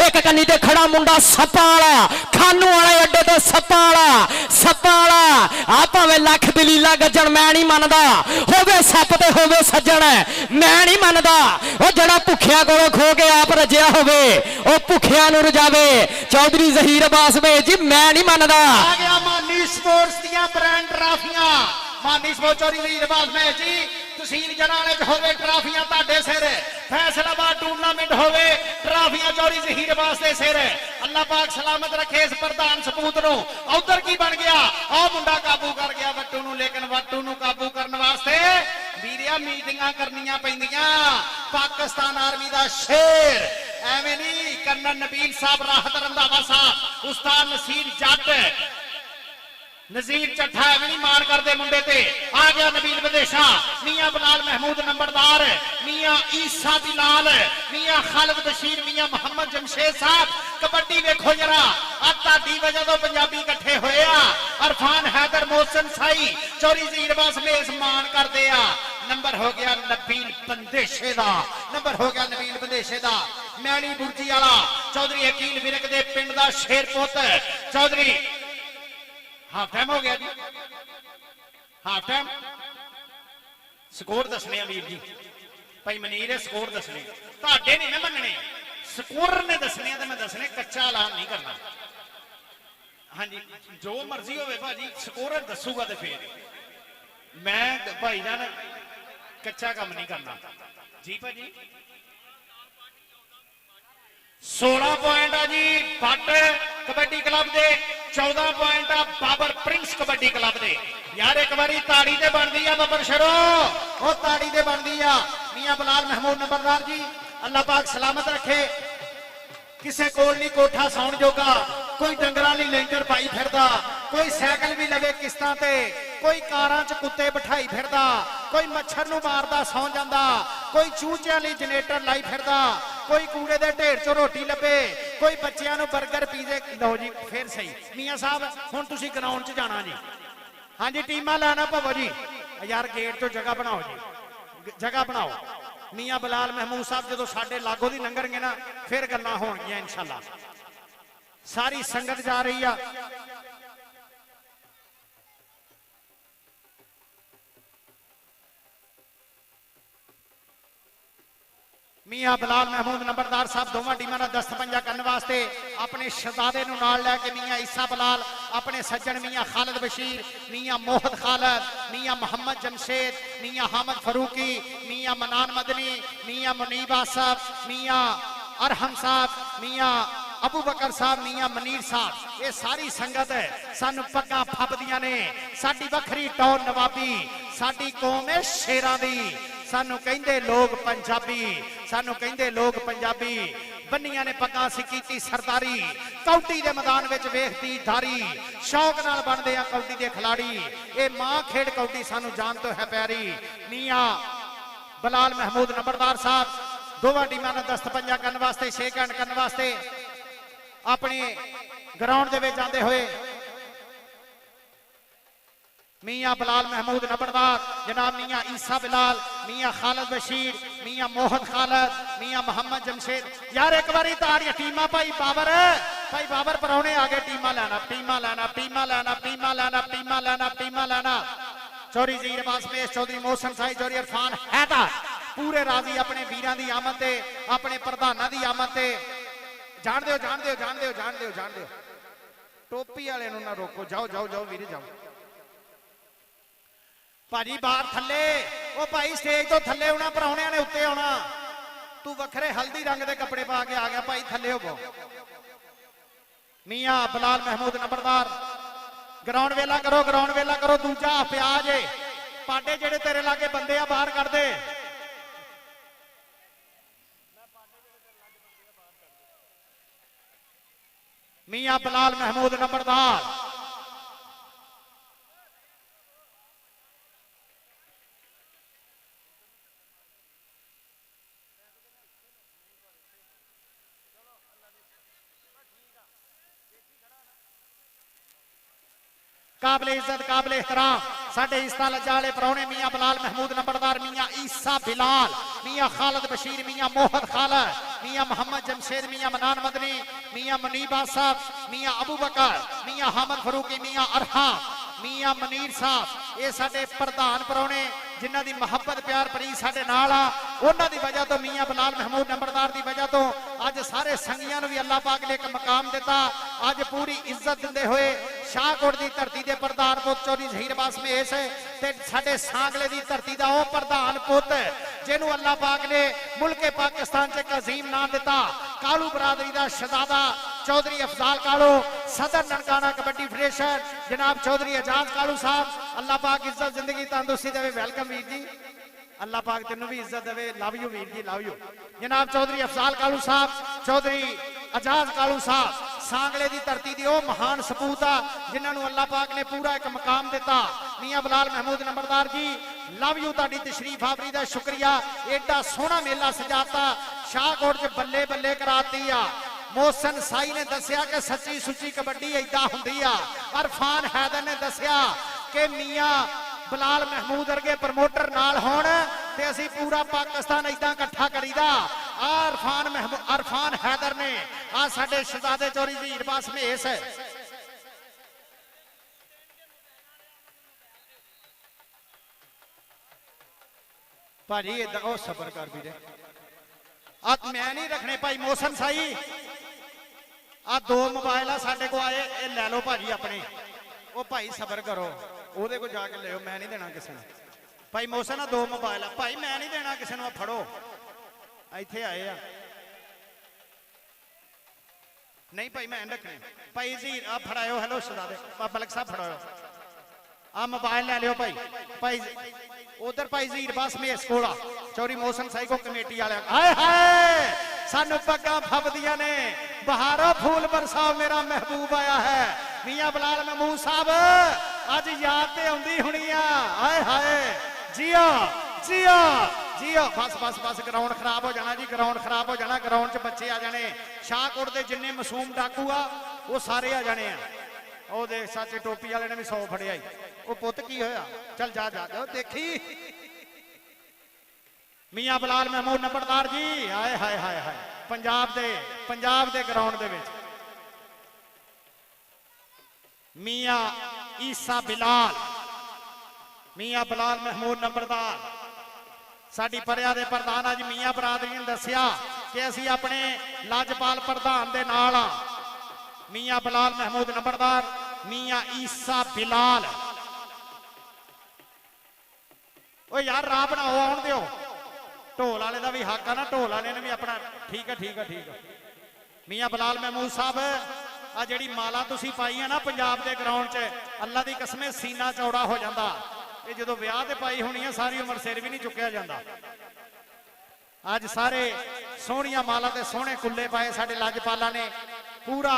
D: एक कन्नी ते खड़ा मुंडा सप्पा वाला, खानू वाले अड्डे तो सप्पा वाला आ भावें लख दलीला गजन मैं नहीं मनदा, होवे सप ते होवे सज्जन मैं नहीं मनदा। ओ जड़ा भुखिया कोलों खो के आप रजिया होवे ओ भुखिया नूं रजावे। चौधरी ज़हीर अब्बास में जी मैं नहीं मनदा।
E: आ गया मानी स्पोर्ट्स दियां ब्रांड ट्राफियां। मानी स्पोर्ट्स चौधरी ज़हीर अब्बास में जी तहसील जनाले च होवे ट्राफियां ताडे सिर, फैसलाबाद टूर्नामेंट होवे ट्राफियां चौधरी ज़हीर अब्बास दे सिर। अल्लाह पाक सलामत रखे इस प्रधान सपूत नु। उधर की बन गया आ मुंडा काबू कर गया वट्टू नु, लेकिन वट्टू नु काबू करने वास्ते वीरिया मीटिंगां करनियां पैंदियां। पाकिस्तान आर्मी दा शेर एवें नहीं, कर्नल नबील साहब राहत रंधावा साहब, उस्ताद नसीर जट, नजीर चट्ठा एवें नहीं मान करते मुंडे ते। आ गया नबील विदेशा, मियां बिलाल महमूद नंबरदार, मियां ईसा बिलाल, मियां खालिद बशीर, मियां मोहम्मद जमशेद साहब। कबड्डी वेखो जरा, ताडी वजह तो पंजाबी इकट्ठे होए आ। अरफान हैदर मोहसिन साई चौधरी ज़हीर अब्बास मेज मान करते आ। नंबर हो गया नबील बंदेशे दा, नंबर हो गया नबील बंदेशे दा। मैली बुर्जी वाला चौधरी अकील विरक दे पिंड दा शेर पुत चौधरी। हाफ टाइम हो गया जी, half time. Score दसने Veer ji, भाई मनीर स्कोर दसने, ताडे नहीं मैं मनने, स्कोर ने दसने ते मैं दसने, कच्चा ऐलान नहीं करना। हाँ जी जो मर्जी होवे भाजी, स्कोर दसूगा तो फिर मैं भाई जान कच्चा काम नहीं करना जी। भाजी 16 पॉइंट आ जी भट्ट कबड्डी क्लब दे, 14 पॉइंट आ बाबर प्रिंस कबड्डी क्लब दे। यार एक बारी ताड़ी ते बनदी आ बाबर शरो, ओ ताड़ी ते बनदी आ। मियां बिलाल महमूद नंबरदार जी अल्लाह पाक सलामत रखे। किसे कोल नहीं कोठा सौण जोगा, कोई डंगरां लई लेंटर पाई फिरदा, कोई साइकिल भी लवे किस्तां ते, कोई कारां च कुत्ते बिठाई फिरदा, कोई मच्छर नूं मारदा सौ जांदा, कोई चूचियां लई जनरेटर लाई फिरदा, कोई कूड़े दे ढेर चों रोटी लभे, कोई बच्चियां नूं बर्गर पीजे। लो जी फिर सही मियां साहब हुण तुसीं ग्राउंड च जाना जी। हाँ जी टीमां लाना पवो जी, यार गेट तो जगह बनाओ जी, जगह बनाओ। मियां बिलाल महमूद साहब जो साडे लागों दी लंघणगे ना फिर गल्लां होणगियां इंशाअल्लाह। सारी संगत जा रही है। मियां बिलाल महमूद नंबरदार साहब दोवां टीमां दा दस्त पंजा करने वास्ते अपने शहजादे नूं नाल लैके मियां ईसा बिलाल, अपने सज्जन मियां खालिद बशीर, मियां मोहद खालिद, मियां मोहम्मद जमशेद, मियां हामद फरूकी, मियां मनान मदनी, मियां मुनीब आसफ, मियां अरहम साहब, मियां अबू बकर साहब, मियां मनीर साहब, ये सारी संगत है सानू पग्गां फपदियां ने। साडी वखरी टौर नवाबी, साडी कौम है शेरां दी, सानू कहंदे लोग पंजाबी, सानू कहंदे लोग पंजाबी। बन्नियां ने पग्गां सी कीती सरदारी, कौटी दे मैदान विच वेखदी धारी, शौक नाल बनदे आ कौटी दे खिलाड़ी। ये मां खेड कौटी सानू जान तो है प्यारी। मियां ਬਲਾਲ ਮਹਿਮੂਦ ਨੰਬਰਦਾਰ ਸਾਹਿਬ ਦੋਵਾਂ ਟੀਮਾਂ ਨੂੰ ਦਸਤ ਪੰਜਾ ਕਰਨ ਵਾਸਤੇ ਸ਼ੇਕ ਹੈਂਡ ਕਰਨ ਵਾਸਤੇ ਆਪਣੇ ਗਰਾਊਂਡ ਦੇ ਵਿੱਚ ਆਉਂਦੇ ਹੋਏ मियां बलाल महमूद नंबरदार जनाब मियां ईसा बिलाल मियां खालिद बशीर मियां मोहन खालिद मियां मोहम्मद जमशेद यार एक बारी ताड़ियां टीमां भाई बाबर परौने आगे टीमां लेना चौधरी ज़हीर अब्बास मेस चौधरी मोहसन साई चौधरी इरफान हैदर पूरे राजी अपने वीरां दी आमद ते अपने प्रधानां दी आमद ते जान दिओ टोपी वाले नूं ना रोको जाओ वीर जाओ भाजी बाहर थले ओ भाई स्टेज तो थले आना परौणियां ने उत्ते आना तू वखरे हल्दी रंग के कपड़े पा के आ गया भाई थले हो मियां बलाल महमूद नंबरदार ग्राउंड वेला करो दूजा प्याज पाडे जेड़े तेरे लागे बंदे आ बाहर कर दे मियां बलाल महमूद नंबरदार काबिल इज्जत काबिल एहतराम साडे इस्ता लज्जा वाले परौने मियां बलाल महमूद नंबरदार मियां ईसा बिलाल मियां खालिद बशीर मियां मोहन खालिद मियां मोहम्मद जमशेद मियां मनान मदनी मियां मुनीबा साहब मियां अबू बकर मियां हामिद फरूकी मियां अरहम मियां मनीर साहब ये साडे प्रधान परौने जिन्हां दी मोहब्बत प्यार भरी साडे नाल आ उन्हां दी वजह तो मियां बलाल महमूद नंबरदार दी वजह तो अज सारे संगियां नूं भी अल्लाह पाक ने एक मकाम दिता अज पूरी इज्जत दिंदे होए शाहकोट की धरती के प्रधान पुत चौधरी ज़हीर अब्बास मेस ते साडे सांगले की धरती का वह प्रधान पुत जिन्हों अल्लाह पाक ने मुल्के पाकिस्तान च एक अजीम नाम दिता कालू बरादरी का शहजादा चौधरी अफजाल कालू सदर ननकाना कबड्डी फेडरेशन जनाब चौधरी एजाज कालू साहब अल्लाह पाक इज्जत जिंदगी तंदुरुस्ती देवे वेलकम वीर जी अल्लाह पाक तेनू भी इज्जत देवे लव यू वीर जी लव यू जनाब चौधरी अफजाल कालू साहब चौधरी एजाज कालू साहब सांगले की धरती की वह महान सपूत आ जिन्होंने अल्लाह पाक ने पूरा एक मकाम दिता मियां बलाल महमूद नंबरदार जी लव यू तुहाडी तशरीफ आवरी का शुक्रिया एडा सोहना मेला सजाता शाहकोट च बल्ले बल्ले कराती आ मोहसन साई ने दसिया कि सच्ची सुची कबड्डी इदा हुंदी आ इरफान हैदर ने दसिया कि मियां बलाल महमूद वर्गे प्रमोटर नाल होण ते असीं पूरा पाकिस्तान इदा इकट्ठा करीदा इरफान हैदर ने आ साडे शहजादे चौधरी ज़हीर अब्बास मेस भाजी इदा ओ सबर कर वीरे आ मैं नहीं रखने भाई मोहसन साई आ दो मोबाइल आ साडे को आए ए ले लो भाजी अपने ओ भाई सबर करो ओदे को जाके ले मैं नहीं देना किसी ने भाई मोहसन आ दो मोबाइल आ भाई मैं नहीं देना किसी ने फड़ो इत्थे आए आ नहीं भाई मैं रखने भाई जी आ फड़ायो हेलो शहजादे मलिक साहब फड़ायो आ मोबाइल ले लियो भाई उधर भाई ज़हीर अब्बास मेस कोला चौधरी मोहसन साई को कमेटी वाले हाय हाय सानू पग्गां फबदियां ने बहारो फूल बरसाओ मेरा महबूब आया है मियां बलाल महमूद साहब अज याद ते आउंदी हुणी आ हाय हाय जियो जियो जियो बस ग्राउंड खराब हो जाना जी ग्राउंड खराब हो जाना ग्राउंड च बच्चे आ जाने शाहकोट के जिन्ने मासूम डाकू आ वो सारे आ जाने ओ देख सच टोपी वाले ने भी 100 फड़िया वो पुत की होया चल जा देखी मियां बलाल महमूद नंबरदार जी हाय हाय हाय हाय पंजाब दे ग्राउंड दे विच मियां ईसा बिलाल मियां बलाल महमूद नंबरदार साडी परिया दे प्रधान अज मियां बरादरी ने दसिया कि असी अपने लाजपाल प्रधान दे नाल आ मियां बलाल महमूद नंबरदार मियां ईसा बिलाल ओ यार राह बनाओ आउण दिओ ढोल वाले का भी हक है ना ढोल वाले ने भी अपना ठीक है मियां बलाल महमूद साहब आ जिहड़ी माला तुसीं पाई है ना पंजाब के ग्राउंड च अल्लाह की कसमें सीना चौड़ा हो जाता ये जो विआह ते पाई होनी है सारी उम्र सिर भी नहीं चुकया जाता अज सारे सोहणियां माला ते सोहणे कुल्ले पाए साडे लाजपाला ने पूरा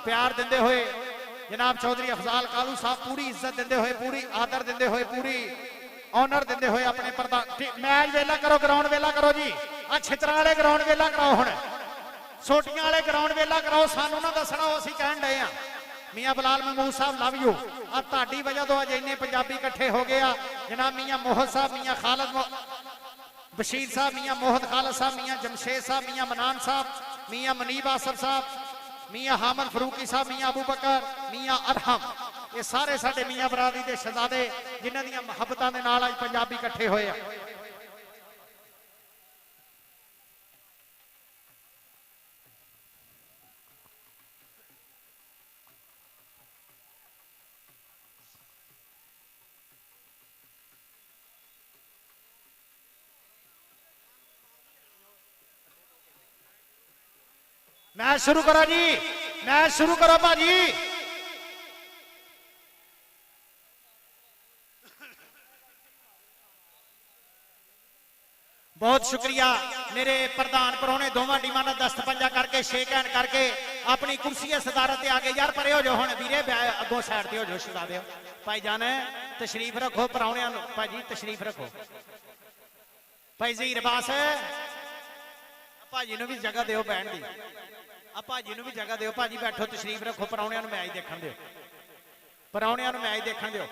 E: प्यार दिंदे होए जनाब चौधरी अफजाल कालू साहब पूरी इज्जत दिंदे होए पूरी आदर दिंदे होए पूरी ऑनर दिंदे होए अपने ਮੈਚ ਵੇਲਾ ਕਰੋ, ਗਰਾਊਂਡ ਵੇਲਾ ਕਰੋ ਜੀ। ਆ ਛਿੱਤਰਾਂ ਵਾਲੇ ਗਰਾਊਂਡ ਵੇਲਾ ਕਰਾਓ, ਹੁਣ ਸੋਟੀਆਂ ਵਾਲੇ ਗਰਾਊਂਡ ਵੇਲਾ ਕਰਾਓ। ਸਾਨੂੰ ਨਾ ਦੱਸਣਾ, ਉਹ ਅਸੀਂ ਕਹਿਣ ਡਏ ਆ। ਮੀਆਂ ਬਲਾਲ ਮਹਿਮੂਦ ਸਾਹਿਬ ਲਵ ਯੂ। ਆ ਤੁਹਾਡੀ ਵਜ੍ਹਾ ਤੋਂ ਅੱਜ ਇੰਨੇ ਪੰਜਾਬੀ ਇਕੱਠੇ ਹੋ ਗਏ ਆ। ਜਨਾਬ ਮੀਆਂ ਮੋਹਤ ਸਾਹਿਬ, ਮੀਆਂ ਖਾਲਦ ਬਸ਼ੀਰ ਸਾਹਿਬ, ਮੀਆਂ ਮੋਹਤ ਖਾਲਦ ਸਾਹਿਬ, ਮੀਆਂ ਜਮਸ਼ੇਦ ਸਾਹਿਬ, ਮੀਆਂ ਮਨਾਨ ਸਾਹਿਬ, ਮੀਆਂ ਮਨੀਬ ਆਸਫ ਸਾਹਿਬ, ਮੀਆਂ ਹਾਮਦ ਫਰੂਕੀ ਸਾਹਿਬ, ਮੀਆਂ ਅਬੂ ਬਕਰ, ਮੀਆਂ ਅਰਹਮ, ਇਹ ਸਾਰੇ ਸਾਡੇ ਮੀਆਂ ਬਰਾਦਰੀ ਦੇ ਸ਼ਹਜ਼ਾਦੇ ਜਿਨ੍ਹਾਂ ਦੀਆਂ ਮੁਹੱਬਤਾਂ ਦੇ ਨਾਲ ਅੱਜ ਪੰਜਾਬੀ ਇਕੱਠੇ ਹੋਏ ਆ। मैच शुरू करो जी, मैच शुरू करो भाजी। बहुत शुक्रिया मेरे प्रधान परौने दोवां टीमां दा दस्त पंजा करके शेक हैंड करके अपनी कुर्सी सदारत आगे यार परे हो जाओ। हुण वीरे अगों साइड ते हो जाओ। शहजादे भाई जान तशरीफ रखो, परौणियां नूं भाजी तशरीफ रखो। भाई ज़हीर अब्बास भाजी नूं भी जगह दिओ बैठण दी। आ भाजी नूं भी जगह दिओ। भाजी बैठो, तशरीफ रखो, परौणियां नूं मैच देखण दिओ, परौणियां नूं मैच देखण दिओ।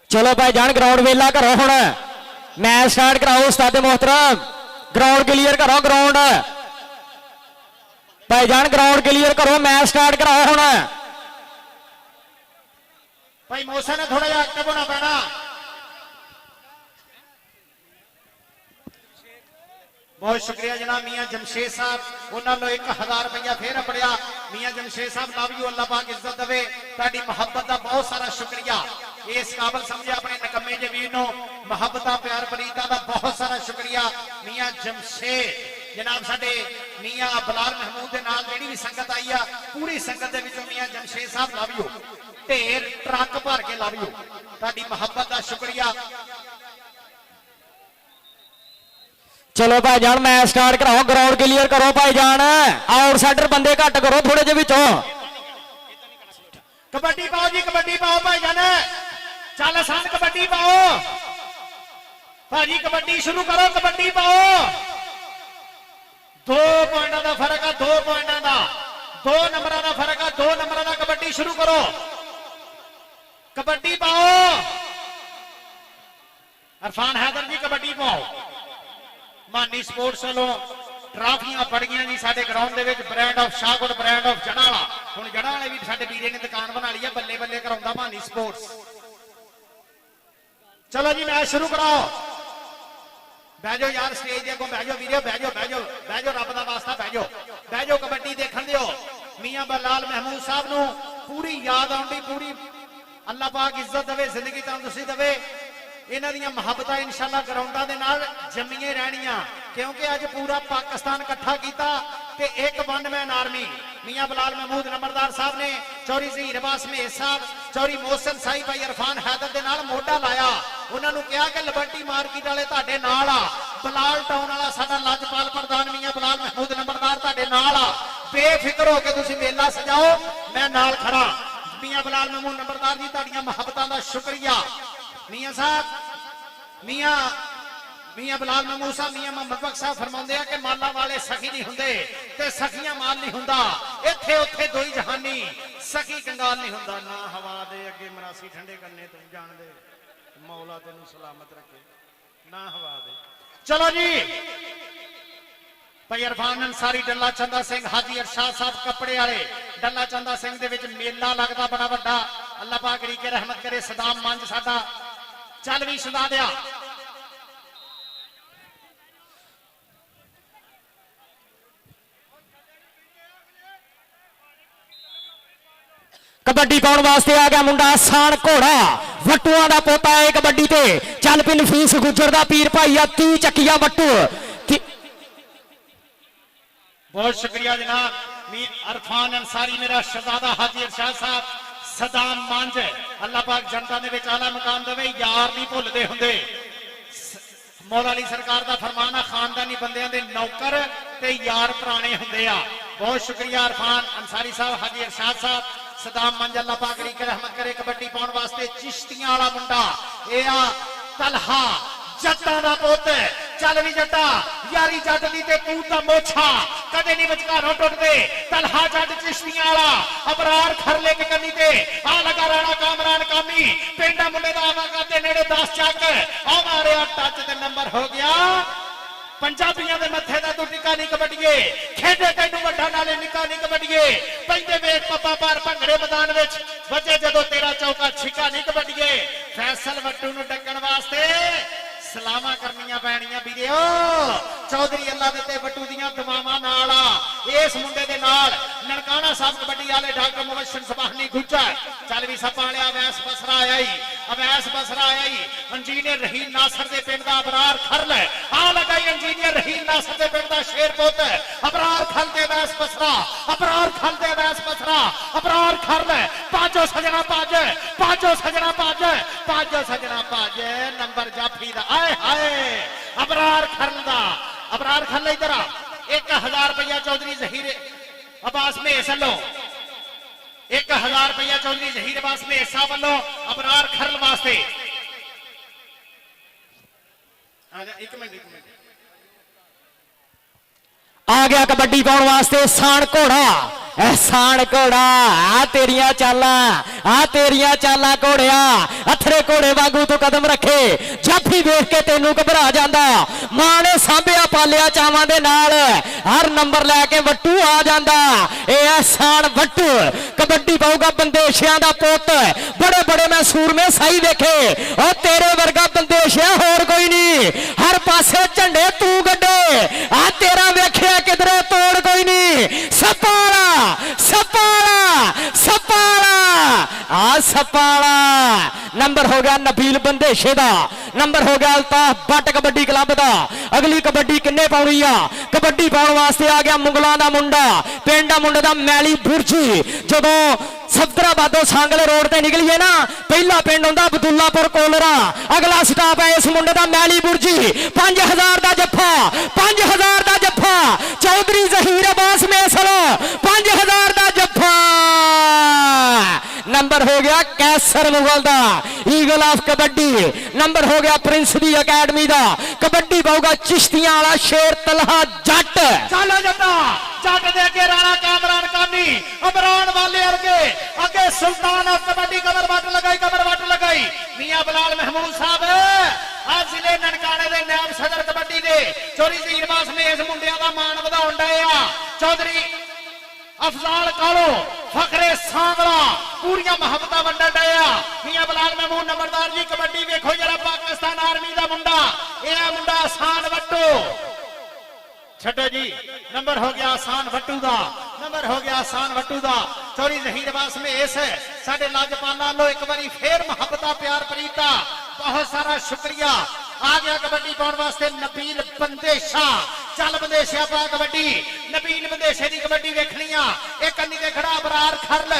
D: चलो भाई जान ग्राउंड वेला करो, हुण मैच स्टार्ट कराओ। उस्ताद मोहतरम ग्राउंड क्लीयर करो, ग्राउंड भाई जान ग्राउंड क्लीयर करो, मैच स्टार्ट कराओ। हुण
E: भाई मौसा ने थोड़ा जिहा एक्टिव होना पैना। बहुत शुक्रिया जनाब मियां जमशेद साहब, उन्होंने 1000 रुपया फिर अपड़िया। मियां जमशेद साहब लव यू, अल्लाह पाक इज्जत देवे। ताड़ी मुहब्बत का बहुत सारा शुक्रिया। इस काबिल समझे अपने नकम्मे जे वीर नूं मुहब्बत प्यार प्रीता का बहुत सारा शुक्रिया। मियां जमशेद जनाब साडे मियां बलाल महमूद दे नाल जिहड़ी भी संगत आई आ, पूरी संगत दे विचों मियां जमशेद साहब लव यू, ढेर ट्रक भर के लव यू। ताड़ी मुहब्बत का शुक्रिया।
D: चलो भाई जान मैच स्टार्ट कराओ, ग्राउंड क्लीयर करो भाई जान। आउटसाइडर बंदे घट करो थोड़े जे विचों।
E: कबड्डी पाओ जी, कबड्डी पाओ भाई जान। चल आसान कबड्डी पाओ भाजी, कबड्डी शुरू करो, कबड्डी पाओ। 2 पॉइंटों का फर्क है, 2 पॉइंटों का, 2 नंबरों का फर्क है, 2 नंबरों का। कबड्डी शुरू करो, कबड्डी पाओ। इरफान हैदर जी कबड्डी पाओ। मानी स्पोर्ट्स वालों ट्राफियां पड़ियां जी साडे ग्राउंड दे विच। Brand of Shahgur, brand of Jarala. हुण जड़ाले भी साडे वीरे ने दुकान बना ली है, बल्ले बल्ले कराउंदा मानी स्पोर्ट्स। चलो जी मैच शुरू कराओ। बह जाओ यार, स्टेज दे अगों बह जाओ वीरे, बह जाओ, बह जाओ, बह जाओ, रब दा वास्ता बह जाओ, बह जाओ। कबड्डी देखण दिओ। मियां बलाल महमूद साहब नूं पूरी याद आउंदी, पूरी अल्लाह पाक इज्जत देवे, जिंदगी तंदुरुस्ती देवे। इन्हां दीयां मुहब्बतां इंशाअल्लाह ग्राउंडां दे नाल जम्मीए रहणियां, क्योंकि अज पूरा पाकिस्तान इकट्ठा कीता ते एक वन मैन आर्मी। मियां बलाल महमूद नंबरदार साहब ने चौरी ज़हीर अब्बास मेहर साहब, चौरी मोहसिन साहिब भाई इरफान हैदर दे नाल मोढा लाया। उन्हां नूं कहा कि लिबर्टी मार्केट वाले तुहाडे नाल आ, बलाल टाउन वाला साडा लाजपाल प्रधान मियां बलाल महमूद नंबरदार तुहाडे नाल आ। बेफिक्र हो के तुसीं मेला सजाओ, मैं नाल खड़ा। मियां बलाल महमूद नंबरदार जी तुहाडीआं मुहब्बतां दा शुक्रिया। मियां साहब, मियां बलाल महमूद साहब, मियां मोहम्मद बख्श साहब फरमाते हैं कि माला वाले सखी नहीं होंगे ते सखियां माल नहीं हुंदा। इत्थे उत्थे दोई जहानी, सखी कंगाल नहीं हुंदा। ना हवा दे अगे मरासी ठंडे करने तुम जान दे, मौला तेनू सलामत रखे। ना हवा दे। चलो जी भाई इरफान अंसारी, डल्ला चंदा सिंह, हाजी अरशाद साहब कपड़े वाले। डल्ला चंदा सिंह दे विच मेला लगदा बड़ा वड्डा। अल्लाह पाक रीके रहमत करे। सदाम मंज साडा चल भी सुना दिया।
D: कबड्डी पाउण वास्ते आ गया मुंडा आसान घोड़ा, वट्टुआं दा पोता है कबड्डी ते। चल पिन फीस गुजर दा पीर भाई आ 30 चक्किया वट्टू।
E: बहुत शुक्रिया जनाब। इरफान अंसारी मेरा शहजादा, हाजी अरशाद साहब, सदाम मंज, अल्लाह पाक जनता दे विच आला मकाम देवे। यार नहीं भुलदे हुंदे। मौला अली सरकार दा फरमान आ, खानदानी बंदियां दे नौकर ते यार पुराने हुंदे आ। बहुत शुक्रिया इरफान अंसारी साहब, हाजी इरशाद साहब, सदाम मंजल अल्लाह पाक री रहमत करे। कबड्डी पाउण वास्ते चिश्तियां वाला मुंडा ए आ तलहा जट्टा दा पुੱਤ। चल भी जट्टा यारी जट दी ते तू ता मोछा कदे नहीं विचकारों टुटदे। तलहा जट चिश्तियां वाला अबरार खरले के कन्नी ते आ लगा राणा कामरान कामी पिंडा मुंडे दा आवागा ते नेड़े 10 चक आ मारिया टच ते नंबर हो गया पंजाबियों के मथे का तू टिका नहीं कबड्डीए खेडे तेनू वड्डा नाले निका नहीं कबड्डीए पैंदे वेख पप्पा पार भंगड़े मैदान विच वजे जदों तेरा चौका छिका नहीं कबड्डीए। फैसल वट्टू नूं डकण वास्ते सलामा करनियां पैणियां वीरियो। चौधरी अल्लाह दे वट्टू दियां दुआवां नाल इस मुंडे दे नाल ननकाना साहब कबड्डी वाले डॉक्टर मुबशर सुभानी गुज्जर चल भी सपा लिया अवैस बसरा आया ही अवैस बसरा आया ही इंजीनियर रहीम नासर दे पिंड दा अबरार खरल आ लगाई इंजीनियर रहीम नासर दे पिंड दा शेर पुੱਤ अबरार खल दे अवैस बसरा अबरार खल दे अवैस बसरा अबरार खरल पाजो सजना पाज पाजो सजना पाज पाजो सजना पाज नंबर जाफी दा आए हाय अबरार खरल दा अबरार खल इधर आ 1000 रुपया चौधरी जहीर अब्बास में सलो 1000 रुपया चौधरी जहीर अब्बास में हिस्सा वालों अबरार खरल वास्ते। एक मिनट
D: आ गया कबड्डी पाउण वास्ते सान घोड़ा एहसान घोड़ा आ तेरिया चाला घोड़िया अथरे घोड़े वांगू तू कदम रखे जाफी देख के तेनू घबरा जांदा मां ने सांभिया पालिया चावां दे नाल हर नंबर लैके वट्टू आ जांदा ए एहसान वट्टू कबड्डी पाऊगा बंदेशियां दा पुੱਤ बड़े बड़े मैं सूरमे साई देखे और तेरे वर्गा बंदेशिया होर कोई नहीं हर पासे झंडे तू गड्डे आ तेरा वेखिया किधरे तोड़ कोई नहीं सपाला सपाला सपाला आ सपाला नंबर हो गया नबील बंदेशे दा नंबर हो गया अल्ताफ बट कबड्डी क्लब दा। अगली कबड्डी किन्ने पाउणी आ कबड्डी पाउण वास्ते आ गया मुगलों दा मुंडा पिंडा मुंडे दा मैली बुरजी जदों सफदराबादों सांगले रोड ते निकलिए ना पहला पिंड हुंदा अब्दुल्लापुर कोलरा अगला स्टाप है इस मुंडे दा मैली बुरजी 5000 दा जफ्फा 5000 दा जफ्फा चौधरी जहीर अब्बास मेसल 5000 दा जफ्फा नंबर हो गया कैसर मुगल दा ईगल ऑफ कबड्डी नंबर हो गया प्रिंस दी अकेडमी दा कबड्डी पाऊगा चिश्तियां वाला शेर तलहा जट
E: चलो जट्टा जट दे के राणा कामरान कामी अमरान वाले अगे सुल्तान ऑफ कबड्डी कमर वाट लगाई मियां बिलाल महमूद साहब आज जिले ननकाने दे नायब सदर कबड्डी दे चौधरी जहीर अब्बास में इस मुंडिया दा मान वधाउण डए आ। चौधरी अफजाल कालो फखरे सांगला पूरियां मोहब्बतां वंडण डए आ। मियां बिलाल महमूद नंबरदार जी कबड्डी वेखो जरा पाकिस्तान आर्मी दा मुंडा ए मुंडा आसान वट्टू छो जी नंबर हो गया आसान वट्टू दा नंबर हो गया आसान वट्टू दा। चौधरी जहीर अब्बास में इस साडे लाजपाला लो एक बारी फिर मोहब्बतां प्यार प्रीता बहुत सारा शुक्रिया। आ गया कबड्डी पाउण वास्ते नबील बंदेशा चल बंदेशा पा कबड्डी नबील बंदेशे दी कबड्डी वेखनी आ एक कन्नी ते खड़ा अबरार खरल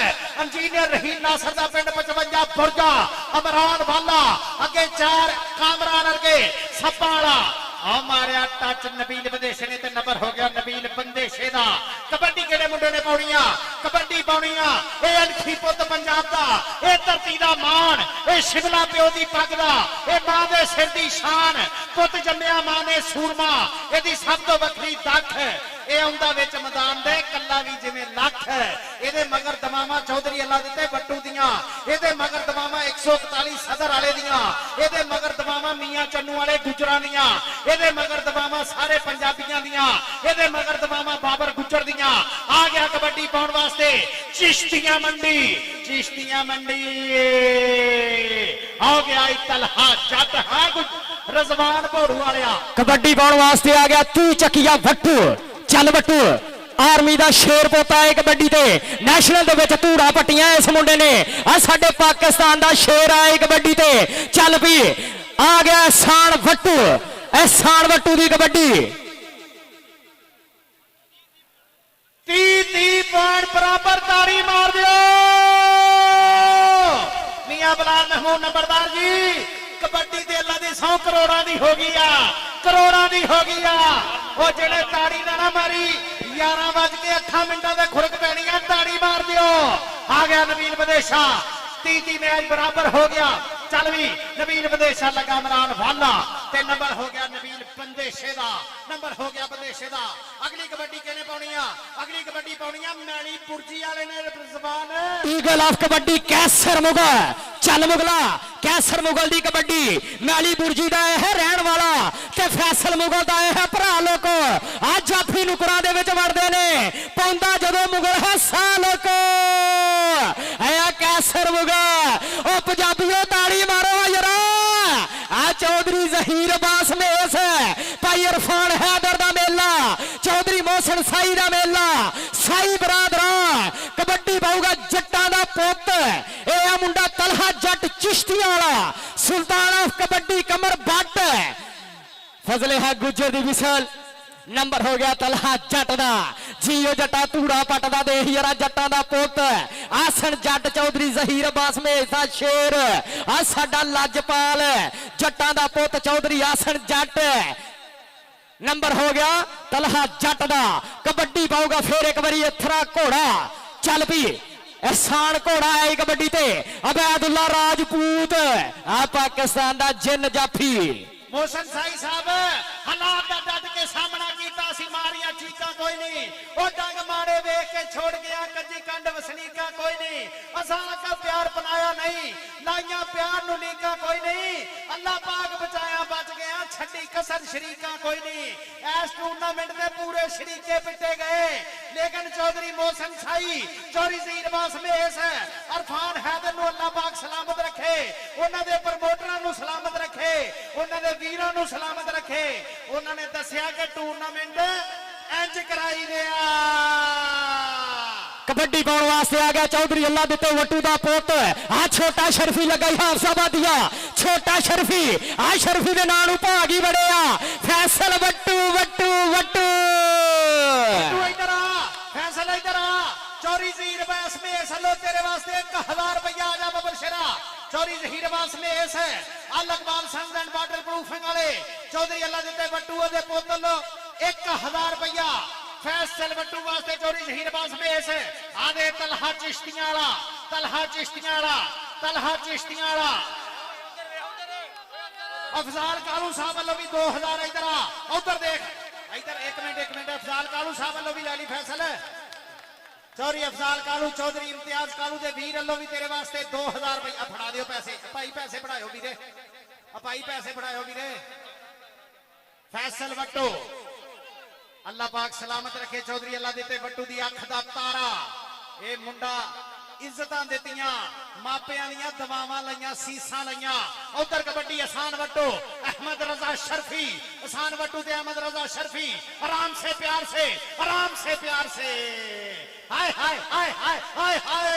E: इंजीनियर रहीम नासर दा पिंड 55 बुरजा अमरान वाला अगे 4 कामरान अरगे सप्पा वाला आ मारिया टच नबील बंदेशे ने ते नंबर हो गया नबील बंदेशे दा। कबड्डी केड़े मुंडे ने पाउणियां कबड्डी पाउणियां ए अनखी पुੱਤ पंजाब दा ए धरती दा मान ए शिमला प्यो दी पग दा ए मां दे सिर दी शान पुੱਤ जम्मिया मां ने सूरमा एदी सब तो वखरी दख ए आउंदा विच मैदान दे कल्ला भी जिवें लख एदे मगर दमामा चौधरी अल्लाह दिते वट्टू दियां एदे मगर दमामा 141 सदर वाले दियां एदे मगर दमामा मियां चन्नू वाले गुजरां दियां एदे मगर दबामा सारे पंजाबियां दियां एदे मगर दबामा बाबर गुजर दियां। आ गया कबड्डी पाउण वास्ते चिश्तियां मंडी आ गया तलहा जट हां रजवान भोड़ू वालिया
D: कबड्डी पाउण वास्ते आ गया तू चकिया वट्टू चल वट्टू आर्मी दा शेर पोता है कबड्डी ते नेशनल दे विच धूड़ा पट्टियां इस मुंडे ने आ साडे पाकिस्तान दा शेर आए कबड्डी ते चल भी आ गया एहसान वट्टू एहसान वट्टू दी कबड्डी
E: 30 पॉइंट बराबर ताड़ी मार दियो मियां बिलाल महमूद नंबरदार जी कबड्डी ते अल्लाह दी 100 करोड़ां दी हो गई आ करोड़ां दी हो गई आ ओ जेड़े ताड़ी ना मारी 11:08 ਦੇ ਖੁਰਕ ਪੈਣੀਆਂ ਤਾੜੀ ਮਾਰ ਦਿਓ ਆ ਗਿਆ ਨਵੀਨ ਵਿਦੇਸ਼ਾ 30 ਮੈਚ ਬਰਾਬਰ ਹੋ ਗਿਆ ਚੱਲ ਵੀ ਨਵੀਨ ਵਿਦੇਸ਼ਾ ਲੱਗਾ ਮਰਾਨ ਵਾਲਾ ਤੇ ਨੰਬਰ ਹੋ ਗਿਆ ਨਵੀਨ ਬੰਦੇਸ਼ੇ ਦਾ ਨੰਬਰ ਹੋ ਗਿਆ ਬੰਦੇਸ਼ੇ ਦਾ ਅਗਲੀ ਕਬੱਡੀ ਕਿਹਨੇ ਪਾਉਣੀ ਆ ਅਗਲੀ ਕਬੱਡੀ ਪਾਉਣੀ ਆ ਮੈਲੀ ਪੁਰਜੀ ਵਾਲੇ ਨੇ ਜ਼ਬਾਨ
D: ਈਗਲ ਆਫ ਕਬੱਡੀ ਕੈਸਰ ਮੁਗਲ ਚੱਲ ਮੁਗਲਾ ਕੈਸਰ ਮੁਗਲ ਦੀ ਕਬੱਡੀ ਮੈਲੀ ਬੁਰਜੀ ਦਾ ਇਹ ਰਹਿਣ ਵਾਲਾ ਤੇ ਫੈਸਲ ਮੁਗਲ ਦਾ ਇਹ ਭਰਾ ਲੋਕ ਆ ਜਾਫੀ ਨੁਕਰਾਂ ਦੇ ਵਿੱਚ ਵੜਦੇ ਨੇ ਪਾਉਂਦਾ ਜਦੋਂ ਮੁਗਲ ਹੱਸਾ ਲੋਕ ਇਹ ਕੈਸਰ ਮੁਗਲ ਉਹ ਪੰਜਾਬੀਓ ਤਾੜੀ ਮਾਰੋ ਯਾਰਾ ਆ ਚੌਧਰੀ ਜ਼ਹੀਰ ਅਬਾਸ ਮੇਸ ਭਾਈ ਇਰਫਾਨ ਹੈਦਰ ਦਾ ਮੇਲਾ ਚੌਧਰੀ ਮੋਹਸਨ ਸਾਈ ਦਾ ਮੇਲਾ ਸਾਈ ਬਰਾਦਰਾਂ ਕਬੱਡੀ ਪਾਊਗਾ ਜੱਟਾਂ ਦਾ ਪੁੱਤ ਇਹ ਆ ਮੁੰਡਾ ਤਲਹਾ ਜੱਟ ਚਿਸ਼ਤੀਆਂ ਵਾਲਾ ਸੁਲਤਾਨ ਆਫ ਕਬੱਡੀ ਕਮਰ ਬੱਟ ਫਜ਼ਲੇ ਹੈ ਗੁੱਜਰ ਦੀ ਵਿਸਲ ਨੰਬਰ ਹੋ ਗਿਆ ਤਲਹਾ ਜੱਟ ਦਾ ਜੀਓ ਜੱਟਾ ਧੂੜਾ ਪੱਟਦਾ ਦੇਖ ਯਾਰਾ ਜੱਟਾਂ ਦਾ ਪੁੱਤ ਆਸਣ ਜੱਟ ਚੌਧਰੀ ਜ਼ਹੀਰ ਅਬਾਸ ਮੇਸ ਦਾ ਸ਼ੇਰ ਆ ਸਾਡਾ ਲੱਜਪਾਲ ਜੱਟਾਂ ਦਾ ਪੁੱਤ ਚੌਧਰੀ ਆਸਣ ਜੱਟ ਨੰਬਰ ਹੋ ਗਿਆ ਤਲਹਾ ਜੱਟ ਦਾ ਕਬੱਡੀ ਪਾਊਗਾ ਫੇਰ ਇੱਕ ਵਾਰੀ ਅਥਰਾ ਘੋੜਾ ਚੱਲ ਪਈ ਅਹਿਸਾਨ ਘੋੜਾ ਆਈ ਕਬੱਡੀ ਤੇ ਅਬੈਦੁੱਲਾ ਰਾਜਪੂਤ ਆ ਪਾਕਿਸਤਾਨ ਦਾ ਜਿੰਨ ਜਾਫੀ
E: ਮੋਹਸਨ ਸਾਈ ਸਾਹਿਬ ਹਾਲਾਤ ਦਾ ਡੱਟ ਕੇ ਸਾਹਮਣਾ ਕੀਤਾ ਸੀ ਮਾਰੀਆਂ ਚੀਕਾਂ ਕੋਈ ਨਹੀਂ ਉਹ ਡੰਗ ਮਾਰੇ ਵੇਖ ਕੇ ਛੋੜ ਗਿਆ ਕੱਜੀ ਕੰਡ ਵਸਨੀਕਾ ਕੋਈ ਨਹੀਂ ਅਸਾਂ ਕਾ ਪਿਆਰ ਪਨਾਇਆ ਨਹੀਂ ਲਾਈਆਂ ਪਿਆਰ ਨੂੰ ਨੀਕਾ ਕੋਈ ਨਹੀਂ ਅੱਲਾ ਪਾਕ ਬਚਾਇਆ ਬਚ ਗਿਆ ਛੱਡੀ ਕਸਰ ਸ਼ਰੀਕਾ ਕੋਈ ਨਹੀਂ ਇਸ ਟੂਰਨਾਮੈਂਟ ਦੇ ਪੂਰੇ ਸ਼ਰੀਕੇ ਪਿੱਟੇ ਗਏ ਲੇਕਿਨ ਚੌਧਰੀ ਮੋਹਸਨ ਸਾਈ ਚੌਧਰੀ ਜ਼ਹੀਰ ਅਬਾਸ ਮੇਸ ਇਰਫਾਨ ਹੈਦਰ ਨੂੰ ਅੱਲਾ ਪਾਕ ਸਲਾਮਤ ਰੱਖੇ ਉਹਨਾਂ ਦੇ ਪ੍ਰਮੋਟਰਾਂ ਨੂੰ ਸਲਾਮਤ ਰੱਖੇ ਉਹਨਾਂ ਦੇ ਵੀਰਾਂ ਨੂੰ ਸਲਾਮਤ ਰੱਖੇ ਉਹਨਾਂ ਨੇ ਦੱਸਿਆ ਕਿ ਟੂਰਨਾਮੈਂਟ ਇੰਜ ਕਰਾਈ ਦਿਆ
D: ਕਬੱਡੀ ਪਾਉਣ ਵਾਸਤੇ ਆ ਗਿਆ ਚੌਧਰੀ ਅੱਲਾ ਦਿੱਤੇ ਵੱਟੂ ਦਾ ਪੁੱਤ ਆ ਛੋਟਾ ਸ਼ਰਫੀ ਲੱਗਾ ਹਾਫਸਾਬਾਦੀਆ ਛੋਟਾ ਸ਼ਰਫੀ ਆ ਸ਼ਰਫੀ ਦੇ ਨਾਂ ਨੂੰ ਭਾਗੀ ਵੜਿਆ ਫੈਸਲ ਵੱਟੂ ਵੱਟੂ ਵੱਟੂ
E: ਤੂੰ ਇੱਧਰ ਆ ਫੈਸਲਾ ਇੱਧਰ ਆ ਚੌਧਰੀ ਜ਼ਹੀਰ ਅਬਾਸ ਮੇਸ ਹਲੋ ਤੇਰੇ ਵਾਸਤੇ 1000 ਰੁਪਇਆ ਆ ਜਾ ਬੱਬਰ ਸ਼ੇਰਾ ਚੌਧਰੀ ਜ਼ਹੀਰ ਅਬਾਸ ਮੇਸ ਅਲ ਇਕਬਾਲ ਸੰਸ ਐਂਡ ਵਾਟਰ ਪ੍ਰੂਫਿੰਗ ਵਾਲੇ ਚੌਧਰੀ ਅੱਲਾ ਦਿੱਤੇ ਵੱਟੂ ਦੇ ਪੁੱਤ ਲੋ 1000 ਰੁਪਇਆ ਫੈਸਲ ਵੱਟੂ ਵਾਸਤੇ ਚੌਧਰੀ ਜ਼ਹੀਰ ਅਬਾਸ ਮੇਸ ਆਦੇ ਤਲਹਾ ਚਿਸ਼ਤੀਆਂ ਵਾਲਾ ਤਲਹਾ ਚਿਸ਼ਤੀਆਂ ਵਾਲਾ ਤਲਹਾ ਚਿਸ਼ਤੀਆਂ ਵਾਲਾ ਅਫਜ਼ਾਲ ਕਾਲੂ ਸਾਹਿਬ ਵੱਲੋਂ ਵੀ 2000 ਇੱਧਰ ਆ ਉਧਰ ਦੇਖ ਇੱਧਰ ਇੱਕ ਮਿੰਟ ਅਫਜ਼ਾਲ ਕਾਲੂ ਸਾਹਿਬ ਵੱਲੋਂ ਵੀ ਲੈ ਲਈ ਫੈਸਲ ਚੌਧਰੀ ਅਫਜ਼ਾਲ ਕਾਲੂ ਚੌਧਰੀ ਇਮਤਿਆਜ਼ ਕਾਲੂ ਦੇ ਵੀਰ ਵੱਲੋਂ ਵੀ ਤੇਰੇ ਵਾਸਤੇ 2000 ਰੁਪਏ ਫੜਾ ਦਿਓ ਪੈਸੇ ਭਾਈ ਪੈਸੇ ਫੜਾਇਓ ਵੀਰੇ ਭਾਈ ਪੈਸੇ ਫੜਾਇਓ ਵੀਰੇ ਫੈਸਲ ਵੱਟੂ ਅੱਲਾ ਪਾਕ ਸਲਾਮਤ ਰੱਖੇ ਚੌਧਰੀ ਅੱਲਾ ਦਿੱਤੇ ਵੱਟੂ ਦੀ ਅੱਖ ਦਾ ਤਾਰਾ ਇਹ ਮੁੰਡਾ ਇੱਜ਼ਤਾਂ ਦਿੱਤੀਆਂ ਮਾਪਿਆਂ ਦੀਆਂ ਦਵਾਵਾਂ ਲਈਆਂ ਸੀਸਾਂ ਲਈਆਂ ਉਧਰ ਕਬੱਡੀ ਆਸਾਨ ਵੱਟੂ ਅਹਿਮਦ ਰਜ਼ਾ ਸ਼ਰਫੀ ਆਸਾਨ ਵੱਟੂ ਤੇ ਅਹਿਮਦ ਰਜ਼ਾ ਸ਼ਰਫੀ ਆਰਾਮ ਸੇ ਪਿਆਰ से हाय हाय हाय हाय हाय हाय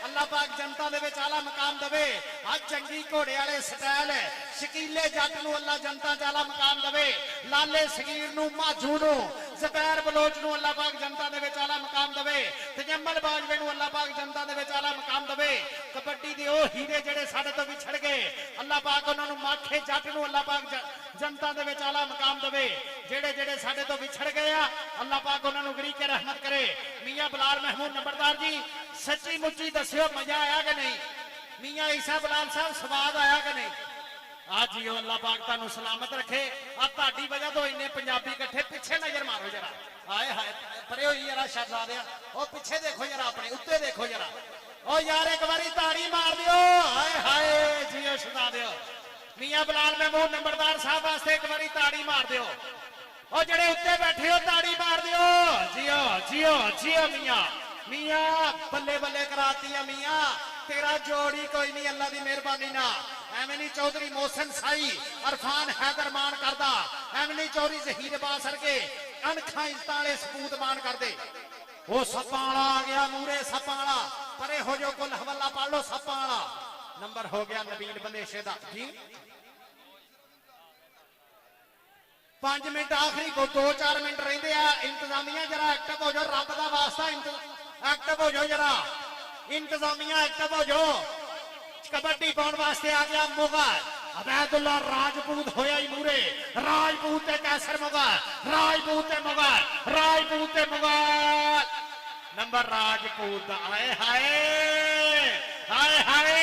E: अल्लाह पाक जनता दे विच आला मकाम दवे आज चंगी घोड़े वाले स्टाइल शकीले जट नूं अल्लाह जनता च आला मकाम दवे लाले सगीर नूं माजू नूं ज़ुबैर बलोच नूं अल्लाह पाक जनता दे विच आला मकाम दवे तजम्मल बाजवे नूं अल्लाह पाक जनता दे विच आला मकाम दवे कबड्डी दे ओ हीरे जेड़े साडे तो विछड़ गए अल्लाह पाक उन्हां नूं माखे जट नूं अल्लाह पाक जनता दे विच आला मकाम दवे जेड़े जेड़े साडे तो विछड़ गए आ अल्लाह पाक उन्हां नूं गरी के रहमत करे मियां बिलाल महमूद नंबरदार जी सच्ची मुच्ची दस्सियो मजा आया कि नहीं मियां ईसा बिलाल साहब स्वाद आया कि नहीं आज जी अल्लाह पाक तुहानू सलामत रखे आ तुहाडी वजह तो इन्ने पंजाबी इकट्ठे पीछे नजर मारो जरा हाय हाय परे होई जरा शहजादे ओ पीछे देखो जरा अपने उत्ते देखो जरा ओ यार एक बारी ताड़ी मार दियो हाय हाय जी शहजादे मियां बिलाल महमूद नंबरदार साहब वास्ते एक बारी ताड़ी मार दियो ओ जेड़े उत्ते बैठे हो ताड़ी मार दियो जियो जियो जियो मियां मियां बल्ले बल्ले कराती है मियां तेरा जोड़ी कोई नहीं अल्लाह दी मेहरबानी ना एवें नहीं चौधरी मोहसिन साई इरफान हैदर मान करदा एवें नहीं चौधरी ज़हीर अब्बास के अनखा इज्जतां वाले सपूत मान करदे ओ सप्पां वाला आ गया मूरे सप्पां वाला परे हो जो कुल हवाला पढ़ लो सप्पां वाला नंबर हो गया नबील बंदेशे दा जी 5 मिनट आखिरी को 2-4 मिनट रहिंदे आ इंतजामिया जरा एक्टिव हो जाओ रब दा वास्ता एक्टिव हो जाओ जरा इंतजामिया एक्टिव हो जाओ कबड्डी पाउण वास्ते आ गया मुगल ਅਬੈਦੁੱਲਾ ਰਾਜਪੂਤ ਹੋਇਆ ਹੀ ਮੂਰੇ ਰਾਜਪੂਤ ਤੇ ਕੈਸਰ ਮੁਗਲ ਰਾਜਪੂਤ ਤੇ ਮੁਗਲ ਰਾਜਪੂਤ ਤੇ ਮੁਗਲ ਨੰਬਰ ਰਾਜਪੂਤ ਦਾ ਆਏ ਹਾਏ ਹਾਏ ਹਾਏ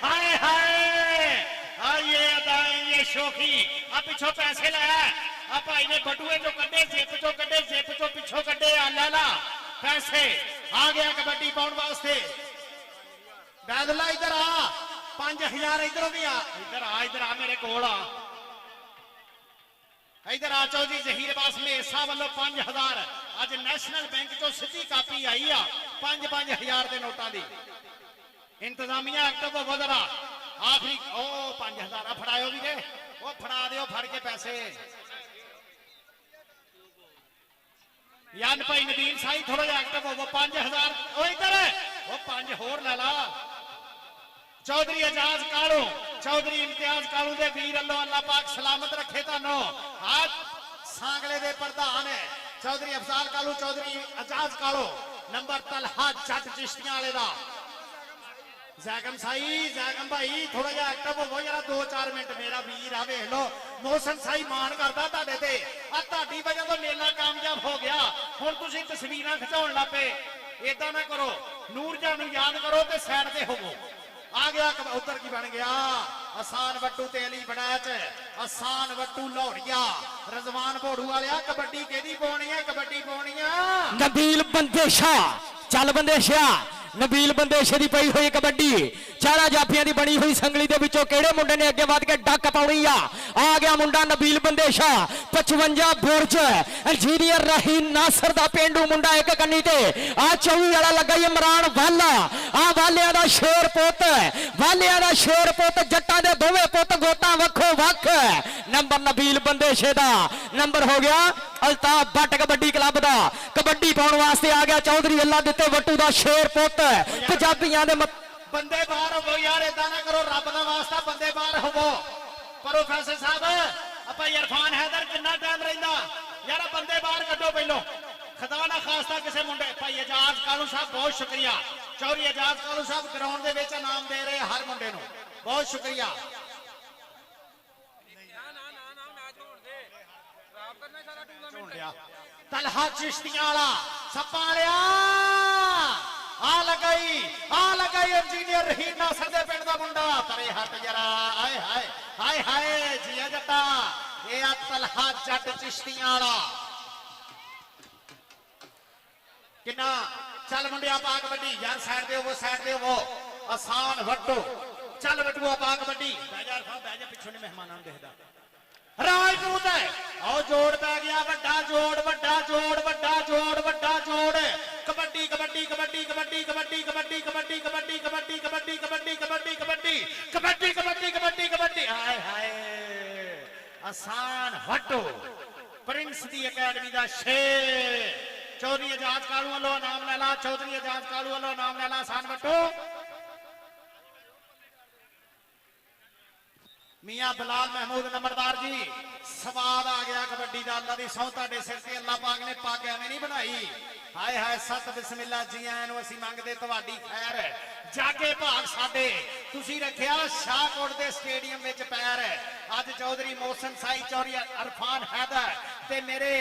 E: ਹਾਏ ਹਾਏ ਆਏ ਅਦਾਏ ਇਹ ਸ਼ੋਖੀ ਆ ਪਿੱਛੋਂ ਪੈਸੇ ਲੈ ਆ ਭਾਈ ਨੇ ਬਟੂਏ ਚੋਂ ਕੱਢੇ ਜਿੱਪ ਚੋਂ ਕੱਢੇ ਜਿੱਪ ਚੋਂ ਪਿੱਛੋਂ ਕੱਢੇ ਆ ਲੈ ਲਾ ਪੈਸੇ ਆ ਗਿਆ ਕਬੱਡੀ ਪਾਉਣ ਵਾਸਤੇ ਬੈਦੁੱਲਾ ਇੱਧਰ ਆ 5000 ਇਧਰੋਂ ਵੀ ਆ ਇੱਧਰ ਆ ਮੇਰੇ ਕੋਲ ਆ ਇੱਧਰ ਆ ਚੌਧਰੀ ਜ਼ਹੀਰ ਅਬਾਸ ਮੇਸਾ ਵੱਲੋਂ 5000 ਅੱਜ ਨੈਸ਼ਨਲ ਬੈਂਕ ਚੋਂ ਸਿੱਧੀ ਕਾਪੀ ਆਈ ਆ 5-5000 ਦੇ ਨੋਟਾਂ ਦੀ ਇੰਤਜ਼ਾਮੀਆ ਐਕਟਿਵ ਵਦਰਾ ਆਖਰੀ ਉਹ 5000 ਆ ਫੜਾਇਓ ਵੀਰੇ ਉਹ ਫੜਾ ਦਿਓ ਫੜ ਕੇ ਪੈਸੇ ਯਾਨ ਭਾਈ ਨਦੀਮ ਸਾਈ ਥੋੜਾ ਜਿਹਾ ਐਕਟਿਵ ਹੋਵੋ 5000 ਉਹ ਇੱਧਰ ਉਹ 5 ਹੋਰ ਲੈ ਲਾ ਚੌਧਰੀ ਇਜਾਜ਼ ਕਾਲੂ ਚੌਧਰੀ ਇਮਤਿਆਜ਼ ਕਾਲੂ ਦੇ ਵੀਰ ਅੱਲੋਂ ਅੱਲਾਹ ਪਾਕ ਸਲਾਮਤ ਰੱਖੇ ਤੁਹਾਨੂੰ ਅੱਜ ਸਾਂਗਲੇ ਦੇ ਪ੍ਰਧਾਨ ਹੈ ਚੌਧਰੀ ਅਫਜ਼ਾਲ ਕਾਲੂ ਚੌਧਰੀ ਇਜਾਜ਼ ਕਾਲੂ ਨੰਬਰ ਤਲਹਾ ਜੱਟ ਚਿਸ਼ਤੀਆਂ ਵਾਲੇ ਦਾ ਜ਼ੈਗਮ ਸਾਈ ਜ਼ੈਗਮ ਭਾਈ ਥੋੜਾ ਜਿਹਾ ਐਕਟਿਵ ਹੋਵੋ ਜਰਾ 2-4 ਮਿੰਟ ਮੇਰਾ ਵੀਰ ਆ ਵੇਖ ਲੋ ਮੋਹਸਨ ਸਾਈ ਮਾਣ ਕਰਦਾ ਤੁਹਾਡੇ ਤੇ ਆ ਤੁਹਾਡੀ ਵਜ੍ਹਾ ਤੋਂ ਮੇਲਾ ਕਾਮਯਾਬ ਹੋ ਗਿਆ ਹੁਣ ਤੁਸੀਂ ਤਸਵੀਰਾਂ ਖਿਚਾਉਣ ਲੱਪੇ ਏਦਾਂ ਨਾ ਕਰੋ ਨੂਰਜਹਾਨ ਨੂੰ ਯਾਦ ਕਰੋ ਤੇ ਸਾਈਡ ਤੇ ਹੋਵੋ ਆ ਗਿਆ ਉਧਰ ਕੀ ਬਣ ਗਿਆ ਆਸਾਨ ਵੱਟੂ ਤੇ ਅਲੀ ਬੜੈਚ ਆਸਾਨ ਵੱਟੂ ਲੋਹੜੀਆ ਰਜ਼ਵਾਨ ਭੋੜੂ ਵਾਲਿਆ ਕਬੱਡੀ ਕਿਹਦੀ ਪਾਉਣੀ ਹੈ ਕਬੱਡੀ ਪਾਉਣੀ ਆ
D: ਨਬੀਲ ਬੰਦੇਸ਼ਾ ਚੱਲ ਬੰਦੇਸ਼ਾ ਨਬੀਲ ਬੰਦੇਸ਼ੇ ਦੀ ਪਈ ਹੋਈ ਕਬੱਡੀ ਚਾਰਾਂ ਜਾਫੀਆਂ ਦੀ ਬਣੀ ਹੋਈ ਸੰਗਲੀ ਦੇ ਵਿੱਚੋਂ ਕਿਹੜੇ ਮੁੰਡੇ ਨੇ ਅੱਗੇ ਵੱਧ ਕੇ ਡੱਕ ਪਾਉਣੀ ਆ ਗਿਆ ਮੁੰਡਾ ਨਬੀਲ ਬੰਦੇਸ਼ਾ 55 ਬੁਰਜ ਇੰਜੀਨੀਅਰ ਰਹੀ ਨਾਸਰ ਦਾ ਪਿੰਡੂ ਮੁੰਡਾ ਇੱਕ ਕੰਨੀ ਤੇ ਆ 24 ਵਾਲਾ ਲੱਗਾ ਹੀ ਇਮਰਾਨ ਵਾਲਾ ਆ ਵਾਲਿਆਂ ਦਾ ਸ਼ੇਰ ਪੁੱਤ ਵਾਲਿਆਂ ਦਾ ਸ਼ੇਰ ਪੁੱਤ ਜੱਟਾਂ ਦੇ ਦੋਵੇਂ ਪੁੱਤ ਗੋਤਾਂ ਵੱਖੋ ਵੱਖ ਨੰਬਰ ਨਬੀਲ ਬੰਦੇਸ਼ੇ ਦਾ ਨੰਬਰ ਹੋ ਗਿਆ ਅਲਤਾਫ ਬੱਟ ਕਬੱਡੀ ਕਲੱਬ ਦਾ ਕਬੱਡੀ ਪਾਉਣ ਵਾਸਤੇ ਆ ਗਿਆ ਚੌਧਰੀ ਅੱਲਾ ਦਿੱਤੇ ਵੱਟੂ ਦਾ ਸ਼ੇਰ ਪੁੱਤ ਪੰਜਾਬੀਆਂ ਦੇ
E: ਬੰਦੇ ਬਾਹਰ ਹੋਵੋ ਯਾਰ ਏਦਾਂ ਨਾ ਕਰੋ ਰੱਬ ਦਾ ਵਾਸਤਾ ਬੰਦੇ ਬਾਹਰ ਹੋਵੋ ਪ੍ਰੋਫੈਸਰ ਸਾਹਿਬ ਆਪਾਂ ਇਰਫਾਨ ਹੈਦਰ ਕਿੰਨਾ ਟਾਈਮ ਰਹਿੰਦਾ ਯਾਰ ਬੰਦੇ ਬਾਹਰ ਕੱਢੋ ਪਹਿਲੋਂ ਖੁਦਾ ਨਾ ਖਾਸਤਾ ਕਿਸੇ ਮੁੰਡੇ ਭਾਈ ਇਜਾਜ਼ ਕਾਲੂ ਸਾਹਿਬ ਬਹੁਤ ਸ਼ੁਕਰੀਆ ਚੌਧਰੀ ਇਜਾਜ਼ ਕਾਲੂ ਸਾਹਿਬ ਗਰਾਊਂਡ ਦੇ ਵਿੱਚ ਇਨਾਮ ਦੇ ਰਹੇ ਹਰ ਮੁੰਡੇ ਨੂੰ ਬਹੁਤ ਸ਼ੁਕਰੀਆ ਤਲਹਾ ਚਿਸ਼ਤੀਆਂ ਵਾਲਾ ਸੱਪਾਂ ਵਾਲਿਆ ਆ ਲਗਾਈ ਇੰਜੀਨੀਅਰ ਰਹੀਮ ਨਾਸਰ ਦੇ ਪਿੰਡ ਦਾ ਮੁੰਡਾ ਪਰੇ ਹੱਟ ਜਰਾ ਆਏ ਹਾਏ ਹਾਏ ਹਾਏ ਜੀਆ ਜੱਟਾ ਇਹ ਆ ਤਲਹਾ ਜੱਟ ਚਿਸ਼ਤੀਆਂ ਵਾਲਾ ਕਿੰਨਾ ਚੱਲ ਮੁੰਡਿਆ ਪਾ ਕਬੱਡੀ ਯਾਰ ਸਾਈਡ ਦੇ ਹੋਵੋ ਆਸਾਨ ਵੱਟੋ ਚੱਲ ਵੱਟੂਆ ਪਾ ਕਬੱਡੀ ਬਹਿ ਜਾ ਸਾਹਿਬ ਬਹਿ ਜਾ ਪਿੱਛੋਂ ਨਹੀਂ ਮਹਿਮਾਨਾਂ ਨੂੰ ਦੇਖਦਾ ਰਾਜਪੂਤ ਹੈ ਆਓ ਜੋੜ ਪੈ ਗਿਆ ਵੱਡਾ ਜੋੜ ਵੱਡਾ ਜੋੜ ਵੱਡਾ ਜੋੜ ਵੱਡਾ ਜੋੜ ਕਬੱਡੀ ਕਬੱਡੀ ਕਬੱਡੀ ਕਬੱਡੀ ਕਬੱਡੀ ਕਬੱਡੀ ਕਬੱਡੀ ਕਬੱਡੀ ਕਬੱਡੀ ਕਬੱਡੀ ਕਬੱਡੀ ਕਬੱਡੀ ਕਬੱਡੀ ਕਬੱਡੀ ਕਬੱਡੀ ਕਬੱਡੀ ਕਬੱਡੀ ਹਾਏ ਹਾਏ ਆਸਾਨ ਵੱਟੋ ਪ੍ਰਿੰਸ ਦੀ ਅਕੈਡਮੀ ਦਾ ਸ਼ੇਰ ਚੌਧਰੀ ਇਜਾਜ਼ ਕਾਲੂ ਵੱਲੋਂ ਨਾਮ ਲੈ ਲਾ ਚੌਧਰੀ ਇਜਾਜ਼ ਕਾਲੂ ਵੱਲੋਂ ਨਾਮ ਲੈ ਲਾ ਆਸਾਨ ਵੱਟੋ ਮੀਆਂ ਬਲਾਲ ਮਹਿਮੂਦ ਨੰਬਰਦਾਰ ਜੀ ਸਵਾਦ ਆ ਗਿਆ ਕਬੱਡੀ ਦਾ ਅੱਲਾ ਦੀ ਸਹੁੰ ਤੁਹਾਡੇ ਸਿਰ ਤੇ ਅੱਲਾ ਪਾਕ ਨੇ ਪੱਗ ਐਵੇਂ ਨਹੀਂ ਬਣਾਈ ਹਾਏ ਹਾਏ ਸਤ ਬਿਸਮਿਲ੍ਲਾ ਜੀ ਆਇਆਂ ਨੂੰ ਅਸੀਂ ਮੰਗਦੇ ਤੁਹਾਡੀ ਖੈਰ ਜਾਗੇ ਭਾਗ ਸਾਡੇ ਤੁਸੀਂ ਰੱਖਿਆ ਸ਼ਾਹਕੋਟ ਦੇ ਸਟੇਡੀਅਮ ਵਿੱਚ ਪੈਰ ਅੱਜ ਚੌਧਰੀ ਮੋਹਸਨ ਸਾਈ ਚੌਧਰੀ ਅਰਫਾਨ ਹੈਦਰ ਤੇ ਮੇਰੇ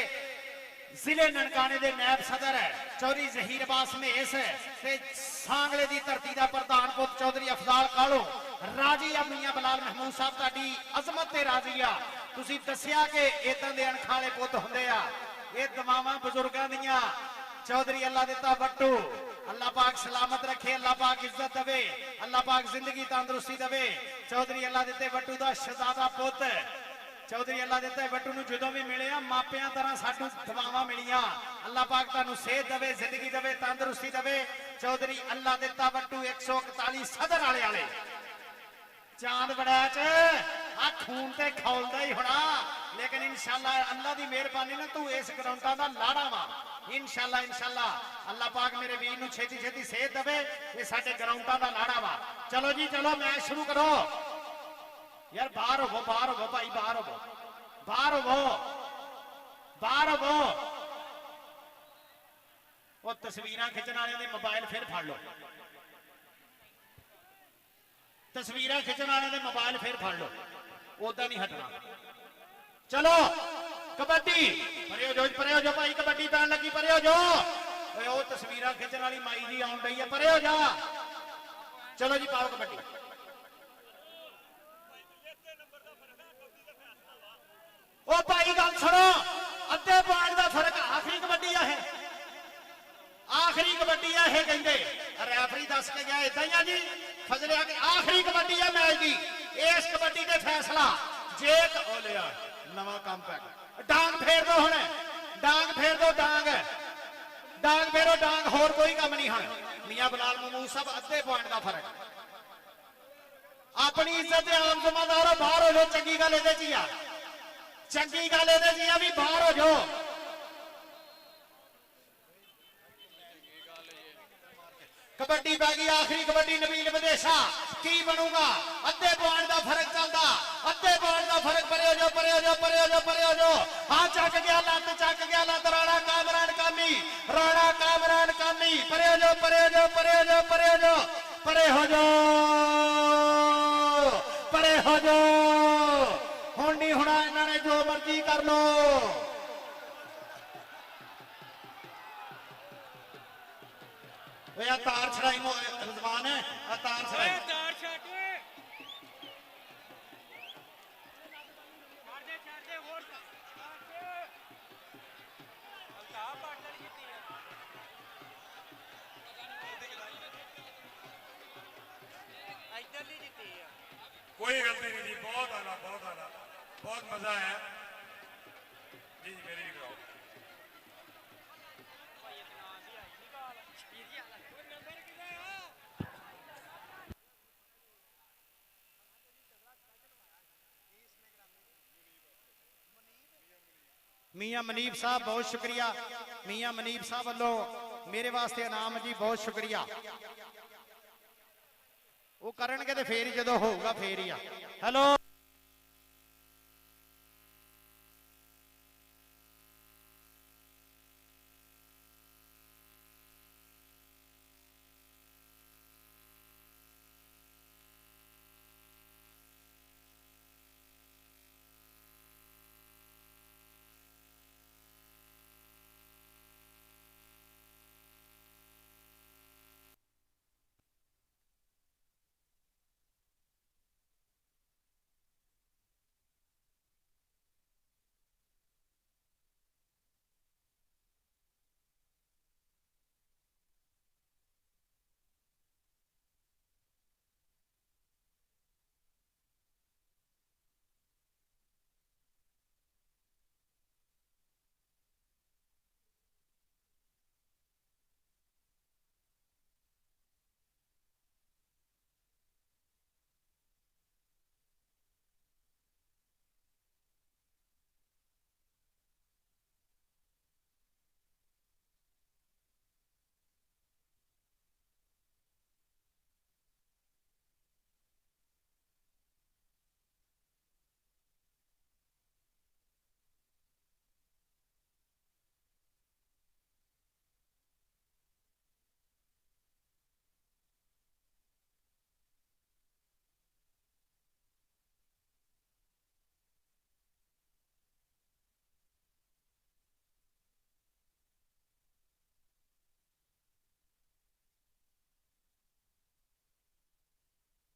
E: ਜ਼ਿਲ੍ਹੇ ਨਨਕਾਣੇ ਦੇ ਨਾਇਬ ਸਦਰ ਚੌਧਰੀ ਜ਼ਹੀਰ ਅਬਾਸ ਮੇਸ ਤੇ ਸਾਂਗਲੇ ਦੀ ਧਰਤੀ ਦਾ ਪ੍ਰਧਾਨ ਪੁੱਤ ਚੌਧਰੀ ਅਫਜ਼ਾਲ ਕਾਲੂ ਰਾਜੀ ਆ ਮੀਆਂ ਬਲਾਲ ਮਹਿਮੂਦ ਸਾਹਿਬ ਤੁਹਾਡੀ ਅਜ਼ਮਤ ਤੇ ਰਾਜੀ ਆ ਤੁਸੀਂ ਦੱਸਿਆ ਕਿ ਇਦਾਂ ਦੇ ਅਣਖਾਂ ਵਾਲੇ ਪੁੱਤ ਹੁੰਦੇ ਆ ਇਹ ਦਵਾਵਾਂ ਬਜ਼ੁਰਗਾਂ ਦੀਆਂ ਚੌਧਰੀ ਅੱਲਾ ਦਿੱਤਾ ਵੱਟੂ ਅੱਲਾ ਪਾਕ ਸਲਾਮਤ ਰੱਖੇ ਅੱਲਾ ਪਾਕ ਇੱਜ਼ਤ ਦੇਵੇ ਅੱਲਾ ਪਾਕ ਜ਼ਿੰਦਗੀ ਤੰਦਰੁਸਤੀ ਦੇਵੇ ਚੌਧਰੀ ਅੱਲਾ ਦਿੱਤੇ ਵੱਟੂ ਦਾ ਸ਼ਹਜ਼ਾਦਾ ਪੁੱਤ ਚੌਧਰੀ ਅੱਲਾ ਦਿੱਤੇ ਵੱਟੂ ਨੂੰ ਜਦੋਂ ਵੀ ਮਿਲਿਆ ਮਾਪਿਆਂ ਤਰ੍ਹਾਂ ਸਾਨੂੰ ਦੁਆਵਾਂ ਮਿਲੀਆਂ ਅੱਲਾ ਪਾਕ ਤੁਹਾਨੂੰ ਸਿਹਤ ਦੇਵੇ ਜ਼ਿੰਦਗੀ ਦੇਵੇ ਤੰਦਰੁਸਤੀ ਦੇਵੇ ਚੌਧਰੀ ਅੱਲਾ ਦਿੱਤਾ ਵੱਟੂ 141 ਸਦਰ ਵਾਲੇ ਚਾਂਦ ਬੜਾ ਚ ਆ ਖੂਨ ਤੇ ਖੌਲਦਾ ਹੀ ਹੋਣਾ ਲੇਕਿਨ ਇਨਸ਼ਾਅੱਲਾ ਅੱਲਾ ਦੀ ਮਿਹਰਬਾਨੀ ਨਾਲ ਤੂੰ ਇਸ ਗਰਾਊਂਡਾਂ ਦਾ ਲਾੜਾ ਵਾ ਇਨਸ਼ਾਅੱਲਾ ਅੱਲਾ ਪਾਕ ਮੇਰੇ ਵੀਰ ਨੂੰ ਛੇਤੀ ਛੇਤੀ ਸਿਹਤ ਦੇਵੇ ਇਹ ਸਾਡੇ ਗਰਾਊਂਡਾਂ ਦਾ ਲਾੜਾ ਵਾ ਚਲੋ ਜੀ ਚਲੋ ਮੈਚ ਸ਼ੁਰੂ ਕਰੋ ਯਾਰ ਬਾਹਰ ਹੋਵੋ ਭਾਈ ਬਾਹਰ ਹੋਵੋ ਉਹ ਤਸਵੀਰਾਂ ਖਿੱਚਣ ਵਾਲਿਆਂ ਦੇ ਮੋਬਾਈਲ ਫਿਰ ਫੜ ਲਓ ਤਸਵੀਰਾਂ ਖਿੱਚਣ ਵਾਲਿਆਂ ਦੇ ਮੋਬਾਈਲ ਫੇਰ ਫੜ ਲਓ, ਉਦਾਂ ਨਹੀਂ ਹਟਣਾ। ਚਲੋ ਕਬੱਡੀ, ਪਰੇ ਹੋ ਜਾਓ ਭਾਈ, ਕਬੱਡੀ ਪੈਣ ਲੱਗੀ, ਪਰੇ ਹੋ ਜਾਓ। ਓਏ ਉਹ ਤਸਵੀਰਾਂ ਖਿੱਚਣ ਵਾਲੀ ਮਾਈ ਜੀ ਆਉਣ ਡਈ ਆ, ਪਰੇ ਹੋ ਜਾ। ਚਲੋ ਜੀ ਪਾਓ ਕਬੱਡੀ। ਉਹ ਭਾਈ ਗੱਲ ਸੁਣੋ, ਅੱਧੇ ਪੁਆਇੰਟ ਦਾ ਫਰਕ, ਆਖਰੀ ਕਬੱਡੀ ਆ ਇਹ, ਆਖਰੀ ਕਬੱਡੀ ਆ ਇਹ, ਕਹਿੰਦੇ ਰੈਫਰੀ ਦੱਸ ਕੇ ਗਿਆ ਇਦਾਂ ਹੀ ਆ ਜੀ ਫਜ਼ਲਿਆ ਕਿ ਆਖਰੀ ਕਬੱਡੀ ਆ ਮੈਚ ਦੀ। ਇਸ ਕਬੱਡੀ ਤੇ ਫੈਸਲਾ ਜੇ ਉਹ ਲਿਆ ਨਵਾਂ ਕੰਮ ਪੈ ਗਿਆ। ਡਾਂਗ ਫੇਰ ਦੋ ਹੁਣ, ਡਾਂਗ ਫੇਰ ਦੋ, ਡਾਂਗ ਫੇਰੋ, ਡਾਂਗ, ਹੋਰ ਕੋਈ ਕੰਮ ਨਹੀਂ ਹੁਣ। ਮੀਆਂ ਬਲਾਲ ਮਮੂਦ ਸਾਹਿਬ ਅੱਧੇ ਪੁਆਇੰਟ ਦਾ ਫਰਕ। ਆਪਣੀ ਇੱਜ਼ਤ ਦੇ ਆਮ ਜ਼ਿੰਮੇਦਾਰੋ ਬਾਹਰ ਹੋ ਜਾਓ, ਚੰਗੀ ਗੱਲ ਇਹਦੇ 'ਚ ਹੀ ਆ, ਚੰਗੀ ਗੱਲ ਇਹਦੇ 'ਚ ਹੀ ਆ ਵੀ ਬਾਹਰ ਹੋ ਜਾਓ। ਕਬੱਡੀ ਪੈ ਗਈ, ਆਖਰੀ ਕਬੱਡੀ, ਨਬੀਲ ਵਿਦੇਸ਼ਾ, ਕੀ ਬਣੂਗਾ? ਅੱਧੇ ਪੁਆਇੰਟ ਦਾ ਫਰਕ ਚੱਲਦਾ, ਅੱਧੇ ਪੁਆਇੰਟ ਦਾ ਫਰਕ। ਪਰੇ ਹੋ ਜਾਓ, ਪਰੇ ਹੋ ਜਾਓ, ਪਰੇ ਹੋ ਜਾਓ, ਪਰੇ ਹੋ ਜਾਓ। ਹਾਂ ਚੱਕ ਗਿਆ ਲੱਤ, ਚੱਕ ਗਿਆ ਲੱਤ, ਰਾਣਾ ਕਾਮਰਾਨ ਕਾਮੀ, ਰਾਣਾ ਕਾਮਰਾਨ ਕਾਮੀ, ਪਰੇ ਹੋ ਜਾਓ, ਪਰੇ ਹੋ ਜਾਓ, ਪਰੇ ਹੋ ਜਾਓ, ਪਰੇ ਹੋ ਜਾਓ, ਪਰੇ ਹੋ ਜਾਓ, ਪਰੇ ਹੋ ਜਾਓ। ਹੁਣ ਨਹੀਂ ਹੋਣਾ, ਇਹਨਾਂ ਨੇ ਜੋ ਮਰਜ਼ੀ ਕਰ ਲੋ। ਓਏ ਆ ਤਾਰ ਛੜਾਈ ਰਜ਼ਵਾਨ ਹੈ, ਆ ਤਾਰ ਛੜਾਈ,
C: ਤਾਰ ਛੱਡ ਦੇ ਹੋਰ ਅਲਤਾਫ ਪਾਰਟਨਰ ਕੀਤੀ ਹੈ। ਇੱਧਰ ਨਹੀਂ ਜਿੱਤੀ ਆ,
F: ਕੋਈ ਗਲਤੀ ਨਹੀਂ ਜੀ, ਬਹੁਤ ਆਲਾ, ਬਹੁਤ ਆਲਾ, ਬਹੁਤ ਮਜ਼ਾ ਆਇਆ ਜੀ। ਮੇਰੀ ਵੀ ਕਰਾਓ।
E: ਮੀਆਂ ਮਨੀਬ ਸਾਹਿਬ ਬਹੁਤ ਸ਼ੁਕਰੀਆ, ਮੀਆਂ ਮਨੀਬ ਸਾਹਿਬ ਵੱਲੋਂ ਮੇਰੇ ਵਾਸਤੇ ਇਨਾਮ ਜੀ, ਬਹੁਤ ਸ਼ੁਕਰੀਆ। ਉਹ ਕਰਨਗੇ ਤੇ ਫੇਰ ਹੀ, ਜਦੋਂ ਹੋਊਗਾ ਫੇਰ ਹੀ ਆ। ਹੈਲੋ।